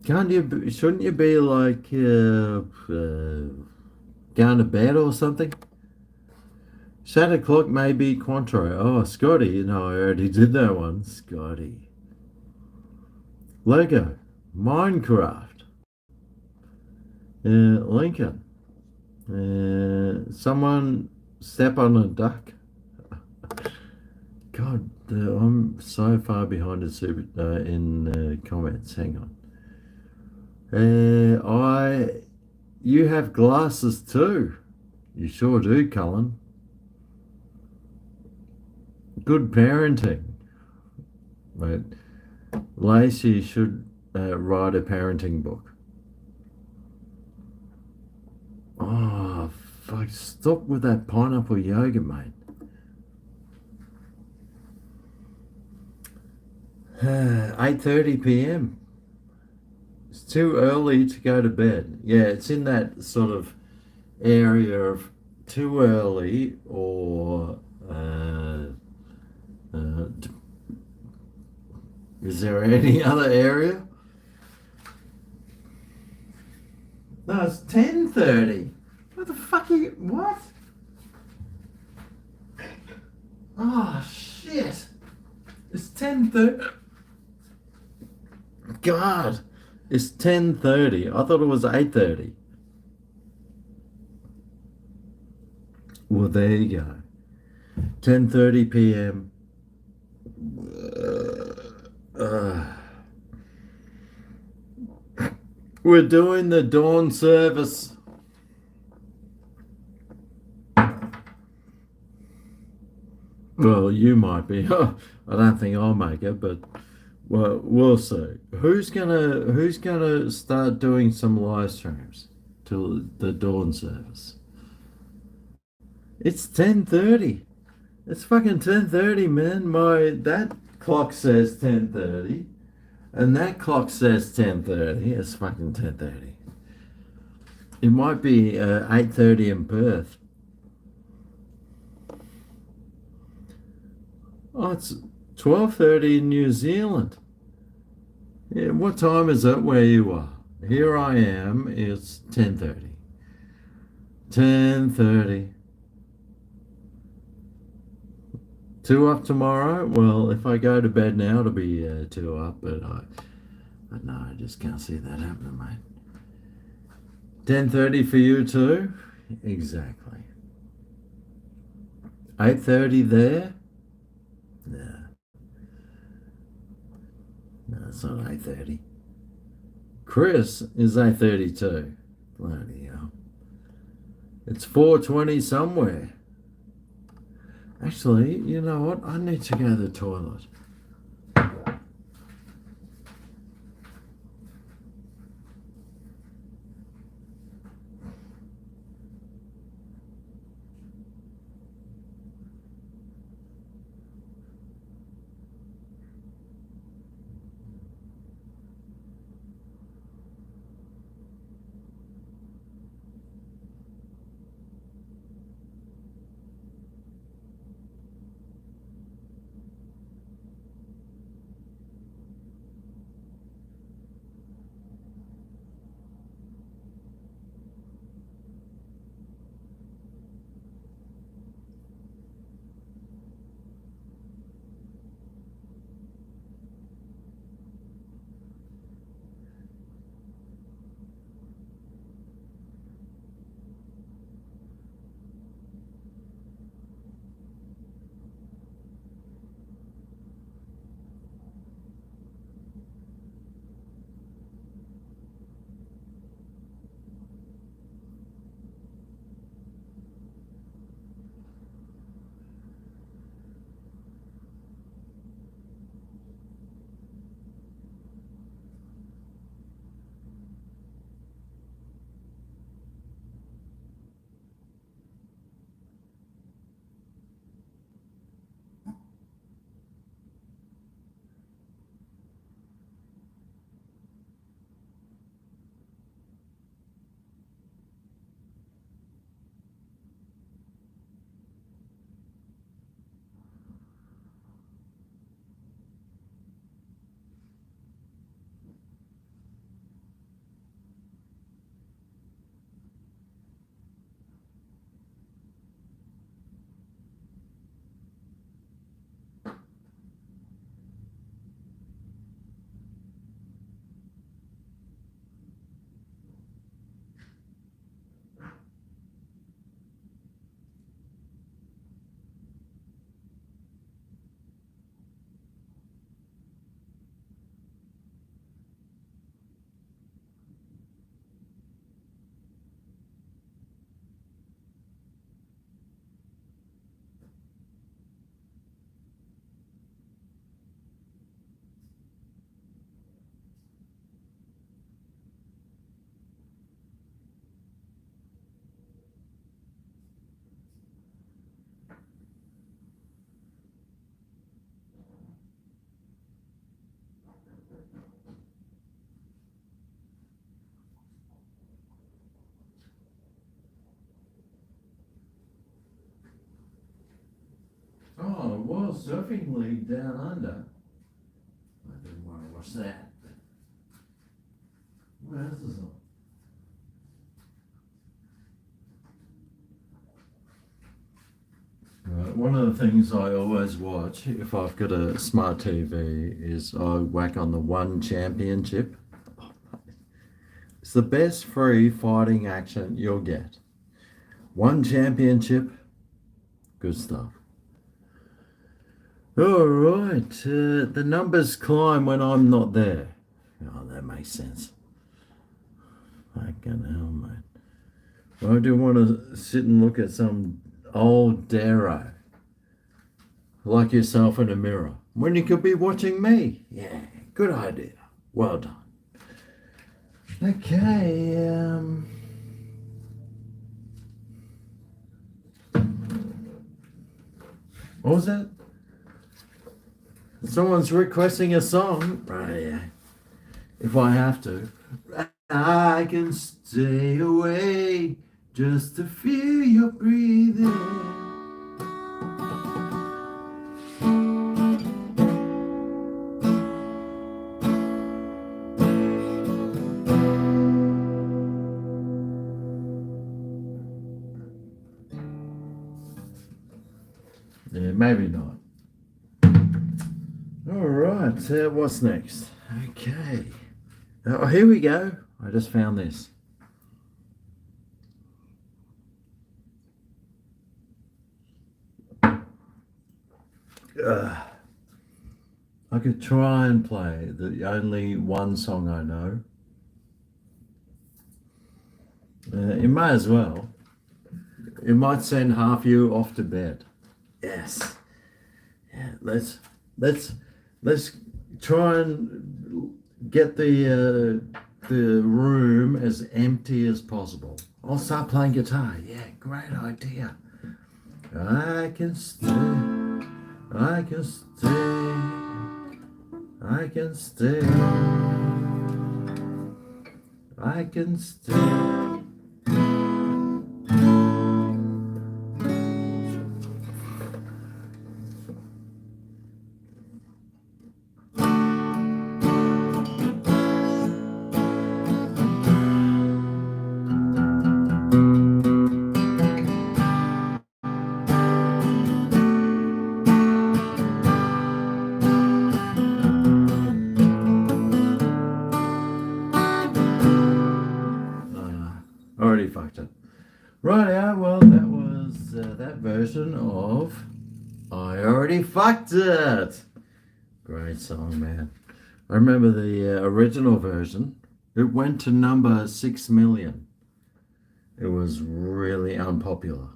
A: Shouldn't you be like going to bed or something? Santa Clock may be Cointreau. Oh, Scotty. No, I already did that one. Scotty. Lego. Minecraft. Lincoln. Someone step on a duck. God, I'm so far behind in comments. Hang on. You have glasses too. You sure do, Cullen. good parenting. Right? Lacey should write a parenting book. Oh, fuck, stop with that pineapple yoga, mate. 8:30 p.m. It's too early to go to bed. Yeah, it's in that sort of area of too early or uh, is there any other area? No, it's 10:30. What the fuck are you? What? Oh shit! It's 10:30. God, it's 10:30. I thought it was 8:30. Well, there you go. 10:30 p.m. We're doing the dawn service. Well, you might be. I don't think I'll make it, but well, we'll see. Who's gonna start doing some live streams to the dawn service? It's 10:30. It's fucking 10:30, man. That clock says 10:30, and that clock says 10:30. It's fucking 10:30. It might be 8:30 in Perth. Oh, it's 12:30 in New Zealand. Yeah, what time is it where you are? Here I am. It's 10:30. 10:30. 2 up tomorrow? Well, if I go to bed now, it'll be 2 up, but no, I just can't see that happening, mate. 10:30 for you too? Exactly. 8:30 there? No, no, it's not 8:30. Chris is 8:30 too. Bloody hell. It's 4:20 somewhere. Actually, you know what? I need to go to the toilet. World Surfing League Down Under. I didn't want to watch that. What else is on? Right, one of the things I always watch if I've got a smart TV is I whack on the One Championship. It's the best free fighting action you'll get. One Championship, good stuff. All right, the numbers climb when I'm not there. Oh, that makes sense. Fucking hell, mate. I do want to sit and look at some old Darrow, like yourself in a mirror, when you could be watching me. Yeah, good idea. Well done. Okay, what was that? Someone's requesting a song. Right, yeah. If I have to. I can stay away just to feel your breathing. Yeah, maybe not. All right, what's next? Okay. Oh, here we go. I just found this. I could try and play the only one song I know. You may as well. It might send half you off to bed. Yes. Yeah, let's try and get the room as empty as possible. I'll start playing guitar. Yeah, great idea. I can stay. I can stay. I can stay. I can stay. Already fucked it. Right, yeah, well, that was that version of I Already Fucked It. Great song, man. I remember the original version. It went to number 6 million. It was really unpopular.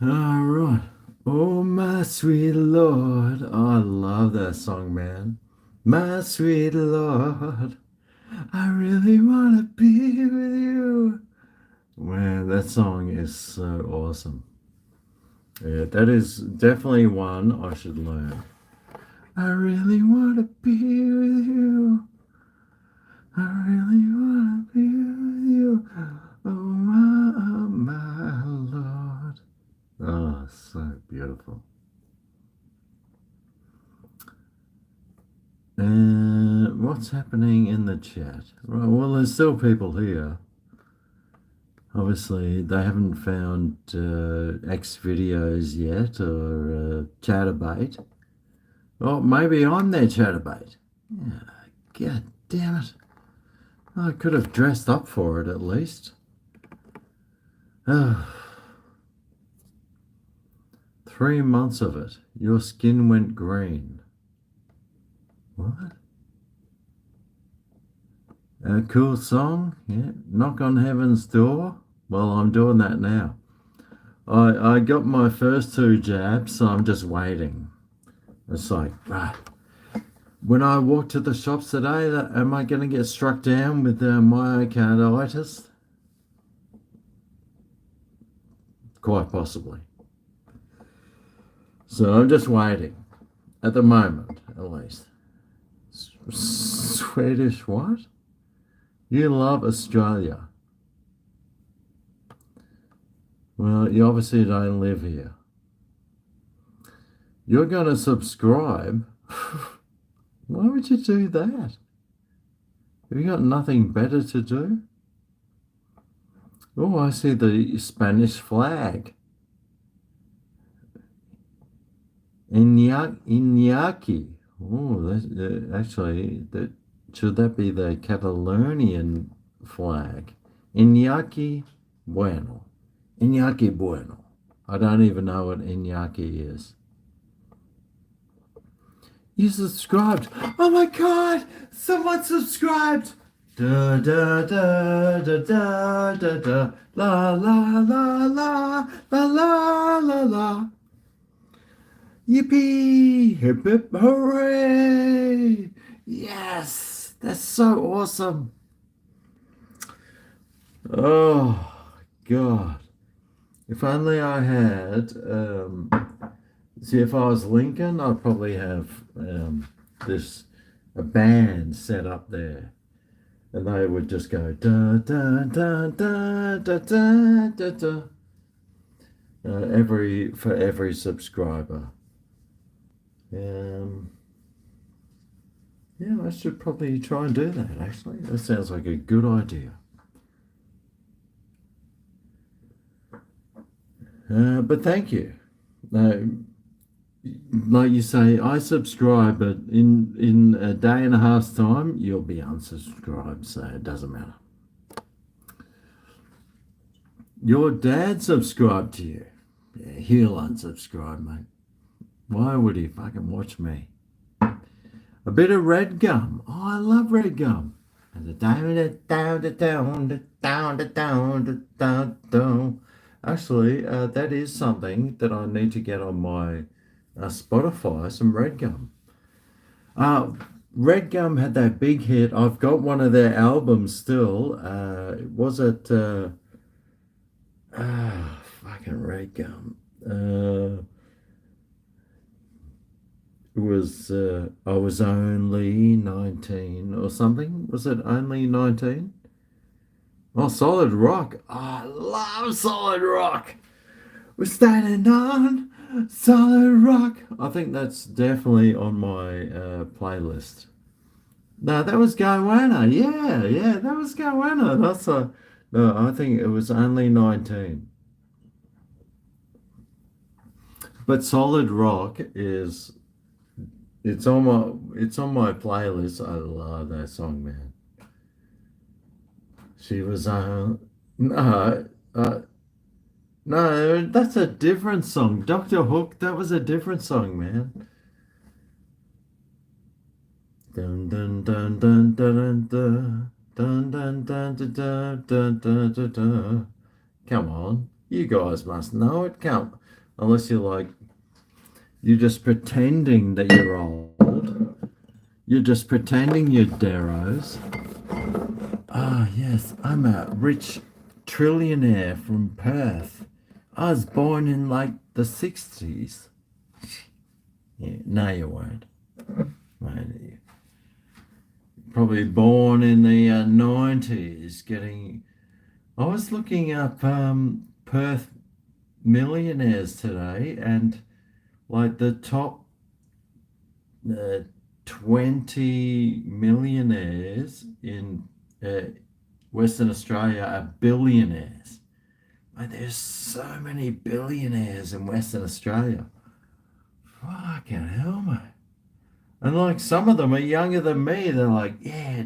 A: All right. Oh, my sweet Lord. Oh, I love that song, man. My sweet Lord. I really want to be with you. Man, that song is so awesome. Yeah, that is definitely one I should learn. I really want to be with you. I really want to be with you. Oh, my Lord. Oh, so beautiful. What's happening in the chat? Right, well, there's still people here. Obviously, they haven't found X videos yet or Chatterbait. Oh, maybe I'm their Chatterbait. Yeah, God damn it. I could have dressed up for it at least. Oh. 3 months of it. Your skin went green. What? A cool song? Yeah. Knock on Heaven's Door? Well, I'm doing that now. I got my first 2 jabs, so I'm just waiting. It's like, right. When I walk to the shops today, am I going to get struck down with myocarditis? Quite possibly. So I'm just waiting. At the moment, at least. Swedish what? You love Australia. Well, you obviously don't live here. You're going to subscribe? Why would you do that? Have you got nothing better to do? Oh, I see the Spanish flag. Iñaki. Oh, actually, should that be the Catalonian flag? Iñaki Bueno. Iñaki Bueno. I don't even know what Iñaki is. You subscribed. Oh my God! Someone subscribed! Da da da da da da da la la la la la la la la. Yippee! Hip hip hooray! Yes! That's so awesome! Oh God. If only I had see if I was Lincoln, I'd probably have this a band set up there. And they would just go da da da da da da da da for every subscriber. Yeah, I should probably try and do that. Actually, that sounds like a good idea. But thank you. Like you say, I subscribe, but in a day and a half's time, you'll be unsubscribed, so it doesn't matter. Your dad subscribed to you. Yeah, he'll unsubscribe, mate. Why would he fucking watch me? A bit of red gum. Oh, I love red gum. And the down. Actually, that is something that I need to get on my Spotify. Some red gum. Red Gum had that big hit. I've got one of their albums still. Was it fucking Red Gum? It was I was only 19 or something. Was it only 19? Oh, Solid Rock. Oh, I love Solid Rock. We're standing on Solid Rock. I think that's definitely on my playlist. No, that was Goanna. Yeah, that was Goanna. That's a no. I think it was only 19. But Solid Rock is it's on my playlist. I love that song, man. She was no no, that's a different song. Doctor Hook, that was a different song, man. Dun dun dun dun dun dun dun dun dun dun dun dun dun dun dun. Come on, you guys must know it. Come, unless you're just pretending that you're old. You're just pretending you're Deros. Ah, yes, I'm a rich trillionaire from Perth. I was born in like the 60s. Yeah, no, you weren't. Mate, probably born in the 90s. I was looking up Perth millionaires today, and like the top 20 millionaires in Western Australia are billionaires. Mate, there's so many billionaires in Western Australia. Fucking hell, mate. And like some of them are younger than me. They're like, yeah,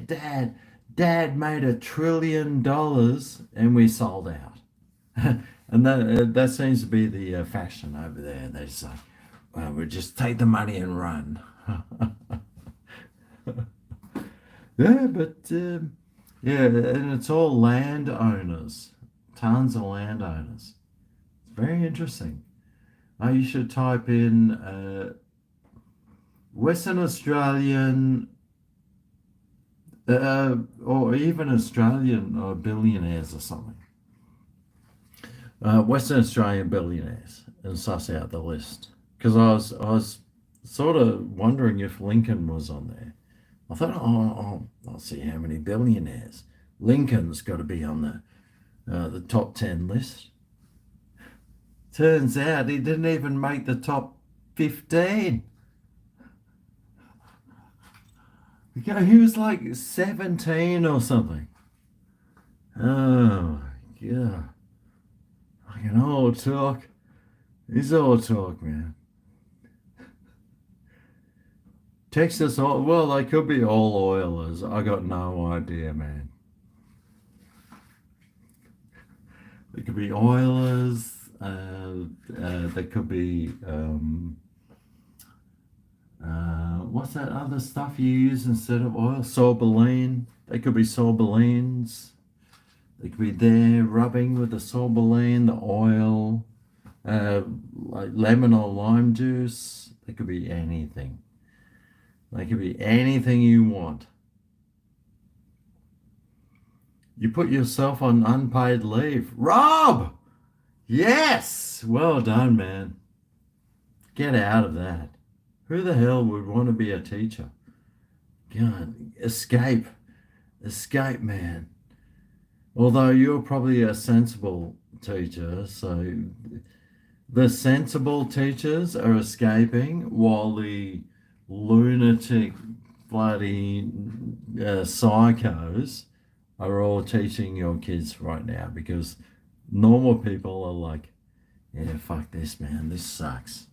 A: dad made $1 trillion and we sold out. And that seems to be the fashion over there. They say, well, we'll just take the money and run. Yeah, but yeah, and it's all landowners, tons of landowners. It's very interesting. You should type in Western Australian or even Australian billionaires or something. Western Australian billionaires and suss out the list. Because I was sort of wondering if Lincoln was on there. I thought, I'll see how many billionaires. Lincoln's got to be on the top 10 list. Turns out he didn't even make the top 15. He was like 17 or something. Oh, yeah. Fucking all talk. He's all talk, man. Texas, well, they could be all Oilers. I got no idea, man. They could be Oilers. They could be, what's that other stuff you use instead of oil? Sorbeline. They could be Sorbelines. They could be there rubbing with the Sorbeline, the oil, like lemon or lime juice. They could be anything. They could be anything you want. You put yourself on unpaid leave. Rob! Yes! Well done, man. Get out of that. Who the hell would want to be a teacher? God, escape. Escape, man. Although you're probably a sensible teacher, so the sensible teachers are escaping while the lunatic bloody psychos are all teaching your kids right now, because normal people are like, yeah, fuck this, man, this sucks.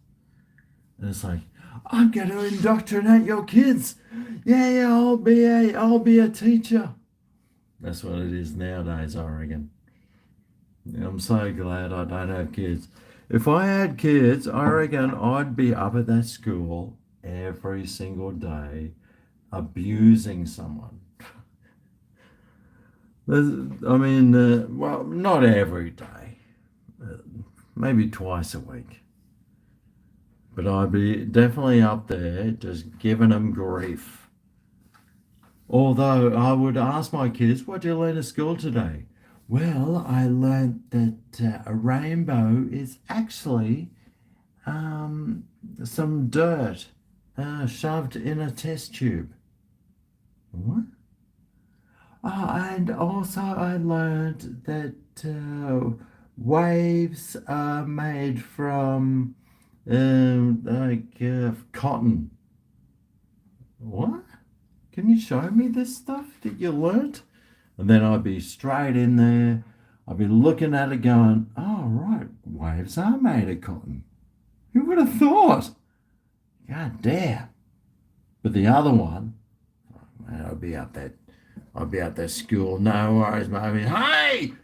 A: And it's like, I'm going to indoctrinate your kids. Yeah, I'll be a teacher. That's what it is nowadays, I reckon. I'm so glad I don't have kids. If I had kids, I reckon I'd be up at that school every single day abusing someone. Well, not every day. Maybe twice a week. But I'd be definitely up there just giving them grief. Although I would ask my kids, what did you learn at school today? Well, I learned that a rainbow is actually some dirt shoved in a test tube. What? And also I learned that waves are made from cotton. What? Can you show me this stuff that you learnt? And then I'd be straight in there. I'd be looking at it going, oh, right, waves are made of cotton. Who would have thought? God damn. But the other one, man, I'd be out that school, no worries, mate. I mean, hey,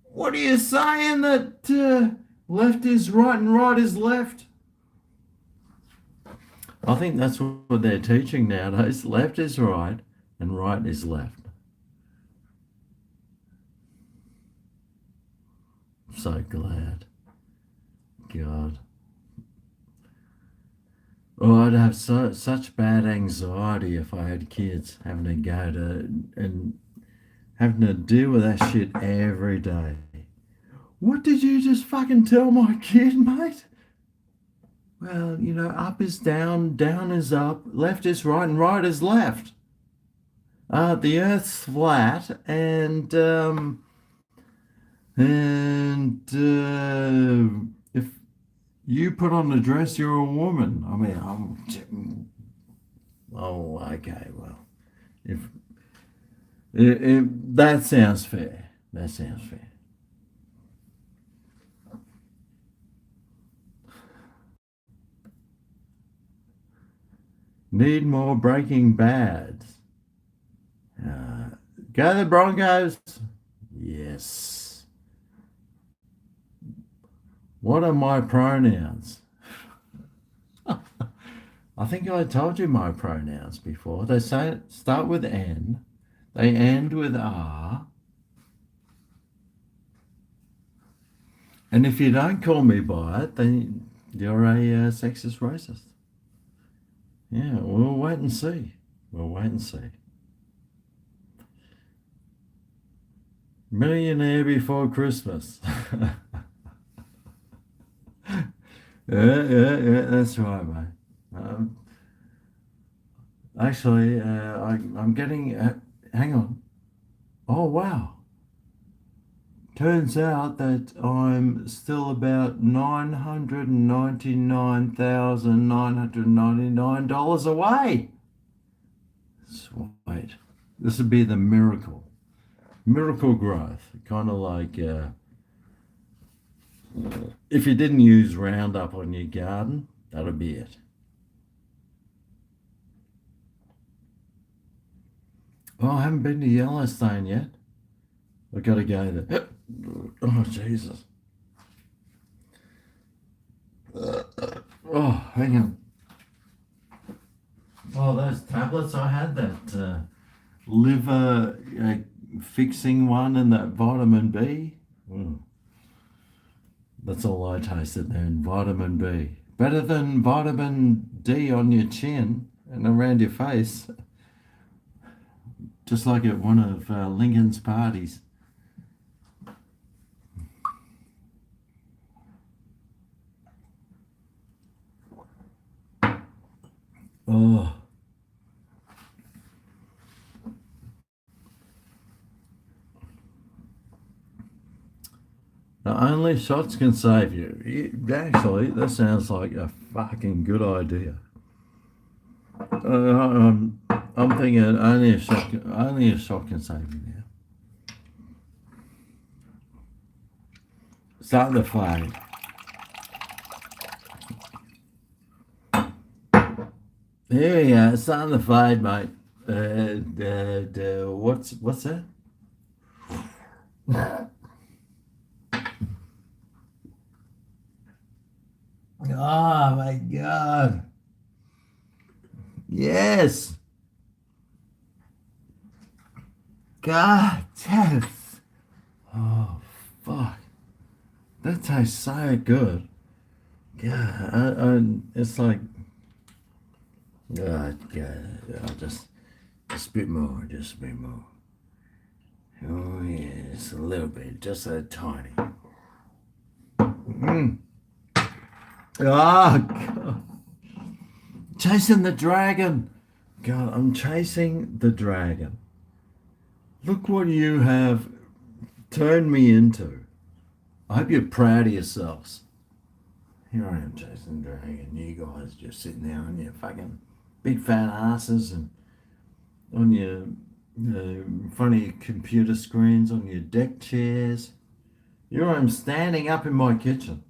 A: what are you saying that left is right and right is left? I think that's what they're teaching nowadays. Left is right and right is left. I'm so glad. God. Oh, I'd have such bad anxiety if I had kids, having to go to and having to deal with that shit every day. What did you just fucking tell my kid, mate? Well, up is down, down is up, left is right, and right is left. The Earth's flat, and if you put on a dress, you're a woman. I mean, oh, okay, well, if that sounds fair. That sounds fair. Need more Breaking Bads. Go the Broncos. Yes. What are my pronouns? I think I told you my pronouns before. They start with N. They end with R. And if you don't call me by it, then you're a sexist racist. Yeah, we'll wait and see. We'll wait and see. Millionaire before Christmas. Yeah, that's right, mate. Actually, I'm getting, hang on. Oh, wow. Turns out that I'm still about $999,999 away. Sweet. This would be the miracle. Miracle growth. Kind of like if you didn't use Roundup on your garden, that'll be it. Oh, I haven't been to Yellowstone yet. I've got to go there. Oh, Jesus. Oh, hang on. Oh, those tablets I had, that liver fixing one and that vitamin B. Mm. That's all I tasted then, vitamin B. Better than vitamin D on your chin and around your face. Just like at one of Lincoln's parties. Oh. Only shots can save you. Actually, that sounds like a fucking good idea. I'm thinking only a shot can save you now. Starting to fade. Here we go. It's starting to fade, mate. What's that? Oh my God. Yes. God, yes. Oh, fuck. That tastes so good. Yeah, it's like, God, I'll just a bit more, just a bit more. Oh, yes, a little bit, just a tiny. Oh, God. Chasing the dragon. God, I'm chasing the dragon. Look what you have turned me into. I hope you're proud of yourselves. Here I am chasing the dragon. You guys just sitting there on your fucking big fat asses and on your in front of your computer screens, on your deck chairs. Here I am standing up in my kitchen.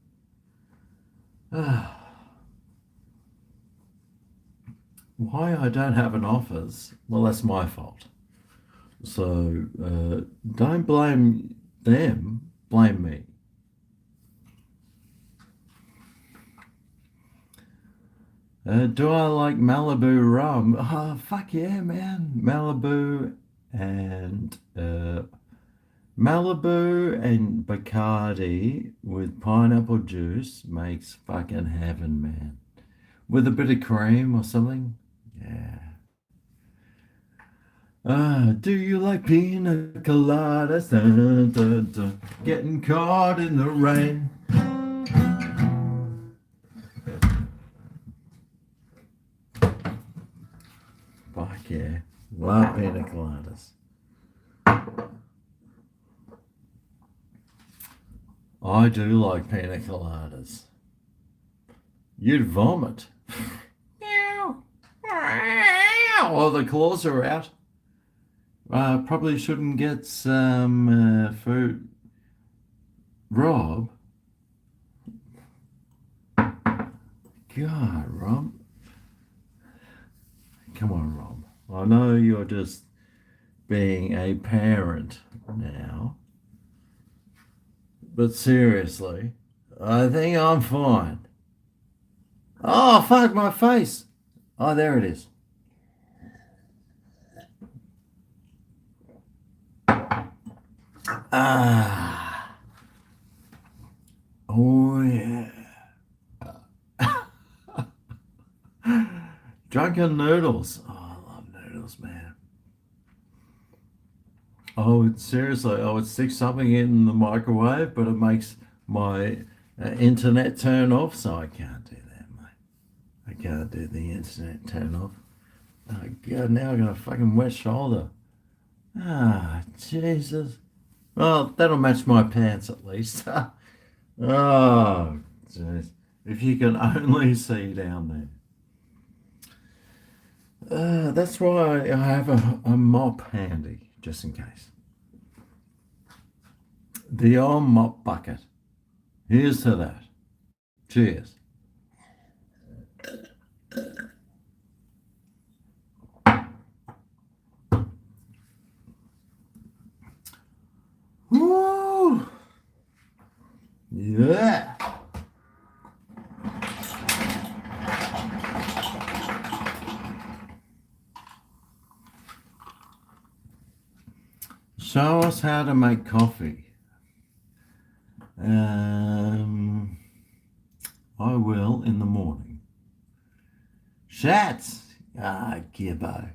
A: Why I don't have an office, well, that's my fault. So don't blame them, blame me. Do I like Malibu rum? Oh, fuck yeah, man. Malibu and Bacardi with pineapple juice makes fucking heaven, man. With a bit of cream or something. Yeah. Do you like pina coladas? Dun, dun, dun. Getting caught in the rain. Fuck yeah. Love pina coladas. I do like pina coladas. You'd vomit. Oh, the claws are out. Probably shouldn't get some food. Rob. God, Rob. Come on, Rob. I know you're just being a parent now. But seriously, I think I'm fine. Oh, fuck my face. Oh, there it is. Ah. Oh, yeah. Drunken noodles. Oh, I love noodles, man. Seriously, I would stick something in the microwave, but it makes my internet turn off, so I can't do that, mate. I can't do the internet turn off. Oh, God, now I got a fucking wet shoulder. Ah, Jesus. Well, that'll match my pants at least. Oh, jeez. If you can only see down there. That's why I have a mop handy, just in case. The old mop bucket. Here's to that. Cheers. Woo! Yeah. Show us how to make coffee. I will in the morning. Shats! Ah, Gibbo.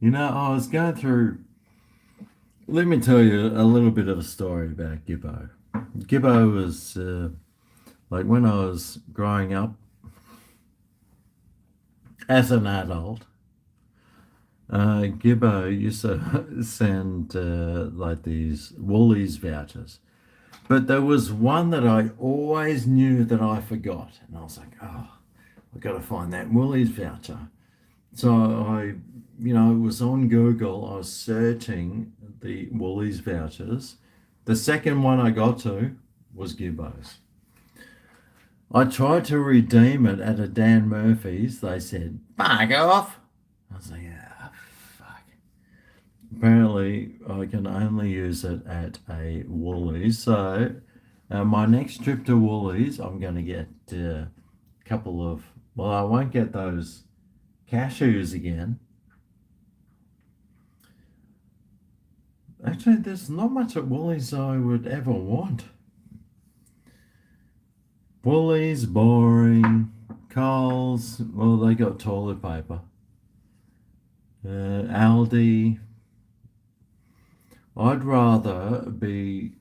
A: You know, I was going through. Let me tell you a little bit of a story about Gibbo. Gibbo was like when I was growing up as an adult. Gibbo used to send like these Woolies vouchers. But there was one that I always knew that I forgot. And I was like, oh, I've got to find that Woolies voucher. So it was on Google. I was searching the Woolies vouchers. The second one I got to was Gibbo's. I tried to redeem it at a Dan Murphy's. They said, bug off. I was like, ah, fuck. Apparently, I can only use it at a Woolies. So, my next trip to Woolies, I'm going to get a couple of, well, I won't get those cashews again. Actually, there's not much at Woolies I would ever want. Woolies, boring. Coles, well, they got toilet paper. Aldi. I'd rather be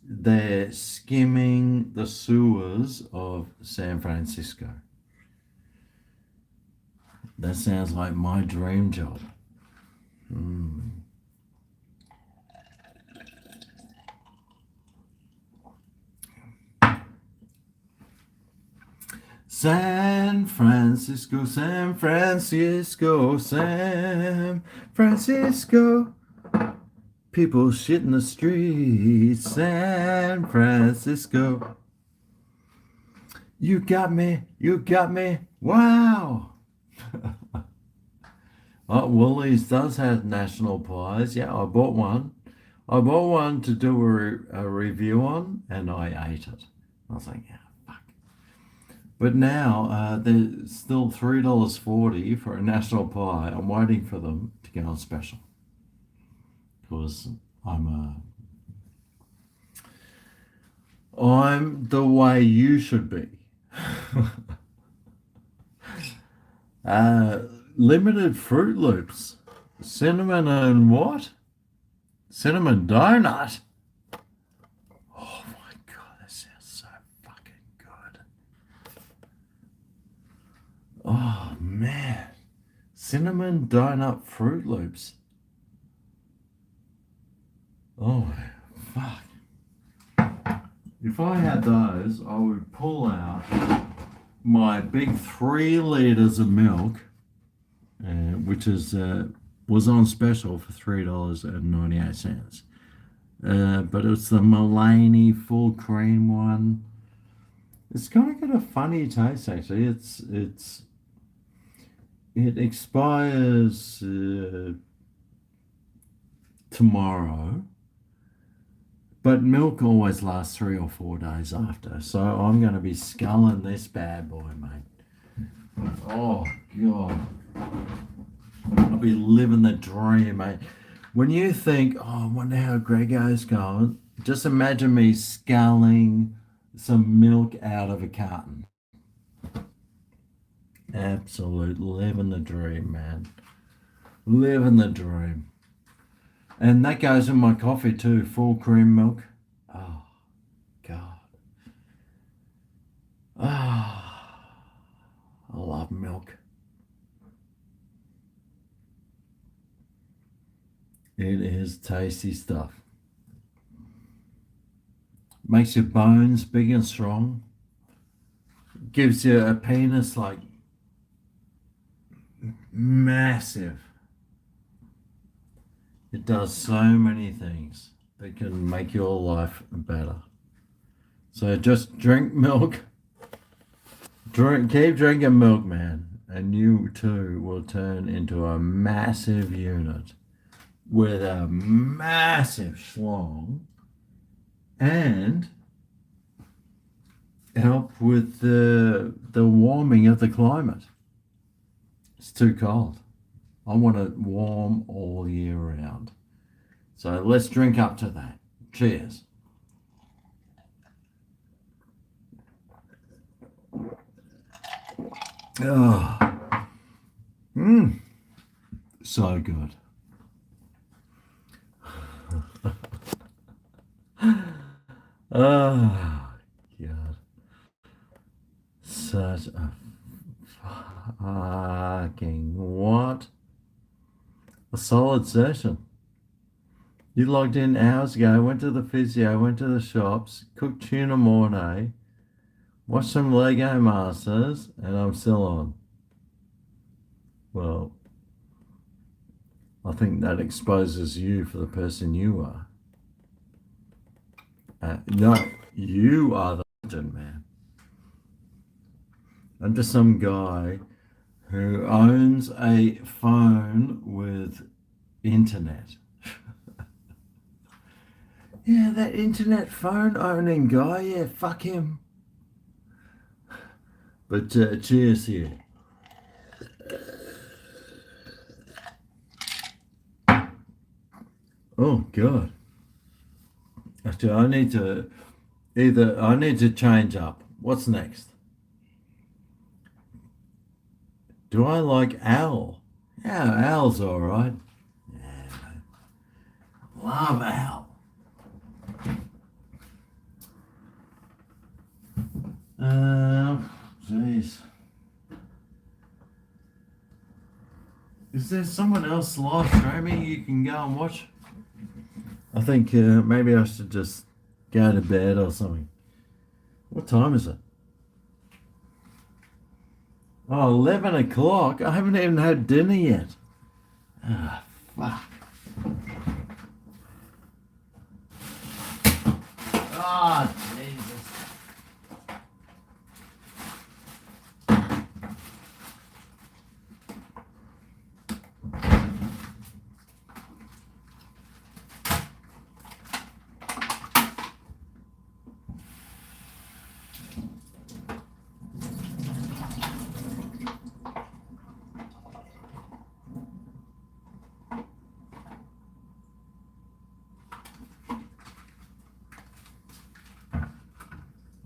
A: there skimming the sewers of San Francisco. That sounds like my dream job. San Francisco, San Francisco, San Francisco. People shit in the streets, San Francisco. You got me, wow. Oh, Woolies does have national pies. Yeah, I bought one. I bought one to do a review on, and I ate it. I was like, yeah, fuck. But now they're still $3.40 for a national pie. I'm waiting for them to get on special because I'm the way you should be. Limited Fruit Loops, cinnamon and what? Cinnamon donut. Oh my god, that sounds so fucking good. Oh man, cinnamon donut Fruit Loops. Oh fuck. If I had those, I would pull out my big 3 liters of milk, which was on special for $3.98. But it's the Mulaney full cream one. It's kind of got a funny taste actually. It expires tomorrow. But milk always lasts 3 or 4 days after. So I'm going to be sculling this bad boy, mate. Oh, God. I'll be living the dream, mate. When you think, oh, I wonder how GregO's going, just imagine me sculling some milk out of a carton. Absolute living the dream, man. Living the dream. And that goes in my coffee too, full cream milk. Oh, God. Ah, I love milk. It is tasty stuff. makes your bones big and strong, gives you a penis like massive. It does so many things that can make your life better. So just drink milk, keep drinking milk, man, and you too will turn into a massive unit with a massive schlong and help with the warming of the climate. It's too cold. I want it warm all year round. So let's drink up to that. Cheers. Oh, so good. Oh, God. Such a fucking what? A solid session. You logged in hours ago, went to the physio, went to the shops, cooked tuna mornay, watched some Lego Masters, and I'm still on. Well, I think that exposes you for the person you are. No, you are the legend, man. I'm just some guy who owns a phone with internet. Yeah, that internet phone owning guy, yeah, fuck him. But cheers here. Oh, God. Actually, I need to change up. What's next? Do I like Al? Yeah, Al's all right. Yeah, love Al. Jeez. Is there someone else live streaming you can go and watch? I think maybe I should just go to bed or something. What time is it? Oh, 11 o'clock. I haven't even had dinner yet. Ah, fuck. Ah, Jesus.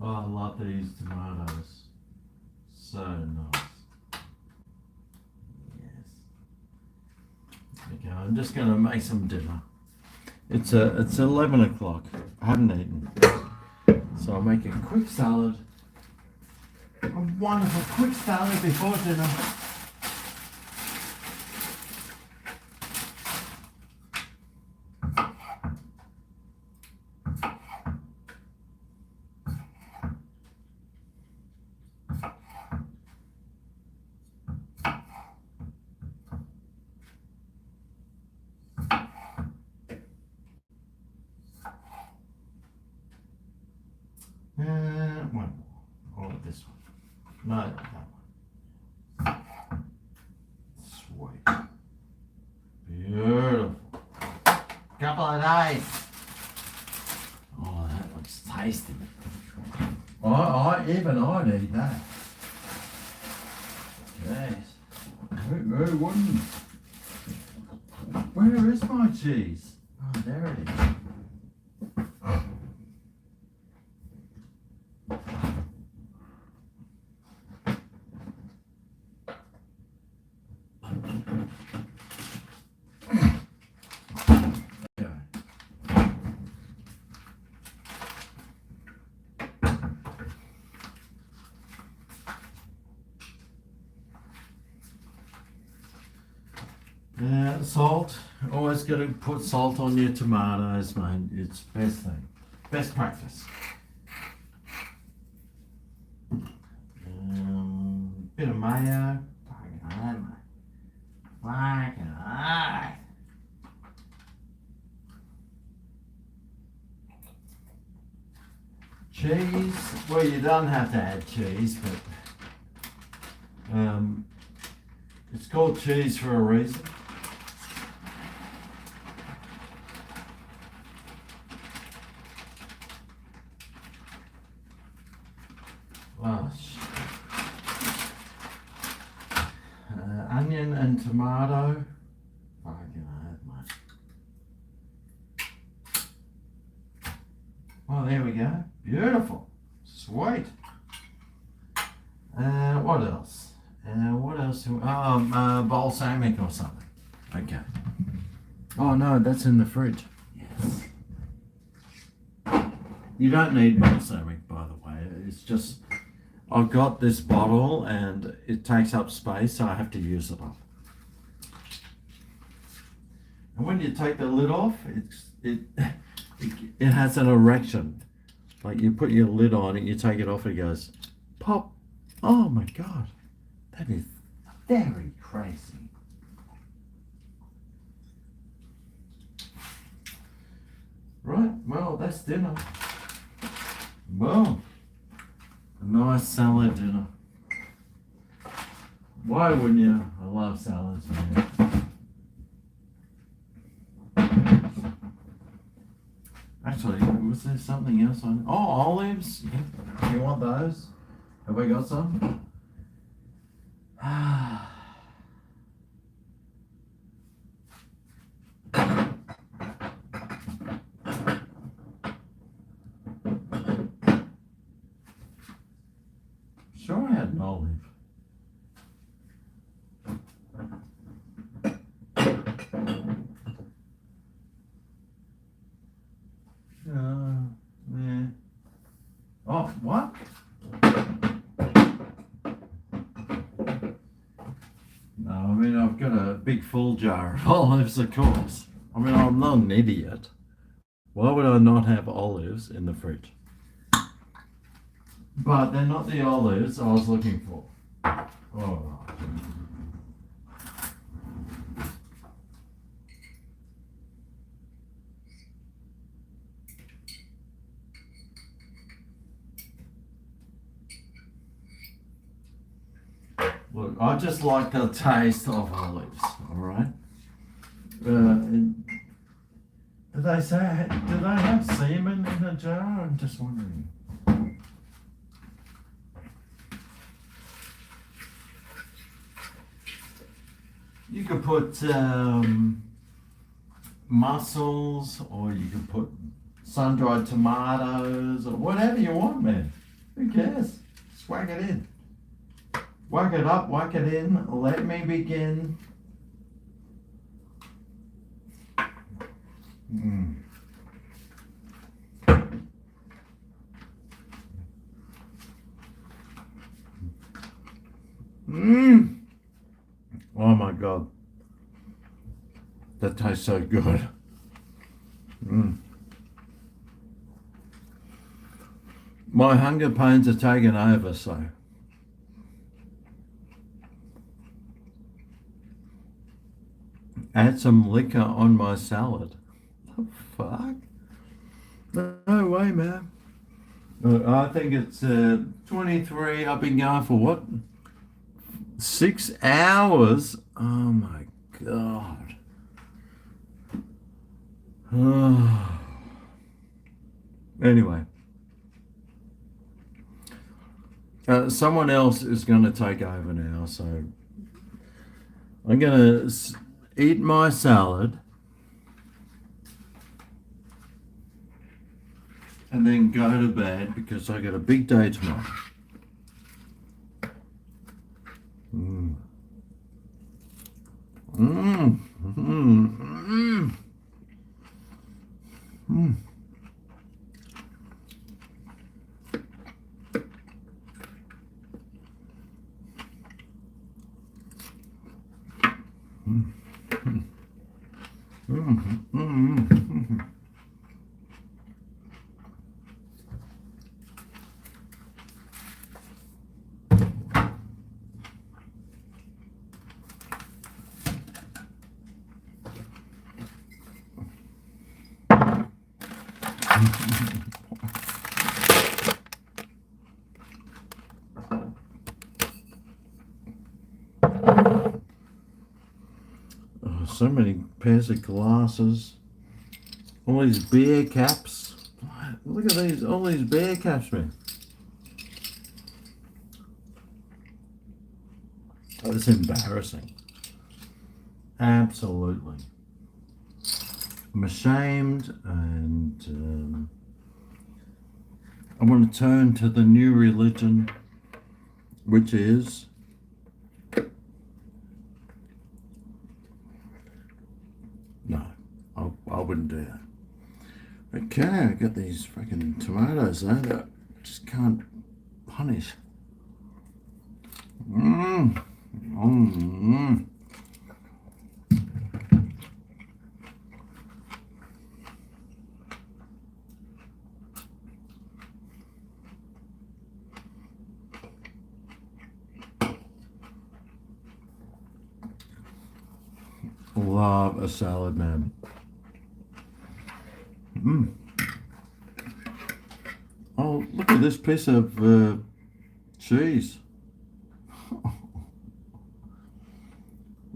A: Oh, I love these tomatoes. So nice. Yes. Okay, I'm just going to make some dinner. It's 11 o'clock. I haven't eaten. So I'll make a quick salad. A wonderful quick salad before dinner. One more. Or this one. No, that one. Sweet. Beautiful. Couple of days. Oh, that looks tasty. Even I'd eat that. Jeez. Who wouldn't? Where is my cheese? Oh, there it is. Salt. Always got to put salt on your tomatoes, mate. It's the best thing. Best practice. Bit of mayo. Cheese. Well, you don't have to add cheese, but it's called cheese for a reason. Onion and tomato. Oh, there we go. Beautiful. Sweet. What else? What else? Balsamic or something. Okay. Oh no, that's in the fridge. Yes. You don't need balsamic, by the way. It's just I've got this bottle and it takes up space, so I have to use it up. And when you take the lid off, it has an erection. Like you put your lid on it, you take it off, it goes pop. Oh my God, that is very crazy. Right, well, that's dinner. Well, a nice salad dinner. Why wouldn't you? I love salads, man. Actually, was there something else on? Oh, olives. You want those? Have I got some? Sure, I had an olive. Yeah. Oh, what? No, I mean, I've got a big full jar of olives, of course. I mean, I'm not an idiot. Why would I not have olives in the fridge? But they're not the olives I was looking for. Oh. Look, I just like the taste of olives, all right? Do they have semen in a jar? I'm just wondering. You could put mussels, or you could put sun-dried tomatoes, or whatever you want, man. Who cares? Just whack it in. Whack it up, whack it in. Let me begin. Oh my God. That tastes so good. My hunger pains are taken over, so. Add some liquor on my salad. The fuck? No way, man. I think it's 23. I've been going for what? 6 hours? Oh my God. Anyway. Someone else is going to take over now, so I'm going to eat my salad and then go to bed because I got a big day tomorrow. Oh, so many pairs of glasses. All these beer caps. Look at these, all these beer caps, man. Oh, it's embarrassing. Absolutely. I'm ashamed, and I want to turn to the new religion, which is no, I wouldn't do that. Okay, I got these fucking tomatoes though that I just can't punish. Mmm. Mmm. Love a salad, man. Mmm. Oh, look at this piece of cheese.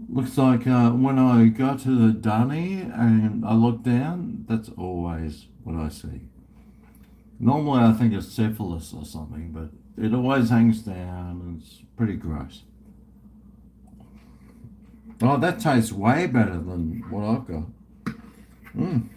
A: Looks like when I go to the dunny and I look down, that's always what I see. Normally I think it's syphilis or something, but it always hangs down and it's pretty gross. Oh, that tastes way better than what I've got. Mmm.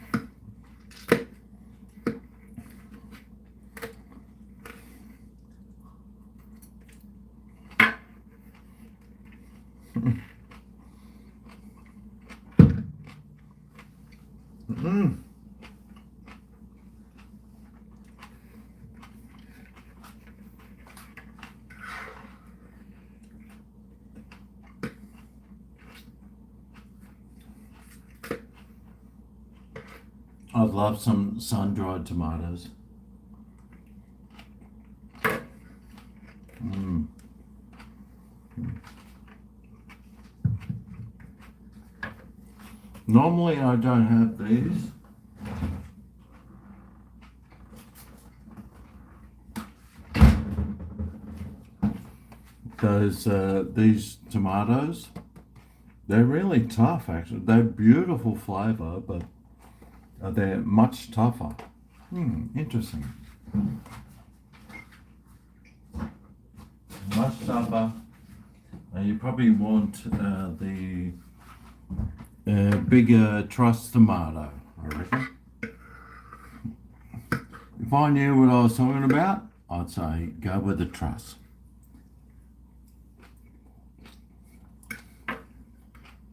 A: Mmm. I'd love some sun-dried tomatoes. Mm. Normally I don't have these. These tomatoes, they're really tough actually. They're beautiful flavour, but they're much tougher. Interesting. Much tougher. You probably want the bigger truss tomato, I reckon. If I knew what I was talking about, I'd say go with the truss.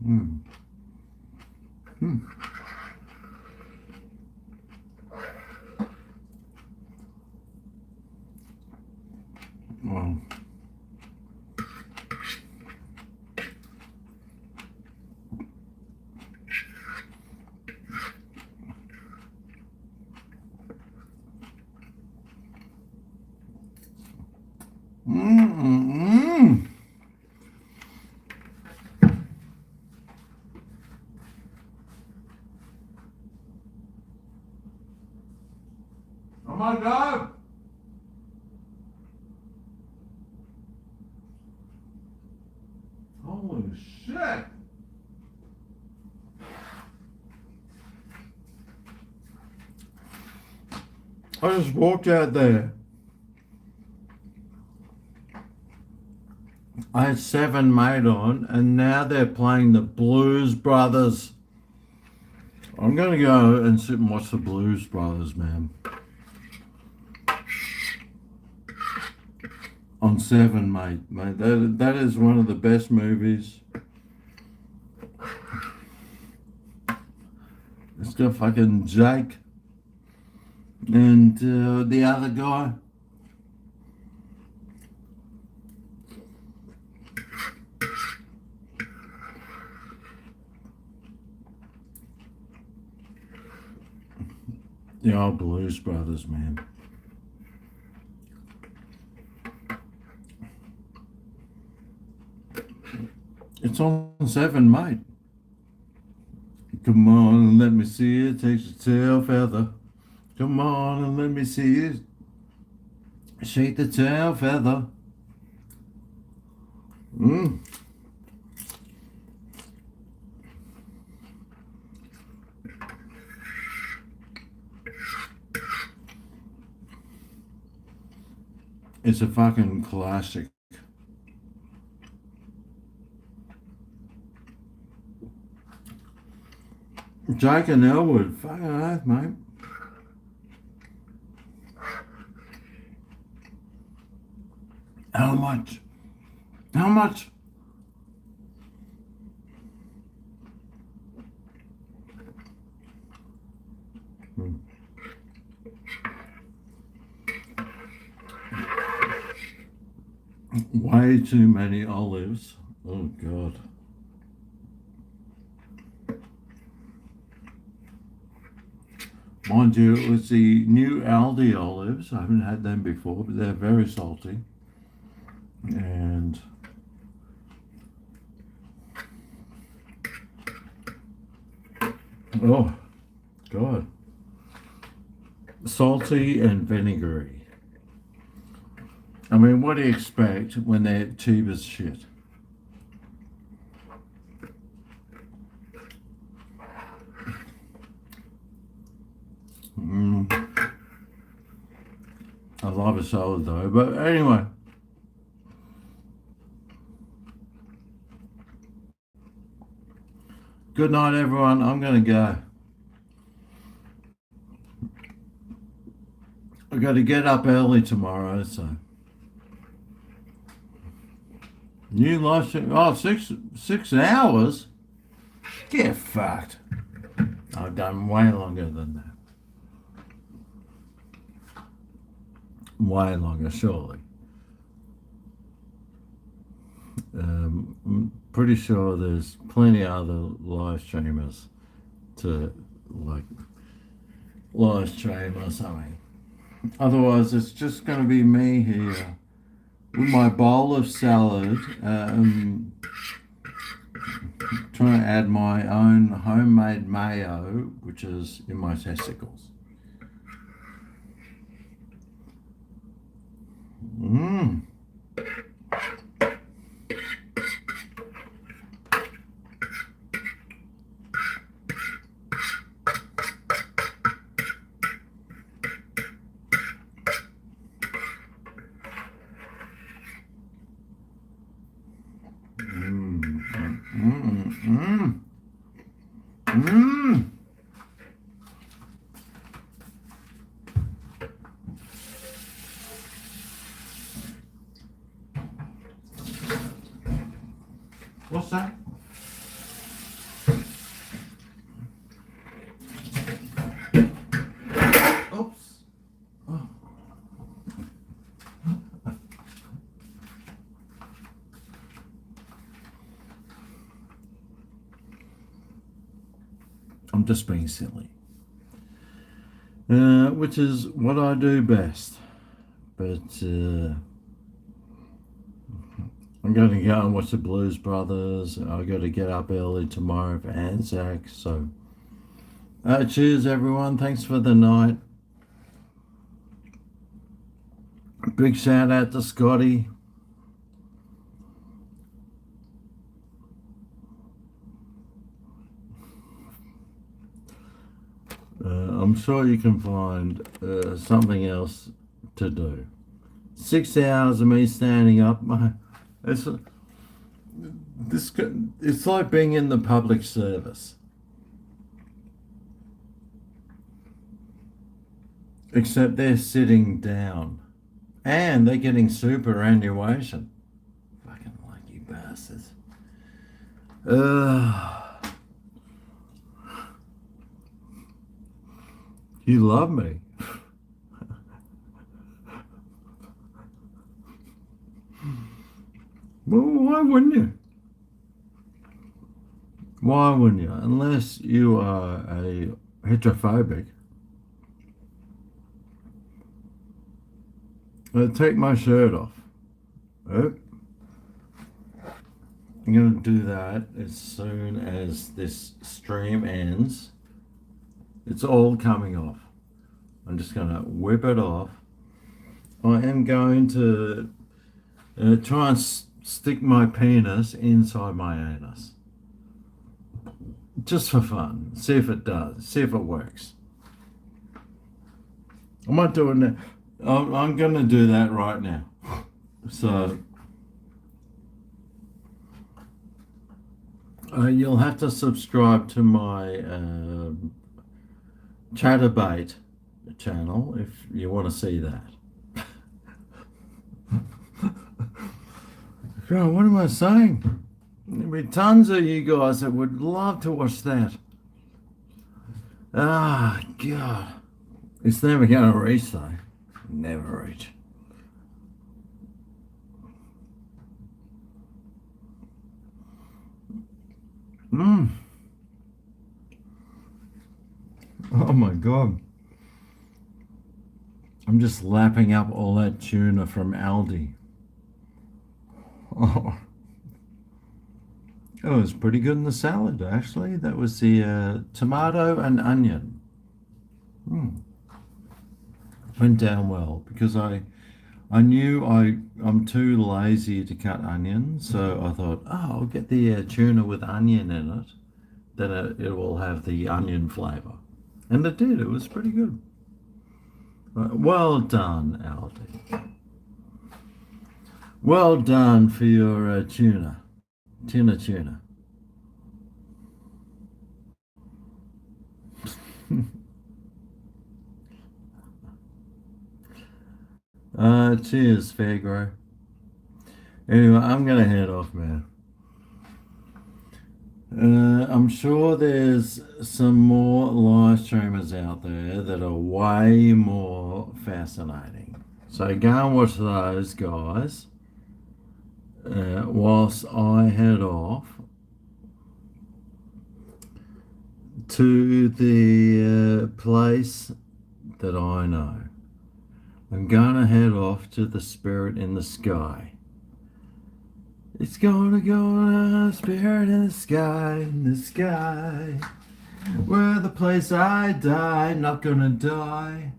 A: Mm. Mm. Well, oh my God! Holy shit! I just walked out there. I had 7 made on, and now they're playing the Blues Brothers. I'm gonna go and sit and watch the Blues Brothers, man. On 7, mate. That is one of the best movies. It's got fucking Jake and the other guy. The old Blues Brothers, man. It's on 7, mate. Come on, let me see it. Take your tail feather. Come on and let me see you. Shake the tail feather. Mmm. It's a fucking classic. Jake and Elwood, fucking oath, mate. How much? How much? Way too many olives. Oh, God. Mind you, it was the new Aldi olives. I haven't had them before, but they're very salty. And oh, God. Salty and vinegary. I mean, what do you expect when they're cheap as shit? I love a salad though, but anyway. Good night, everyone. I'm going to go. I've got to get up early tomorrow, so. New live stream. Oh, 6 hours? Get fucked. I've done way longer than that. Way longer, surely. I'm pretty sure there's plenty of other live streamers to like live stream or something. Otherwise, it's just going to be me here with my bowl of salad, trying to add my own homemade mayo, which is in my testicles. Mmm. What's that? Oops. Oh. I'm just being silly. Which is what I do best. But I'm going to go and watch the Blues Brothers. I've got to get up early tomorrow for Anzac. So, cheers, everyone. Thanks for the night. Big shout out to Scotty. I'm sure you can find something else to do. 6 hours of me standing up. It's like being in the public service. Except they're sitting down. And they're getting superannuation. Fucking lucky bastards. You love me. Well, why wouldn't you? Why wouldn't you? Unless you are a heterophobic. I'll take my shirt off. Oh. I'm going to do that as soon as this stream ends. It's all coming off. I'm just going to whip it off. I am going to try and stick my penis inside my anus. Just for fun. See if it does. See if it works. I'm not doing that. I'm going to do that right now. So you'll have to subscribe to my Chatterbait channel if you want to see that. God, what am I saying? There'll be tons of you guys that would love to watch that. Ah, God. It's never going to reach, though. Never reach. Oh, my God. I'm just lapping up all that tuna from Aldi. Oh. It was pretty good in the salad, actually. That was the tomato and onion. Went down well because I knew I'm too lazy to cut onions, so I thought, oh, I'll get the tuna with onion in it. Then it will have the onion flavor. And it did. It was pretty good. Well done, Aldi. Well done for your tuna. Tuna. Cheers, GregO. Anyway, I'm going to head off, man. I'm sure there's some more live streamers out there that are way more fascinating. So go and watch those guys whilst I head off to the place that I know. I'm going to head off to the spirit in the sky. It's gonna go, spirit in the sky, where the place I die, not gonna die.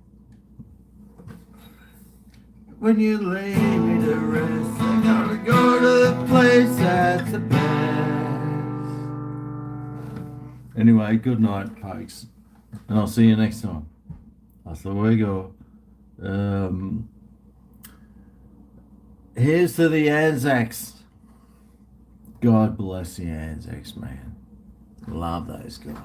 A: When you lay me to rest, I'm gonna go to the place that's the best. Anyway, good night, folks, and I'll see you next time. Hasta luego. Here's to the Anzacs. God bless the Anzacs, man. Love those guys.